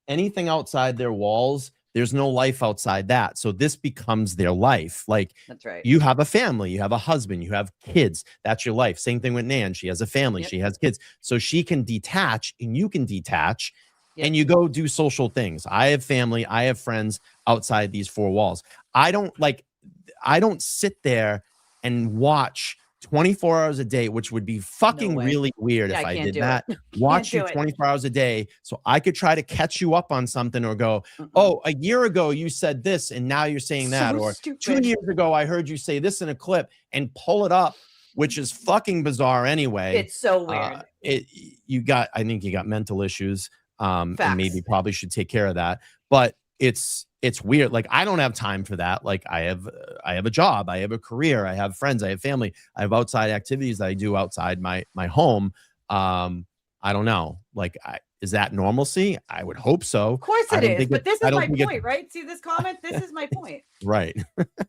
anything outside their walls. There's no life outside that. So this becomes their life. Like, that's right. You have a family, you have a husband, you have kids. That's your life. Same thing with Nan. She has a family, she has kids. So she can detach and you can detach and you go do social things. I have family, I have friends outside these four walls. I don't sit there and watch 24 hours a day, which would be fucking really weird if I did that. Watch you 24 hours a day so I could try to catch you up on something or go, oh, a year ago you said this and now you're saying that. Or stupid. 2 years ago I heard you say this in a clip, and pull it up, which is fucking bizarre anyway. It's so weird. I think you got mental issues, and maybe probably should take care of that. But it's weird. Like, I don't have time for that. Like, I have a job, I have a career, I have friends, I have family, I have outside activities that I do outside my home. I don't know. Like, is that normalcy? I would hope so. Of course it is. But this is my point, right? See this comment? This is my point. Right.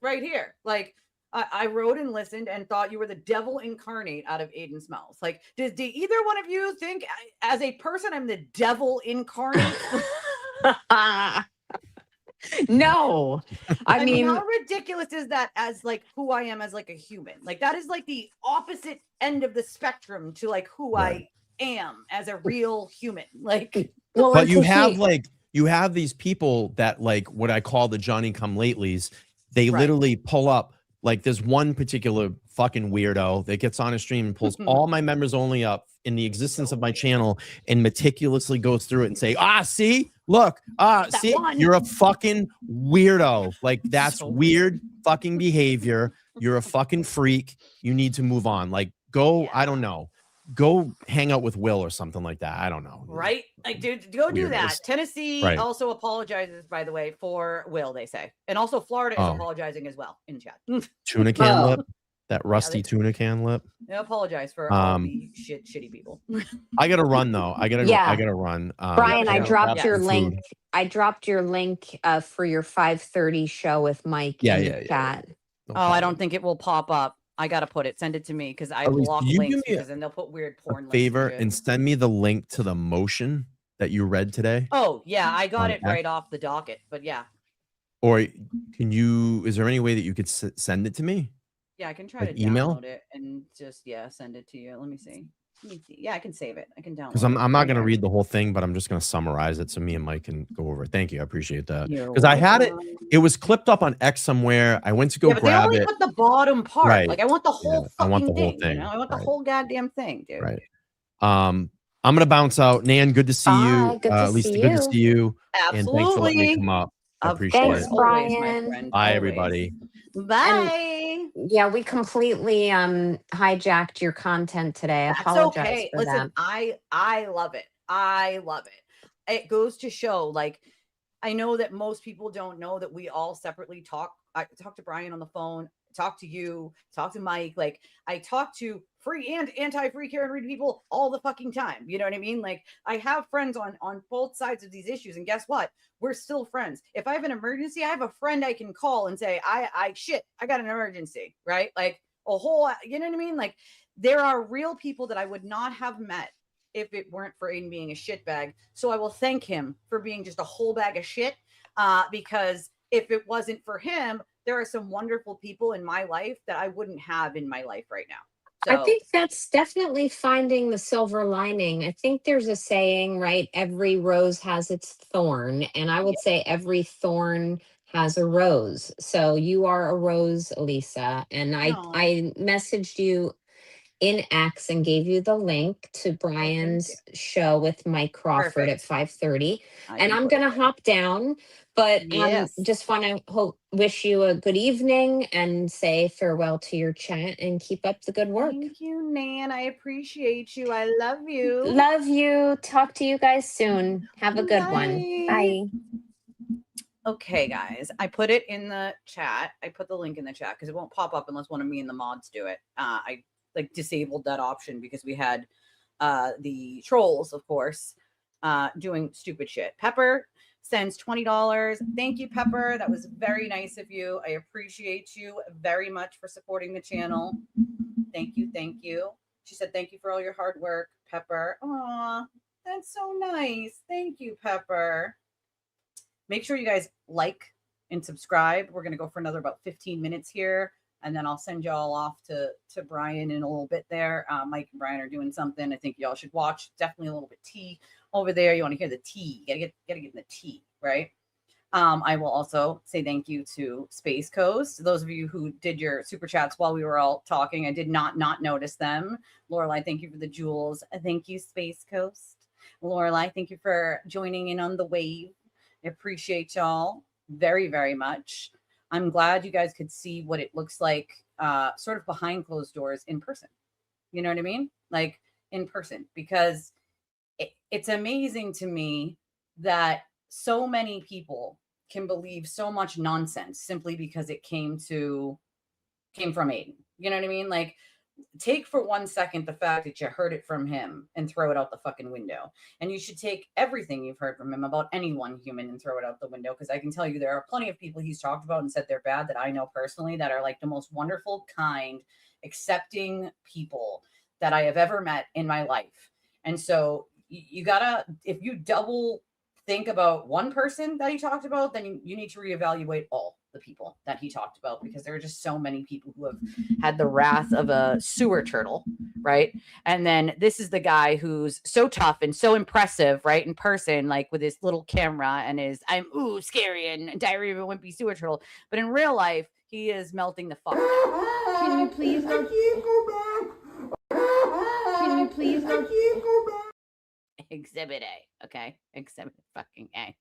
Right here. Like, I wrote and listened and thought you were the devil incarnate out of Aiden Smells. Like, do either one of you think as a person I'm the devil incarnate? No. I mean, how ridiculous is that as like who I am as like a human? Like, that is like the opposite end of the spectrum to like who I am as a real human. Like, well, but you have these people that, like, what I call the Johnny come latelys. They literally pull up, like, there's one particular fucking weirdo that gets on a stream and pulls all my members only up in the existence of my channel and meticulously goes through it and say, see, look, see, you're a fucking weirdo. Like, that's weird fucking behavior. You're a fucking freak. You need to move on. Like, go, I don't know. Go hang out with Will or something like that. I don't know. Right? Like, dude, go do that. Tennessee also apologizes, by the way, for Will, they say. And also Florida is apologizing as well in chat. Tuna can lip. That rusty tuna can lip. I apologize for all the shitty people. I gotta run though. I gotta run. Brian, I dropped your link. I dropped your link for your 5:30 show with Mike in the chat. No I don't think it will pop up. I gotta put it. Send it to me because I block links because then they'll put weird porn links. Favor and send me the link to the motion that you read today. Oh yeah, I got it right off the docket. But yeah. Or can you? Is there any way that you could send it to me? Yeah, I can try to download it and just send it to you. Let me see. Yeah, I can save it. I can download. Because I'm not going to read the whole thing, but I'm just going to summarize it so me and Mike can go over it. Thank you, I appreciate that. Because I had it. It was clipped up on X somewhere. I went to go grab it. Put the bottom part. Right. Like, I want the whole. I want the whole thing. thing. You know? I want the whole goddamn thing, dude. Right. I'm gonna bounce out. Nan, good to see you. Lisa, good to see you. Absolutely. And thanks for letting me come up. I appreciate thanks, it. Brian. Bye, everybody. Bye. Yeah, we completely hijacked your content today. I apologize okay. for Listen, that. I love it. I love it. It goes to show, like, I know that most people don't know that we all separately talk. I talk to Brian on the phone, talk to you, talk to Mike. Like, I talk to free and anti-free care and read people all the fucking time. You know what I mean? Like, I have friends on both sides of these issues, and guess what? We're still friends. If I have an emergency, I have a friend I can call and say, I got an emergency, right? Like, a whole, you know what I mean? Like, there are real people that I would not have met if it weren't for Aiden being a shitbag. So I will thank him for being just a whole bag of shit, because if it wasn't for him, there are some wonderful people in my life that I wouldn't have in my life right now. So, I think that's definitely finding the silver lining. I think there's a saying, right? Every rose has its thorn. And I would say every thorn has a rose. So you are a rose, Elisa. And I messaged you in X and gave you the link to Brian's show with Mike Crawford at 5:30. And I'm going to hop down, But Yes. just want to wish you a good evening and say farewell to your chat and keep up the good work. Thank you, Nan. I appreciate you. I love you. Love you. Talk to you guys soon. Have a good one. Bye. Bye. Okay, guys, I put it in the chat. I put the link in the chat because it won't pop up unless one of me and the mods do it. I like disabled that option because we had the trolls, of course, doing stupid shit. Pepper sends $20. Thank you, Pepper. That was very nice of you. I appreciate you very much for supporting the channel. Thank you. Thank you. She said, thank you for all your hard work, Pepper. Aw, that's so nice. Thank you, Pepper. Make sure you guys like and subscribe. We're going to go for another about 15 minutes here, and then I'll send y'all off to Brian in a little bit there. Mike and Brian are doing something I think y'all should watch. Definitely a little bit tea over there. You want to hear the tea. You gotta get in the tea, right? I will also say thank you to Space Coast. Those of you who did your super chats while we were all talking, I did not notice them. Lorelai, thank you for the jewels. Thank you, Space Coast. Lorelai, thank you for joining in on the wave. I appreciate y'all very, very much. I'm glad you guys could see what it looks like sort of behind closed doors in person. You know what I mean? Like in person, because it's amazing to me that so many people can believe so much nonsense simply because it came from Aiden. You know what I mean? Like, take for 1 second the fact that you heard it from him and throw it out the fucking window. And you should take everything you've heard from him about any one human and throw it out the window. Because I can tell you there are plenty of people he's talked about and said they're bad that I know personally that are like the most wonderful, kind, accepting people that I have ever met in my life. And so you gotta, if you double think about one person that he talked about, then you need to reevaluate all the people that he talked about, because there are just so many people who have had the wrath of a sewer turtle, right? And then this is the guy who's so tough and so impressive, right, in person, like with his little camera and his I'm scary and Diary of a Wimpy Sewer Turtle, but in real life he is melting the fuck down. Can you please go? I can't go back. Can you please go? I can't go back. Exhibit A, okay? Exhibit fucking A.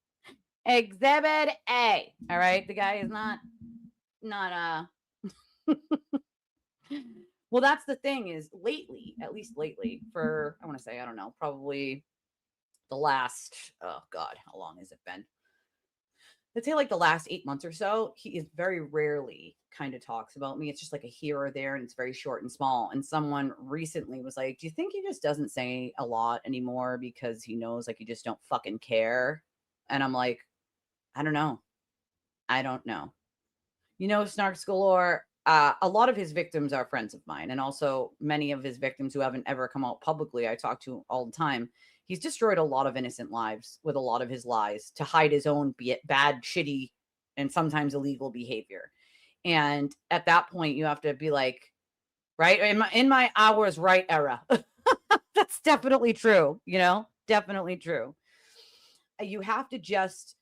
Exhibit A. All right. The guy is not well, that's the thing is lately, at least lately, for I want to say, I don't know, probably the last, oh God, how long has it been? Let's say like the last 8 months or so, he is very rarely kind of talks about me. It's just like a here or there, and it's very short and small. And someone recently was like, do you think he just doesn't say a lot anymore because he knows like you just don't fucking care? And I'm like, I don't know. You know, Snarks Galore, a lot of his victims are friends of mine. And also many of his victims who haven't ever come out publicly, I talk to all the time. He's destroyed a lot of innocent lives with a lot of his lies to hide his own bad, shitty, and sometimes illegal behavior. And at that point, you have to be like, right? In my I was right era. That's definitely true, you know? Definitely true. You have to just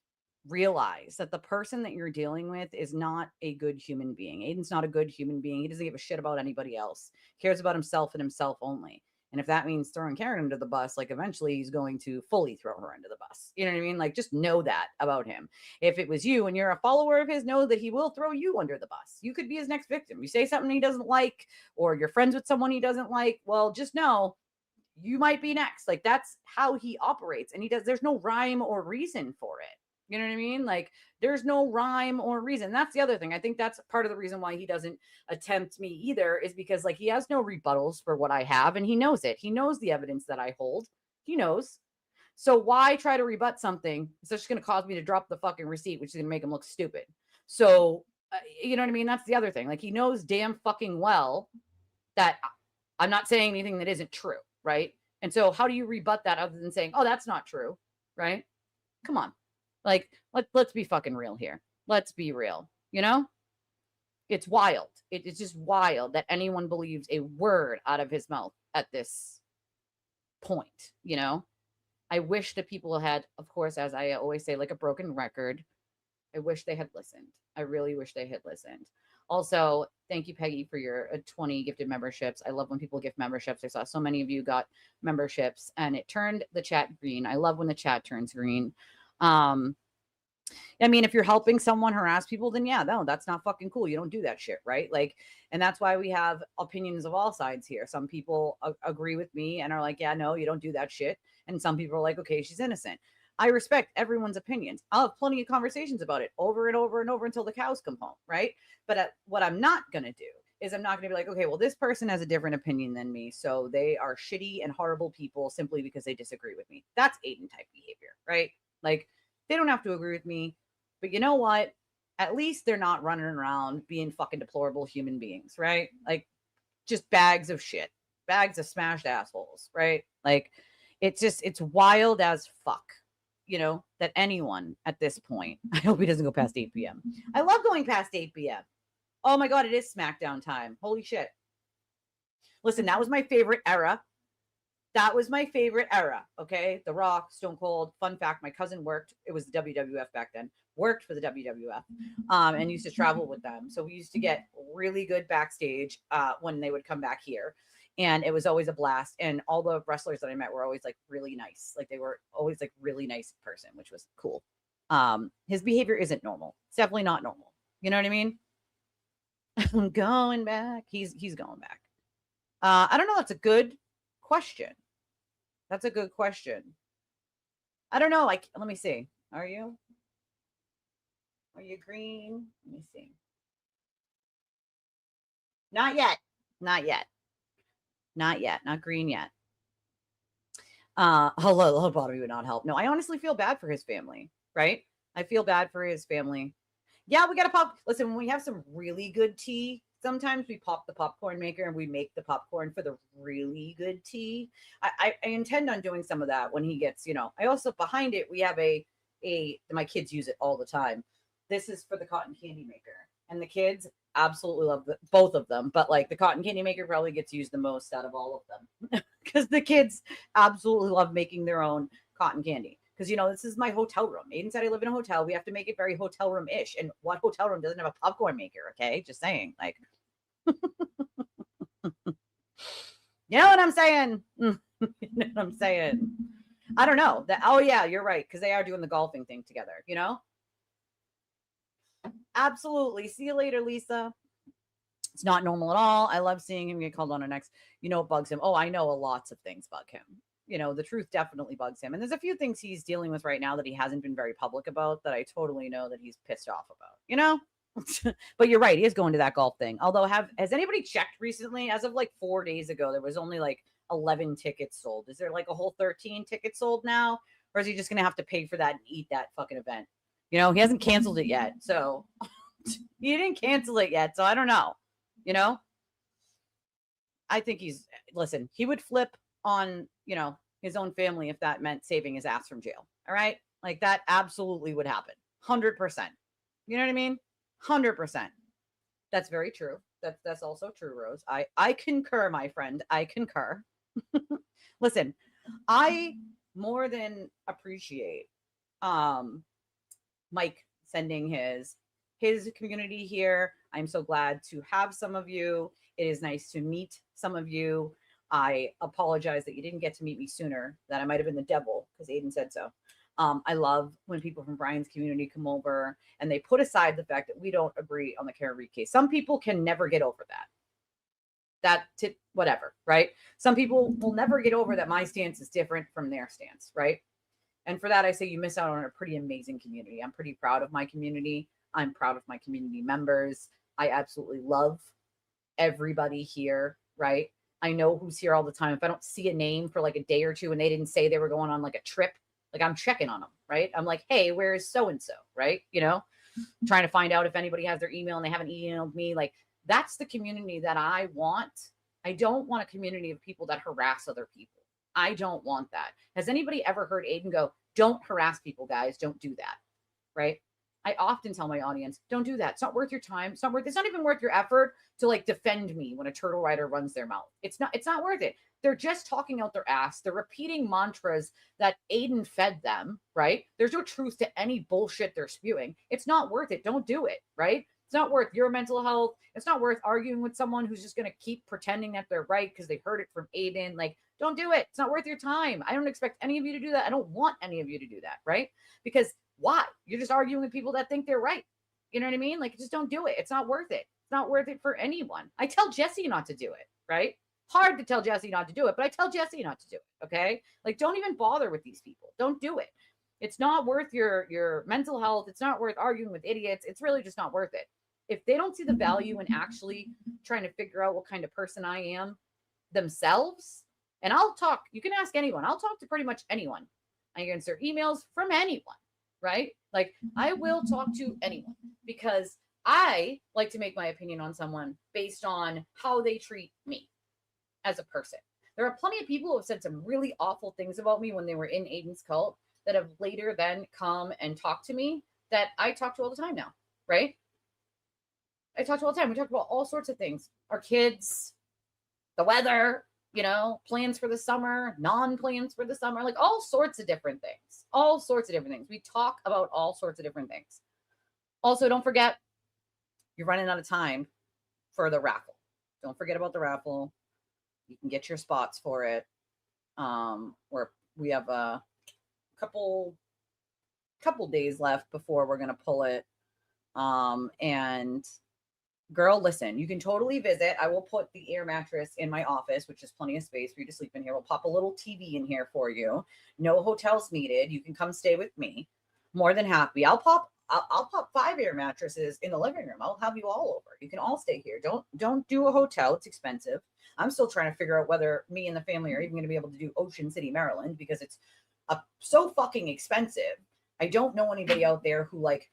realize that the person that you're dealing with is not a good human being. Aiden's not a good human being. He doesn't give a shit about anybody else. He cares about himself and himself only. And if that means throwing Karen under the bus, like eventually he's going to fully throw her under the bus. You know what I mean? Like, just know that about him. If it was you and you're a follower of his, know that he will throw you under the bus. You could be his next victim. You say something he doesn't like, or you're friends with someone he doesn't like. Well, just know you might be next. Like, that's how he operates. And there's no rhyme or reason for it. You know what I mean? Like, there's no rhyme or reason. That's the other thing. I think that's part of the reason why he doesn't attempt me either, is because like he has no rebuttals for what I have, and he knows it. He knows the evidence that I hold. He knows. So why try to rebut something? It's just going to cause me to drop the fucking receipt, which is going to make him look stupid. So, you know what I mean? That's the other thing. Like, he knows damn fucking well that I'm not saying anything that isn't true, right? And so how do you rebut that other than saying, oh, that's not true, right? Come on. Like, let's be fucking real here. Let's be real. You know, it's wild. It's just wild that anyone believes a word out of his mouth at this point. You know, I wish that people had, of course, as I always say, like a broken record. I wish they had listened. I really wish they had listened. Also, thank you, Peggy, for your 20 gifted memberships. I love when people gift memberships. I saw so many of you got memberships, and it turned the chat green. I love when the chat turns green. I mean, if you're helping someone harass people, then yeah, no, that's not fucking cool. You don't do that shit, right? Like, and that's why we have opinions of all sides here. Some people agree with me and are like, yeah, no, you don't do that shit. And some people are like, okay, she's innocent. I respect everyone's opinions. I'll have plenty of conversations about it over and over and over until the cows come home, right? But what I'm not going to do is I'm not going to be like, okay, well, this person has a different opinion than me, so they are shitty and horrible people simply because they disagree with me. That's Aiden type behavior, right? Like, they don't have to agree with me, but you know what? At least they're not running around being fucking deplorable human beings, right? Like, just bags of shit, bags of smashed assholes, right? Like, it's wild as fuck, that anyone at this point, I hope he doesn't go past 8 p.m. I love going past 8 p.m. Oh my God, it is SmackDown time. Holy shit. Listen, that was my favorite era. That was my favorite era. Okay. The Rock, Stone Cold. Fun fact, my cousin worked, it was the WWF back then, worked for the WWF and used to travel with them. So we used to get really good backstage when they would come back here. And it was always a blast. And all the wrestlers that I met were always like really nice. Like they were always like really nice person, which was cool. His behavior isn't normal. It's definitely not normal. You know what I mean? I'm going back. He's going back. I don't know. That's a good question. That's a good question. I don't know. Like, let me see. Are you green? Let me see. Not yet. Not yet. Not yet. Not green yet. Hello, lobotomy would not help. No, I honestly feel bad for his family, right? I feel bad for his family. Yeah, we got to pop. Listen, when we have some really good tea, sometimes we pop the popcorn maker and we make the popcorn for the really good tea. I intend on doing some of that when he gets, I also, behind it, we have my kids use it all the time. This is for the cotton candy maker. And the kids absolutely love both of them. But like the cotton candy maker probably gets used the most out of all of them because the kids absolutely love making their own cotton candy. Because, this is my hotel room. Aiden said I live in a hotel. We have to make it very hotel room-ish. And what hotel room doesn't have a popcorn maker, okay? Just saying. Like, you know what I'm saying? You know what I'm saying? I don't know. Oh, yeah, you're right. Because they are doing the golfing thing together, Absolutely. See you later, Lisa. It's not normal at all. I love seeing him get called on an ex. It bugs him. Oh, I know lots of things bug him. The truth definitely bugs him. And there's a few things he's dealing with right now that he hasn't been very public about that I totally know that he's pissed off about, But you're right. He is going to that golf thing. Although has anybody checked recently? As of like 4 days ago, there was only like 11 tickets sold. Is there like a whole 13 tickets sold now? Or is he just going to have to pay for that and eat that fucking event? He hasn't canceled it yet. So he didn't cancel it yet. So I don't know, I think he would flip on, his own family if that meant saving his ass from jail. All right. Like that absolutely would happen. 100%. You know what I mean? 100%. That's very true. That's also true, Rose. I concur, my friend. I concur. Listen, I more than appreciate Mike sending his community here. I'm so glad to have some of you. It is nice to meet some of you. I apologize that you didn't get to meet me sooner, that I might have been the devil because Aiden said so. I love when people from Brian's community come over and they put aside the fact that we don't agree on the Kara Reed case. Some people can never get over that. Whatever, right? Some people will never get over that my stance is different from their stance, right? And for that, I say you miss out on a pretty amazing community. I'm pretty proud of my community. I'm proud of my community members. I absolutely love everybody here, right? I know who's here all the time. If I don't see a name for like a day or two and they didn't say they were going on like a trip, like I'm checking on them, right? I'm like, hey, where is so-and-so, right? Trying to find out if anybody has their email and they haven't emailed me. Like that's the community that I want. I don't want a community of people that harass other people. I don't want that. Has anybody ever heard Aiden go, don't harass people, guys. Don't do that, right? I often tell my audience, don't do that. It's not worth your time. It's not even worth your effort to like defend me when a turtle rider runs their mouth. It's not worth it. They're just talking out their ass. They're repeating mantras that Aiden fed them, right? There's no truth to any bullshit they're spewing. It's not worth it. Don't do it, right? It's not worth your mental health. It's not worth arguing with someone who's just going to keep pretending that they're right because they heard it from Aiden. Like, don't do it. It's not worth your time. I don't expect any of you to do that. I don't want any of you to do that, right? Because Why? You're just arguing with people that think they're right. You know what I mean? Like, just don't do it. It's not worth it. It's not worth it for anyone. I tell Jesse not to do it, right? Hard to tell Jesse not to do it, but I tell Jesse not to do it. Okay. Like, don't even bother with these people. Don't do it. It's not worth your mental health. It's not worth arguing with idiots. It's really just not worth it. If they don't see the value in actually trying to figure out what kind of person I am themselves, and I'll talk, you can ask anyone. I'll talk to pretty much anyone. I can answer emails from anyone, right? Like, I will talk to anyone because I like to make my opinion on someone based on how they treat me as a person. There are plenty of people who have said some really awful things about me when they were in Aiden's cult that have later then come and talk to me that I talk to all the time now, right? I talk to all the time. We talk about all sorts of things. Our kids, the weather, you know, plans for the summer, non-plans for the summer, like all sorts of different things. All sorts of different things. We talk about all sorts of different things. Also, don't forget, you're running out of time for the raffle. Don't forget about the raffle. You can get your spots for it. Where we have a couple days left before we're gonna pull it. And girl, listen, you can totally visit. I will put the air mattress in my office, which is plenty of space for you to sleep in here. We'll pop a little TV in here for you. No hotels needed. You can come stay with me. More than happy. I'll pop 5 air mattresses in the living room. I'll have you all over. You can all stay here. Don't do a hotel. It's expensive. I'm still trying to figure out whether me and the family are even going to be able to do Ocean City, Maryland, because it's so fucking expensive. I don't know anybody out there who like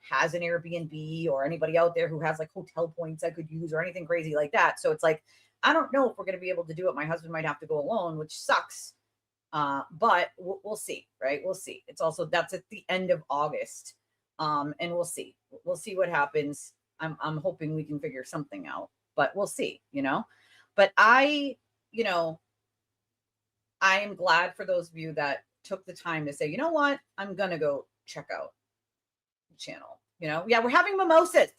has an Airbnb or anybody out there who has like hotel points I could use or anything crazy like that. So it's like, I don't know if we're going to be able to do it. My husband might have to go alone, which sucks. But we'll see, right? We'll see. It's also, that's at the end of August. And we'll see what happens. I'm hoping we can figure something out, but we'll see, you know, but I am glad for those of you that took the time to say, you know what, I'm going to go check out the channel, you know? Yeah, we're having mimosas.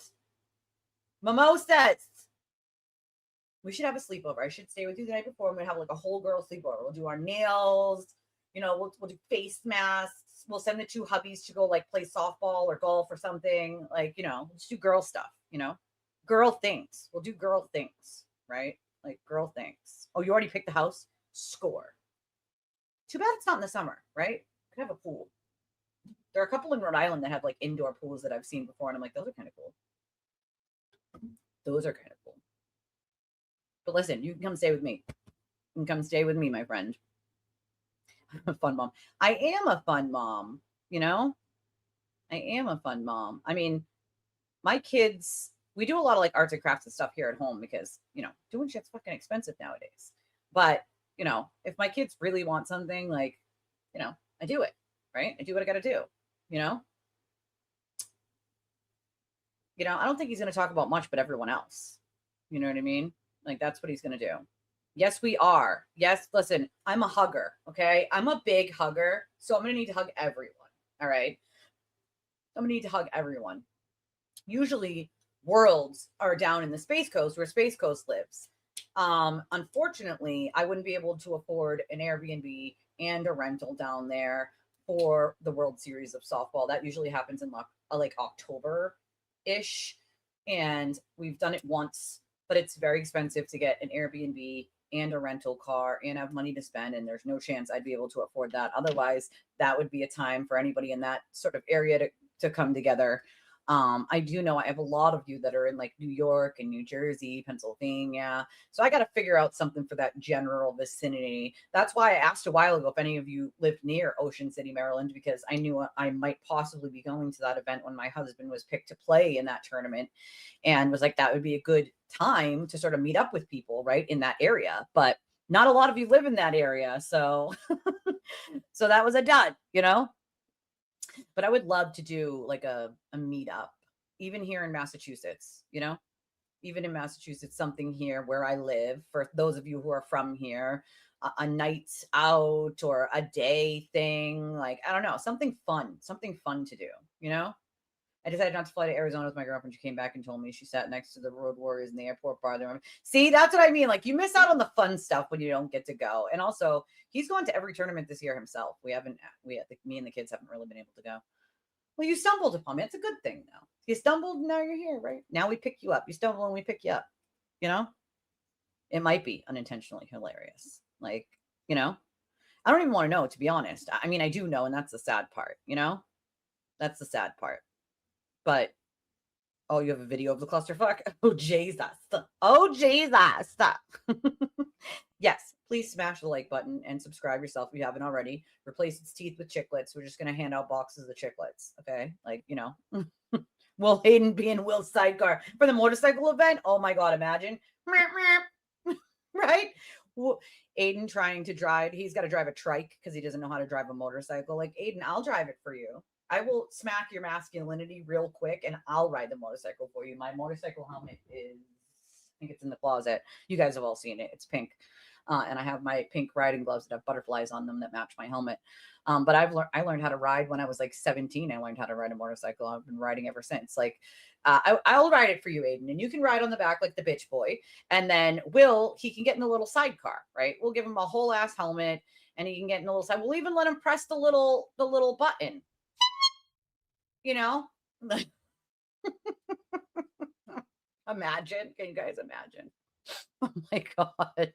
We should have a sleepover. I should stay with you the night before. I'm going to have like a whole girl sleepover. We'll do our nails, you know, we'll do face masks. We'll send the 2 hubbies to go like play softball or golf or something, like, you know, let's do girl stuff, you know, girl things. We'll do girl things, right? Like girl things. Oh, you already picked the house? Score. Too bad it's not in the summer, right? Could have a pool. There are a couple in Rhode Island that have like indoor pools that I've seen before, and I'm like, those are kind of cool. But listen, you can come stay with me. You can come stay with me, my friend. I'm a fun mom. I am a fun mom, you know? I am a fun mom. I mean, my kids, we do a lot of like arts and crafts and stuff here at home because, you know, doing shit's fucking expensive nowadays. But, you know, if my kids really want something, like, you know, I do it, right? I do what I got to do, you know? You know, I don't think he's going to talk about much, but everyone else. You know what I mean? Like, that's what he's going to do. Yes, we are. Yes, listen, I'm a hugger, okay? I'm a big hugger, so I'm going to need to hug everyone, all right? I'm going to need to hug everyone. Usually, worlds are down in the Space Coast where Space Coast lives. Unfortunately, I wouldn't be able to afford an Airbnb and a rental down there for the World Series of softball. That usually happens in like October-ish, and we've done it once, but it's very expensive to get an Airbnb and a rental car and have money to spend, and there's no chance I'd be able to afford that. Otherwise, that would be a time for anybody in that sort of area to come together. I do know I have a lot of you that are in like New York and New Jersey, Pennsylvania. So I got to figure out something for that general vicinity. That's why I asked a while ago if any of you lived near Ocean City, Maryland, because I knew I might possibly be going to that event when my husband was picked to play in that tournament, and was like, that would be a good time to sort of meet up with people right in that area. But not a lot of you live in that area. So, so that was a dud, you know? But I would love to do like a meetup, even here in Massachusetts, you know, even in Massachusetts, something here where I live, for those of you who are from here, a night out or a day thing, like, I don't know, something fun to do, you know? I decided not to fly to Arizona with my girlfriend. She came back and told me she sat next to the Road Warriors in the airport bar. See, that's what I mean. Like, you miss out on the fun stuff when you don't get to go. And also, he's gone to every tournament this year himself. Me and the kids haven't really been able to go. Well, you stumbled upon me. It's a good thing now. You stumbled, and now you're here, right? Now we pick you up. You stumble and we pick you up. You know? It might be unintentionally hilarious. Like, you know? I don't even want to know, to be honest. I mean, I do know, and that's the sad part, you know? That's the sad part. But, oh, you have a video of the clusterfuck? Oh, Jesus. Oh, Jesus. Yes, please smash the like button and subscribe yourself if you haven't already. Replace its teeth with chiclets. We're just going to hand out boxes of chiclets, okay? Like, you know. Will Hayden be in Will's sidecar for the motorcycle event? Oh, my God, imagine. Right? Aiden trying to drive. He's got to drive a trike because he doesn't know how to drive a motorcycle. Like, Aiden, I'll drive it for you. I will smack your masculinity real quick and I'll ride the motorcycle for you. My motorcycle helmet is, I think it's in the closet. You guys have all seen it. It's pink. And I have my pink riding gloves that have butterflies on them that match my helmet. But I learned how to ride when I was like 17. I learned how to ride a motorcycle. I've been riding ever since. Like, I'll ride it for you, Aiden, and you can ride on the back like the bitch boy. And then Will, he can get in a little sidecar, right? We'll give him a whole ass helmet, and he can get in a little side. We'll even let him press the little button. You know, imagine. Can you guys imagine? Oh my God.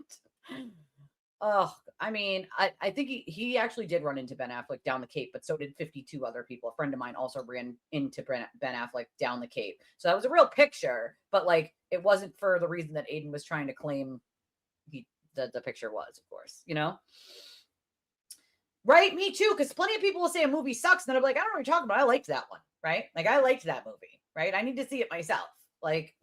Oh, I mean, I think he actually did run into Ben Affleck down the Cape, but so did 52 other people. A friend of mine also ran into Ben Affleck down the Cape. So that was a real picture, but like, it wasn't for the reason that Aiden was trying to claim the picture was, of course, you know? Right? Me too, because plenty of people will say a movie sucks, and then I'm like, I don't know what you're talking about. I liked that one, right? Like, I liked that movie, right? I need to see it myself. Like,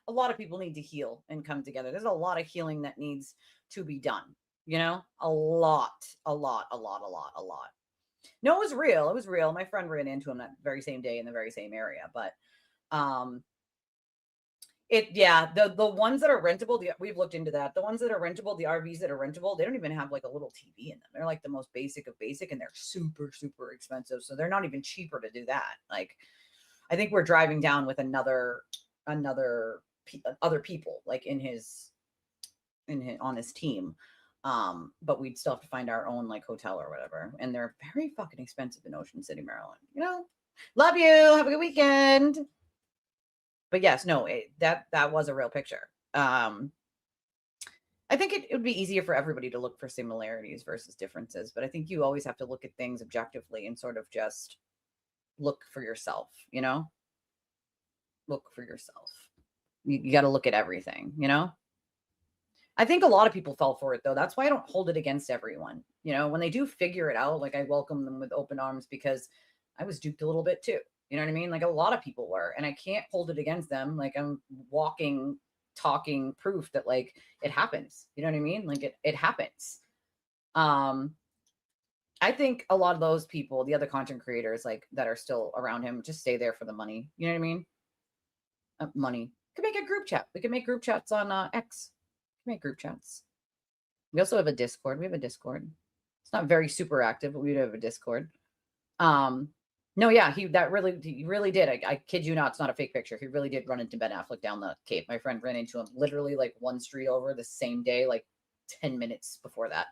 a lot of people need to heal and come together. There's a lot of healing that needs to be done, you know? A lot. No, it was real. It was real. My friend ran into him that very same day in the very same area, but the ones that are rentable, we've looked into that. The ones that are rentable, the RVs that are rentable, they don't even have like a little TV in them. They're like the most basic of basic, and they're super, super expensive. So they're not even cheaper to do that. Like, I think we're driving down with other people like on his team. But we'd still have to find our own like hotel or whatever. And they're very fucking expensive in Ocean City, Maryland. You know, love you. Have a good weekend. But yes, no, that was a real picture. I think it would be easier for everybody to look for similarities versus differences. But I think you always have to look at things objectively and sort of just look for yourself, you know? Look for yourself. You got to look at everything, you know? I think a lot of people fell for it, though. That's why I don't hold it against everyone. You know, when they do figure it out, like, I welcome them with open arms, because I was duped a little bit too. You know what I mean? Like, a lot of people were, and I can't hold it against them. Like, I'm walking, talking proof that, like, it happens. You know what I mean? Like, it happens. I think a lot of those people, the other content creators, like, that are still around him, just stay there for the money. You know what I mean? Money. We could make a group chat. We can make group chats on X. We can make group chats. We also have a Discord. We have a Discord. It's not very super active, but we do have a Discord. No, yeah, he really did. I kid you not, it's not a fake picture. He really did run into Ben Affleck down the Cape. My friend ran into him literally like one street over the same day, like 10 minutes before that.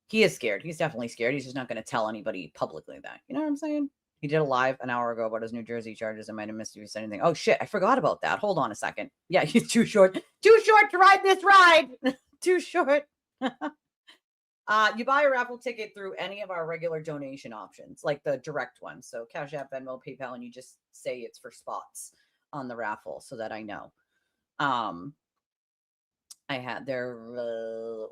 He is scared. He's definitely scared. He's just not going to tell anybody publicly that. You know what I'm saying? He did a live an hour ago about his New Jersey charges. I might have missed if you said anything. Oh shit, I forgot about that. Hold on a second. Yeah, he's too short. Too short to ride this ride. Too short. You buy a raffle ticket through any of our regular donation options, like the direct ones. So Cash App, Venmo, PayPal, and you just say it's for spots on the raffle so that I know. I had there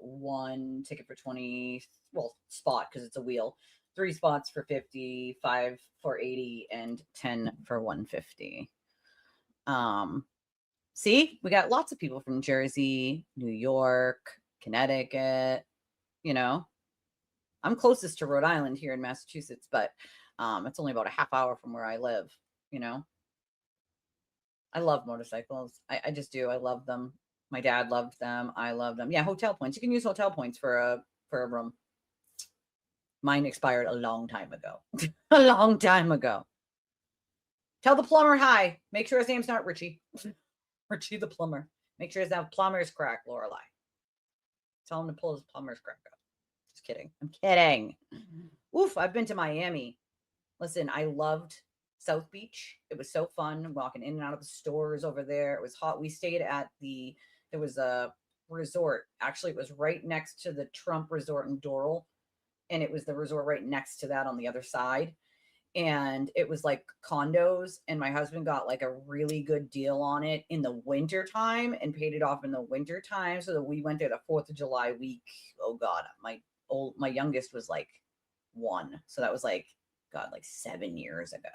one ticket for 20, well, spot because it's a wheel. 3 spots for 50, 5 for 80, and 10 for 150. See, we got lots of people from Jersey, New York, Connecticut. You know, I'm closest to Rhode Island here in Massachusetts, but it's only about a half hour from where I live. You know, I love motorcycles. I just do. I love them. My dad loved them. I love them. Yeah, hotel points. You can use hotel points for a room. Mine expired a long time ago. A long time ago. Tell the plumber hi. Make sure his name's not Richie. Richie the plumber. Make sure his plumber's crack, Lorelei. Tell him to pull his plumber's crack up. Just kidding. I'm kidding. Oof, I've been to Miami. Listen, I loved South Beach. It was so fun walking in and out of the stores over there. It was hot. We stayed at there was a resort. Actually, it was right next to the Trump Resort in Doral. And it was the resort right next to that on the other side. And it was like condos. And my husband got like a really good deal on it in the winter time and paid it off in the winter time. So that we went there the 4th of July week. Oh God, my youngest was like 1. So that was like, God, like 7 years ago.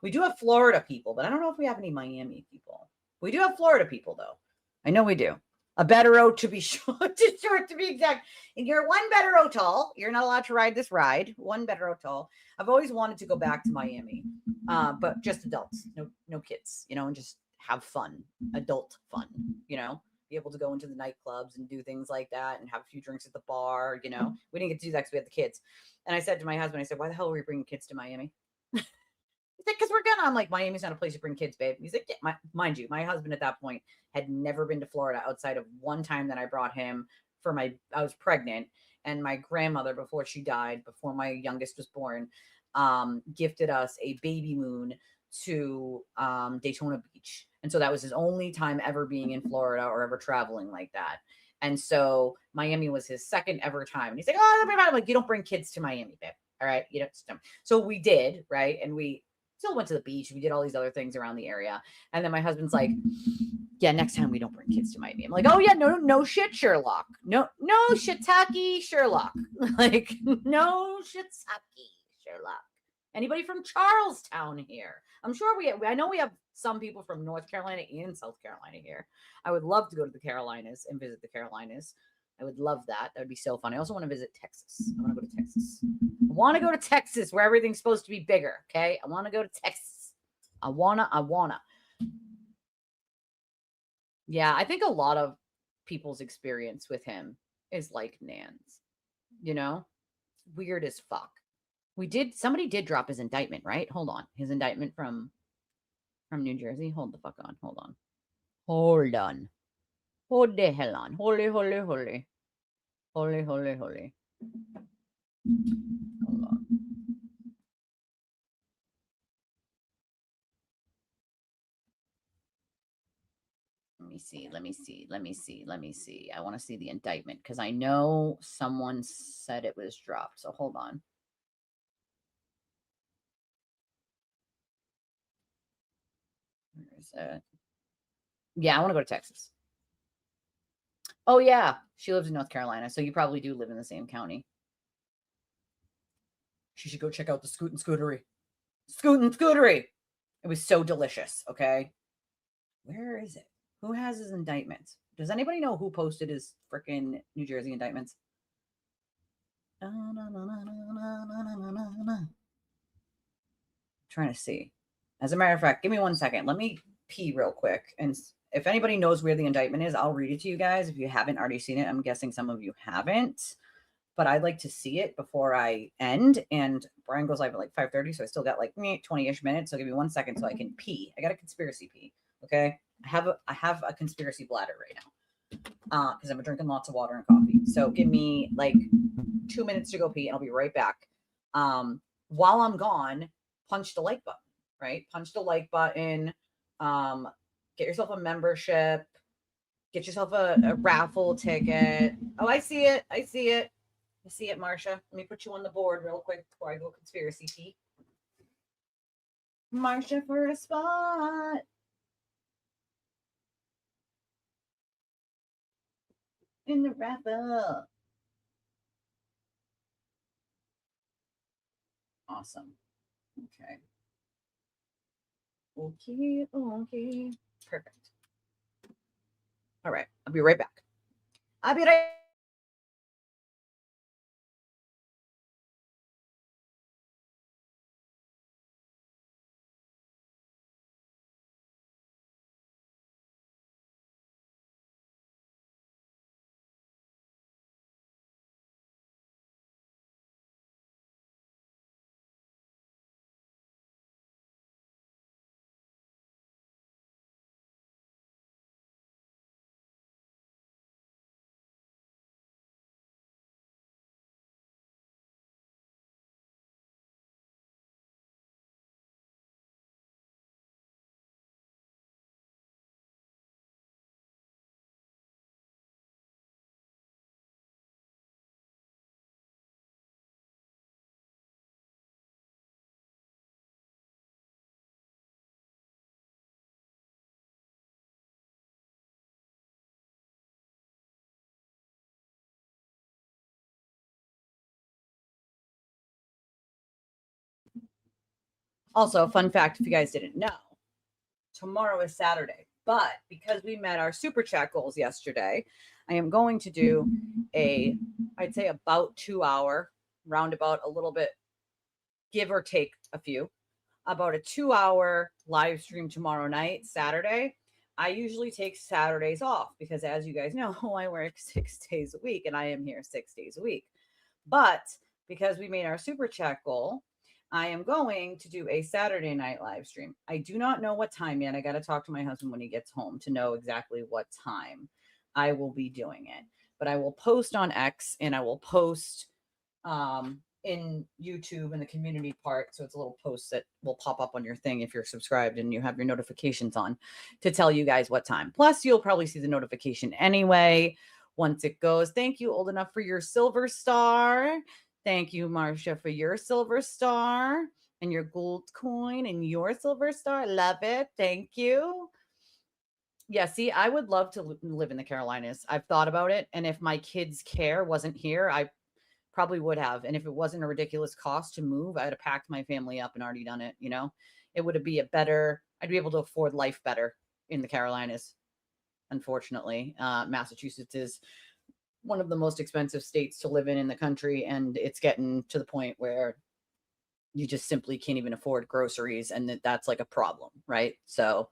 We do have Florida people, but I don't know if we have any Miami people. We do have Florida people though. I know we do. A better to be short, to be exact. And you're one better tall. You're not allowed to ride this ride. One better tall. I've always wanted to go back to Miami, but just adults, no kids, and just have fun, adult fun, be able to go into the nightclubs and do things like that and have a few drinks at the bar. We didn't get to do that because we had the kids. And I said to my husband, I said, why the hell are we bringing kids to Miami? He's like, because we're gonna. I'm like, Miami's not a place to bring kids, babe. He's like, yeah, mind you, my husband at that point had never been to Florida outside of one time that I brought him I was pregnant, and my grandmother, before she died, before my youngest was born, gifted us a baby moon to Daytona Beach. And so that was his only time ever being in Florida or ever traveling like that. And so Miami was his second ever time. And he's like, oh, I'm like, you don't bring kids to Miami, babe. All right. So we did, right? And we still went to the beach. We did all these other things around the area. And then my husband's like, yeah, next time we don't bring kids to Miami. I'm like, oh yeah, no shit, Sherlock. No shiitake Sherlock. Like, no shiitake Sherlock. Anybody from Charlestown here? I'm sure I know we have some people from North Carolina and South Carolina here. I would love to go to the Carolinas and visit the Carolinas. I would love that. That would be so fun. I also want to visit Texas. I want to go to Texas. I want to go to Texas where everything's supposed to be bigger. Okay. I want to go to Texas. I wanna. Yeah. I think a lot of people's experience with him is like Nan's, weird as fuck. Somebody did drop his indictment, right? Hold on. His indictment from New Jersey. Hold the fuck on. Hold on. Hold the hell on. Holy. Hold on. Let me see. I want to see the indictment because I know someone said it was dropped. So hold on. Where is it? Yeah, I want to go to Texas. Oh, yeah. She lives in North Carolina. So you probably do live in the same county. She should go check out the Scootin' Scootery. It was so delicious. Okay. Where is it? Who has his indictments? Does anybody know who posted his freaking New Jersey indictments? Trying to see. As a matter of fact, give me 1 second. Let me pee real quick. And if anybody knows where the indictment is, I'll read it to you guys. If you haven't already seen it, I'm guessing some of you haven't. But I'd like to see it before I end. And Brian goes live at like 5:30, so I still got like 20-ish minutes. So give me 1 second so I can pee. I got a conspiracy pee. Okay. I have a conspiracy bladder right now. Because I'm drinking lots of water and coffee. So give me like 2 minutes to go pee, and I'll be right back. While I'm gone, punch the like button, right? Punch the like button. Get yourself a membership. Get yourself a raffle ticket. Oh, I see it, Marsha. Let me put you on the board real quick before I go conspiracy pee. Marsha for a spot. In the raffle. Awesome. Okay. Perfect. All right. I'll be right back. Also, fun fact, if you guys didn't know, tomorrow is Saturday, but because we met our super chat goals yesterday, I am going to do I'd say about 2-hour, roundabout a little bit, give or take a few, about a 2-hour live stream tomorrow night, Saturday. I usually take Saturdays off because, as you guys know, I work 6 days a week and I am here 6 days a week. But because we made our super chat goal, I am going to do a Saturday night live stream. I do not know what time yet. I got to talk to my husband when he gets home to know exactly what time I will be doing it. But I will post on X and I will post in YouTube in the community part. So it's a little post that will pop up on your thing if you're subscribed and you have your notifications on to tell you guys what time. Plus, you'll probably see the notification anyway once it goes. Thank you, Old Enough, for your silver star. Thank you, Marcia, for your silver star and your gold coin and your silver star. Love it. Thank you. Yeah, see, I would love to live in the Carolinas. I've thought about it. And if my kids' care wasn't here, I probably would have. And if it wasn't a ridiculous cost to move, I'd have packed my family up and already done it. You know, it would be I'd be able to afford life better in the Carolinas. Unfortunately, Massachusetts is one of the most expensive states to live in the country. And it's getting to the point where you just simply can't even afford groceries. And that's like a problem. Right. So,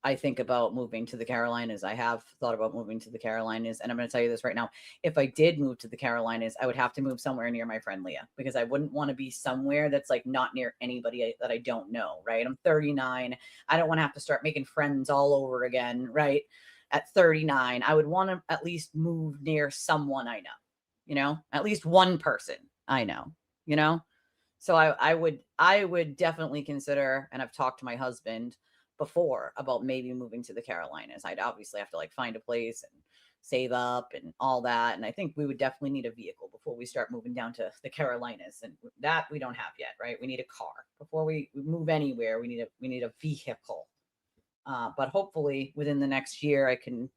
I think about moving to the Carolinas. I have thought about moving to the Carolinas. And I'm going to tell you this right now. If I did move to the Carolinas, I would have to move somewhere near my friend Leah, because I wouldn't want to be somewhere that's like not near anybody that I don't know. Right. I'm 39. I don't want to have to start making friends all over again. Right. At 39, I would want to at least move near someone I know, at least one person I know. So I would definitely consider, and I've talked to my husband before about maybe moving to the Carolinas. I'd obviously have to like find a place and save up and all that. And I think we would definitely need a vehicle before we start moving down to the Carolinas. And that we don't have yet, right? We need a car before we move anywhere. We need a vehicle. But hopefully within the next year, I can,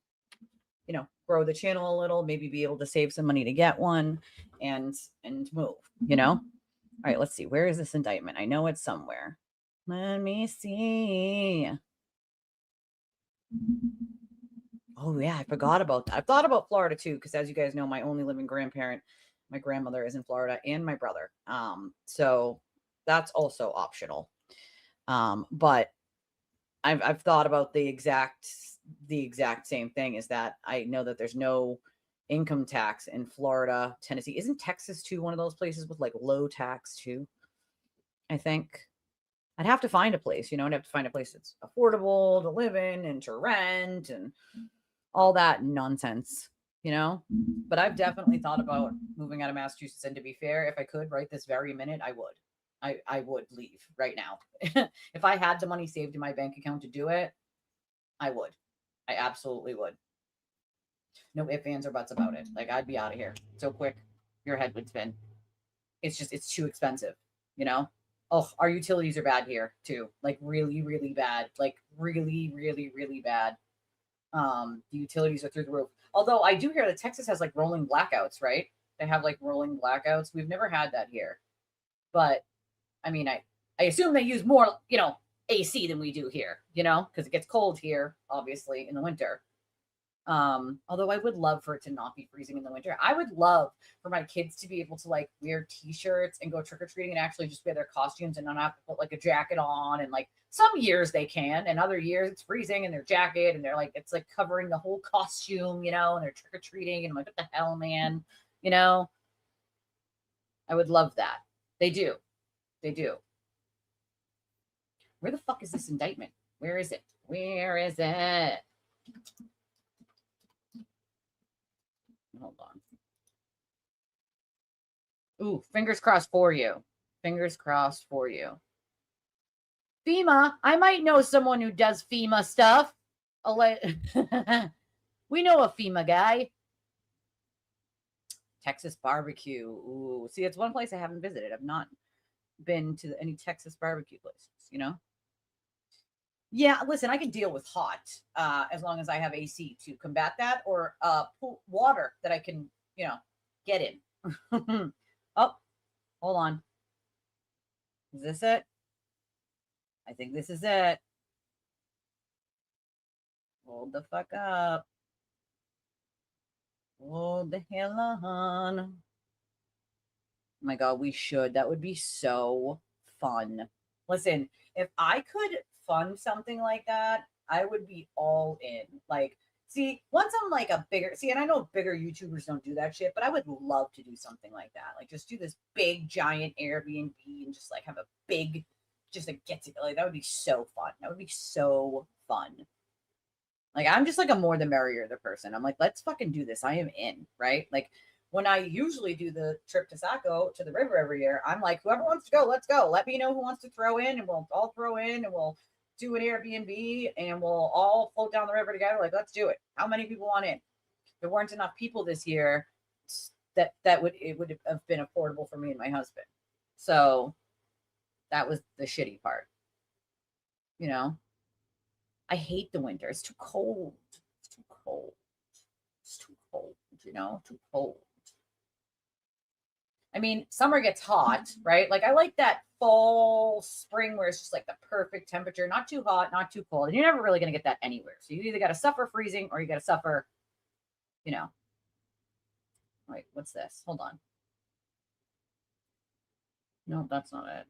grow the channel a little, maybe be able to save some money to get one and move, All right, let's see. Where is this indictment? I know it's somewhere. Let me see. Oh, yeah, I forgot about that. I've thought about Florida too, because as you guys know, my only living grandparent, my grandmother, is in Florida, and my brother. So that's also optional. But I've thought about the exact same thing, is that I know that there's no income tax in Florida, Tennessee. Isn't Texas too one of those places with like low tax too? I think I'd have to find a place, I'd have to find a place that's affordable to live in and to rent and all that nonsense, but I've definitely thought about moving out of Massachusetts. And to be fair, if I could right this very minute, I would. I would leave right now. If I had the money saved in my bank account to do it, I would. I absolutely would. No ifs, ands, or buts about it. Like, I'd be out of here so quick, your head would spin. It's too expensive, Oh, our utilities are bad here too. Like really, really bad. Like really, really, really bad. The utilities are through the roof. Although I do hear that Texas has like rolling blackouts, right? They have like rolling blackouts. We've never had that here. But I mean, I assume they use more, AC than we do here, because it gets cold here, obviously, in the winter. Although I would love for it to not be freezing in the winter. I would love for my kids to be able to like wear t-shirts and go trick-or-treating and actually just wear their costumes and not have to put like a jacket on. And like some years they can, and other years it's freezing in their jacket and they're like, it's like covering the whole costume, and they're trick-or-treating. And I'm like, what the hell, man? I would love that. They do. Where the fuck is this indictment? Where is it? Hold on. Ooh, fingers crossed for you. FEMA. I might know someone who does FEMA stuff. We know a FEMA guy. Texas barbecue. Ooh, see, it's one place I haven't visited. I've not been to any Texas barbecue places, Yeah, listen, I can deal with hot as long as I have AC to combat that, or water that I can, get in. Oh, hold on. Is this it? I think this is it. Hold the fuck up. Hold the hell on. Oh my God, we should. That would be so fun. Listen, if I could fund something like that, I would be all in. Like, see, once I'm like a bigger, see, and I know bigger YouTubers don't do that shit, but I would love to do something like that. Like, just do this big, giant Airbnb and just like have a big, just a get together. Like, that would be so fun. That would be so fun. Like, I'm just like a more the merrier the person. I'm like, let's fucking do this. I am in, right? Like, when I usually do the trip to Saco to the river every year, I'm like, whoever wants to go, let's go. Let me know who wants to throw in, and we'll all throw in, and we'll do an Airbnb, and we'll all float down the river together. Like, let's do it. How many people want in? There weren't enough people this year that it would have been affordable for me and my husband. So that was the shitty part. You know, I hate the winter. It's too cold. It's too cold. It's too cold. You know, too cold. I mean, summer gets hot, right? Like, I like that fall, spring where it's just like the perfect temperature, not too hot, not too cold. And you're never really going to get that anywhere. So you either got to suffer freezing or you got to suffer, you know. Wait, what's this? Hold on. No, that's not it.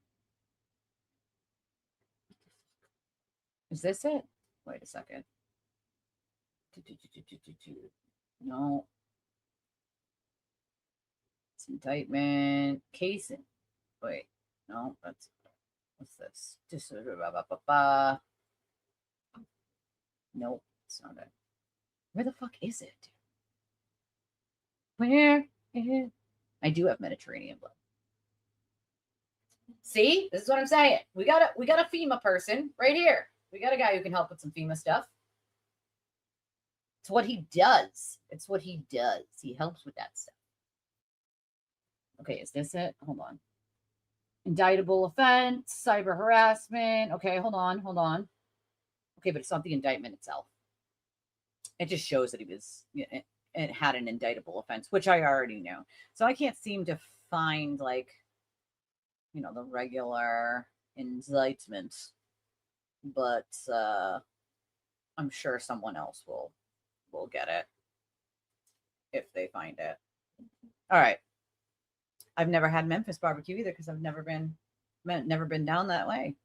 Is this it? Wait a second. No. It's indictment. Casing. Wait. No, that's what's this? Just nope, it's not it. Where the fuck is it? Where is it? I do have Mediterranean blood. See, this is what I'm saying. We got a FEMA person right here. We got a guy who can help with some FEMA stuff. It's what he does. It's what he does. He helps with that stuff. Okay, is this it? Hold on. Indictable offense, cyber harassment. Okay, hold on. Okay, but it's not the indictment itself. It just shows that he was, it had an indictable offense, which I already know. So I can't seem to find like, the regular indictment, but I'm sure someone else will get it if they find it. All right. I've never had Memphis barbecue either because I've never been down that way,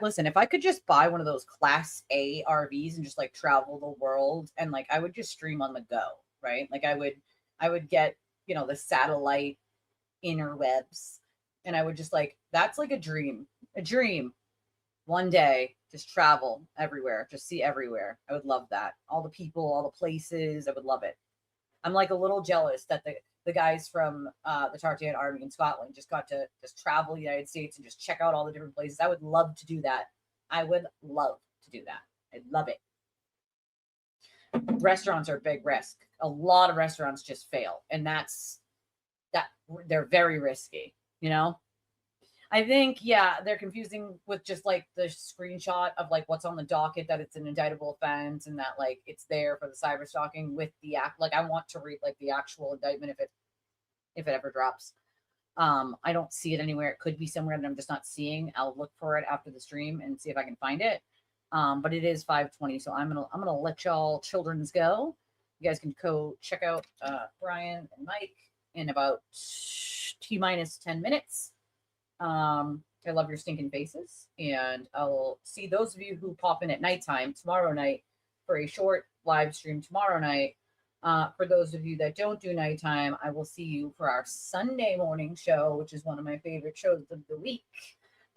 Listen, if I could just buy one of those Class A RVs and just like travel the world and like I would just stream on the go, right? Like I would get, the satellite interwebs and I would just like, that's like a dream one day, just travel everywhere, just see everywhere. I would love that. All the people, all the places, I would love it. I'm like a little jealous that the guys from the Tartan Army in Scotland just got to just travel the United States and just check out all the different places. I would love to do that. I would love to do that. I'd love it. Restaurants are a big risk. A lot of restaurants just fail. And they're very risky, I think, they're confusing with just like the screenshot of like what's on the docket, that it's an indictable offense and that like it's there for the cyber stalking with the act. Like I want to read like the actual indictment if it ever drops. I don't see it anywhere. It could be somewhere that I'm just not seeing. I'll look for it after the stream and see if I can find it. But it is 5:20, so I'm gonna let y'all childrens go. You guys can go check out Brian and Mike in about T-minus 10 minutes. I love your stinking faces, and I'll see those of you who pop in at nighttime tomorrow night for a short live stream tomorrow night. For those of you that don't do nighttime, I will see you for our Sunday morning show, which is one of my favorite shows of the week.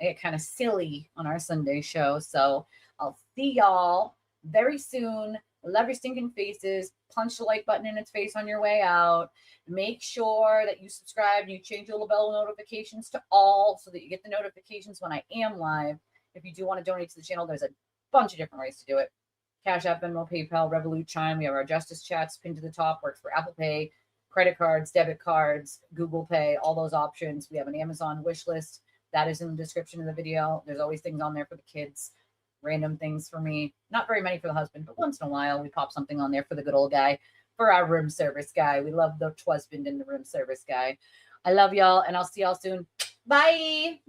I get kind of silly on our Sunday show, so I'll see y'all very soon. Love your stinking faces. Punch the like button in its face on your way out. Make sure that you subscribe and you change your little bell notifications to all so that you get the notifications when I am live. If you do want to donate to the channel, there's a bunch of different ways to do it. Cash App, Venmo, PayPal, Revolut, Chime. We have our Justice Chats pinned to the top. Works for Apple Pay, credit cards, debit cards, Google Pay, all those options. We have an Amazon wish list. That is in the description of the video. There's always things on there for the kids. Random things for me. Not very many for the husband, but once in a while we pop something on there for the good old guy, for our room service guy. We love the husband and the room service guy. I love y'all, and I'll see y'all soon. Bye.